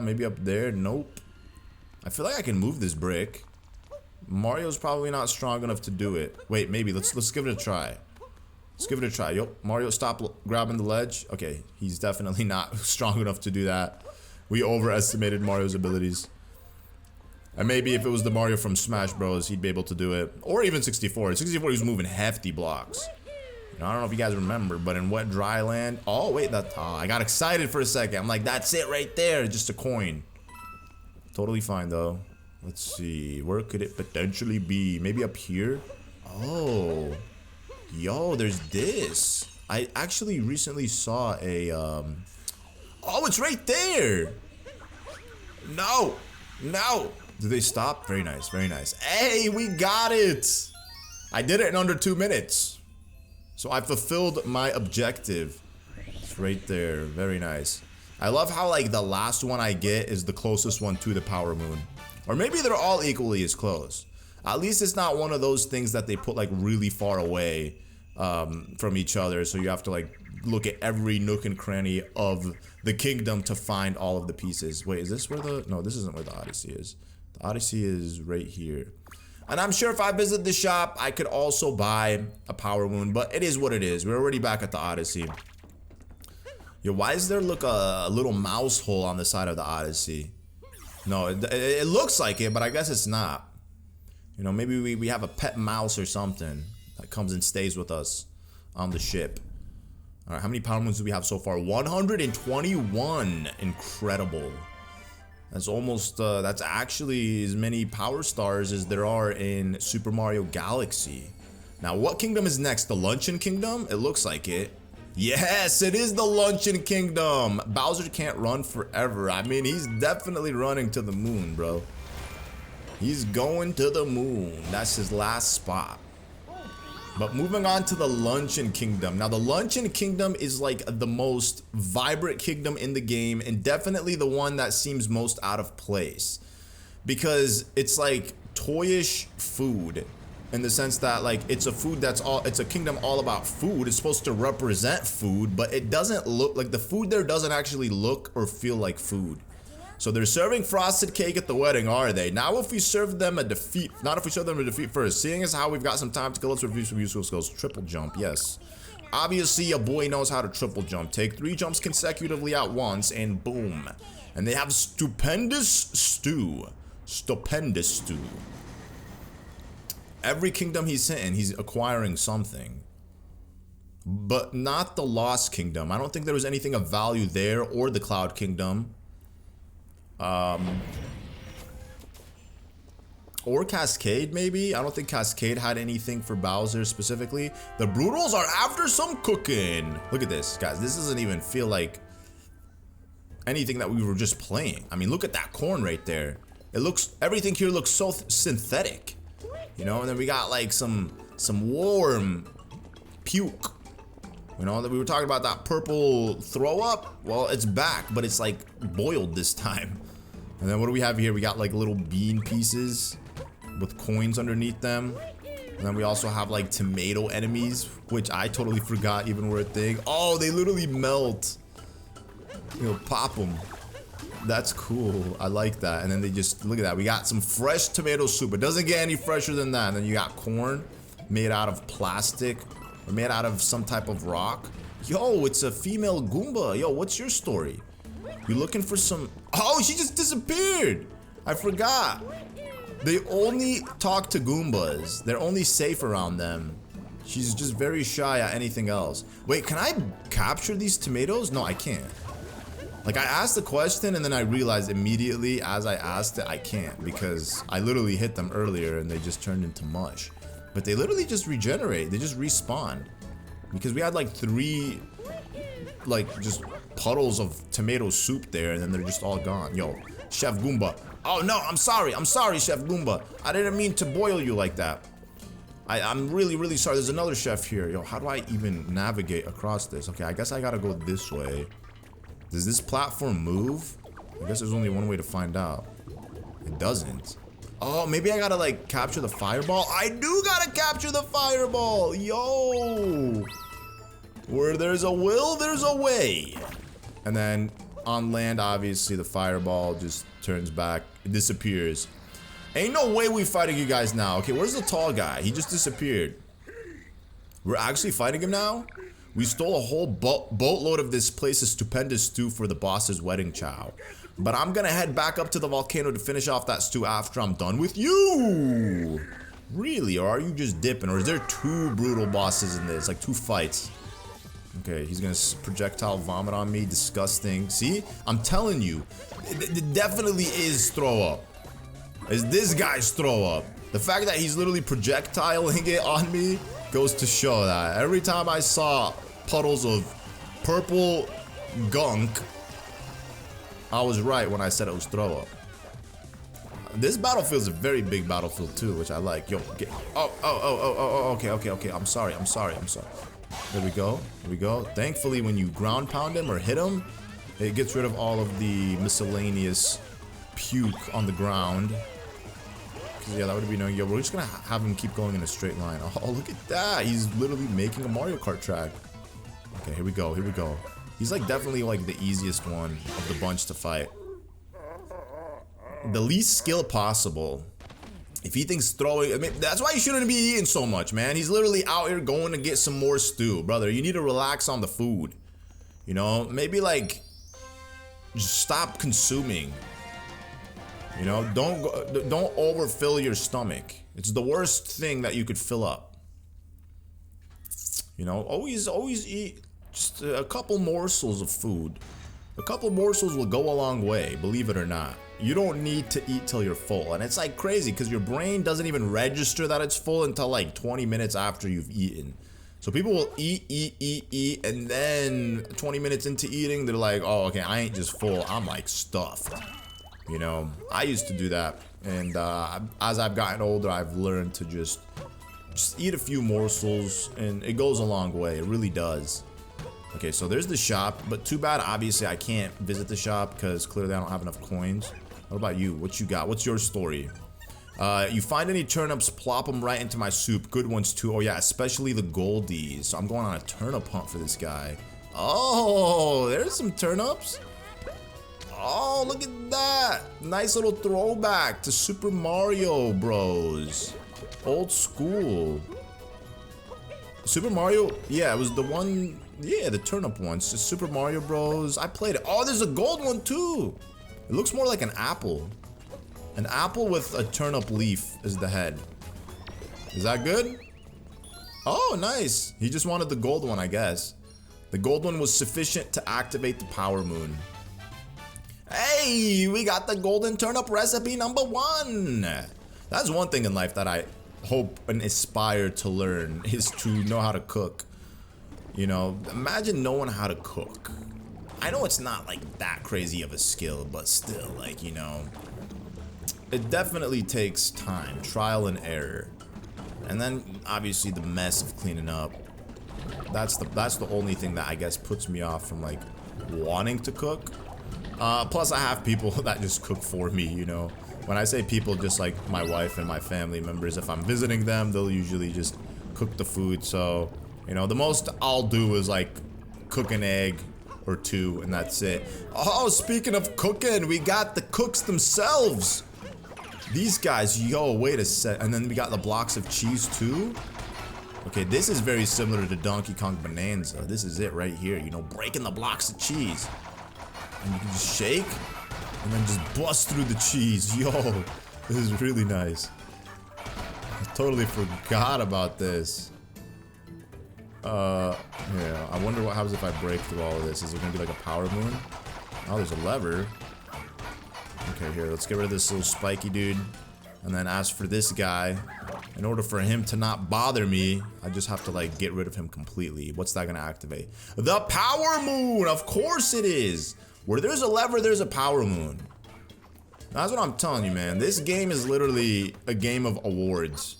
Maybe up there? Nope. I feel like I can move this brick. Mario's probably not strong enough to do it. Wait, maybe. Let's give it a try. Let's give it a try. Yo, Mario, stop grabbing the ledge. Okay, he's definitely not strong enough to do that. We overestimated Mario's abilities. And maybe if it was the Mario from Smash Bros, he'd be able to do it. Or even 64. 64, he was moving hefty blocks. You know, I don't know if you guys remember, but in Wet Dry Land... Oh, wait, I got excited for a second. I'm like, that's it right there. Just a coin. Totally fine, though. Let's see. Where could it potentially be? Maybe up here? Oh. Yo, there's this. I actually recently saw a... Oh, it's right there. No. No. Do they stop? Very nice, very nice. Hey, we got it! I did it in under 2 minutes. So I fulfilled my objective. It's right there, very nice. I love how like the last one I get is the closest one to the power moon. Or maybe they're all equally as close. At least it's not one of those things that they put like really far away from each other. So you have to like look at every nook and cranny of the kingdom to find all of the pieces. Wait, is this where the... No, this isn't where the Odyssey is. The Odyssey is right here. And I'm sure if I visit the shop, I could also buy a power moon. But it is what it is. We're already back at the Odyssey. Yo, why is there look a little mouse hole on the side of the Odyssey? No, it looks like it, but I guess it's not. You know, maybe we have a pet mouse or something that comes and stays with us on the ship. All right, how many power moons do we have so far? 121. Incredible. That's almost, that's actually as many power stars as there are in Super Mario Galaxy. Now, what kingdom is next? The Luncheon Kingdom? It looks like it. Yes, it is the Luncheon Kingdom. Bowser can't run forever. I mean, he's definitely running to the moon, bro. He's going to the moon. That's his last spot. But moving on to the Luncheon Kingdom. Now, the Luncheon Kingdom is like the most vibrant kingdom in the game and definitely the one that seems most out of place. Because it's like toyish food in the sense that like it's a kingdom all about food. It's supposed to represent food, but it doesn't look like the food there doesn't actually look or feel like food. So they're serving frosted cake at the wedding, are they? Now if we serve them a defeat, not if we serve them a defeat first. Seeing as how we've got some time to kill, let's review some useful skills. Triple jump, yes. Obviously, a boy knows how to triple jump. Take 3 jumps consecutively at once, and boom. And they have stupendous stew. Stupendous stew. Every kingdom he's in, he's acquiring something. But not the Lost Kingdom. I don't think there was anything of value there, or the Cloud Kingdom. Or Cascade, maybe? I don't think Cascade had anything for Bowser specifically. The Brutals are after some cooking. Look at this, guys. This doesn't even feel like anything that we were just playing. I mean, look at that corn right there. It looks, everything here looks so synthetic. You know, and then we got like some warm puke. You know, that we were talking about that purple throw up. Well, it's back, but it's like boiled this time. And then what do we have here? We got like little bean pieces with coins underneath them. And then we also have like tomato enemies, which I totally forgot even were a thing. Oh, they literally melt. You know, pop them. That's cool. I like that. And then they just, look at that. We got some fresh tomato soup. It doesn't get any fresher than that. And then you got corn made out of plastic. Or made out of some type of rock. Yo, it's a female Goomba. Yo, what's your story? You looking for some... Oh, she just disappeared. I forgot. They only talk to Goombas. They're only safe around them. She's just very shy at anything else. Wait, can I capture these tomatoes? No, I can't. Like, I asked the question and then I realized immediately as I asked it, I can't. Because I literally hit them earlier and they just turned into mush. But they literally just regenerate. They just respawn. Because we had like 3, like, just puddles of tomato soup there, and then they're just all gone. Yo, Chef Goomba. Oh, no, I'm sorry, Chef Goomba. I didn't mean to boil you like that. I'm really, really sorry. There's another chef here. Yo, how do I even navigate across this? Okay, I guess I gotta go this way. Does this platform move? I guess there's only one way to find out. It doesn't. Oh, maybe I gotta like capture the fireball. I do gotta capture the fireball. Yo, where there's a will, there's a way. And then on land, obviously the fireball just turns back, it disappears. Ain't no way we fighting you guys now. Okay, where's the tall guy? He just disappeared. We're actually fighting him now? We stole a whole boatload of this place's stupendous stew for the boss's wedding chow. But I'm gonna head back up to the volcano to finish off that stew after I'm done with you. Really? Or are you just dipping? Or is there 2 brutal bosses in this? Like 2 fights? Okay, he's gonna projectile vomit on me. Disgusting. See? I'm telling you. It definitely is throw up. It's this guy's throw up. The fact that he's literally projectiling it on me goes to show that. Every time I saw puddles of purple gunk, I was right when I said it was throw up. This battlefield is a very big battlefield too, which I like. Yo, get, okay. I'm sorry. There we go. Thankfully, when you ground pound him or hit him, it gets rid of all of the miscellaneous puke on the ground. Yeah, that would be no. Yo, we're just gonna have him keep going in a straight line. Oh, look at that. He's literally making a Mario Kart track. Okay, here we go. He's like definitely like the easiest one of the bunch to fight. The least skill possible. If he thinks throwing, I mean, that's why you shouldn't be eating so much, man. He's literally out here going to get some more stew. Brother, you need to relax on the food. You know, maybe like just stop consuming. You know, don't overfill your stomach. It's the worst thing that you could fill up. You know, always eat just a couple morsels of food. A couple morsels will go a long way, believe it or not. You don't need to eat till you're full. And it's like crazy because your brain doesn't even register that it's full until like 20 minutes after you've eaten. So people will eat, and then 20 minutes into eating, they're like, oh, okay, I ain't just full, I'm like stuffed. You know, I used to do that, and as I've gotten older, I've learned to just eat a few morsels, and it goes a long way. It really does. Okay, so there's the shop, but too bad, obviously, I can't visit the shop because clearly I don't have enough coins. What about you? What you got? What's your story? You find any turnips, plop them right into my soup. Good ones, too. Oh, yeah, especially the goldies. So I'm going on a turnip hunt for this guy. Oh, there's some turnips. Oh, look at that. Nice little throwback to Super Mario Bros. Old school. Super Mario, yeah, it was the one, yeah, the turnip one. It's just Super Mario Bros. I played it. Oh, there's a gold one too. It looks more like an apple. An apple with a turnip leaf is the head. Is that good? Oh, nice. He just wanted the gold one, I guess. The gold one was sufficient to activate the power moon. Hey, we got the golden turnip recipe #1. That's one thing in life that I hope and aspire to learn is to know how to cook. You know, imagine knowing how to cook. I know it's not like that crazy of a skill, but still, like, you know, it definitely takes time, trial and error. And then obviously the mess of cleaning up. That's the only thing that I guess puts me off from like wanting to cook. Plus I have people that just cook for me, you know. When I say people, just like my wife and my family members, if I'm visiting them, they'll usually just cook the food. So, you know, the most I'll do is like cook an egg or two, and that's it. Oh, speaking of cooking, we got the cooks themselves. These guys, yo, wait a sec. And then we got the blocks of cheese too. Okay, this is very similar to Donkey Kong Bonanza. This is it right here, you know, breaking the blocks of cheese. And you can just shake, and then just bust through the cheese. Yo, this is really nice. I totally forgot about this. Yeah, I wonder what happens if I break through all of this. Is it gonna be like a power moon? Oh, there's a lever. Okay, here, let's get rid of this little spiky dude. And then as for this guy, in order for him to not bother me, I just have to like get rid of him completely. What's that gonna activate? The power moon! Of course it is! Where there's a lever, there's a power moon. That's what I'm telling you, man. This game is literally a game of awards.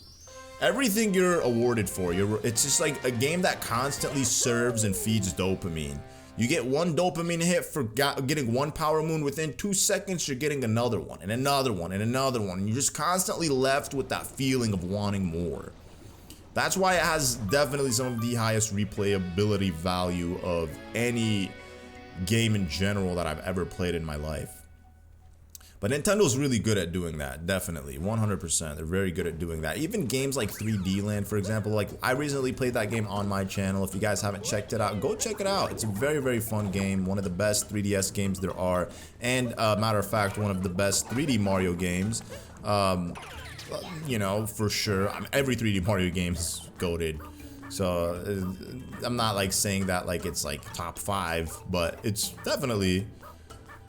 Everything you're awarded for, it's just like a game that constantly serves and feeds dopamine. You get one dopamine hit for getting one power moon. Within 2 seconds, you're getting another one, and another one, and another one. And you're just constantly left with that feeling of wanting more. That's why it has definitely some of the highest replayability value of any game in general that I've ever played in my life. But Nintendo's really good at doing that, definitely, 100%. They're very good at doing that. Even games like 3D Land, for example, like I recently played that game on my channel. If you guys haven't checked it out, go check it out. It's a very, very fun game, one of the best 3DS games there are, and matter of fact, one of the best 3D Mario games. You know, for sure. I mean, every 3D Mario game is goated. So I'm not like saying that like it's like top 5, but it's definitely,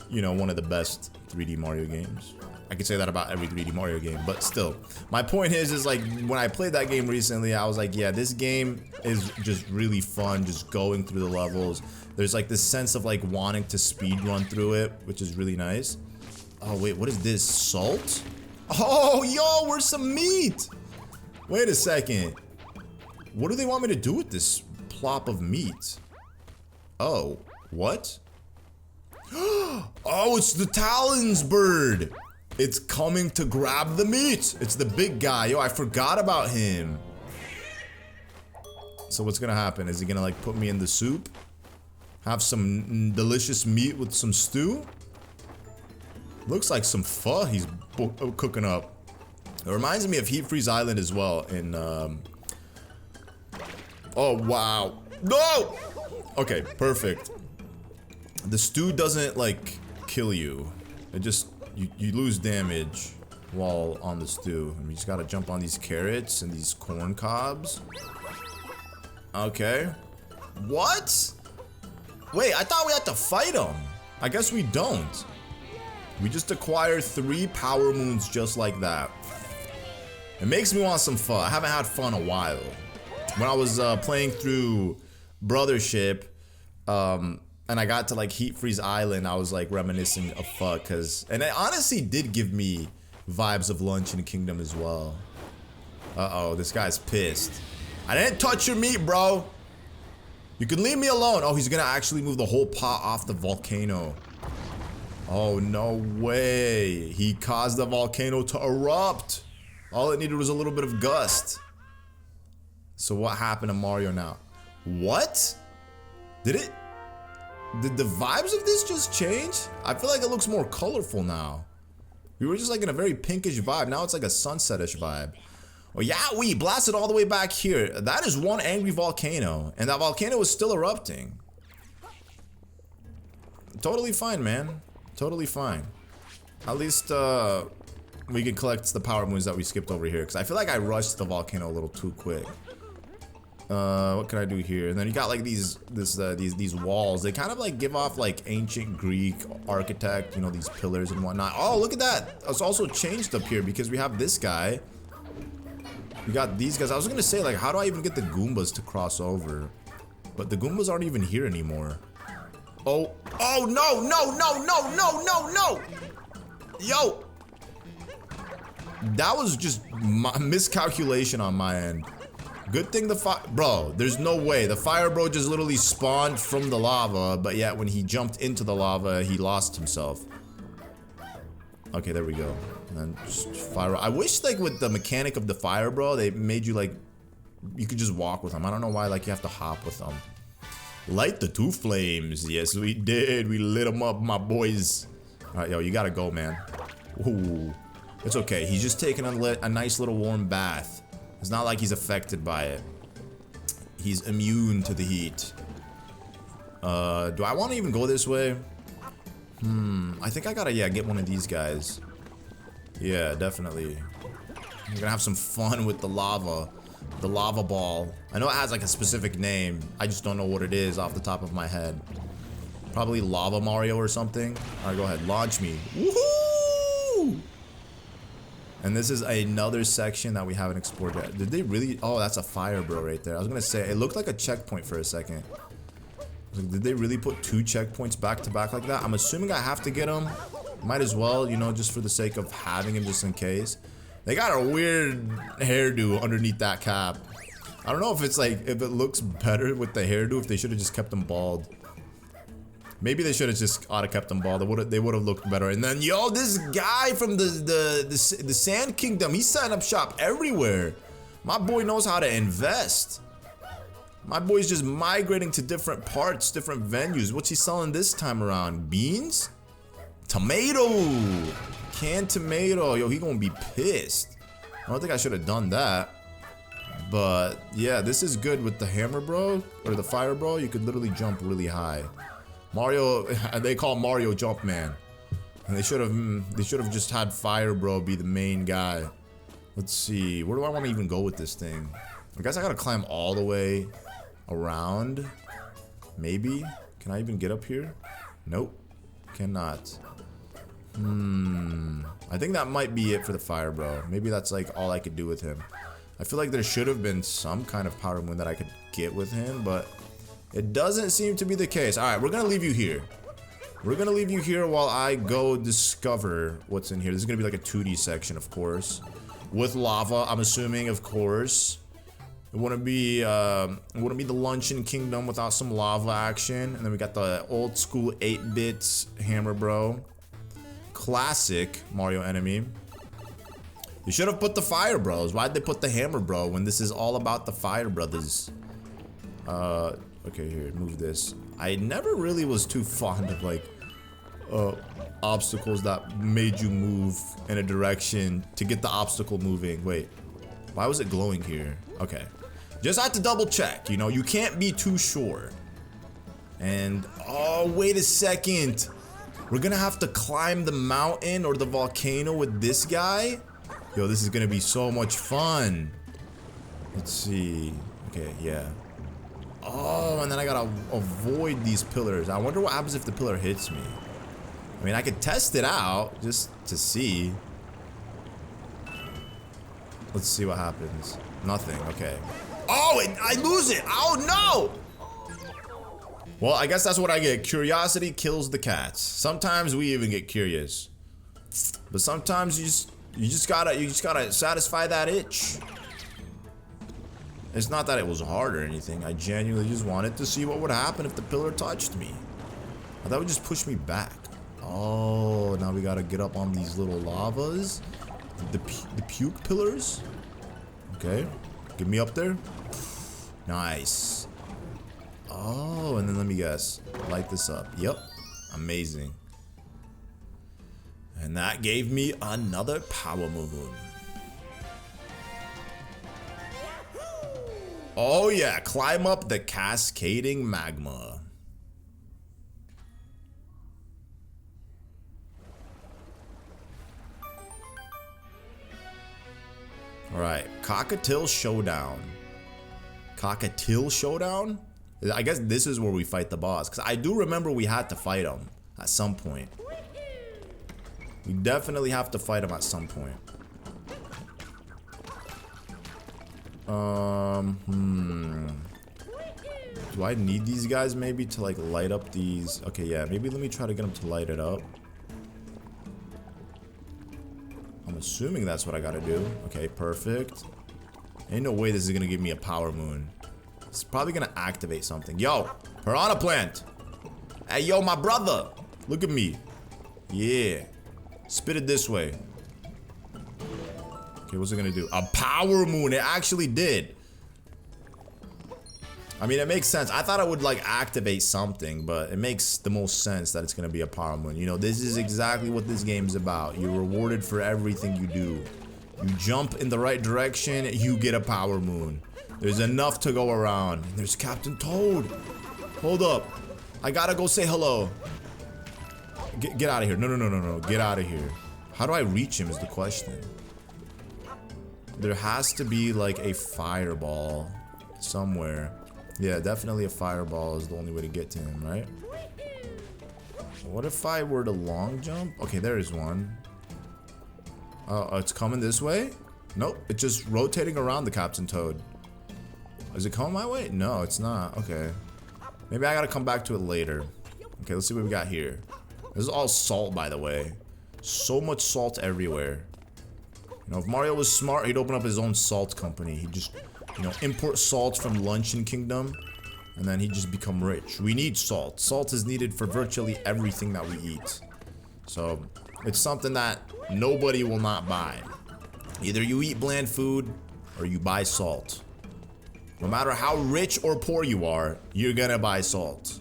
you know, one of the best 3D Mario games. I could say that about every 3D Mario game, but still. My point is like when I played that game recently, I was like, yeah, this game is just really fun, just going through the levels. There's like this sense of like wanting to speed run through it, which is really nice. Oh wait, what is this? Salt? Oh, yo, where's some meat? Wait a second. What do they want me to do with this plop of meat? Oh, what? Oh, it's the Talons bird. It's coming to grab the meat. It's the big guy. Yo, I forgot about him. So what's gonna happen? Is he gonna like put me in the soup? Have some delicious meat with some stew? Looks like some pho he's cooking up. It reminds me of Heat Freeze Island as well in oh wow. No! Okay, perfect. The stew doesn't like kill you. It just you lose damage while on the stew. And you just gotta jump on these carrots and these corn cobs. Okay. What? Wait, I thought we had to fight them. I guess we don't. We just acquired 3 power moons just like that. It makes me want some fun. I haven't had fun in a while. When I was playing through Brothership, and I got to like Heat Freeze Island, I was like reminiscing of fun, and it honestly did give me vibes of Luncheon Kingdom as well. Uh-oh, this guy's pissed. I didn't touch your meat, bro. You can leave me alone. Oh, he's gonna actually move the whole pot off the volcano. Oh, no way. He caused the volcano to erupt. All it needed was a little bit of gust. So what happened to Mario now? What? Did the vibes of this just change? I feel like it looks more colorful now. We were just like in a very pinkish vibe. Now it's like a sunsetish vibe. Oh yeah, we blasted all the way back here. That is one angry volcano. And that volcano is still erupting. Totally fine, man. Totally fine. At least we can collect the power moons that we skipped over here. Because I feel like I rushed the volcano a little too quick. What can I do here? And then you got like these walls. They kind of like give off like ancient Greek architect, you know, these pillars and whatnot. Oh, look at that. It's also changed up here because we have this guy. We got these guys. I was gonna say, like, how do I even get the Goombas to cross over? But the Goombas aren't even here anymore. Oh, oh no, no, no, no, no, no, no! Yo! That was just miscalculation on my end. Good thing bro, there's no way. The fire bro just literally spawned from the lava, but yet when he jumped into the lava, he lost himself. Okay, there we go. And then just fire. I wish like with the mechanic of the fire bro, they made you like, you could just walk with them. I don't know why like you have to hop with them. Light the 2 flames. Yes, we did. We lit them up, my boys. All right, yo, you gotta go, man. Ooh, it's okay. He's just taking a nice little warm bath. It's not like he's affected by it. He's immune to the heat. Do I want to even go this way? I think I gotta, yeah, get one of these guys. Yeah, definitely. I'm gonna have some fun with the lava ball. I know it has like a specific name. I just don't know what it is off the top of my head. Probably Lava Mario or something. All right, go ahead, launch me. Woohoo! And this is another section that we haven't explored yet. Did they really? Oh, that's a fire bro right there. I was gonna say, it looked like a checkpoint for a second. Like, did they really put 2 checkpoints back to back like that? I'm assuming I have to get them. Might as well, you know, just for the sake of having him just in case. They got a weird hairdo underneath that cap. I don't know if it's like, if it looks better with the hairdo, if they should have just kept them bald. Maybe they should have just kept them bald. They would have looked better. And then, yo, this guy from the Sand Kingdom, he's setting up shop everywhere. My boy knows how to invest. My boy's just migrating to different parts, different venues. What's he selling this time around? Beans? Tomato! Canned tomato. Yo, he gonna be pissed. I don't think I should have done that. But, yeah, this is good with the hammer bro, or the fire bro. You could literally jump really high. Mario, they call Mario Jumpman. And they should have just had fire bro be the main guy. Let's see, where do I want to even go with this thing? I guess I gotta climb all the way around. Maybe? Can I even get up here? Nope. Cannot. I think that might be it for the fire bro. Maybe that's like all I could do with him. I feel like there should have been some kind of power moon that I could get with him, but it doesn't seem to be the case. Alright, we're gonna leave you here. We're gonna leave you here while I go discover what's in here. This is gonna be like a 2D section, of course. With lava, I'm assuming, of course. It wouldn't be the Luncheon Kingdom without some lava action. And then we got the old school 8-bit Hammer Bro. Classic Mario enemy. You should have put the Fire Bros. Why'd they put the Hammer Bro when this is all about the Fire Brothers? Okay, here, move this. I never really was too fond of like obstacles that made you move in a direction to get the obstacle moving. Wait, why was it glowing here? Okay, just had to double check. You know, you can't be too sure. And oh, wait a second. We're gonna have to climb the mountain or the volcano with this guy? Yo, this is gonna be so much fun. Let's see. Okay, yeah. Oh, and then I gotta avoid these pillars. I wonder what happens if the pillar hits me. I mean, I could test it out just to see. Let's see what happens. Nothing, okay. Oh, I lose it. Oh, no. Well, I guess that's what I get. Curiosity kills the cats. Sometimes we even get curious. But sometimes you just gotta satisfy that itch. It's not that it was hard or anything. I genuinely just wanted to see what would happen if the pillar touched me. That would just push me back. Oh, now we gotta get up on these little lavas. The puke pillars. Okay, get me up there. Nice. Oh, and then let me guess. Light this up. Yep, amazing. And that gave me another power moon. Oh yeah, climb up the cascading magma. Alright, Cockatiel Showdown. Cockatiel Showdown? I guess this is where we fight the boss, because I do remember we had to fight him at some point. We definitely have to fight him at some point. Do I need these guys maybe to like light up these? Okay, yeah, maybe let me try to get them to light it up. I'm assuming that's what I gotta do. Okay, perfect. Ain't no way this is gonna give me a power moon. It's probably gonna activate something. Yo, piranha plant. Hey, yo, my brother. Look at me. Yeah. Spit it this way. Okay, what's it gonna do? A power moon. It actually did. I mean, it makes sense. I thought it would like activate something, but it makes the most sense that it's gonna be a power moon. You know, this is exactly what this game's about. You're rewarded for everything you do. You jump in the right direction, you get a power moon. There's enough to go around. And there's Captain Toad. Hold up. I gotta go say hello. Get out of here. No. Get out of here. How do I reach him is the question. There has to be like a fireball somewhere. Yeah, definitely a fireball is the only way to get to him, right? What if I were to long jump? Okay, there is one. Oh, it's coming this way? Nope, it's just rotating around the Captain Toad. Is it coming my way? No, it's not. Okay. Maybe I gotta come back to it later. Okay, let's see what we got here. This is all salt, by the way. So much salt everywhere. You know, if Mario was smart, he'd open up his own salt company. He'd just, you know, import salt from Luncheon Kingdom, and then he'd just become rich. We need salt. Salt is needed for virtually everything that we eat. So, it's something that nobody will not buy. Either you eat bland food, or you buy salt. No matter how rich or poor you are, you're gonna buy salt.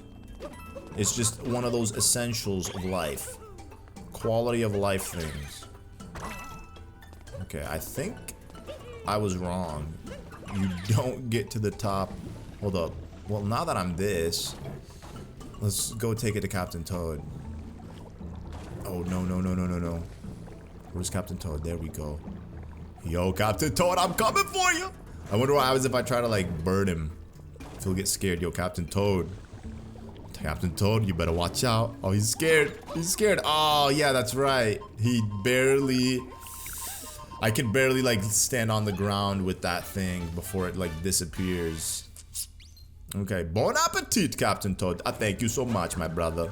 It's just one of those essentials of life. Quality of life things. Okay, I think I was wrong. You don't get to the top. Hold up. Well, now that I'm this, let's go take it to Captain Toad. Oh, no. Where's Captain Toad? There we go. Yo, Captain Toad, I'm coming for you. I wonder what happens if I try to, like, burn him. If he'll get scared. Yo, Captain Toad. Captain Toad, you better watch out. Oh, he's scared. He's scared. Oh, yeah, that's right. He barely... I can barely, like, stand on the ground with that thing before it, like, disappears. Okay, bon appetit, Captain Toad. Thank you so much, my brother.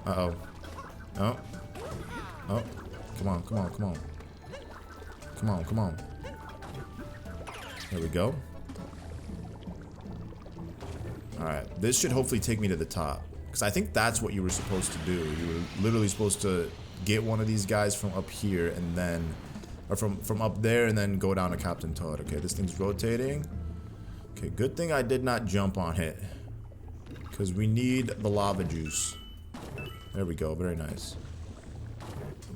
Uh-oh. Oh. Oh. Come on, come on, come on. Come on, come on. There we go. Alright, this should hopefully take me to the top. Because I think that's what you were supposed to do. You were literally supposed to get one of these guys from up here and then... Or from up there and then go down to Captain Toad. Okay, this thing's rotating. Okay, good thing I did not jump on it. Because we need the lava juice. There we go, very nice.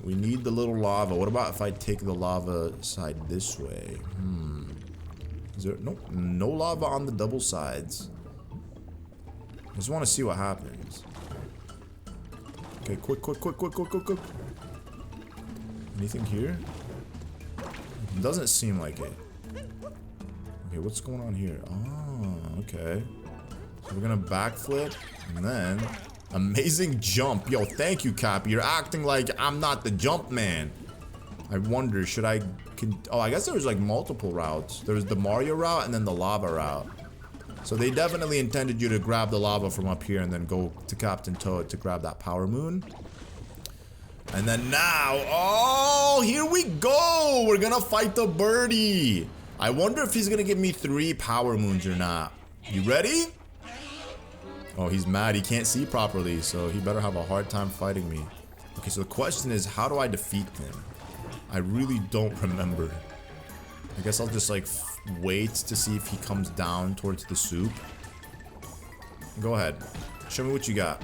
We need the little lava. What about if I take the lava side this way? Is there... Nope, no lava on the double sides. I just want to see what happens. Okay, quick. Anything here? It doesn't seem like it. Okay, what's going on here? Oh, okay. So we're gonna backflip, and then... Amazing jump. Yo, thank you, Cappy. You're acting like I'm not the jump man. I wonder, should I... Oh, I guess there was like multiple routes. There was the Mario route and then the lava route. So they definitely intended you to grab the lava from up here and then go to Captain Toad to grab that Power Moon. And then now, oh, here we go. We're gonna fight the birdie. I wonder if he's gonna give me 3 Power Moons or not. You ready? Oh, he's mad. He can't see properly, so he better have a hard time fighting me. Okay, so the question is, how do I defeat him? I really don't remember. I guess I'll just like wait to see if he comes down towards the soup. Go ahead. Show me what you got.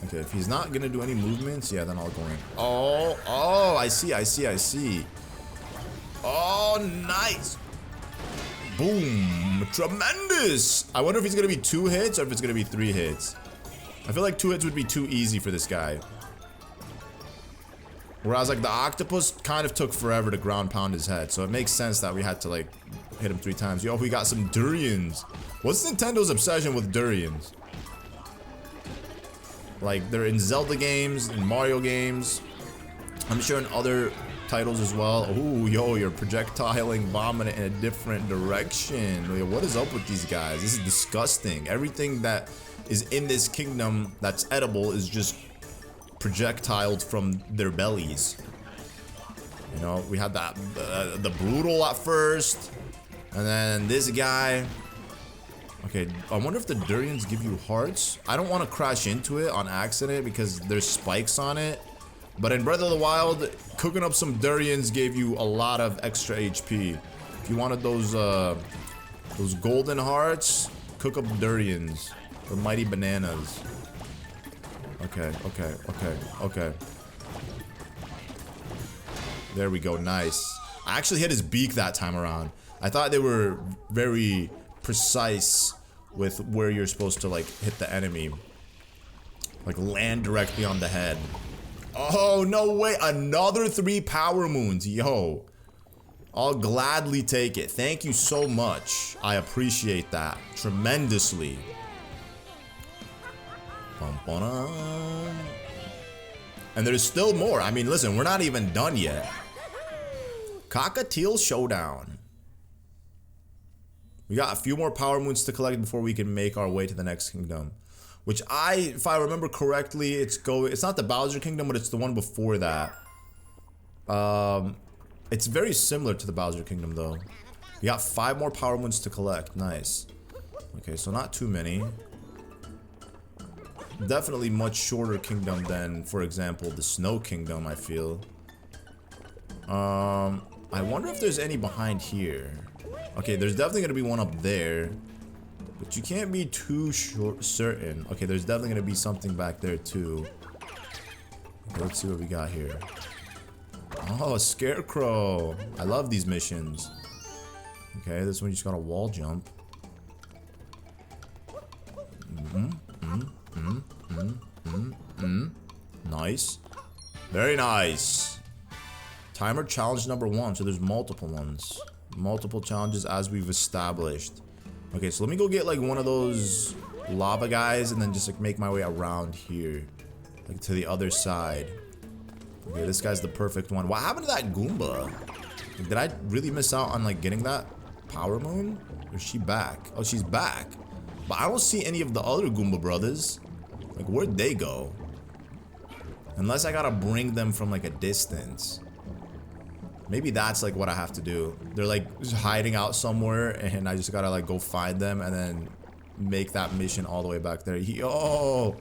Okay, if he's not gonna do any movements, yeah, then I'll go in. Oh, I see. Oh, nice. Boom. Tremendous. I wonder if he's gonna be 2 hits or if it's gonna be 3 hits. I feel like 2 hits would be too easy for this guy. Whereas like the octopus kind of took forever to ground pound his head. So it makes sense that we had to like hit him 3 times. Yo, we got some durians. What's Nintendo's obsession with durians? Like they're in Zelda games, in Mario games. I'm sure in other titles as well. Ooh, yo, you're projectiling, bombing it in a different direction. What is up with these guys? This is disgusting. Everything that is in this kingdom that's edible is just projectiled from their bellies. You know, we had that the brutal at first, and then this guy. Okay, I wonder if the durians give you hearts. I don't want to crash into it on accident because there's spikes on it. But in Breath of the Wild, cooking up some durians gave you a lot of extra HP. If you wanted those golden hearts, cook up durians or mighty bananas. Okay. There we go, nice. I actually hit his beak that time around. I thought they were very precise with where you're supposed to like hit the enemy. Like land directly on the head. Oh, no way. Another 3 Power Moons. Yo. I'll gladly take it. Thank you so much. I appreciate that tremendously. And there's still more. I mean, listen, we're not even done yet. Cockatiel Showdown. We got a few more Power Moons to collect before we can make our way to the next kingdom. Which if I remember correctly, it's not the Bowser Kingdom, but it's the one before that. It's very similar to the Bowser Kingdom, though. We got 5 more Power Moons to collect. Nice. Okay, so not too many. Definitely much shorter kingdom than, for example, the Snow Kingdom, I feel. I wonder if there's any behind here. Okay, there's definitely gonna be one up there. But you can't be too certain. Okay, there's definitely gonna be something back there too. Okay, let's see what we got here. Oh, a scarecrow. I love these missions. Okay, this one you just gotta wall jump. Nice. Very nice. Timer challenge number 1. So there's multiple ones. Multiple challenges as we've established. Okay, so let me go get like one of those lava guys and then just like make my way around here. Like to the other side. Okay, this guy's the perfect one. What happened to that Goomba? Did I really miss out on like getting that Power Moon? Or is she back? Oh, she's back. But I don't see any of the other Goomba brothers. Like, where'd they go? Unless I gotta bring them from like a distance. Maybe that's like what I have to do. They're like just hiding out somewhere and I just gotta like go find them and then make that mission all the way back there. Yo,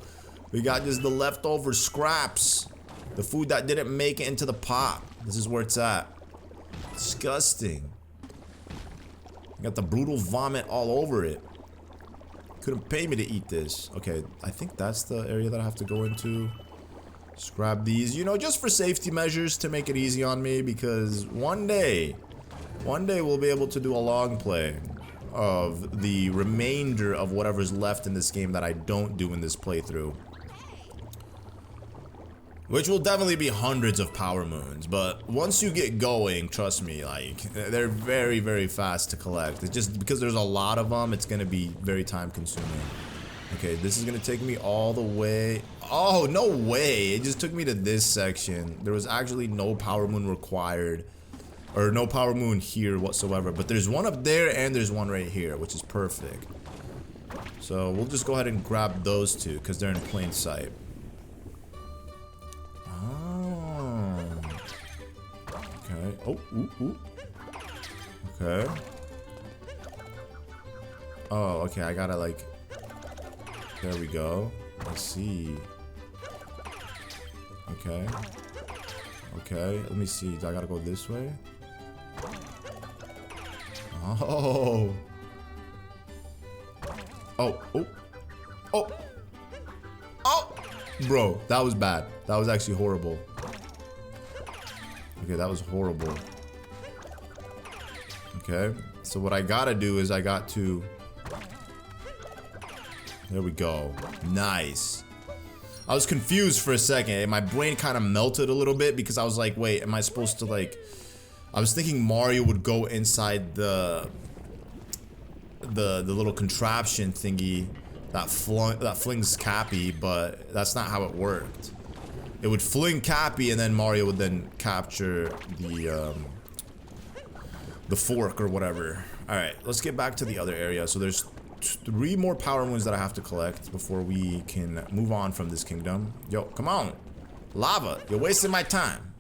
we got just the leftover scraps. The food that didn't make it into the pot. This is where it's at. Disgusting. Got the brutal vomit all over it. Couldn't pay me to eat this. Okay, I think that's the area that I have to go into. Just grab these, you know, just for safety measures to make it easy on me, because one day we'll be able to do a long play of the remainder of whatever's left in this game that I don't do in this playthrough. Which will definitely be hundreds of power moons, but once you get going, trust me, like, they're very, very fast to collect. It's just because there's a lot of them, it's gonna be very time consuming. Okay, this is gonna take me all the way. Oh, no way. It just took me to this section. There was actually no power moon required, or no power moon here whatsoever, but there's one up there and there's one right here, which is perfect. So we'll just go ahead and grab those two because they're in plain sight. Okay. Oh, ooh, ooh. Okay. Oh, okay. I gotta like. There we go. Let's see. Okay. Okay. Let me see. Do I gotta go this way? Oh. Oh. Oh. Oh. Oh. Bro, that was bad. That was actually horrible. Okay, that was horrible. Okay, so what I gotta do is I got to... There we go. Nice. I was confused for a second. My brain kind of melted a little bit because I was like, wait, am I supposed to like... I was thinking Mario would go inside the little contraption thingy that flings Cappy, but that's not how it worked. It would fling Cappy and then Mario would then capture the fork or whatever. Alright, let's get back to the other area. So there's 3 more power moons that I have to collect before we can move on from this kingdom. Yo, come on. Lava, you're wasting my time.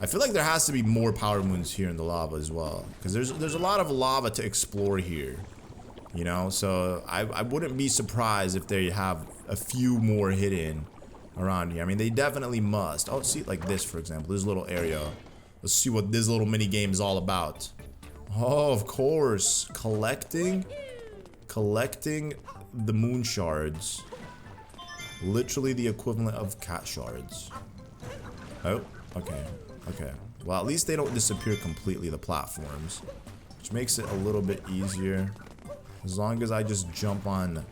I feel like there has to be more power moons here in the lava as well. Because there's a lot of lava to explore here. You know, so I wouldn't be surprised if they have a few more hidden around here. I mean, they definitely must. Oh, see, like this, for example, this little area. Let's see what this little mini game is all about. Oh, of course, collecting the moon shards. Literally the equivalent of cat shards. Oh, okay, okay. Well, at least they don't disappear completely, the platforms, which makes it a little bit easier. As long as I just jump on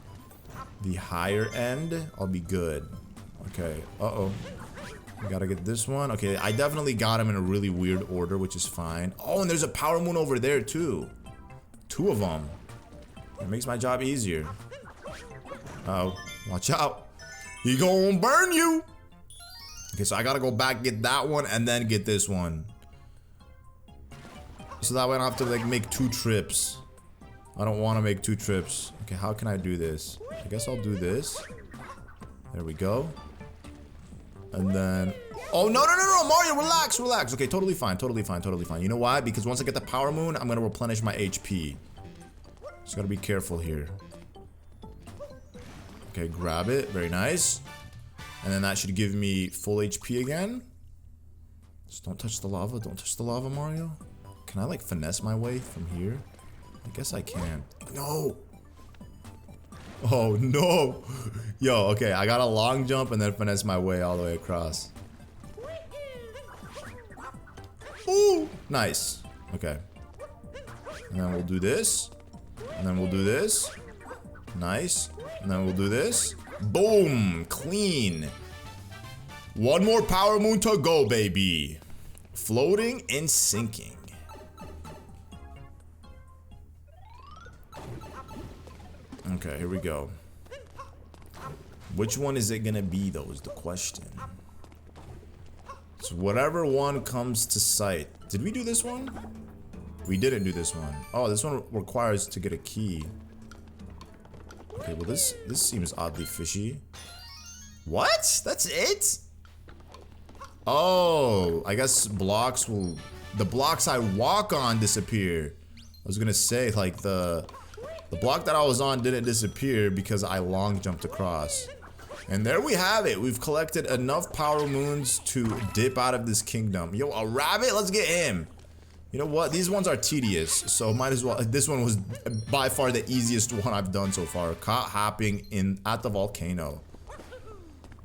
the higher end, I'll be good. Okay, uh-oh. We gotta get this one. Okay, I definitely got him in a really weird order, which is fine. Oh, and there's a power moon over there, too. 2 of them. It makes my job easier. Uh-oh. Watch out. He gonna burn you. Okay, so I gotta go back, get that one, and then get this one. So that way I don't have to, like, make 2 trips. I don't want to make 2 trips. Okay, how can I do this? I guess I'll do this. There we go. And then... Oh, no, Mario, relax, relax. Okay, totally fine, totally fine, totally fine. You know why? Because once I get the power moon, I'm going to replenish my HP. Just got to be careful here. Okay, grab it. Very nice. And then that should give me full HP again. Just don't touch the lava. Don't touch the lava, Mario. Can I, like, finesse my way from here? I guess I can. No! Oh, no! Yo, okay, I got a long jump and then finesse my way all the way across. Ooh! Nice. Okay. And then we'll do this. And then we'll do this. Nice. And then we'll do this. Boom! Clean. 1 more power moon to go, baby. Floating and sinking. Okay, here we go. Which one is it gonna be, though, is the question. So whatever one comes to sight. Did we do this one? We didn't do this one. Oh, this one requires to get a key. Okay, well this seems oddly fishy. What? That's it? Oh, I guess blocks will... The blocks I walk on disappear. I was gonna say, like, the block that I was on didn't disappear because I long jumped across. And there we have it. We've collected enough power moons to dip out of this kingdom. Yo, a rabbit? Let's get him. You know what? These ones are tedious, so might as well. This one was by far the easiest one I've done so far. Caught hopping at the volcano.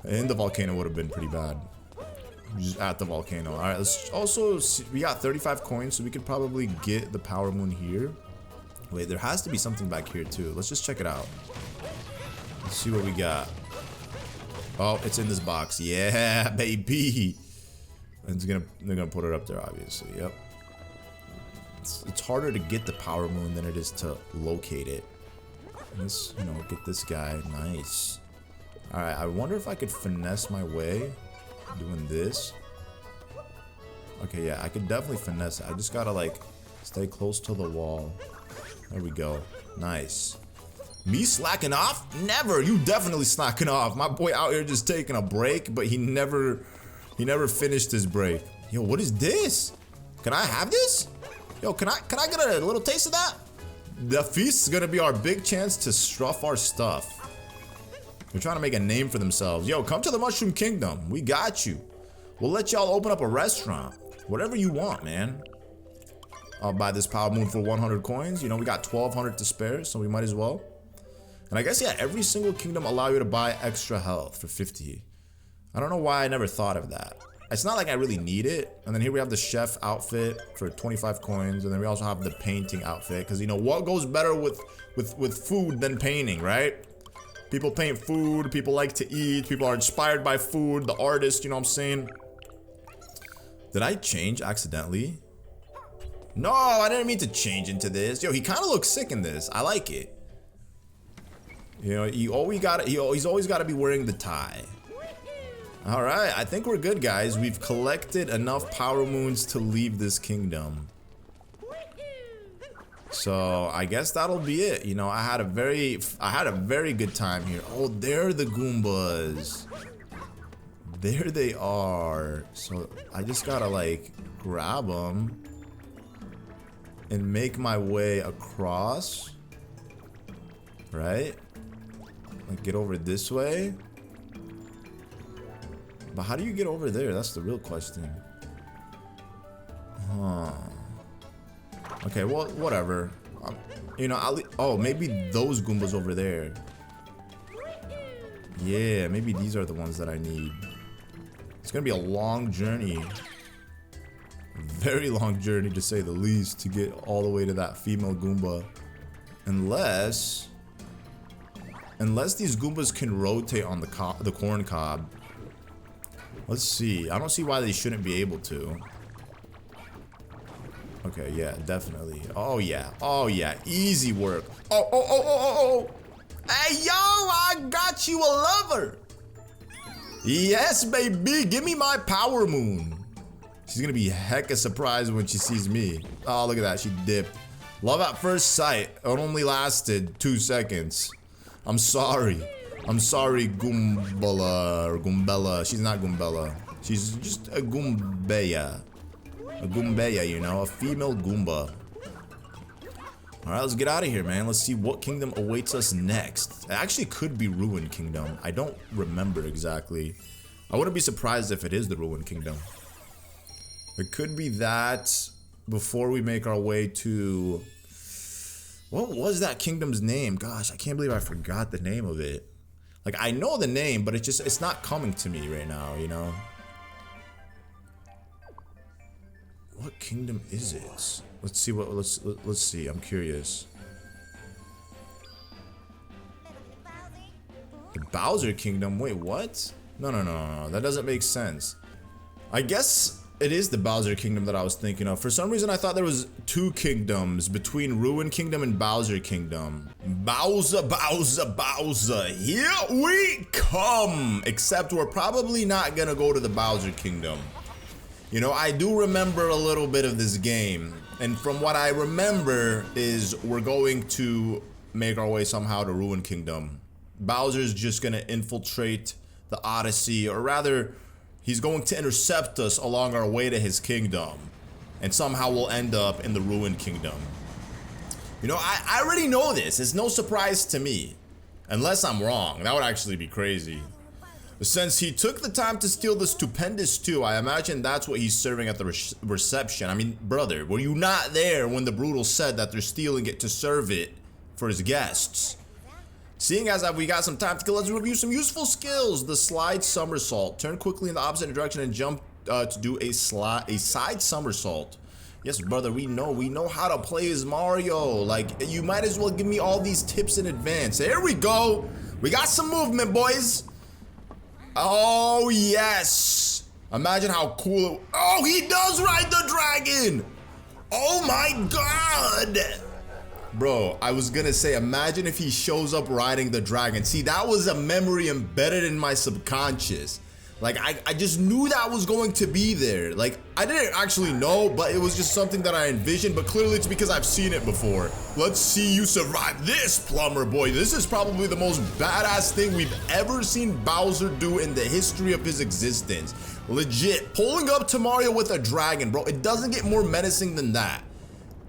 In the volcano would have been pretty bad. Just at the volcano. All right, let's also see, we got 35 coins, so we could probably get the power moon here. Wait, there has to be something back here too. Let's just check it out. Let's see what we got. Oh, it's in this box. Yeah, baby. And they're gonna put it up there, obviously. Yep. It's harder to get the power moon than it is to locate it. Let's, you know, get this guy. Nice. All right, I wonder if I could finesse my way doing this. Okay, yeah, I could definitely finesse it. I just gotta, like, stay close to the wall. There we go. Nice. Me slacking off? Never. You definitely slacking off. My boy out here just taking a break, but he never finished his break. Yo, what is this? Can I have this? Yo, can I get a little taste of that? The feast is gonna be our big chance to stuff our stuff. They're trying to make a name for themselves. Yo, come to the Mushroom Kingdom. We got you. We'll let y'all open up a restaurant. Whatever you want, man. I'll buy this power moon for 100 coins. You know, we got 1,200 to spare, so we might as well. And I guess, yeah, every single kingdom allow you to buy extra health for 50. I don't know why I never thought of that. It's not like I really need it. And then here we have the chef outfit for 25 coins. And then we also have the painting outfit. Because, you know, what goes better with food than painting, right? People paint food. People like to eat. People are inspired by food. The artist, you know what I'm saying? Did I change accidentally? No, I didn't mean to change into this. Yo, he kind of looks sick in this. I like it. You know, he's always got to be wearing the tie. All right, I think we're good, guys. We've collected enough power moons to leave this kingdom. So I guess that'll be it. You know, I had a very good time here. Oh, there are the Goombas. There they are. So I just gotta, like, grab them and make my way across. Right? Like, get over this way. But how do you get over there? That's the real question. Huh. Okay, well, whatever. You know, oh, maybe those Goombas over there. Yeah, maybe these are the ones that I need. It's gonna be a long journey. A very long journey, to say the least, to get all the way to that female Goomba. Unless these Goombas can rotate on the corn cob. Let's see. I don't see why they shouldn't be able to. Okay, yeah, definitely. Oh, yeah. Oh, yeah. Easy work. Oh. Hey, yo, I got you a lover. Yes, baby. Give me my power moon. She's going to be hecka surprised when she sees me. Oh, look at that. She dipped. Love at first sight. It only lasted 2 seconds. I'm sorry. I'm sorry, Goombella, or Goombella. She's not Goombella. She's just a Goombeya. A Goombeya, you know, a female Goomba. Alright, let's get out of here, man. Let's see what kingdom awaits us next. It actually could be Ruin Kingdom. I don't remember exactly. I wouldn't be surprised if it is the Ruin Kingdom. It could be that before we make our way to... What was that kingdom's name? Gosh, I can't believe I forgot the name of it. Like, I know the name, but it's not coming to me right now, you know? What kingdom is it? Let's see let's see. I'm curious. The Bowser Kingdom? Wait, what? No. That doesn't make sense. I guess it is the Bowser Kingdom that I was thinking of. For some reason, I thought there was 2 kingdoms between Ruin Kingdom and Bowser Kingdom. Bowser, here we come! Except we're probably not gonna go to the Bowser Kingdom. You know, I do remember a little bit of this game. And from what I remember is we're going to make our way somehow to Ruin Kingdom. Bowser's just gonna infiltrate the Odyssey, or rather... He's going to intercept us along our way to his kingdom. And somehow we'll end up in the Ruined Kingdom. You know, I already know this. It's no surprise to me. Unless I'm wrong. That would actually be crazy. Since he took the time to steal the stupendous stew, I imagine that's what he's serving at the reception. I mean, brother, were you not there when the Brutal said that they're stealing it to serve it for his guests? Seeing as we got some time to kill, let's review some useful skills. The slide somersault. Turn quickly in the opposite direction and jump to do a side somersault. Yes, brother, we know how to play as Mario. Like, you might as well give me all these tips in advance. There we go. We got some movement, boys. Oh, yes. Imagine how cool. Oh, he does ride the dragon. Oh, my God. Bro, I was gonna say, imagine if he shows up riding the dragon. See, that was a memory embedded in my subconscious. Like, I just knew that was going to be there. Like, I didn't actually know, but it was just something that I envisioned, but clearly it's because I've seen it before. Let's see you survive this, plumber boy. This is probably the most badass thing we've ever seen Bowser do in the history of his existence. Legit, pulling up to Mario with a dragon, bro. It doesn't get more menacing than that.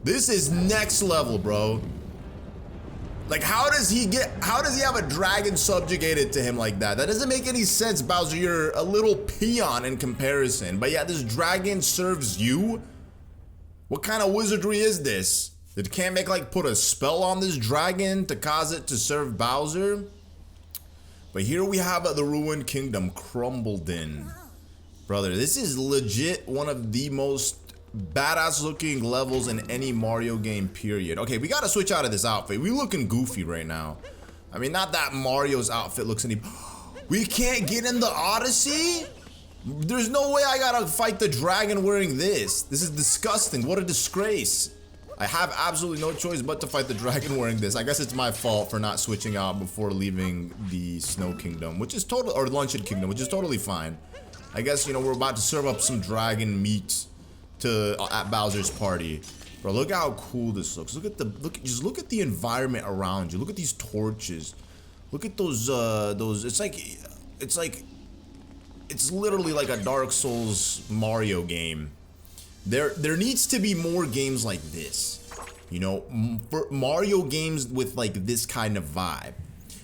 This is next level, bro. Like, how does he have a dragon subjugated to him like that? That doesn't make any sense, Bowser. You're a little peon in comparison. But yeah, this dragon serves you? What kind of wizardry is this? It can't make, like, put a spell on this dragon to cause it to serve Bowser? But here we have the Ruined Kingdom crumbled in. Brother, this is legit one of the most badass looking levels in any Mario game, period. Okay, we gotta switch out of this outfit. We looking goofy right now. I mean, not that Mario's outfit looks any... We can't get in the Odyssey? There's no way I gotta fight the dragon wearing this. This is disgusting. What a disgrace. I have absolutely no choice but to fight the dragon wearing this. I guess it's my fault for not switching out before leaving the Snow Kingdom, which is total, or Luncheon Kingdom, which is totally fine. I guess, you know, we're about to serve up some dragon meat at Bowser's party. Bro, look how cool this looks. Just look at the environment around you. Look at these torches. Look at those it's literally like a Dark Souls Mario game. There needs to be more games like this. You know, for Mario games with like this kind of vibe.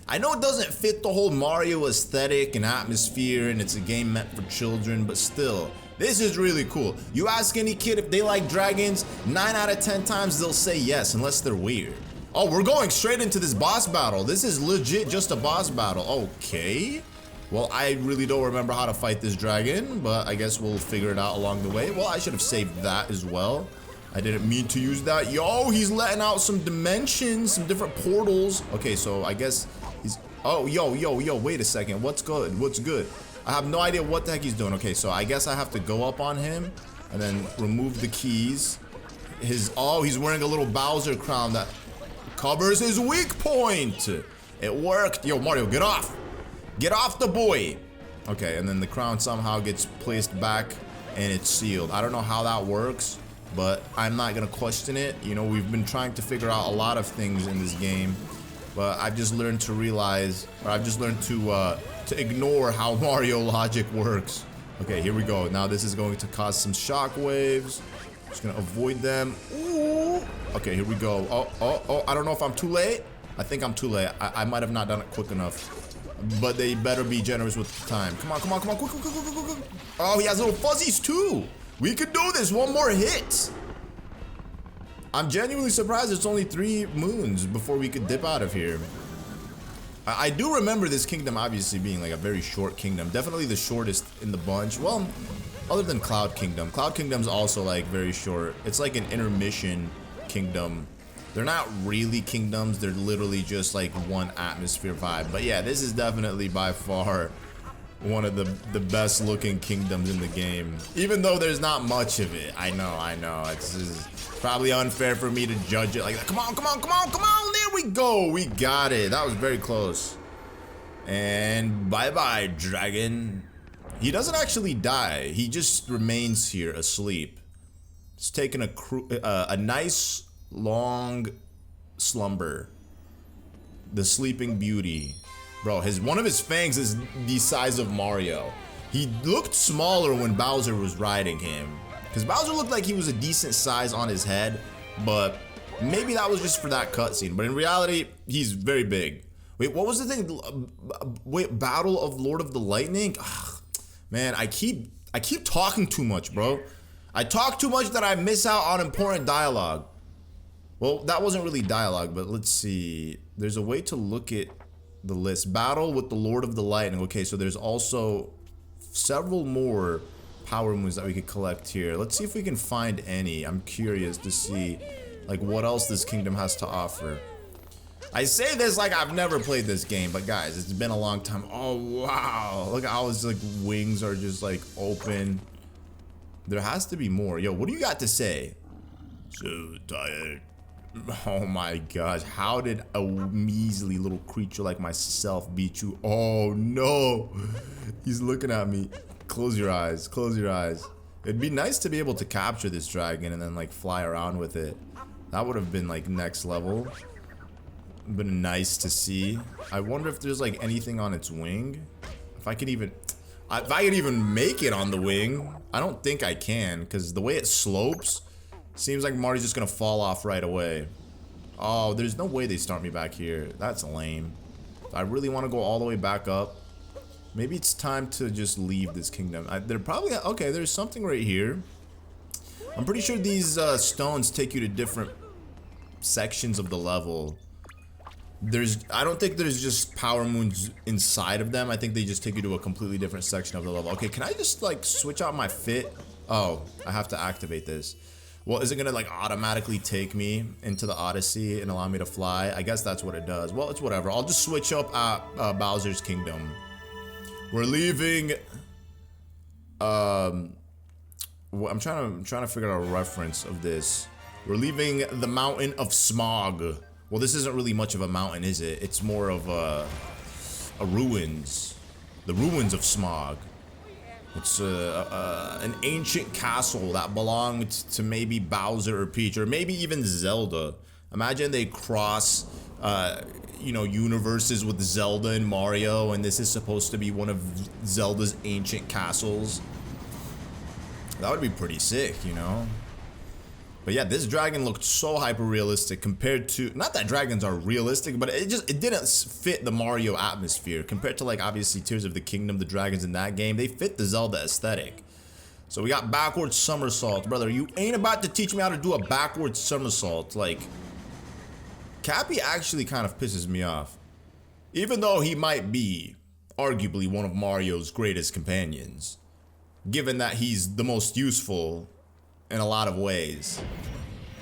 I know it doesn't fit the whole Mario aesthetic and atmosphere, and it's a game meant for children, but still, this is really cool. You ask any kid if they like dragons, 9 out of 10 times they'll say yes, unless they're weird. Oh, we're going straight into this boss battle. This is legit just a boss battle. Okay. Well, I really don't remember how to fight this dragon, but I guess we'll figure it out along the way. Well, I should have saved that as well. I didn't mean to use that. Yo, he's letting out some dimensions, some different portals. Okay, so I guess he's... Oh, yo, wait a second. What's good? What's good? I have no idea what the heck he's doing. Okay, so I guess I have to go up on him and then remove the keys. Oh, he's wearing a little Bowser crown that covers his weak point. It worked. Yo, Mario, get off. Get off the boy. Okay, and then the crown somehow gets placed back and it's sealed. I don't know how that works, but I'm not gonna question it. You know, we've been trying to figure out a lot of things in this game, but I've just learned to realize, or I've just learned to ignore how Mario logic works. Okay, here we go. Now this is going to cause some shock waves. Just gonna avoid them. Ooh. Okay, here we go. Oh, I don't know if I'm too late. I think I'm too late. I might have not done it quick enough. But they better be generous with the time. Come on, quick. Oh, he has little fuzzies too. We could do this, one more hit. I'm genuinely surprised it's only 3 moons before we could dip out of here. I do remember this kingdom obviously being like a very short kingdom. Definitely the shortest in the bunch. Well, other than Cloud Kingdom. Cloud Kingdom's also like very short. It's like an intermission kingdom. They're not really kingdoms. They're literally just like one atmosphere vibe. But yeah, this is definitely by far one of the best looking kingdoms in the game. Even though there's not much of it. I know. It's probably unfair for me to judge it like that. Come on. There we go. We got it. That was very close. And bye-bye, dragon. He doesn't actually die. He just remains here asleep. He's taking a nice long slumber. The Sleeping Beauty. Bro, one of his fangs is the size of Mario. He looked smaller when Bowser was riding him. Because Bowser looked like he was a decent size on his head, but maybe that was just for that cutscene. But in reality, he's very big. Wait, what was the thing? Wait, Battle of Lord of the Lightning? Ugh, man, I keep talking too much, bro. I talk too much that I miss out on important dialogue. Well, that wasn't really dialogue, but let's see. There's a way to look at the list. Battle with the Lord of the Lightning. Okay, so there's also several more power moves that we could collect here. Let's see if we can find any. I'm curious to see like what else this kingdom has to offer. I say this like I've never played this game, but guys, it's been a long time. Oh wow, look how his like wings are just like open. There has to be more. Yo, what do you got to say? So tired. Oh my gosh, how did a measly little creature like myself beat you? Oh no, he's looking at me. Close your eyes, close your eyes. It'd be nice to be able to capture this dragon and then like fly around with it. That would have been like next level. Been nice to see. I wonder if there's like anything on its wing. If I could even make it on the wing. I don't think I can, because the way it slopes, seems like Marty's just gonna fall off right away. Oh, there's no way they start me back here. That's lame. I really want to go all the way back up. Maybe it's time to just leave this kingdom. They're probably okay. There's something right here. I'm pretty sure these stones take you to different sections of the level. I don't think there's just power moons inside of them. I think they just take you to a completely different section of the level. Okay, can I just like switch out my fit? Oh, I have to activate this. Well, is it gonna like automatically take me into the Odyssey and allow me to fly? I guess that's what it does. Well, it's whatever. I'll just switch up at Bowser's Kingdom. We're leaving. I'm trying to figure out a reference of this. We're leaving the Mountain of Smog. Well, this isn't really much of a mountain, is it? It's more of a ruins. The ruins of Smog. It's an ancient castle that belonged to maybe Bowser or Peach, or maybe even Zelda. Imagine they cross, you know, universes with Zelda and Mario, and this is supposed to be one of Zelda's ancient castles. That would be pretty sick, you know? But yeah, this dragon looked so hyper realistic compared to, not that dragons are realistic, but it didn't fit the Mario atmosphere compared to like obviously Tears of the Kingdom. The dragons in that game, they fit the Zelda aesthetic. So we got backwards somersault. Brother, you ain't about to teach me how to do a backwards somersault. Like, Cappy actually kind of pisses me off, even though he might be arguably one of Mario's greatest companions, given that he's the most useful in a lot of ways.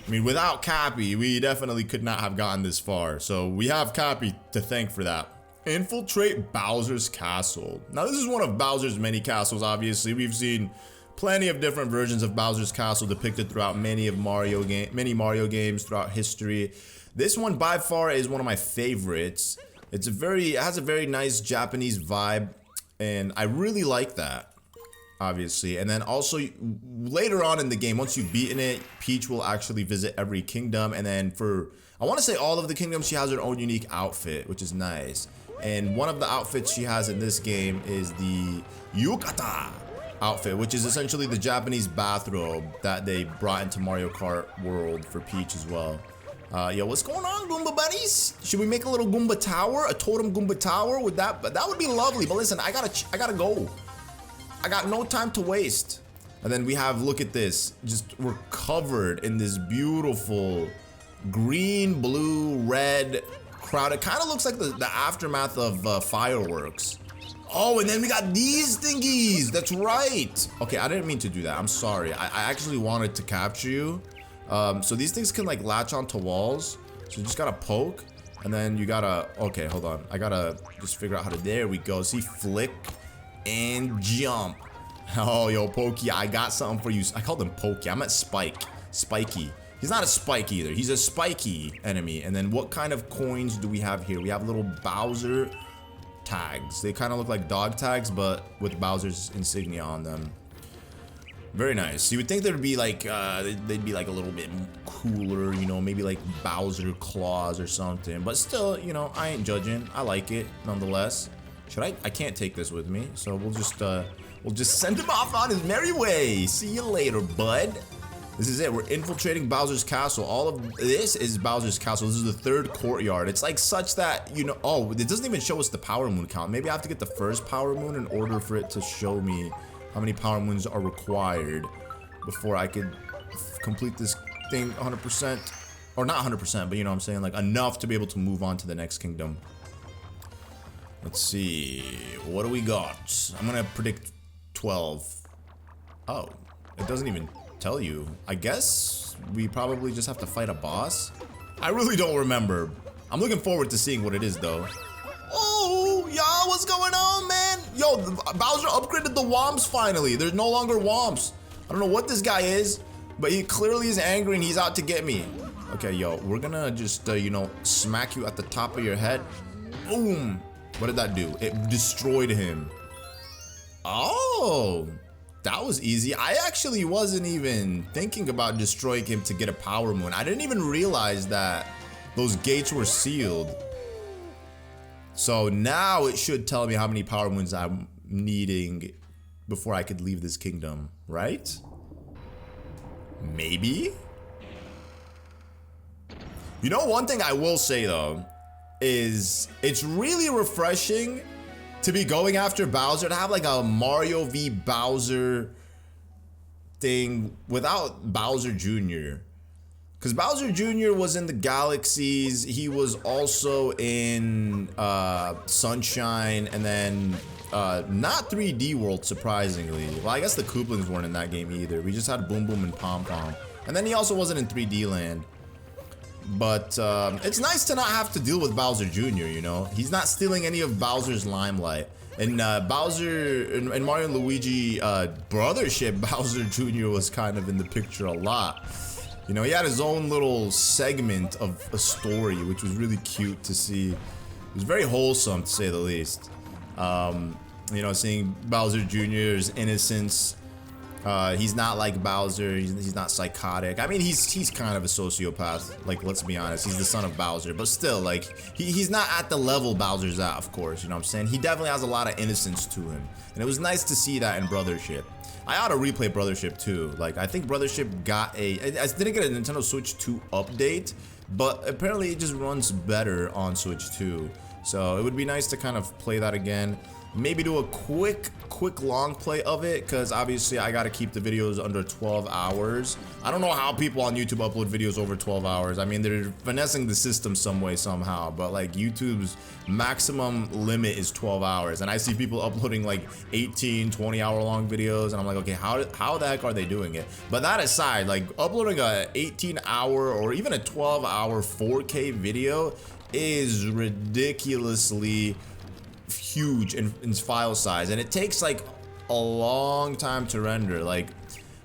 I mean, without Cappy, we definitely could not have gotten this far. So we have Cappy to thank for that. Infiltrate Bowser's castle. Now this is one of Bowser's many castles, obviously. We've seen plenty of different versions of Bowser's castle depicted throughout many Mario games throughout history. This one by far is one of my favorites. It has a very nice Japanese vibe, and I really like that. Obviously, and then also later on in the game, once you've beaten it, Peach will actually visit every kingdom, and then for, I want to say all of the kingdoms, she has her own unique outfit, which is nice. And one of the outfits she has in this game is the Yukata outfit, which is essentially the Japanese bathrobe that they brought into Mario Kart World for Peach as well. Yo, what's going on, Goomba buddies? Should we make a little Goomba tower, a totem Goomba tower? That would be lovely. But listen, I gotta go. I got no time to waste. And then we have, look at this. We're covered in this beautiful green, blue, red crowd. It kind of looks like the aftermath of fireworks. Oh, and then we got these thingies. That's right. Okay, I didn't mean to do that. I'm sorry. I actually wanted to capture you. So these things can like latch onto walls. So you just gotta poke. And then you gotta, okay, hold on. I gotta just figure out how to, there we go. See, flick and jump. Oh, yo, Pokey, I got something for you. I called him Pokey. I meant Spike. Spiky. He's not a Spike either. He's a spiky enemy. And then what kind of coins do we have here? We have little Bowser tags. They kind of look like dog tags, but with Bowser's insignia on them. Very nice. You would think there'd be like, they'd be like a little bit cooler, you know, maybe like Bowser claws or something. But still, you know, I ain't judging. I like it nonetheless. Should I can't take this with me, so we'll we'll just send him off on his merry way. See you later, bud. This is it. We're infiltrating Bowser's castle. All of this is Bowser's castle. This is the third courtyard. It's like such that, you know, oh, it doesn't even show us the power moon count. Maybe I have to get the first power moon in order for it to show me how many power moons are required before I could complete this thing 100%. Or not 100%, but you know what I'm saying? Like enough to be able to move on to the next kingdom. Let's see. What do we got? I'm gonna predict 12. Oh, it doesn't even tell you. I guess we probably just have to fight a boss. I really don't remember. I'm looking forward to seeing what it is though. Oh, y'all, what's going on, man? Yo, Bowser upgraded the Womps finally. There's no longer Womps. I don't know what this guy is, but he clearly is angry and he's out to get me. Okay, yo, we're gonna just, you know, smack you at the top of your head. Boom. What did that do? It destroyed him. Oh. That was easy. I actually wasn't even thinking about destroying him to get a power moon. I didn't even realize that those gates were sealed. So now it should tell me how many power moons I'm needing before I could leave this kingdom, right? Maybe? You know, one thing I will say though, is it's really refreshing to be going after Bowser, to have like a Mario v Bowser thing without Bowser Jr. Because Bowser Jr. was in the Galaxies, he was also in Sunshine, and then not 3D World, surprisingly. Well, I guess the Koopalings weren't in that game either. We just had Boom Boom and Pom Pom. And then he also wasn't in 3D Land. But it's nice to not have to deal with Bowser Jr., you know? He's not stealing any of Bowser's limelight. And Bowser and Mario and Luigi brothership, Bowser Jr. was kind of in the picture a lot. You know, he had his own little segment of a story, which was really cute to see. It was very wholesome, to say the least. You know, seeing Bowser Jr.'s innocence. He's not like Bowser, he's not psychotic. I mean, he's kind of a sociopath, like, let's be honest. He's the son of Bowser, but still, like, he's not at the level Bowser's at, of course, you know what I'm saying? He definitely has a lot of innocence to him, and it was nice to see that in Brothership. I ought to replay Brothership too. Like, I think Brothership got I didn't get a Nintendo Switch 2 update, but apparently it just runs better on Switch 2. So it would be nice to kind of play that again. Maybe do a quick long play of it, because obviously I gotta keep the videos under 12 hours. I don't know how people on YouTube upload videos over 12 hours. I mean, they're finessing the system some way, somehow, but like YouTube's maximum limit is 12 hours. And I see people uploading like 18, 20 hour long videos, and I'm like, okay, how the heck are they doing it? But that aside, like uploading a 18 hour or even a 12 hour 4K video is ridiculously huge in file size, and it takes like a long time to render. Like,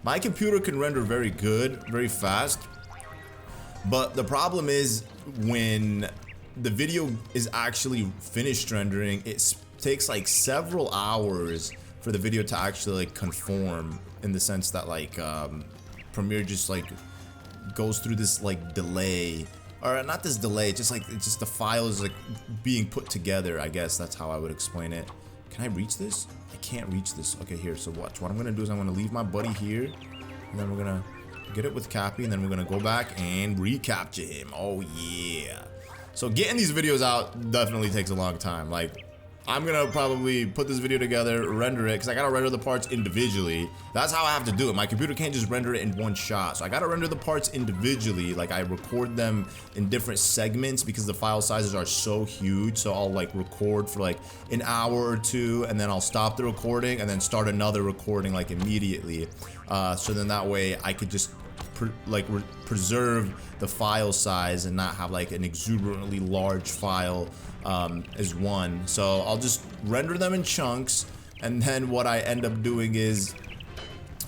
my computer can render very good, very fast, but the problem is when the video is actually finished rendering, it takes like several hours for the video to actually like conform, in the sense that like Premiere just like goes through this like delay. Or not this delay, just like it's just the files like being put together. I guess that's how I would explain it. Can I reach this? I can't reach this. Okay, here. So watch. What I'm gonna do is I'm gonna leave my buddy here, and then we're gonna get it with Cappy, and then we're gonna go back and recapture him. Oh yeah. So getting these videos out definitely takes a long time. Like, I'm gonna probably put this video together, render it, because I gotta render the parts individually. That's how I have to do it. My computer can't just render it in one shot. So I gotta render the parts individually. Like, I record them in different segments because the file sizes are so huge. So I'll like record for like an hour or two, and then I'll stop the recording and then start another recording like immediately. So then that way I could just preserve the file size and not have like an exuberantly large file as one. So I'll just render them in chunks, and then what I end up doing is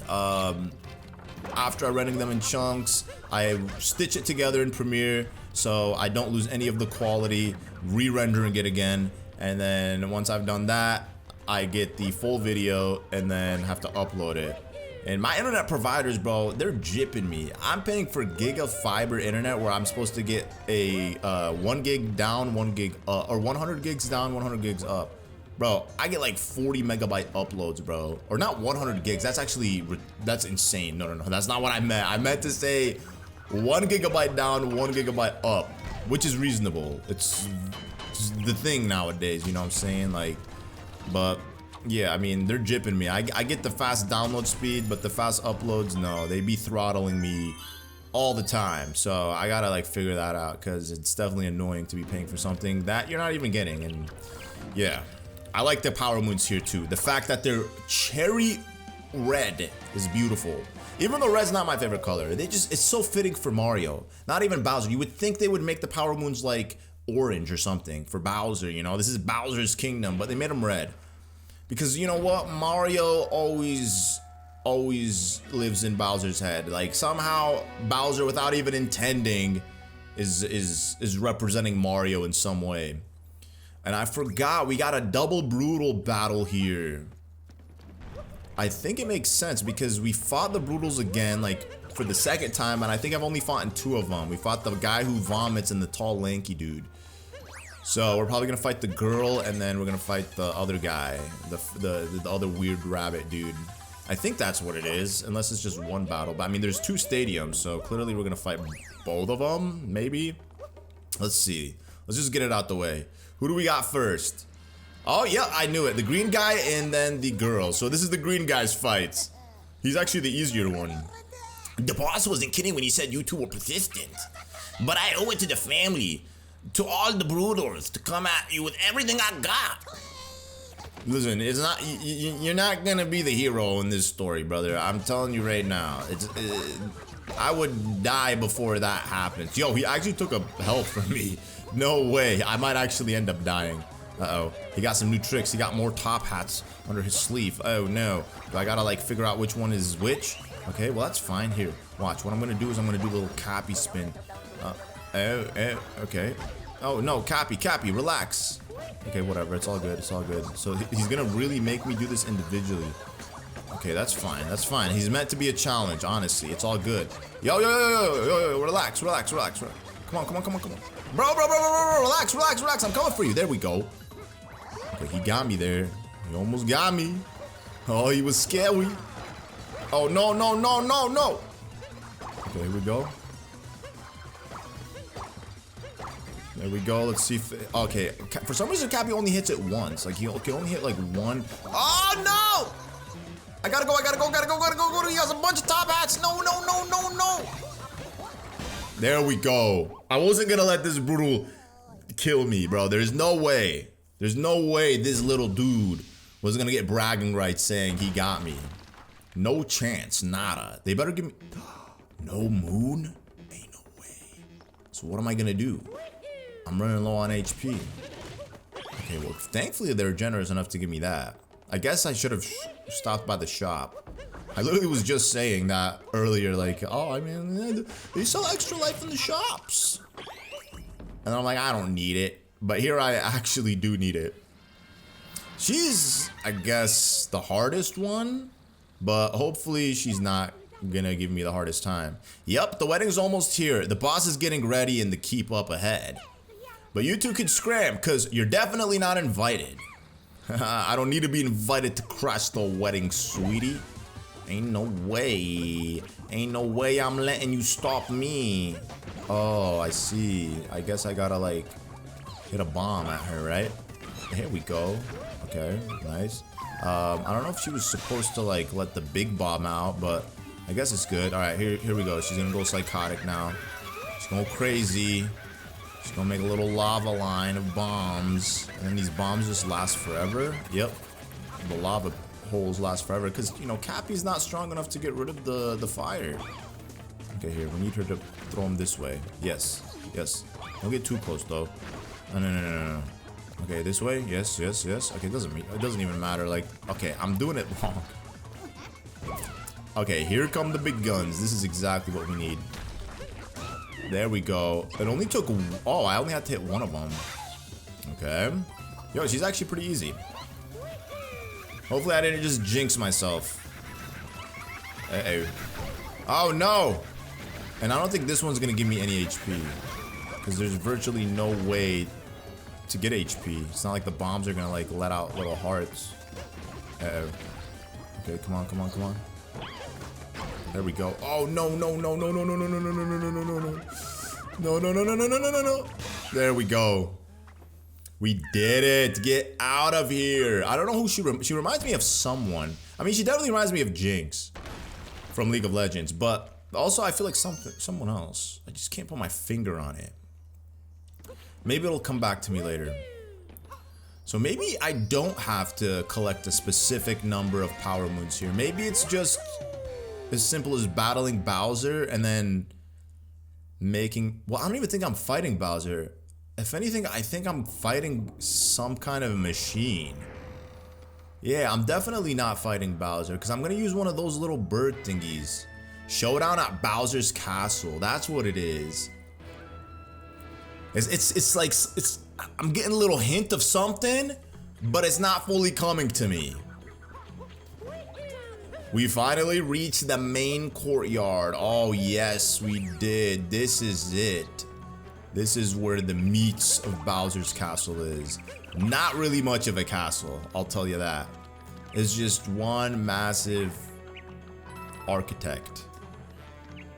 after I render them in chunks, I stitch it together in Premiere so I don't lose any of the quality, re-rendering it again, and then once I've done that, I get the full video and then have to upload it. And my internet providers, bro, they're jipping me. I'm paying for gig of fiber internet where I'm supposed to get a 1 gig down, 1 gig up, or 100 gigs down, 100 gigs up. Bro, I get like 40 megabyte uploads, bro. Or not 100 gigs. That's actually, that's insane. No. That's not what I meant. I meant to say 1 gigabyte down, 1 gigabyte up, which is reasonable. It's the thing nowadays, you know what I'm saying? Like, but yeah, I mean, they're jipping me. I get the fast download speed, but the fast uploads, no. They be throttling me all the time. So I gotta like figure that out, because it's definitely annoying to be paying for something that you're not even getting. And yeah. I like the power moons here too. The fact that they're cherry red is beautiful. Even though red's not my favorite color, it's so fitting for Mario. Not even Bowser. You would think they would make the power moons like orange or something for Bowser, you know? This is Bowser's Kingdom, but they made them red. Because you know what? Mario always lives in Bowser's head. Like somehow Bowser, without even intending, is representing Mario in some way. And I forgot, we got a double brutal battle here. I think it makes sense because we fought the brutals again, like for the second time, and I think I've only fought in 2 of them. We fought the guy who vomits and the tall lanky dude. So we're probably gonna fight the girl, and then we're gonna fight the other guy, the other weird rabbit dude. I think that's what it is, unless it's just one battle. But I mean, there's 2 stadiums, so clearly we're gonna fight both of them, maybe. Let's see. Let's just get it out the way. Who do we got first? Oh, yeah, I knew it. The green guy and then the girl. So this is the green guy's fight. He's actually the easier one.
The boss wasn't kidding when he said you two were persistent. But I owe it to the family, to all the brooders, to come at you with everything I got.
Listen, it's not. You're not gonna be the hero in this story, brother. I'm telling you right now. I would die before that happens. Yo, he actually took a health from me. No way. I might actually end up dying. Uh-oh. He got some new tricks. He got more top hats under his sleeve. Oh, no. Do I gotta, like, figure out which one is which? Okay, well, that's fine. Here, watch. What I'm gonna do is I'm gonna do a little Cappy spin. Okay. Oh, no, Cappy, relax. Okay, whatever. It's all good. It's all good. So he's gonna really make me do this individually. Okay, that's fine. That's fine. He's meant to be a challenge, honestly. It's all good. Yo, relax. Come on. Bro, relax. I'm coming for you. There we go. Okay, he got me there. He almost got me. Oh, he was scary. Oh, no. Okay, here we go. There we go. Let's see if... Okay, for some reason, Cappy only hits it once. Like, he can only hit, like, one... Oh, no! I gotta go. He has a bunch of top hats. No. There we go. I wasn't gonna let this brutal kill me, bro. There's no way. There's no way this little dude was gonna get bragging rights saying he got me. No chance. Nada. They better give me... No moon? Ain't no way. So what am I gonna do? I'm running low on HP. Okay, well, thankfully they're generous enough to give me that. I guess I should have stopped by the shop. I literally was just saying that earlier, like, oh, I mean, they sell extra life in the shops. And I'm like, I don't need it. But here I actually do need it. She's, I guess, the hardest one. But hopefully she's not gonna give me the hardest time. Yep, the wedding's almost here. The boss is getting ready and the keep up ahead. But you two can scram, because you're definitely not invited. I don't need to be invited to crash the wedding, sweetie. Ain't no way. Ain't no way I'm letting you stop me. Oh, I see. I guess I gotta, like, hit a bomb at her, right? Here we go. Okay, nice. I don't know if she was supposed to, like, let the big bomb out, but I guess it's good. Alright, here we go. She's gonna go psychotic now. She's going crazy. She's gonna make a little lava line of bombs. And then these bombs just last forever. Yep. The lava holes last forever. Because, you know, Cappy's not strong enough to get rid of the fire. Okay, here. We need her to throw him this way. Yes. Don't get too close, though. No. Okay, this way. Yes. Okay, it doesn't even matter. Like, okay, I'm doing it wrong. Okay, here come the big guns. This is exactly what we need. There we go. It only took... Oh, I only had to hit one of them. Okay. Yo, she's actually pretty easy. Hopefully I didn't just jinx myself. Uh-oh. Oh, no! And I don't think this one's gonna give me any HP. Because there's virtually no way to get HP. It's not like the bombs are gonna like let out little hearts. Uh-oh. Okay, come on, come on, come on. There we go. Oh no, no, no, no, no, no, no, no, no, no, no, no, no, no, no. No, no, no, no, no, no, no, no, no. There we go. We did it. Get out of here. I don't know who she reminds me of someone. I mean, she definitely reminds me of Jinx from League of Legends, but also I feel like someone else. I just can't put my finger on it. Maybe it'll come back to me later. So maybe I don't have to collect a specific number of power moons here. Maybe it's just as simple as battling Bowser and then making... Well, I don't even think I'm fighting Bowser. If anything, I think I'm fighting some kind of machine. Yeah, I'm definitely not fighting Bowser because I'm going to use one of those little bird thingies. Showdown at Bowser's Castle. That's what it is. It's like... I'm getting a little hint of something, but it's not fully coming to me. We finally reached the main courtyard. Oh yes, we did. This is it. This is where the meats of Bowser's Castle is. Not really much of a castle, I'll tell you that. It's just one massive architect.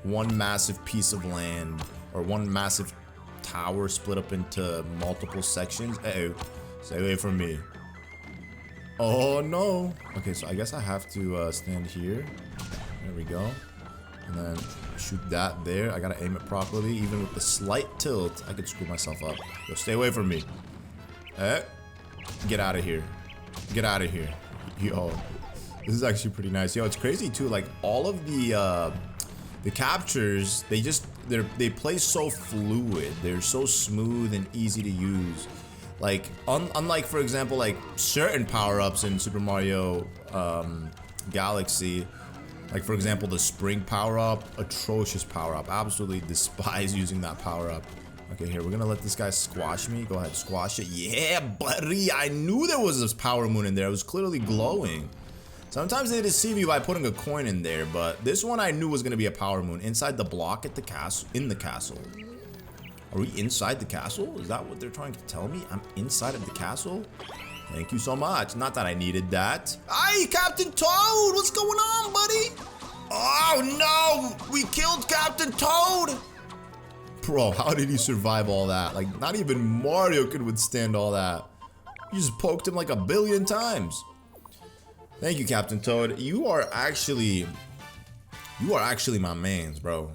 One massive piece of land, or one massive tower split up into multiple sections. Uh-oh. Stay away from me. Oh no. Okay, so I guess I have to stand here. There we go. And then shoot that there. I gotta aim it properly. Even with the slight tilt, I could screw myself up. Yo, stay away from me. Get out of here. Get out of here. Yo, this is actually pretty nice. Yo, it's crazy too. Like all of the captures, they play so fluid. They're so smooth and easy to use. Like unlike, for example, like certain power-ups in Super Mario Galaxy, like for example the spring power-up, atrocious power-up. Absolutely despise using that power-up. Okay, here we're gonna let this guy squash me. Go ahead, squash it. Yeah, buddy. I knew there was this power moon in there. It was clearly glowing. Sometimes they deceive you by putting a coin in there, but this one I knew was gonna be a power moon inside the block at the castle. In the castle. Are we inside the castle? Is that what they're trying to tell me? I'm inside of the castle? Thank you so much. Not that I needed that. Hi, Captain Toad! What's going on, buddy? Oh no! We killed Captain Toad! Bro, how did he survive all that? Like, not even Mario could withstand all that. You just poked him like a billion times. Thank you, Captain Toad. You are actually my mans, bro.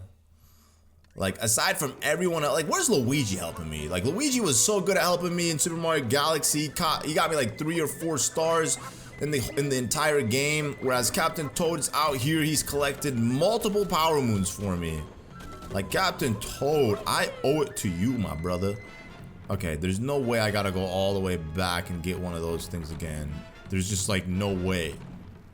Like, aside from everyone else, like, where's Luigi helping me? Like, Luigi was so good at helping me in Super Mario Galaxy. He got me like 3 or 4 stars in the entire game. Whereas Captain Toad's out here, he's collected multiple power moons for me. Like, Captain Toad, I owe it to you, my brother. Okay, there's no way I gotta go all the way back and get one of those things again. There's just like no way.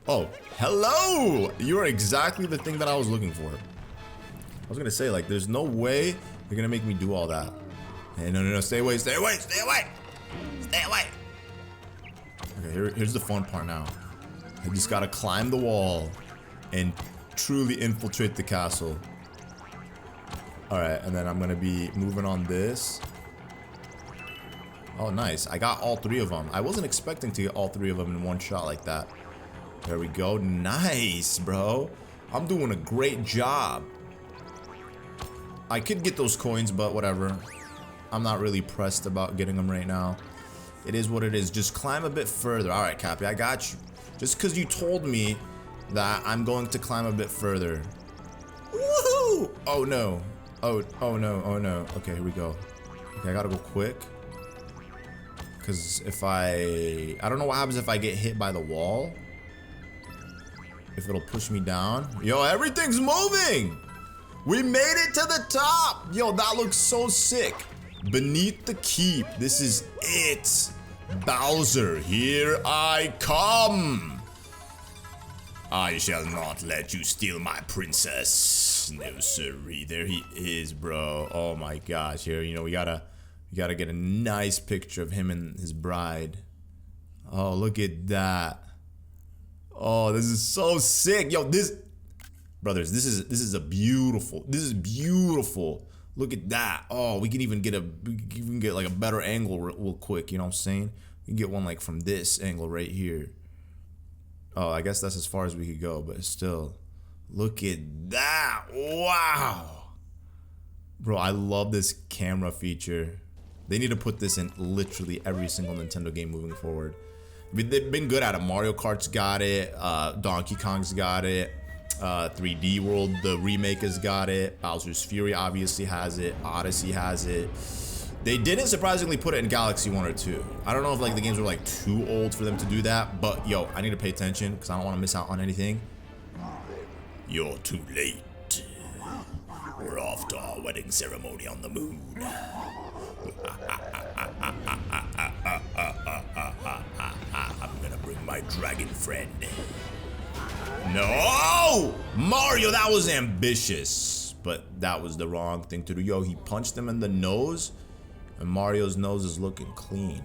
Oh, hello! You're exactly the thing that I was looking for. I was gonna say, like, there's no way you're gonna make me do all that. Hey, no, stay away, stay away, stay away! Stay away! Okay, here's the fun part now. I just gotta climb the wall and truly infiltrate the castle. Alright, and then I'm gonna be moving on this. Oh, nice. I got all 3 of them. I wasn't expecting to get all 3 of them in one shot like that. There we go. Nice, bro. I'm doing a great job. I could get those coins, but whatever. I'm not really pressed about getting them right now. It is what it is. Just climb a bit further. Alright, Cappy, I got you. Just because you told me that I'm going to climb a bit further. Woohoo! Oh, no. Oh no, oh no. Okay, here we go. Okay, I gotta go quick. Because if I don't know what happens if I get hit by the wall. If it'll push me down. Yo, everything's moving! We made it to the top! Yo, that looks so sick. Beneath the keep. This is it. Bowser, here I come. I shall not let you steal my princess. No siree. There he is, bro. Oh my gosh. Here, you know, we gotta get a nice picture of him and his bride. Oh, look at that. Oh, this is so sick. Yo, brothers, this is beautiful. Look at that. Oh, we can even get like a better angle real quick. You know what I'm saying? We can get one like from this angle right here. Oh, I guess that's as far as we could go, but still. Look at that. Wow. Bro, I love this camera feature. They need to put this in literally every single Nintendo game moving forward. I mean, they've been good at it. Mario Kart's got it. Donkey Kong's got it. 3D World, the remake, has got it. Bowser's Fury obviously has it. Odyssey has it. They didn't surprisingly put it in Galaxy 1 or 2. I don't know if like the games were like too old for them to do that, but yo, I need to pay attention because I don't want to miss out on anything. You're too late. We're off to our wedding ceremony on the moon. I'm gonna bring my dragon friend. No! Mario, that was ambitious. But that was the wrong thing to do. Yo, he punched him in the nose. And Mario's nose is looking clean.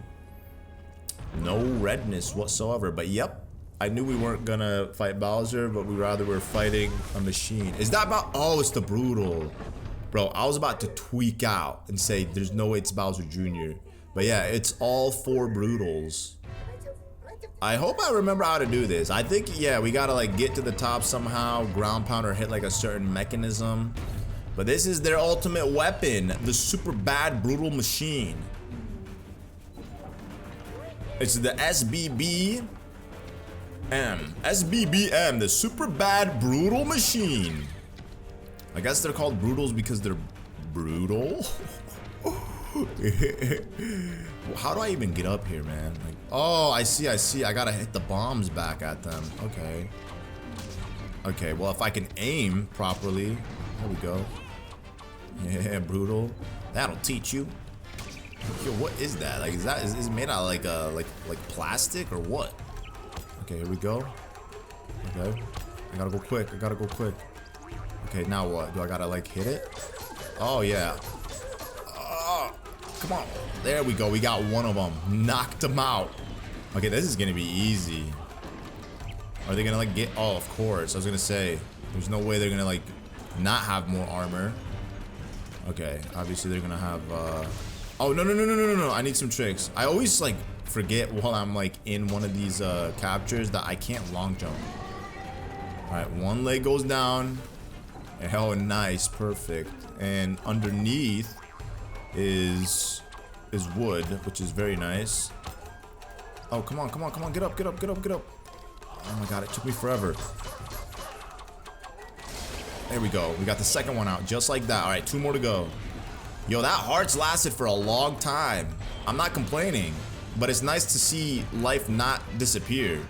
No redness whatsoever. But yep, I knew we weren't gonna fight Bowser, but we rather were fighting a machine. Is that about? Oh, it's the Brutal. Bro, I was about to tweak out and say there's no way it's Bowser Jr. But yeah, it's all 4 Brutals. I hope I remember how to do this. I think, yeah, we gotta like get to the top somehow, ground pound or hit like a certain mechanism. But this is their ultimate weapon, the super bad brutal machine. It's the SBBM. SBBM, the super bad brutal machine. I guess they're called brutals because they're brutal. How do I even get up here, man? Like, oh, I see. I gotta hit the bombs back at them. Okay. Okay, well, if I can aim properly. There we go. Yeah, brutal. That'll teach you. Yo, what is that? Like, is it made out of like plastic or what? Okay, here we go. Okay. I gotta go quick. Okay, now what? Do I gotta like hit it? Oh, yeah. Come on. There we go. We got one of them. Knocked them out. Okay, this is gonna be easy. Are they gonna like get? Oh, of course. I was gonna say, there's no way they're gonna like not have more armor. Okay, obviously they're gonna have. Oh no! I need some tricks. I always like forget while I'm like in one of these captures that I can't long jump. All right, one leg goes down. Oh, nice, perfect. And underneath is wood, which is very nice. Oh, come on, get up. Oh my god, it took me forever. There we go. We got the second one out, just like that. All right, 2 more to go. Yo, that heart's lasted for a long time. I'm not complaining, but it's nice to see life not disappear.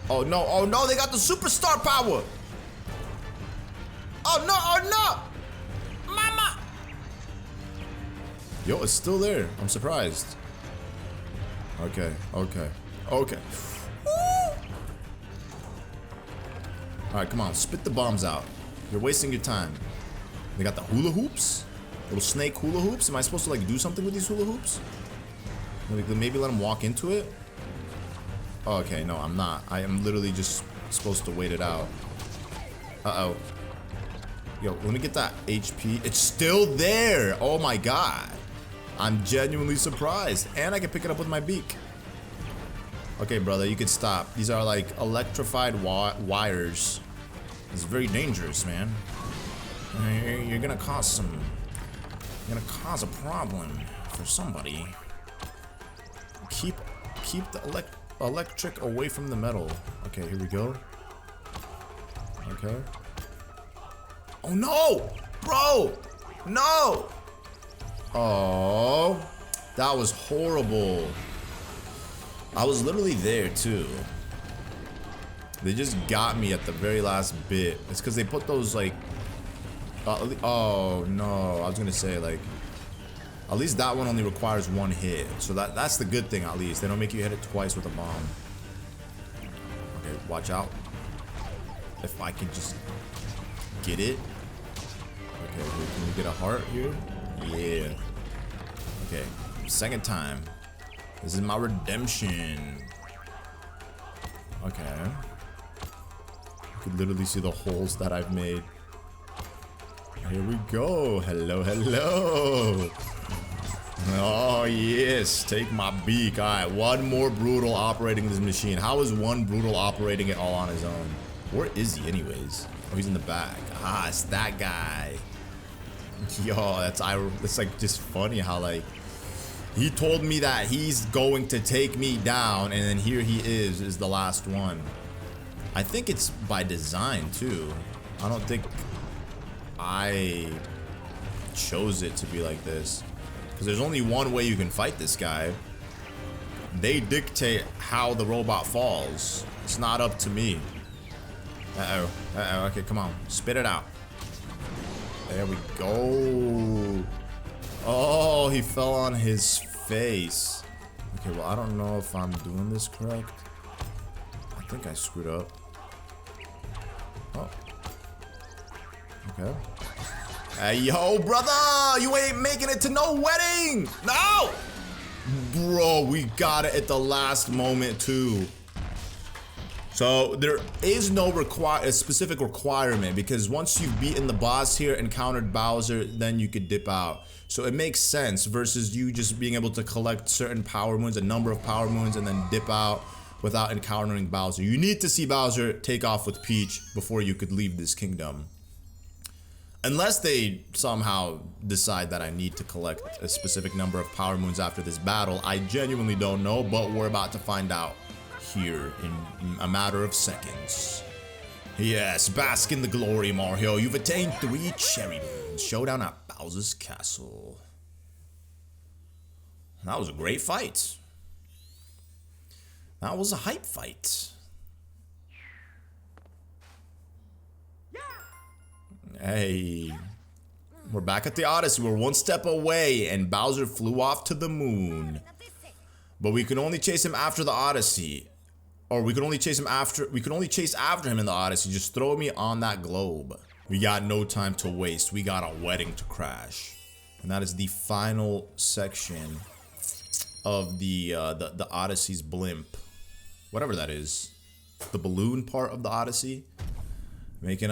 Oh no, they got the superstar power. Oh no. Mama. Yo, it's still there. I'm surprised. Okay. Alright, come on. Spit the bombs out. You're wasting your time. They got the hula hoops? Little snake hula hoops? Am I supposed to like do something with these hula hoops? Maybe let them walk into it? Oh, okay, no, I'm not. I am literally just supposed to wait it out. Uh-oh. Yo, let me get that HP. It's still there! Oh my god. I'm genuinely surprised. And I can pick it up with my beak. Okay, brother, you can stop. These are like electrified wires. It's very dangerous, man. You're gonna cause a problem for somebody. Keep the electric away from the metal. Okay, here we go. Okay. Oh no! Bro! No! Oh, that was horrible. I was literally there too. They just got me at the very last bit. It's because they put those like oh no, I was gonna say like at least that one only requires 1 hit, so that's the good thing. At least they don't make you hit it twice with a bomb. Okay, watch out. If I can just get it. Okay, can we get a heart here? Yeah. Okay, second time. This is my redemption. Okay. You can literally see the holes that I've made. here we go. Hello, hello. Oh, yes. Take my beak. All right, one more Brutal operating this machine. How is one Brutal operating it all on his own? Where is he anyways? Oh, he's in the back. Ah, it's that guy. Yo, that's like just funny how like he told me that he's going to take me down, and then here he is the last one. I think it's by design too. I don't think I chose it to be like this, because there's only one way you can fight this guy. They dictate how the robot falls. It's not up to me. Uh-oh. Uh-oh. Okay, come on. Spit it out. There we go. Oh, he fell on his face. Okay, well, I don't know if I'm doing this correct. I think I screwed up. Oh. Okay. Hey, yo, brother! You ain't making it to no wedding! No! Bro, we got it at the last moment, too. So there is no specific requirement, because once you've beaten the boss here, encountered Bowser, then you could dip out. So it makes sense versus you just being able to collect certain power moons, a number of power moons, and then dip out without encountering Bowser. You need to see Bowser take off with Peach before you could leave this kingdom. Unless they somehow decide that I need to collect a specific number of power moons after this battle, I genuinely don't know, but we're about to find out here in a matter of seconds. Yes, bask in the glory, Mario. You've attained 3 cherry moons. Showdown at Bowser's Castle. That was a great fight. That was a hype fight. Hey, we're back at the Odyssey. We're one step away, and Bowser flew off to the moon. But we can only chase him after the Odyssey. Or we could only chase him after, him in the Odyssey. Just throw me on that globe. We got no time to waste. We got a wedding to crash. And that is the final section of the Odyssey's blimp. Whatever that is. The balloon part of the Odyssey. Making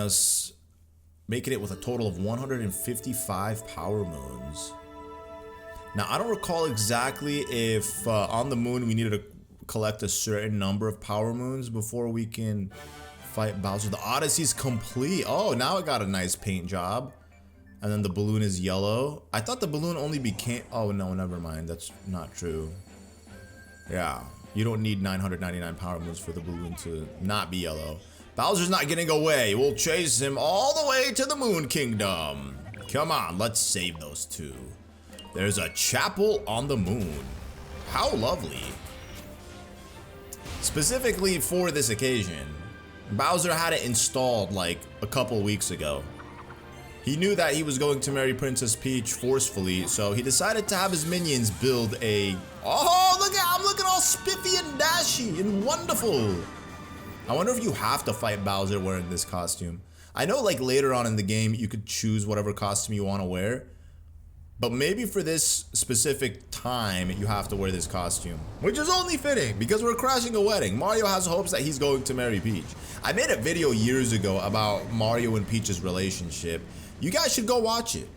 it with a total of 155 power moons. Now, I don't recall exactly if on the moon we needed to collect a certain number of power moons before we can fight Bowser. The Odyssey's complete. Oh, now it got a nice paint job. And then the balloon is yellow. I thought the balloon only became... Oh, no, never mind. That's not true. Yeah, you don't need 999 power moons for the balloon to not be yellow. Bowser's not getting away. We'll chase him all the way to the Moon Kingdom. Come on, let's save those two. There's a chapel on the moon. How lovely. Specifically for this occasion, Bowser had it installed like a couple weeks ago. He knew that he was going to marry Princess Peach forcefully, so he decided to have his minions build a... Oh, look at, I'm looking all spiffy and dashy and wonderful. I wonder if you have to fight Bowser wearing this costume. I know like later on in the game you could choose whatever costume you want to wear, but maybe for this specific time you have to wear this costume, which is only fitting because we're crashing a wedding. Mario has hopes that he's going to marry Peach. I made a video years ago about Mario and Peach's relationship. You guys should go watch it.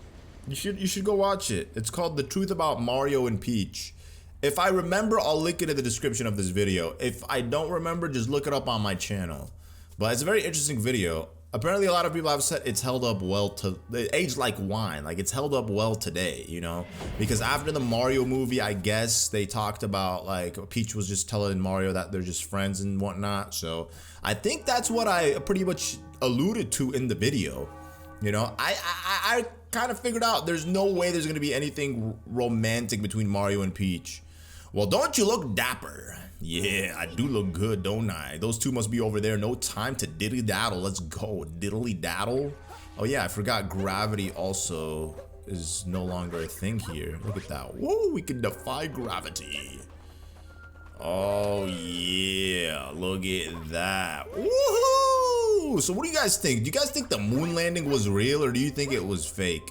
You should go watch it. It's called The Truth About Mario and Peach. If I remember, I'll link it in the description of this video. If I don't remember, just look it up on my channel. But it's a very interesting video. Apparently, a lot of people have said it's held up well it aged like wine. Like, it's held up well today, you know? Because after the Mario movie, I guess, they talked about, like, Peach was just telling Mario that they're just friends and whatnot. So, I think that's what I pretty much alluded to in the video. You know, I kind of figured out there's no way there's going to be anything romantic between Mario and Peach. Well, don't you look dapper? Yeah, I do look good, don't I? Those two must be over there. No time to diddly-daddle. Let's go. Diddly-daddle? Oh, yeah, I forgot gravity also is no longer a thing here. Look at that. Woo, we can defy gravity. Oh, yeah. Look at that. Woohoo! So what do you guys think? Do you guys think the moon landing was real, or do you think it was fake?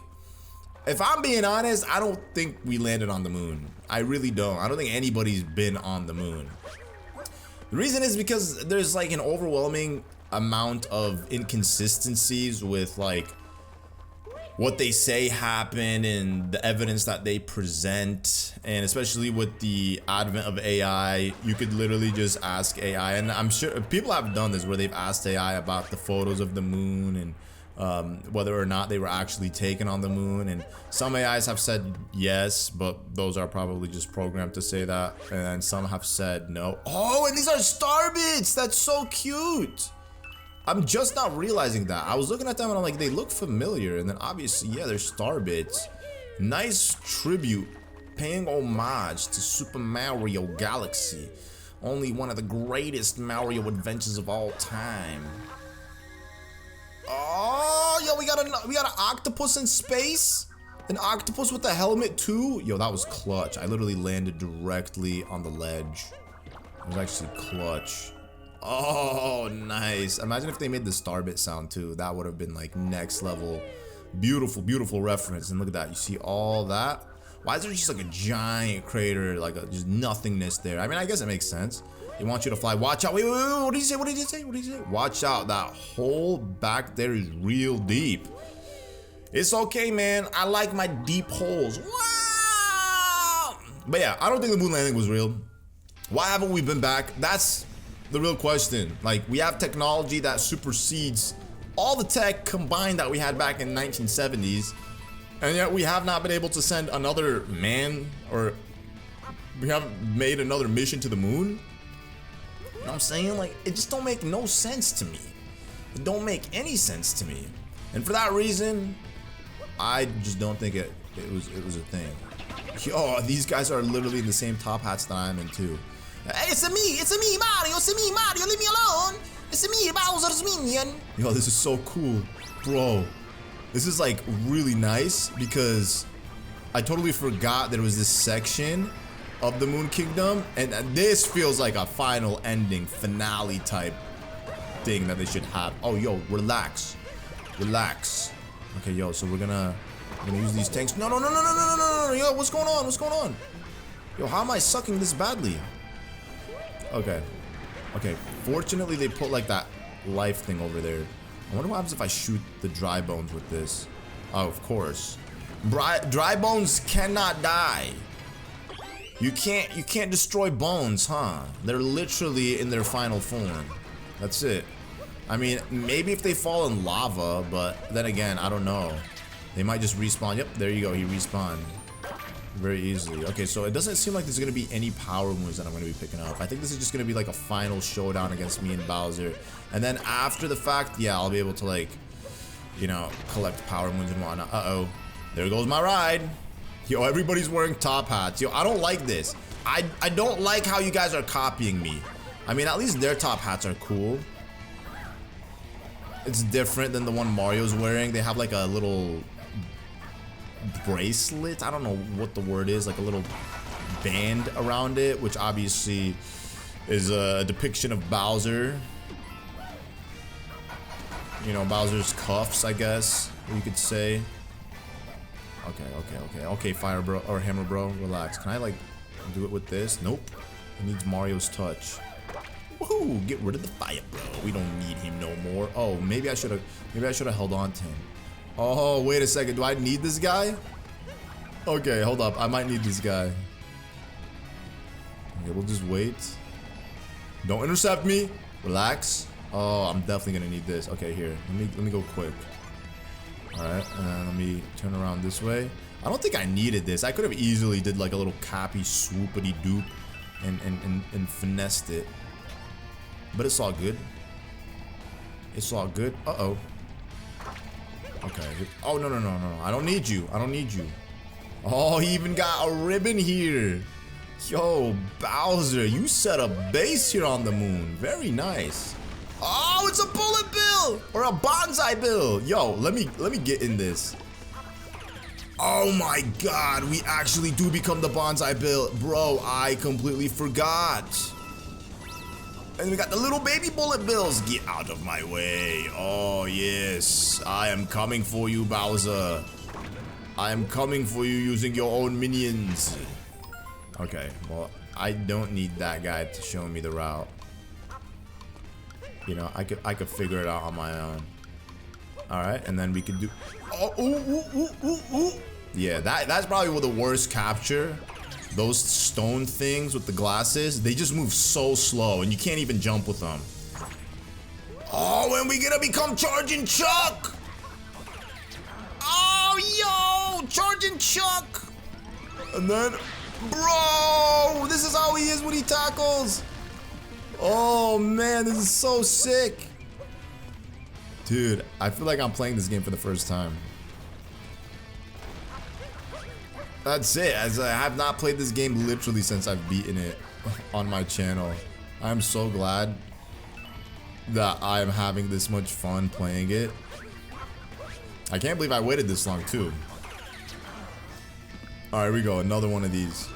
If I'm being honest, I don't think we landed on the moon. I really don't. I don't think anybody's been on the moon. The reason is because there's like an overwhelming amount of inconsistencies with like what they say happened and the evidence that they present, and especially with the advent of AI, you could literally just ask AI, and I'm sure people have done this where they've asked AI about the photos of the moon and whether or not they were actually taken on the moon, and some AIs have said yes, but those are probably just programmed to say that, and some have said no. Oh, and these are star bits. That's so cute. I'm just not realizing that. I was looking at them and I'm like, they look familiar, and then obviously, yeah, they're star bits. Nice tribute, paying homage to Super Mario Galaxy, only one of the greatest Mario adventures of all time. Oh, yo, we got an octopus in space, an octopus with a helmet too. Yo, that was clutch. I literally landed directly on the ledge. It was actually clutch. Oh, nice. Imagine if they made the starbit sound too. That would have been like next level. Beautiful, beautiful reference. And look at that. You see all that? Why is there just like a giant crater, like just nothingness there? I mean, I guess it makes sense. They want you to fly. Watch out. Wait, what did he say? What did he say? What did he say? Watch out. That hole back there is real deep. It's okay, man. I like my deep holes. Wow. But yeah, I don't think the moon landing was real. Why haven't we been back? That's the real question. Like, we have technology that supersedes all the tech combined that we had back in 1970s, and yet we have not been able to send another man, or we haven't made another mission to the moon. You know what I'm saying? Like, it just don't make no sense to me. It don't make any sense to me. And for that reason, I just don't think it was a thing. Yo, these guys are literally in the same top hats that I'm in too. Hey, it's me, Mario, leave me alone. It's me, Bowser's minion. Yo, this is so cool, bro. This is like really nice because I totally forgot there was this section of the Moon Kingdom, and this feels like a final ending, finale type thing that they should have. Oh, yo, relax. Okay, yo, so we're gonna use these tanks. No, yo, what's going on? Yo, how am I sucking this badly? Okay, fortunately they put like that life thing over there. I wonder what happens if I shoot the dry bones with this. Oh, of course. Dry bones cannot die. You can't destroy bones, huh? They're literally in their final form. That's it. I mean, maybe if they fall in lava, but then again, I don't know. They might just respawn. Yep, there you go, he respawned very easily. Okay, so it doesn't seem like there's gonna be any power moves that I'm gonna be picking up. I think this is just gonna be like a final showdown against me and Bowser, and then after the fact, yeah, I'll be able to, like, you know, collect power moves and whatnot. Uh-oh, there goes my ride. Yo, everybody's wearing top hats. Yo, I don't like this. I don't like how you guys are copying me. I mean, at least their top hats are cool. It's different than the one Mario's wearing. They have like a little bracelet, I don't know what the word is, like a little band around it, which obviously is a depiction of Bowser. You know, Bowser's cuffs, I guess you could say. Okay, fire bro, or hammer bro, relax. Can I like do it with this? Nope, it needs Mario's touch. Woohoo, get rid of the fire bro, we don't need him no more. Oh, maybe I should have held on to him. Oh, wait a second. Do I need this guy? Okay, hold up. I might need this guy. Okay, we'll just wait. Don't intercept me. Relax. Oh, I'm definitely gonna need this. Okay, here. Let me go quick. Alright, and then let me turn around this way. I don't think I needed this. I could have easily did like a little cappy swoopity doop and finessed it. But it's all good. It's all good. Uh-oh. Okay. Oh, no. I don't need you. Oh, he even got a ribbon here. Yo, Bowser, you set a base here on the moon. Very nice. Oh, it's a bullet bill or a bonsai bill. Yo, let me get in this. Oh my God, we actually do become the bonsai bill. Bro, I completely forgot. And we got the little baby bullet bills. Get out of my way. Oh, yes. I am coming for you, Bowser. I am coming for you using your own minions. Okay, well, I don't need that guy to show me the route. You know, I could figure it out on my own. All right, and then we could do. Oh, ooh. Yeah, that's probably the worst capture. Those stone things with the glasses, they just move so slow, and you can't even jump with them. Oh, and we gonna become Charging Chuck!
Oh, yo! Charging Chuck!
And then, bro, this is how he is when he tackles. Oh man, this is so sick. Dude, I feel like I'm playing this game for the first time. That's it, as I have not played this game literally since I've beaten it on my channel. I'm so glad that I'm having this much fun playing it. I can't believe I waited this long too. Alright, here we go, another one of these.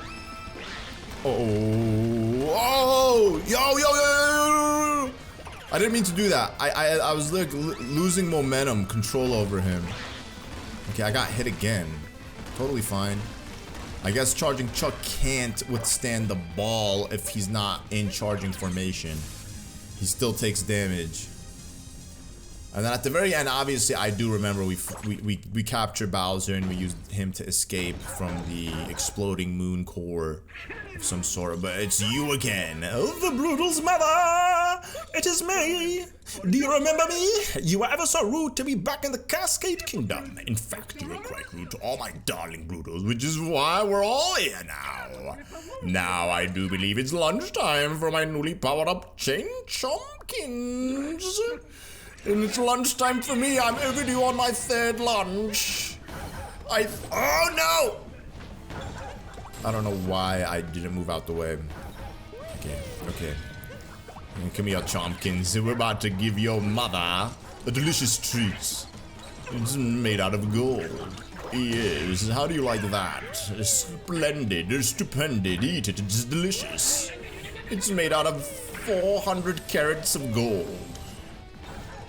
Oh, yo. I didn't mean to do that. I was like losing momentum, control over him. Okay, I got hit again. Totally fine. I guess Charging Chuck can't withstand the ball if he's not in charging formation. He still takes damage. And then at the very end, obviously, I do remember we captured Bowser and we used him to escape from the exploding moon core of some sort. But it's you again.
The Brutal's mother! It is me! Do you remember me? You were ever so rude to me back in the Cascade Kingdom.
In fact, you were quite rude to all my darling Brutals, which is why we're all here now. Now I do believe it's lunchtime for my newly powered up Chain Chompkins. And it's lunchtime for me. I'm overdue on my third lunch. Oh no! I don't know why I didn't move out the way. Okay. Come here, Chompkins. We're about to give your mother a delicious treat. It's made out of gold. Yes, how do you like that? Splendid, stupendous. Eat it, it's delicious. It's made out of 400 carats of gold.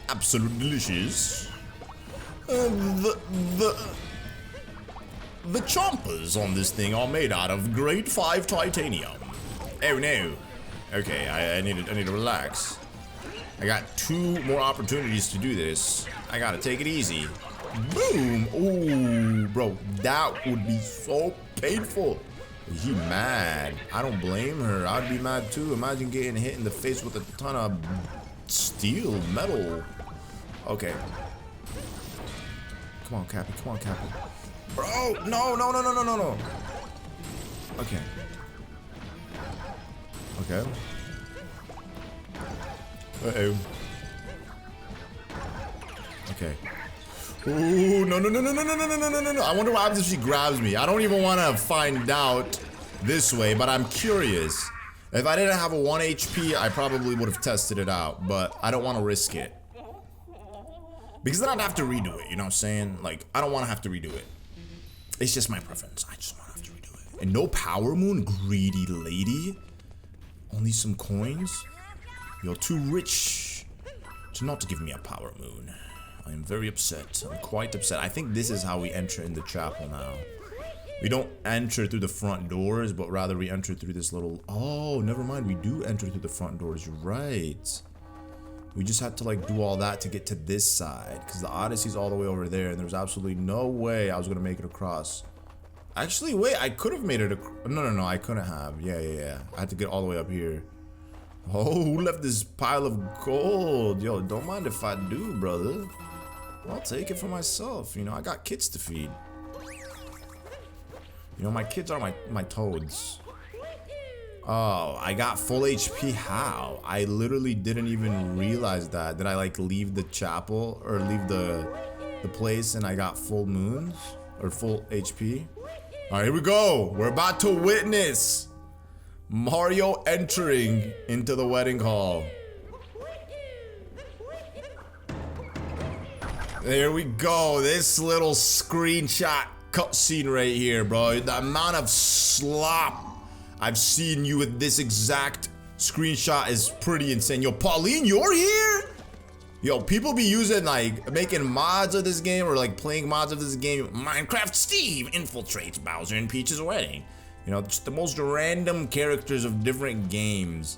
Absolute delicious. The chompers on this thing are made out of grade 5 titanium. Oh no. Okay, I need to relax. I got 2 more opportunities to do this. I gotta take it easy. Boom! Ooh, bro, that would be so painful. Is she mad? I don't blame her. I'd be mad too. Imagine getting hit in the face with a ton of steel, metal. Okay. Come on, Cappy. Bro, no. Okay. Uh-oh. Okay. Ooh, no. I wonder what happens if she grabs me. I don't even want to find out this way, but I'm curious. If I didn't have a 1 HP, I probably would have tested it out, but I don't want to risk it. Because then I'd have to redo it, you know what I'm saying? Like, I don't want to have to redo it. It's just my preference. I just want to have to redo it. And no power moon, greedy lady. Only some coins? You're too rich to not give me a power moon. I am very upset. I'm quite upset. I think this is how we enter in the chapel now. We don't enter through the front doors, but rather we enter through this little... Oh, never mind. We do enter through the front doors. You're right. We just had to like do all that to get to this side. Because the Odyssey's all the way over there. And there's absolutely no way I was going to make it across. Actually, wait. I could have made it... No. I couldn't have. Yeah. I had to get all the way up here. Oh, who left this pile of gold? Yo, don't mind if I do, brother. I'll take it for myself. You know, I got kids to feed. You know, my kids are my toads. Oh, I got full HP. How? I literally didn't even realize that. Did I like leave the chapel or leave the place and I got full moons or full HP? All right, here we go. We're about to witness Mario entering into the wedding hall. There we go. This little screenshot cutscene right here, bro. The amount of slop I've seen you with this exact screenshot is pretty insane. Yo, Pauline, you're here? Yo, people be using like making mods of this game or like playing mods of this game.
Minecraft Steve infiltrates Bowser and Peach's wedding.
You know, just the most random characters of different games.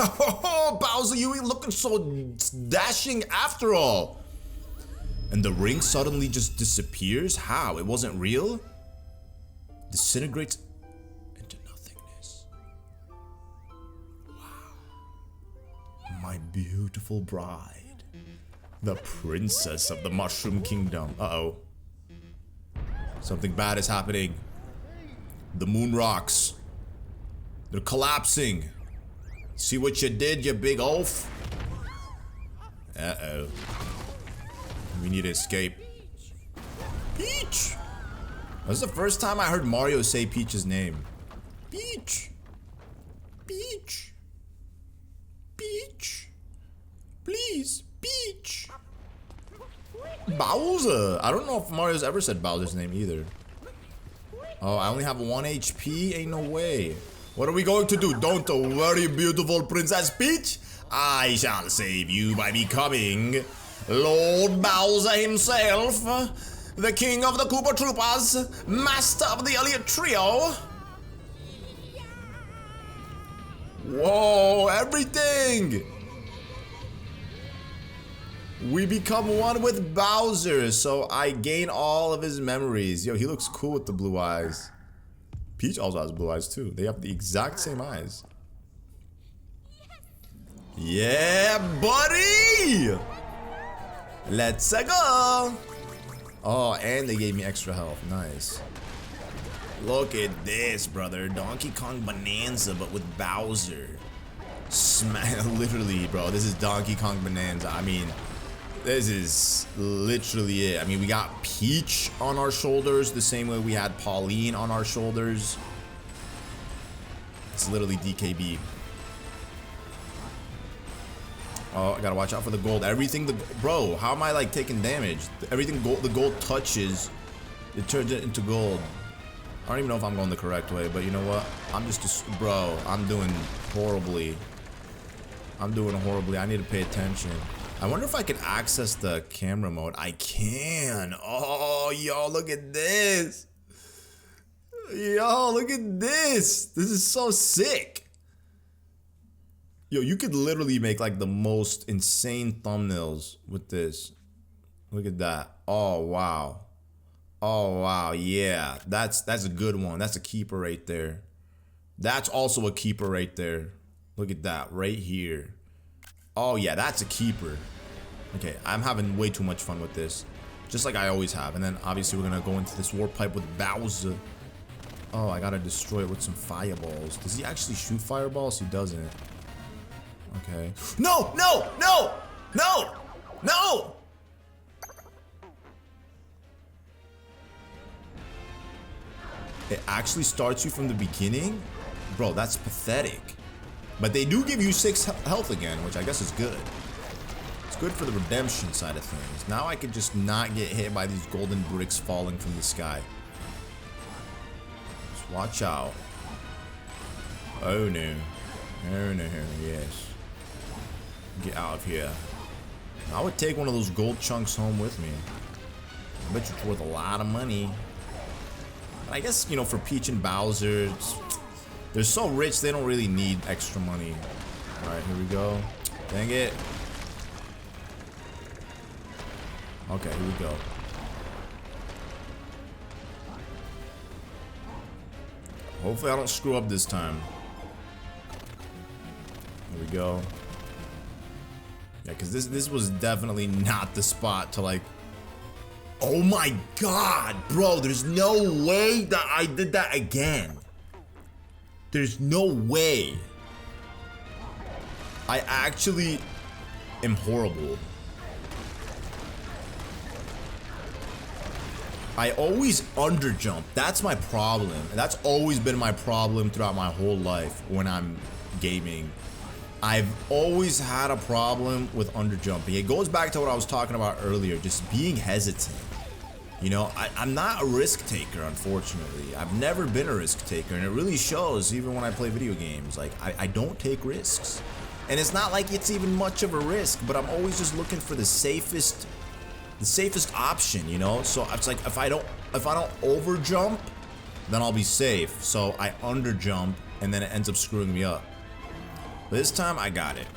Oh, Bowser, you ain't looking so dashing after all. And the ring suddenly just disappears? How? It wasn't real? Disintegrates into nothingness. Wow. My beautiful bride. The princess of the Mushroom Kingdom. Uh-oh. Something bad is happening. The moon rocks. They're collapsing. See what you did, you big oaf? Uh-oh. We need to escape. Peach! That's the first time I heard Mario say Peach's name. Peach! Peach! Peach! Please, Peach! Bowser! I don't know if Mario's ever said Bowser's name either. Oh, I only have 1 HP? Ain't no way. What are we going to do? Don't worry, beautiful Princess Peach. I shall save you by becoming Lord Bowser himself, the king of the Koopa Troopas, master of the Elliot Trio. Whoa, everything! We become one with Bowser, so I gain all of his memories. Yo, he looks cool with the blue eyes. Peach also has blue eyes too. They have the exact same eyes. Yeah, buddy! Let's go! Oh, and they gave me extra health. Nice. Look at this, brother. Donkey Kong Bonanza, but with Bowser. Literally, bro. This is Donkey Kong Bonanza. I mean, this is literally it. I mean, we got Peach on our shoulders the same way we had Pauline on our shoulders. It's literally DKB. Oh, I gotta watch out for the gold. Everything bro, how am I like taking damage? Everything the gold touches, it turns it into gold. I don't even know if I'm going the correct way, but you know what? I'm bro, I'm doing horribly. I'm doing horribly. I need to pay attention. I wonder if I can access the camera mode. I can. Oh, yo, look at this. Yo, look at this. This is so sick. Yo, you could literally make like the most insane thumbnails with this. Look at that. Oh, wow. Oh, wow. Yeah, that's a good one. That's a keeper right there. That's also a keeper right there. Look at that right here. Oh, yeah, that's a keeper. Okay, I'm having way too much fun with this. Just like I always have. And then obviously we're going to go into this warp pipe with Bowser. Oh, I got to destroy it with some fireballs. Does he actually shoot fireballs? He doesn't. Okay. No, no, no, no, no. It actually starts you from the beginning? Bro, that's pathetic. But they do give you 6 health again, which I guess is good. It's good for the redemption side of things. Now I can just not get hit by these golden bricks falling from the sky. Just watch out. Oh no. Oh no, yes. Get out of here. I would take one of those gold chunks home with me. I bet you it's worth a lot of money. But I guess, you know, for Peach and Bowser, they're so rich they don't really need extra money. Alright, here we go. Dang it. Okay, here we go. Hopefully I don't screw up this time. Here we go. Yeah, because this was definitely not the spot to like... Oh my god, bro, there's no way that I did that again. There's no way. I actually am horrible. I always underjump. That's my problem. That's always been my problem throughout my whole life when I'm gaming. I've always had a problem with underjumping. It goes back to what I was talking about earlier, just being hesitant. You know, I'm not a risk taker, unfortunately. I've never been a risk taker, and it really shows even when I play video games. Like, I don't take risks. And it's not like it's even much of a risk, but I'm always just looking for the safest option, you know? So it's like if I don't over jump, then I'll be safe. So I under jump, and then it ends up screwing me up. This time I got it.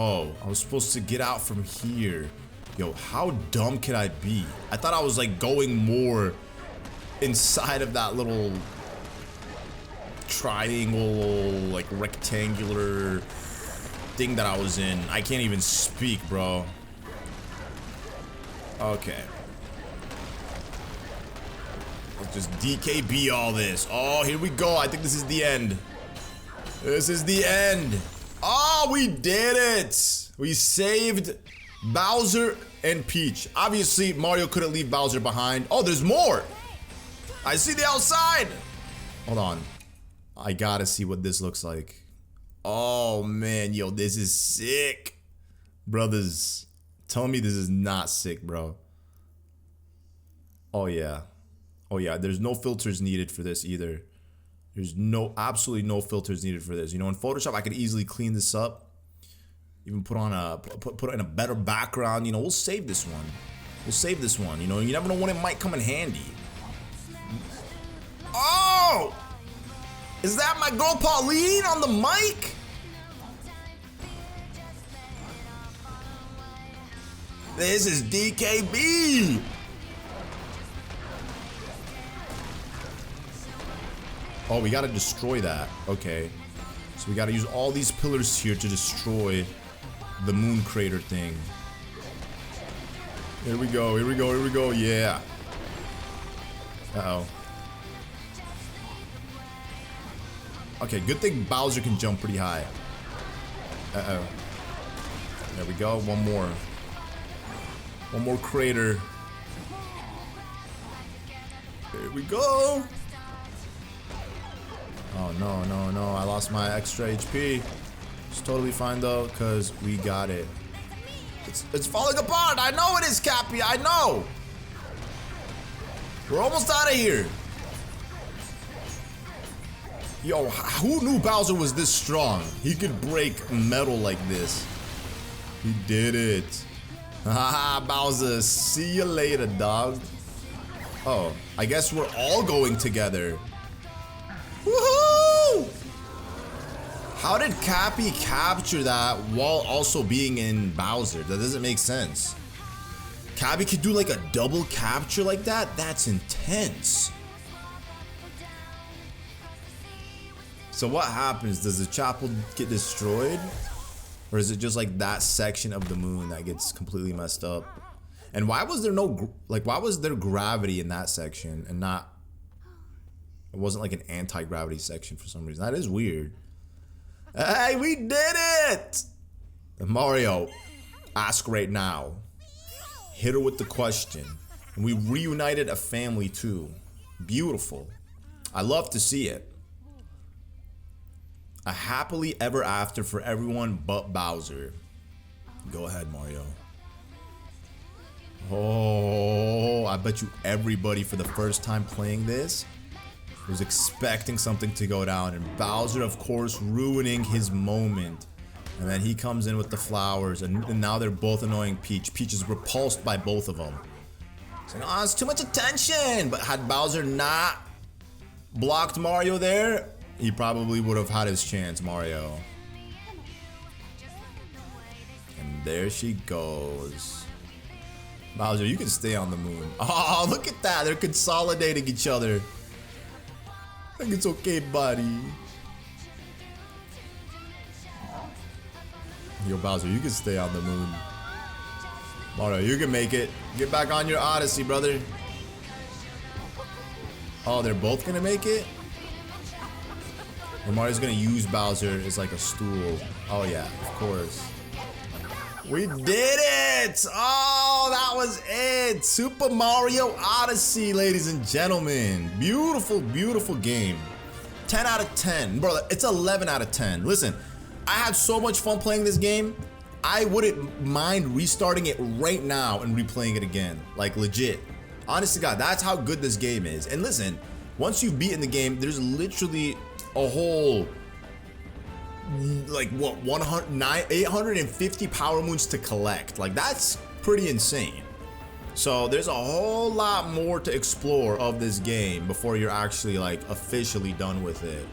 Oh, I was supposed to get out from here. Yo, how dumb could I be? I thought I was like going more inside of that little triangle, like rectangular thing that I was in. I can't even speak, bro. Okay. Let's just DKB all this. Oh, here we go. I think this is the end. This is the end. Oh, we did it! We saved Bowser and Peach. Obviously, Mario couldn't leave Bowser behind. Oh, there's more! I see the outside! Hold on. I gotta see what this looks like. Oh, man. Yo, this is sick. Brothers, tell me this is not sick, bro. Oh, yeah. Oh, yeah. There's no filters needed for this either. There's absolutely no filters needed for this. You know, in Photoshop, I could easily clean this up. Even put on put in a better background. You know, we'll save this one. We'll save this one. You know, you never know when it might come in handy. Oh! Is that my girl Pauline on the mic? This is DKB. Oh, we gotta destroy that. Okay. So we gotta use all these pillars here to destroy the moon crater thing. Here we go, here we go, here we go. Yeah. Uh-oh. Okay, good thing Bowser can jump pretty high. Uh-oh. There we go, one more. One more crater. Here we go. Oh, no, no, no. I lost my extra HP. It's totally fine, though, because we got it. It's falling apart. I know it is, Cappy. I know. We're almost out of here. Yo, who knew Bowser was this strong? He could break metal like this. He did it. Haha, Bowser. See you later, dog. Oh, I guess we're all going together. Woohoo! How did Cappy capture that while also being in Bowser? That doesn't make sense. Cappy could do like a double capture like that? That's intense. So what happens? Does the chapel get destroyed? Or is it just like that section of the moon that gets completely messed up? And why was there no, why was there gravity in that section and not, it wasn't like an anti-gravity section for some reason? That is weird. Hey, we did it! Mario, ask right now. Hit her with the question. And we reunited a family too. Beautiful. I love to see it. A happily ever after for everyone but Bowser. Go ahead, Mario. Oh, I bet you everybody for the first time playing this was expecting something to go down, and Bowser, of course, ruining his moment. And then he comes in with the flowers, and now they're both annoying Peach. Peach is repulsed by both of them. Saying, oh, it's too much attention. But had Bowser not blocked Mario there, he probably would have had his chance, Mario. And there she goes. Bowser, you can stay on the moon. Oh, look at that. They're consolidating each other. I think it's okay, buddy. Yo, Bowser, you can stay on the moon. Mario, you can make it. Get back on your Odyssey, brother. Oh, they're both gonna make it? Or Mario's gonna use Bowser as like a stool. Oh yeah, of course. We did it! Oh, that was it! Super Mario Odyssey, ladies and gentlemen. Beautiful, beautiful game. 10 out of 10. Bro, it's 11 out of 10. Listen, I had so much fun playing this game. I wouldn't mind restarting it right now and replaying it again. Like, legit. Honest to God, that's how good this game is. And listen, once you've beaten the game, there's literally a whole, like what, 850 power moons to collect. Like that's pretty insane. So there's a whole lot more to explore of this game before you're actually like officially done with it.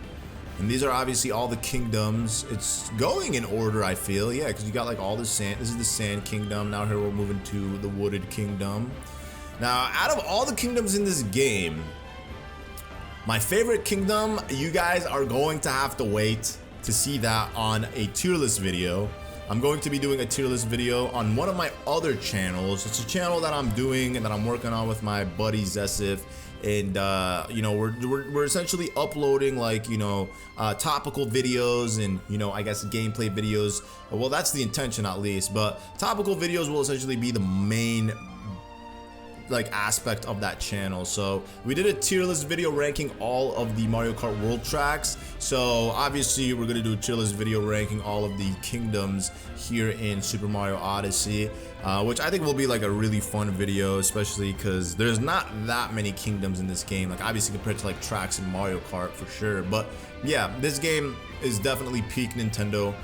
And these are obviously all the kingdoms. It's going in order, I feel. Yeah, because you got like all the sand. This is the Sand Kingdom. Now here we're moving to the Wooded Kingdom. Now, out of all the kingdoms in this game, my favorite kingdom, you guys are going to have to wait to see that on a tier list video. I'm going to be doing a tier list video on one of my other channels. It's a channel that I'm doing and that I'm working on with my buddy Zesif. And you know, we're essentially uploading like, you know, topical videos and, you know, I guess gameplay videos. Well, that's the intention at least, but topical videos will essentially be the main like aspect of that channel. So we did a tier list video ranking all of the Mario Kart World tracks. So obviously we're gonna do a tier list video ranking all of the kingdoms here in Super Mario Odyssey, which I think will be like a really fun video, especially because there's not that many kingdoms in this game, like obviously compared to like tracks in Mario Kart for sure. But yeah, this game is definitely peak Nintendo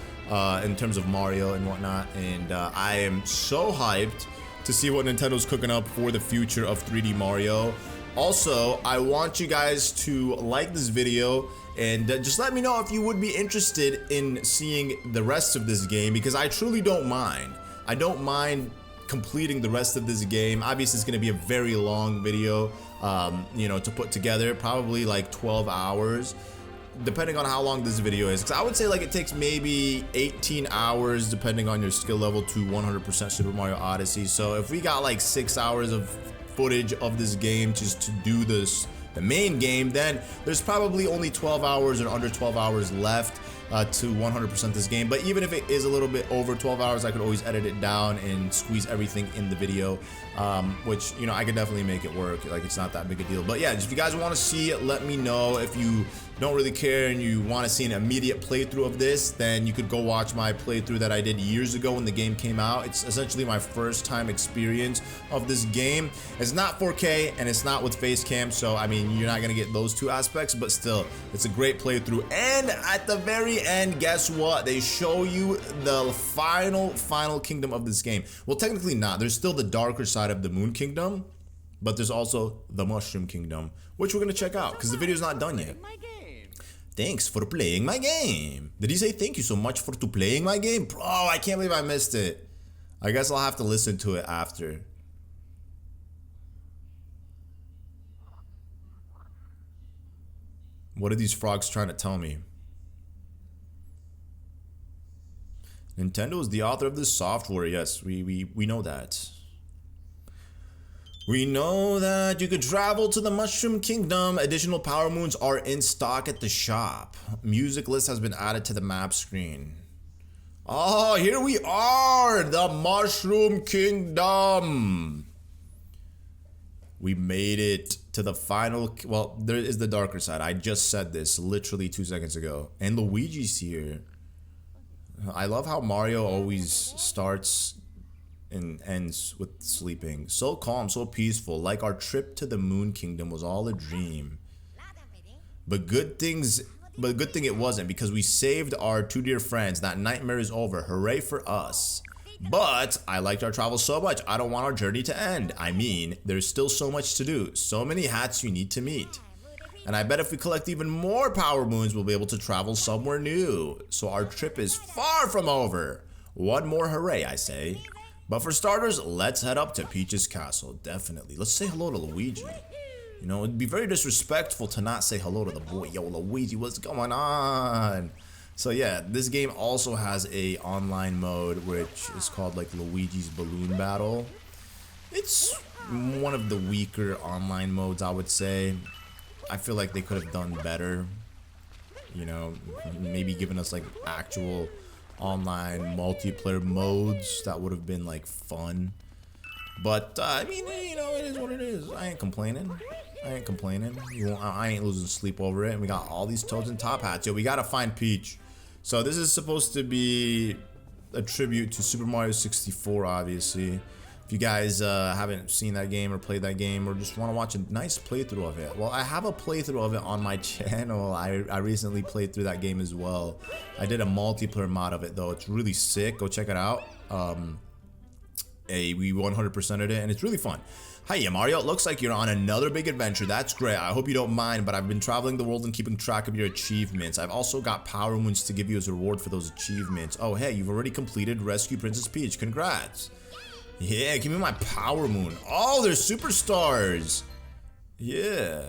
in terms of Mario and whatnot, and I am so hyped to see what Nintendo's cooking up for the future of 3D Mario. Also, I want you guys to like this video and just let me know if you would be interested in seeing the rest of this game, because I truly don't mind. I don't mind completing the rest of this game. Obviously, it's going to be a very long video, you know, to put together, probably like 12 hours. Depending on how long this video is, because I would say like it takes maybe 18 hours depending on your skill level to 100% Super Mario Odyssey. So if we got like 6 hours of footage of this game just to do this, the main game, then there's probably only 12 hours or under 12 hours left to 100% this game. But even if it is a little bit over 12 hours, I could always edit it down and squeeze everything in the video, which, you know, I could definitely make it work. Like, it's not that big a deal. But yeah, if you guys want to see it, let me know. If you don't really care and you want to see an immediate playthrough of this, then you could go watch my playthrough that I did years ago when the game came out. It's essentially my first time experience of this game. It's not 4K and it's not with face cam, so I mean, you're not gonna get those two aspects, but still, it's a great playthrough. And at the very end, guess what? They show you the final kingdom of this game. Well, technically not. There's still the darker side of the Moon Kingdom, but there's also the Mushroom Kingdom, which we're gonna check out because the video's not done yet. Thanks for playing my game. Did he say thank you so much for playing my game? Bro, I can't believe I missed it. I guess I'll have to listen to it after. What are these frogs trying to tell me? Nintendo is the author of this software. Yes, we know that. We know that you could travel to the Mushroom Kingdom. Additional power moons are in stock at the shop. Music list has been added to the map screen. Oh, here we are, the Mushroom Kingdom. We made it to the final. Well, there is the darker side. I just said this literally 2 seconds ago. And Luigi's here. I love how Mario always starts and ends with sleeping. So calm, so peaceful, like our trip to the Moon Kingdom was all a dream. But good thing it wasn't, because we saved our two dear friends. That nightmare is over. Hooray for us. But I liked our travel so much, I don't want our journey to end. I mean, there's still so much to do. So many hats you need to meet. And I bet if we collect even more power moons, we'll be able to travel somewhere new. So our trip is far from over. One more hooray, I say. But for starters, let's head up to Peach's castle. Definitely. Let's say hello to Luigi. You know, it'd be very disrespectful to not say hello to the boy. Yo, Luigi, what's going on? So yeah, this game also has a online mode, which is called like Luigi's Balloon Battle. It's one of the weaker online modes, I would say. I feel like they could have done better. You know, maybe given us like actual online multiplayer modes that would have been like fun. But I mean, you know, it is what it is. I ain't complaining. I ain't losing sleep over it. And we got all these toads and top hats. Yo, we gotta find Peach. So this is supposed to be a tribute to Super Mario 64, obviously. If If you guys haven't seen that game or played that game or just want to watch a nice playthrough of it, well, I have a playthrough of it on my channel. I recently played through that game as well. I did a multiplayer mod of it though. It's really sick. Go check it out. We 100%ed it and it's really fun. Hiya Mario, it looks like you're on another big adventure. That's great. I hope you don't mind, but I've been traveling the world and keeping track of your achievements. I've also got power moons to give you as a reward for those achievements. Oh hey, you've already completed Rescue Princess Peach. Congrats. Yeah, give me my power moon. Oh, they're superstars. Yeah.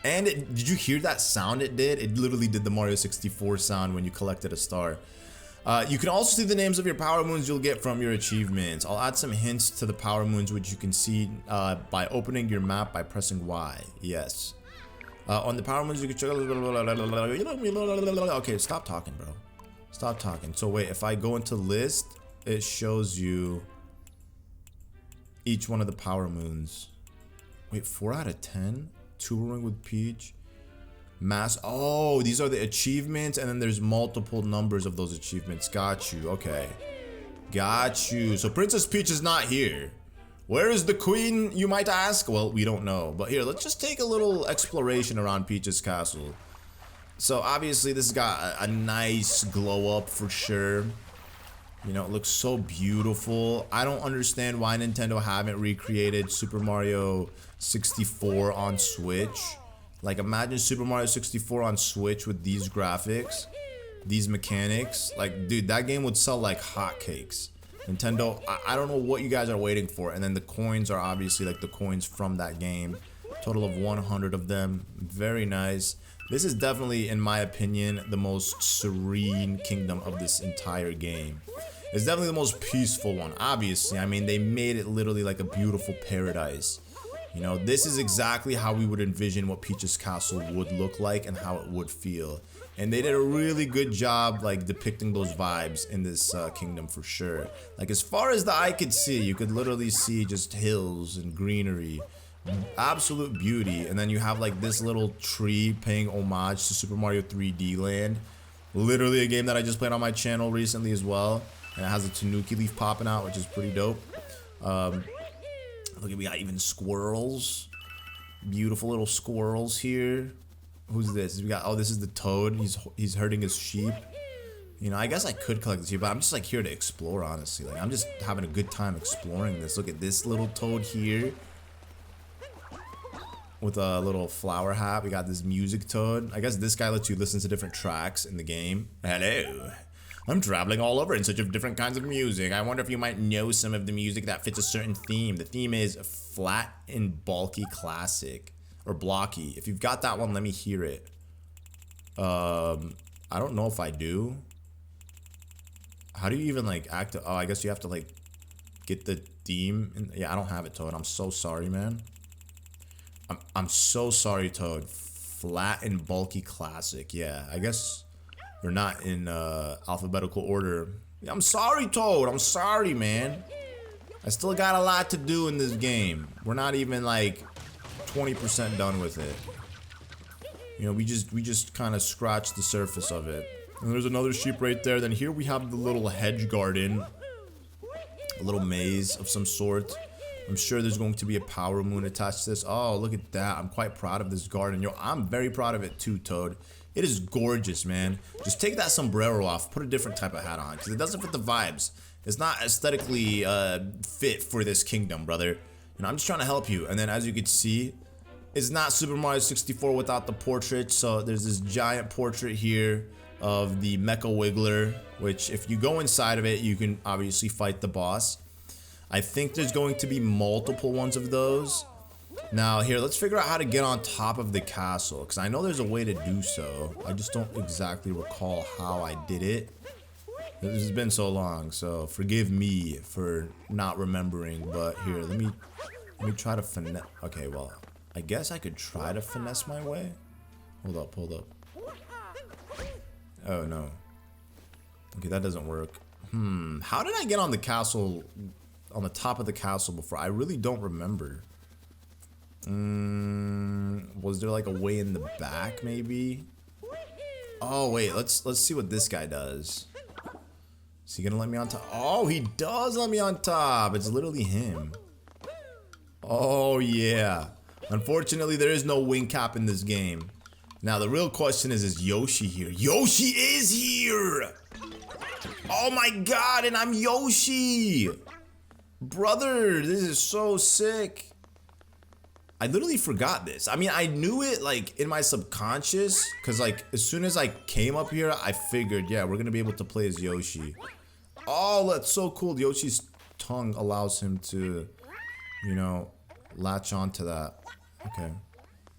And did you hear that sound it did? It literally did the Mario 64 sound when you collected a star. You can also see the names of your power moons you'll get from your achievements. I'll add some hints to the power moons which you can see by opening your map by pressing Y. Yes. On the power moons you can check. Okay, stop talking, bro. Stop talking. So wait, if I go into list, it shows you each one of the power moons. Wait, 4 out of 10? Touring with Peach. Mass. Oh, these are the achievements, and then there's multiple numbers of those achievements. Got you. Okay. Got you. So Princess Peach is not here. Where is the queen, you might ask? Well, we don't know. But here, let's just take a little exploration around Peach's castle. So obviously this has got a nice glow up for sure. You know, it looks so beautiful. I don't understand why Nintendo haven't recreated Super Mario 64 on Switch. Like, imagine Super Mario 64 on Switch with these graphics, these mechanics. Like, dude, that game would sell like hotcakes. Nintendo, I don't know what you guys are waiting for. And then the coins are obviously like the coins from that game. Total of 100 of them. Very nice. This is definitely, in my opinion, the most serene kingdom of this entire game. It's definitely the most peaceful one, obviously. I mean, they made it literally like a beautiful paradise. You know, this is exactly how we would envision what Peach's castle would look like and how it would feel. And they did a really good job, like, depicting those vibes in this kingdom for sure. Like, as far as the eye could see, you could literally see just hills and greenery. Absolute beauty. And then you have, like, this little tree paying homage to Super Mario 3D Land. Literally a game that I just played on my channel recently as well. And it has a Tanuki leaf popping out, which is pretty dope. Look at, we got even squirrels. Beautiful little squirrels here. Who's this? We got, oh, this is the toad. He's herding his sheep. You know, I guess I could collect the sheep, but I'm just like here to explore, honestly. Like, I'm just having a good time exploring this. Look at this little toad here with a little flower hat. We got this music toad. I guess this guy lets you listen to different tracks in the game. Hello. I'm traveling all over in search of different kinds of music. I wonder if you might know some of the music that fits a certain theme. The theme is flat and bulky classic. Or blocky. If you've got that one, let me hear it. I don't know if I do. How do you even like act? Oh, I guess you have to like get the theme. Yeah, I don't have it, Toad. I'm so sorry, man. I'm so sorry, Toad. Flat and bulky classic. Yeah, I guess you're not in alphabetical order. Yeah, I'm sorry, Toad. I'm sorry, man. I still got a lot to do in this game. We're not even like 20% done with it. You know, we just kind of scratched the surface of it. And there's another sheep right there. Then here we have the little hedge garden. A little maze of some sort. I'm sure there's going to be a power moon attached to this. Oh, look at that. I'm quite proud of this garden. Yo, I'm very proud of it too, Toad. It is gorgeous, man. Just take that sombrero off. Put a different type of hat on. Because it doesn't fit the vibes. It's not aesthetically fit for this kingdom, brother. You know, I'm just trying to help you. And then as you can see, it's not Super Mario 64 without the portrait. So there's this giant portrait here of the Mecha Wiggler, which if you go inside of it, you can obviously fight the boss. I think there's going to be multiple ones of those. Now here, let's figure out how to get on top of the castle, because I know there's a way to do so. I just don't exactly recall how I did it. This has been so long, so forgive me for not remembering. But here, let me try to finesse. Okay, well, I guess I could try to finesse my way. Hold up. Oh no. Okay, that doesn't work. How did I get on the castle, on the top of the castle before? I really don't remember. Was there like a way in the back maybe? Oh wait, let's see what this guy does. Is he gonna let me on top? Oh, he does let me on top. It's literally him. Oh, yeah. Unfortunately, there is no wing cap in this game. Now, the real question is Yoshi here? Yoshi is here! Oh my god, and I'm Yoshi! Brother, this is so sick. I literally forgot this. I mean, I knew it like in my subconscious, because like as soon as I came up here, I figured, yeah, we're gonna be able to play as Yoshi. Oh, that's so cool. Yoshi's tongue allows him to, you know, latch onto that. Okay.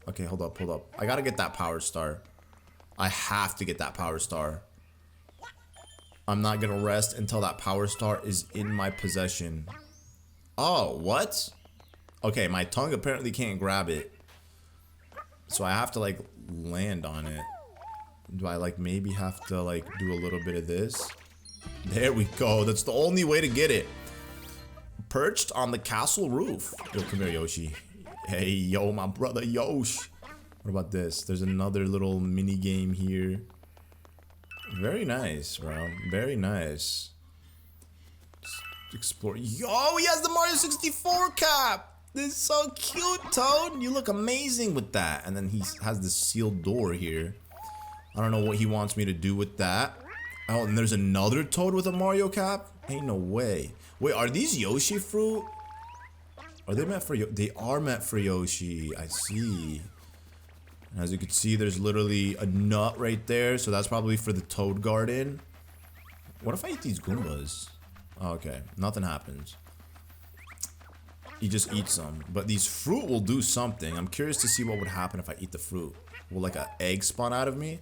Okay, hold up, hold up. I gotta get that power star. I have to get that power star. I'm not gonna rest until that power star is in my possession. Oh, what? Okay, my tongue apparently can't grab it. So I have to like land on it. Do I like maybe have to like do a little bit of this? There we go. That's the only way to get it. Perched on the castle roof. Yo, come here, Yoshi. Hey, yo, my brother Yosh. What about this? There's another little mini game here. Very nice, bro. Very nice. Just explore. Yo, he has the Mario 64 cap. This is so cute, Toad. You look amazing with that. And then he has this sealed door here. I don't know what he wants me to do with that. Oh, and there's another Toad with a Mario cap? Ain't no way. Wait, are these Yoshi fruit? Are they meant for Yoshi? They are meant for Yoshi. I see. And as you can see, there's literally a nut right there. So that's probably for the Toad Garden. What if I eat these Goombas? Oh, okay, nothing happens. You just eat some. But these fruit will do something. I'm curious to see what would happen if I eat the fruit. Will like an egg spawn out of me?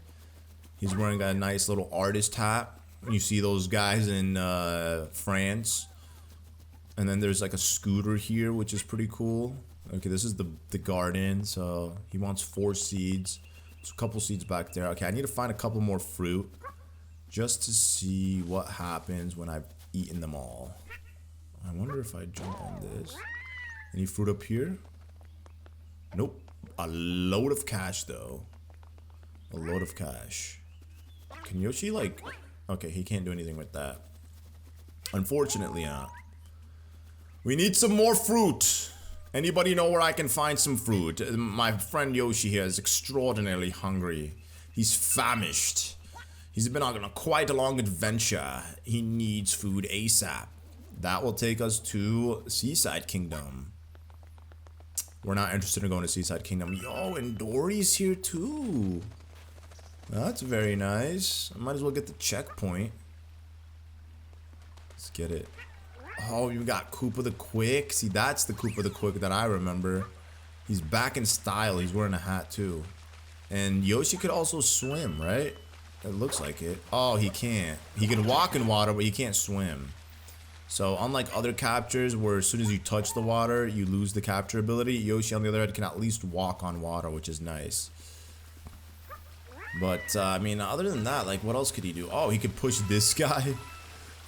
He's wearing a nice little artist hat. You see those guys in France. And then there's like a scooter here, which is pretty cool. Okay, this is the garden. So he wants 4 seeds. There's a couple seeds back there. Okay, I need to find a couple more fruit. Just to see what happens when I've eaten them all. I wonder if I jump on this. Any fruit up here? Nope. A load of cash, though. A load of cash. Can Yoshi, like... Okay, he can't do anything with that. Unfortunately, not. We need some more fruit. Anybody know where I can find some fruit? My friend Yoshi here is extraordinarily hungry. He's famished. He's been on quite a long adventure. He needs food ASAP. That will take us to Seaside Kingdom. We're not interested in going to Seaside Kingdom. Yo, and Dory's here too. That's very nice. I might as well get the checkpoint. Let's get it. Oh, you got Koopa the Quick. See, that's the Koopa the Quick that I remember. He's back in style. He's wearing a hat too. And Yoshi could also swim, right? It looks like it. Oh, he can't. He can walk in water, but he can't swim. So unlike other captures where as soon as you touch the water, you lose the capture ability, Yoshi on the other hand can at least walk on water, which is nice. But, I mean, other than that, like, what else could he do? Oh, he could push this guy.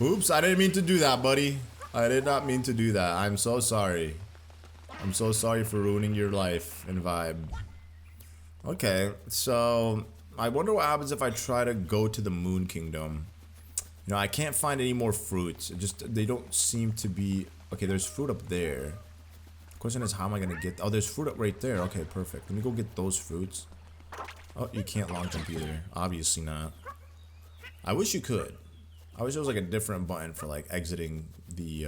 Oops, I didn't mean to do that, buddy. I did not mean to do that. I'm so sorry. I'm so sorry for ruining your life and vibe. Okay, so I wonder what happens if I try to go to the Moon Kingdom. You know, I can't find any more fruits. They don't seem to be... Okay, there's fruit up there. The question is, how am I going to get... Oh, there's fruit up right there. Okay, perfect. Let me go get those fruits. Oh, you can't long jump either. Obviously not. I wish you could. I wish there was like a different button for like exiting the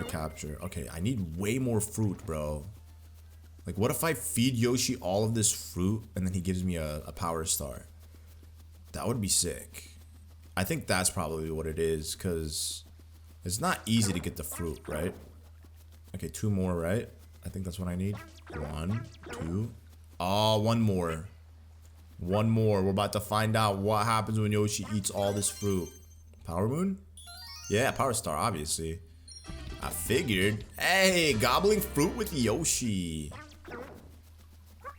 capture. Okay, I need way more fruit, bro. Like, what if I feed Yoshi all of this fruit and then he gives me a power star? That would be sick. I think that's probably what it is, because it's not easy to get the fruit, right? Okay, 2 more, right? I think that's what I need. 1, 2. Oh, 1 more. 1 more. We're about to find out what happens when Yoshi eats all this fruit. Power Moon? Yeah, Power Star, obviously. I figured. Hey, gobbling fruit with Yoshi.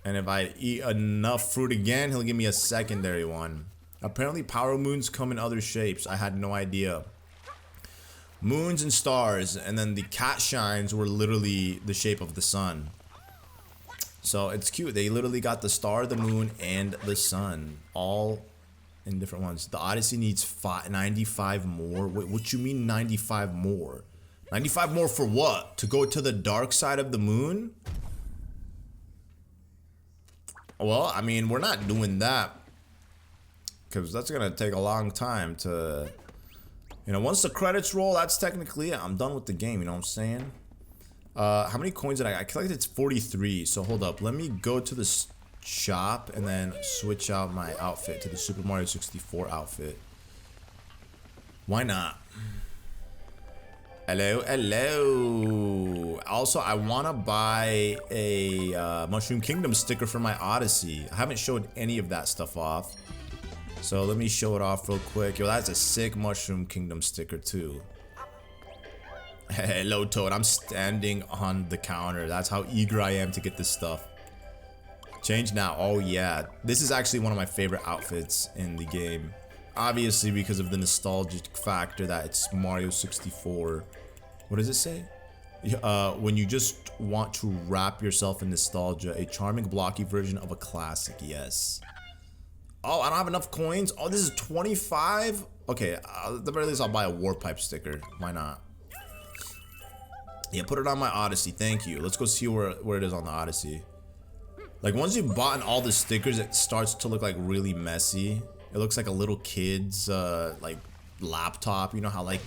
And if I eat enough fruit again, he'll give me a secondary one. Apparently, Power Moons come in other shapes. I had no idea. Moons and stars, and then the cat shines were literally the shape of the sun. So it's cute. They literally got the star, the moon, and the sun all in different ones. The Odyssey needs 95 more. Wait, what you mean 95 more? 95 more for what? To go to the dark side of the moon? Well, I mean, we're not doing that. Because that's going to take a long time to... You know, once the credits roll, that's technically it. I'm done with the game, you know what I'm saying? How many coins did I collected? It's 43. So hold up. Let me go to the shop and then switch out my outfit to the Super Mario 64 outfit. Why not? Hello, hello. Also, I want to buy a Mushroom Kingdom sticker for my Odyssey. I haven't showed any of that stuff off. So let me show it off real quick. Yo, that's a sick Mushroom Kingdom sticker too. Hello, Toad. I'm standing on the counter. That's how eager I am to get this stuff. Change now. Oh, yeah. This is actually one of my favorite outfits in the game. Obviously, because of the nostalgic factor that it's Mario 64. What does it say? When you just want to wrap yourself in nostalgia, a charming, blocky version of a classic. Yes. Oh, I don't have enough coins. Oh, this is 25? Okay, at the very least, I'll buy a War Pipe sticker. Why not? Yeah, put it on my Odyssey. Thank you. Let's go see where it is on the Odyssey. Like, once you've bought all the stickers, it starts to look, like, really messy. It looks like a little kid's, like, laptop. You know how, like...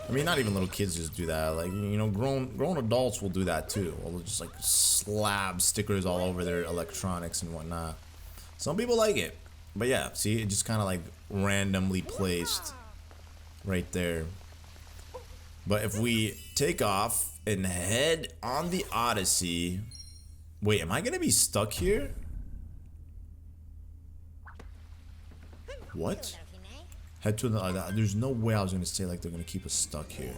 I mean, not even little kids just do that. Like, you know, grown adults will do that, too. They'll just, like, slab stickers all over their electronics and whatnot. Some people like it. But, yeah, see? It just kind of, like, randomly placed right there. But if we take off and head on the Odyssey... Wait, am I gonna be stuck here? What? Head to the... there's no way I was gonna say, like, they're gonna keep us stuck here.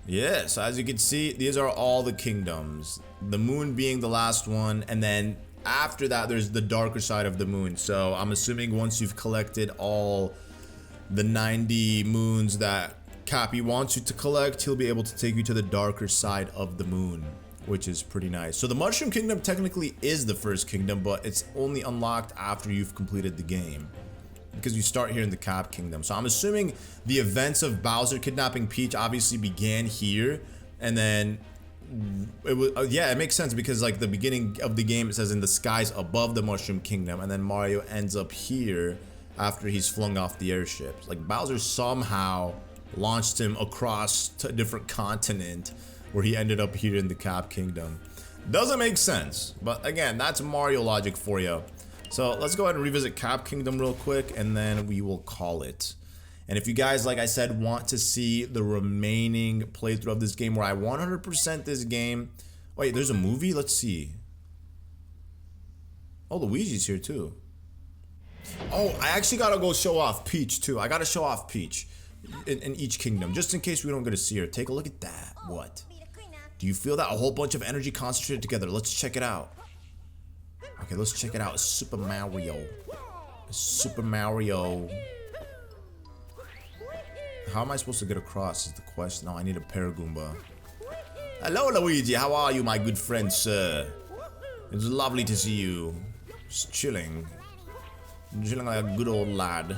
Yeah, so as you can see, these are all the kingdoms. The moon being the last one, and then after that, there's the darker side of the moon. So I'm assuming once you've collected all the 90 moons that Cappy wants you to collect, he'll be able to take you to the darker side of the moon, which is pretty nice. So the Mushroom Kingdom technically is the first kingdom, but it's only unlocked after you've completed the game, because you start here in the Cap Kingdom. So I'm assuming the events of Bowser kidnapping Peach obviously began here, and then it was yeah, it makes sense because like the beginning of the game, it says in the skies above the Mushroom Kingdom, and then Mario ends up here after he's flung off the airship. Like Bowser somehow launched him across to a different continent where he ended up here in the Cap Kingdom. Doesn't make sense, but again, that's Mario logic for you. So let's go ahead and revisit Cap Kingdom real quick, and then we will call it. And if you guys, like I said, want to see the remaining playthrough of this game where I 100% this game... Wait, there's a movie? Let's see. Oh, Luigi's here too. Oh, I actually gotta go show off Peach too. I gotta show off Peach in each kingdom, just in case we don't get to see her. Take a look at that. What? Do you feel that? A whole bunch of energy concentrated together. Let's check it out. Okay, let's check it out. It's Super Mario. Super Mario. How am I supposed to get across is the question. No, I need a Paragoomba. Hello, Luigi. How are you, my good friend, sir? It's lovely to see you. Just chilling. Chilling like a good old lad.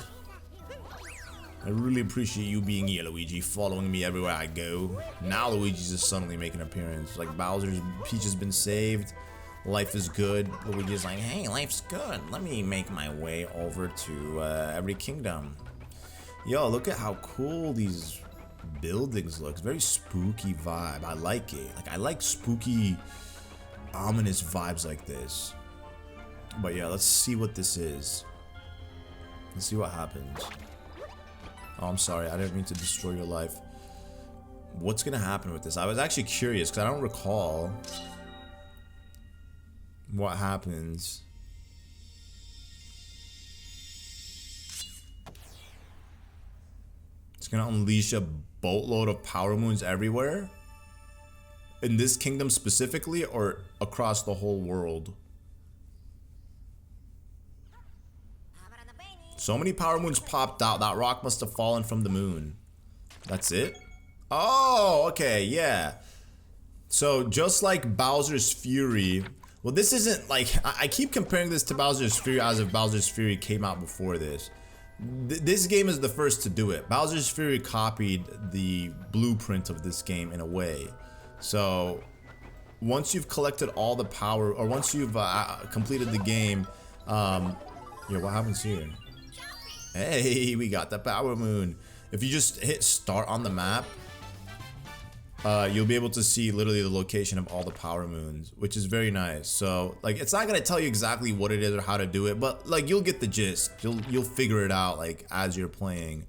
I really appreciate you being here, Luigi, following me everywhere I go. Now Luigi's just suddenly making an appearance. Like Peach has been saved. Life is good. Luigi's like, hey, life's good. Let me make my way over to every kingdom. Yo, look at how cool these buildings look. It's very spooky vibe. I like it. Like, I like spooky, ominous vibes like this. But yeah, let's see what this is. Let's see what happens. Oh, I'm sorry. I didn't mean to destroy your life. What's gonna happen with this? I was actually curious because I don't recall what happens. It's gonna unleash a boatload of power moons everywhere? In this kingdom specifically, or across the whole world? So many power moons popped out. That rock must have fallen from the moon. That's it? Oh, okay, yeah. So just like Bowser's Fury, Well, this isn't like, I keep comparing this to Bowser's Fury as if Bowser's Fury came out before this. This game is the first to do it. Bowser's Fury copied the blueprint of this game in a way. So once you've collected all the power, or once you've completed the game, yeah, what happens here? Hey, we got the power moon. If you just hit start on the map, you'll be able to see literally the location of all the power moons, which is very nice. So like, it's not gonna tell you exactly what it is or how to do it, but like, you'll get the gist. You'll figure it out like as you're playing.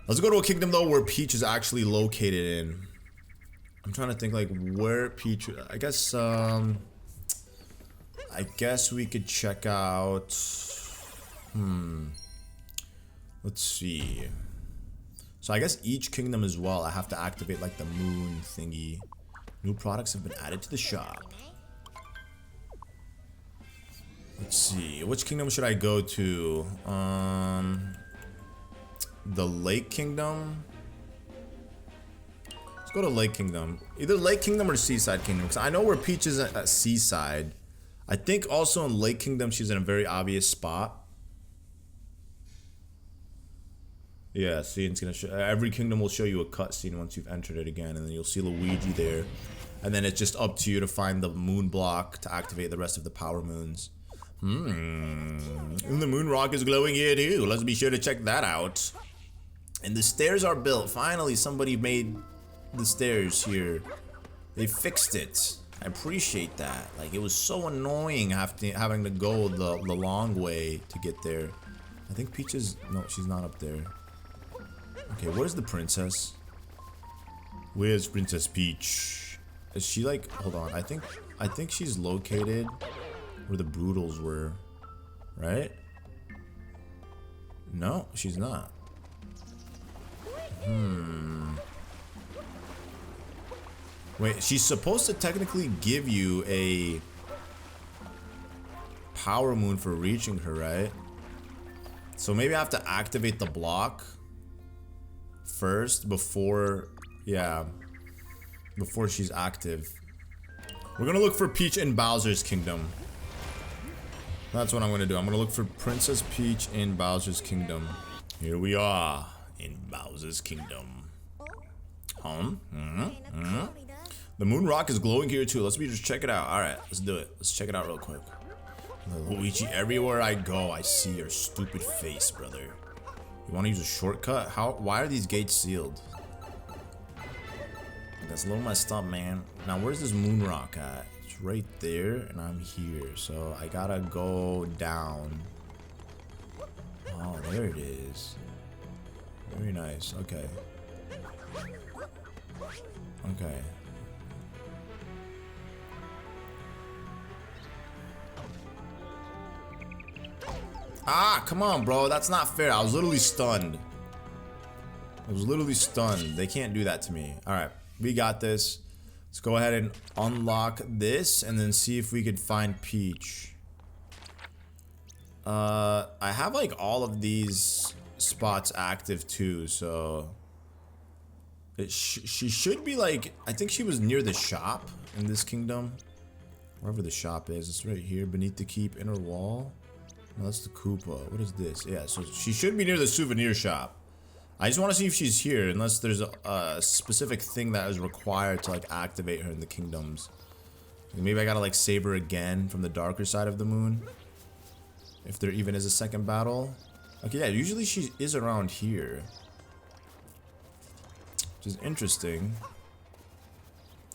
Let's go to a kingdom though where Peach is actually located in. I'm trying to think like where Peach. I guess we could check out. Let's see. So I guess each kingdom as well, I have to activate like the moon thingy. New products have been added to the shop. Let's see, which kingdom should I go to? The Lake Kingdom? Let's go to Lake Kingdom. Either Lake Kingdom or Seaside Kingdom, because I know where Peach is at Seaside. I think also in Lake Kingdom she's in a very obvious spot. Yeah, see, it's gonna show, every kingdom will show you a cutscene once you've entered it again, and then you'll see Luigi there. And then it's just up to you to find the moon block to activate the rest of the power moons. And the moon rock is glowing here too. Let's be sure to check that out. And the stairs are built. Finally, somebody made the stairs here. They fixed it. I appreciate that. Like, it was so annoying having to go the long way to get there. I think Peach is, no, she's not up there. Okay, where's the princess? Where's Princess Peach? Is she like, hold on, I think she's located where the Broodals were, right? No, she's not. Wait, she's supposed to technically give you a power moon for reaching her, right? So maybe I have to activate the block first before, yeah, before she's active. We're gonna look for Peach in Bowser's Kingdom. That's what I'm gonna do. I'm gonna look for Princess Peach in Bowser's Kingdom. Here we are in Bowser's Kingdom. The moon rock is glowing here too. Let's just check it out. All right, let's do it. Let's check it out real quick. Luigi, everywhere I go, I see your stupid face, brother. You want to use a shortcut? Why are these gates sealed? That's a little messed up, man. Now, where's this moon rock at? It's right there, and I'm here. So I gotta go down. Oh, there it is. Very nice. Okay. Okay. Ah, come on, bro. That's not fair. I was literally stunned. They can't do that to me. All right, we got this. Let's go ahead and unlock this and then see if we could find Peach. I have like all of these spots active too, so she should be like, I think she was near the shop in this kingdom. Wherever the shop is, it's right here beneath the keep inner wall. No, that's the Koopa. What is this? Yeah, so she should be near the souvenir shop. I just want to see if she's here, unless there's a specific thing that is required to like activate her in the kingdoms. Maybe I gotta like save her again from the darker side of the moon, if there even is a second battle. Okay, yeah, usually she is around here, which is interesting.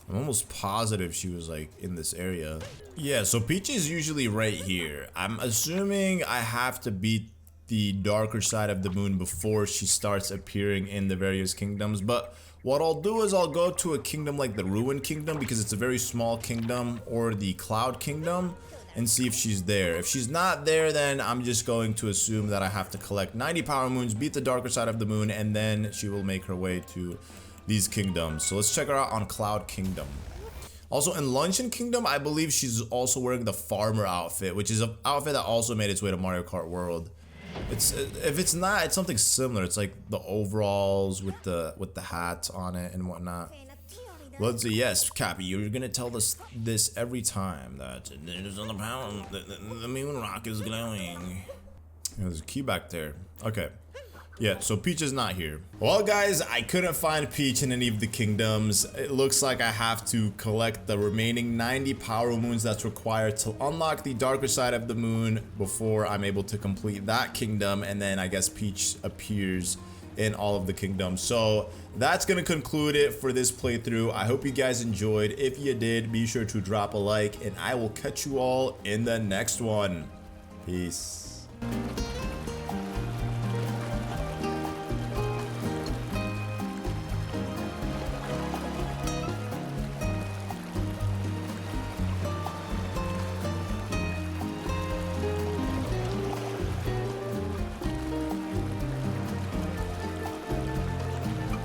I'm almost positive she was like in this area. Yeah, so Peach is usually right here. I'm assuming I have to beat the darker side of the moon before she starts appearing in the various kingdoms. But what I'll do is I'll go to a kingdom like the Ruin Kingdom, because it's a very small kingdom, or the Cloud Kingdom, and see if she's there. If she's not there, then I'm just going to assume that I have to collect 90 power moons, beat the darker side of the moon, and then she will make her way to these kingdoms. So let's check her out on Cloud Kingdom. Also in Luncheon Kingdom, I believe she's also wearing the farmer outfit, which is an outfit that also made its way to Mario Kart World. It's, if it's not, it's something similar. It's like the overalls with the hat on it and whatnot. Let's see. Yes, Cappy, you're gonna tell us this every time that there's on the power. The moon rock is glowing. There's a key back there. Okay. Yeah, so Peach is not here. Well, guys, I couldn't find Peach in any of the kingdoms. It looks like I have to collect the remaining 90 power moons that's required to unlock the darker side of the moon before I'm able to complete that kingdom, and then I guess Peach appears in all of the kingdoms. So that's gonna conclude it for this playthrough. I hope you guys enjoyed. If you did, be sure to drop a like, and I will catch you all in the next one. Peace.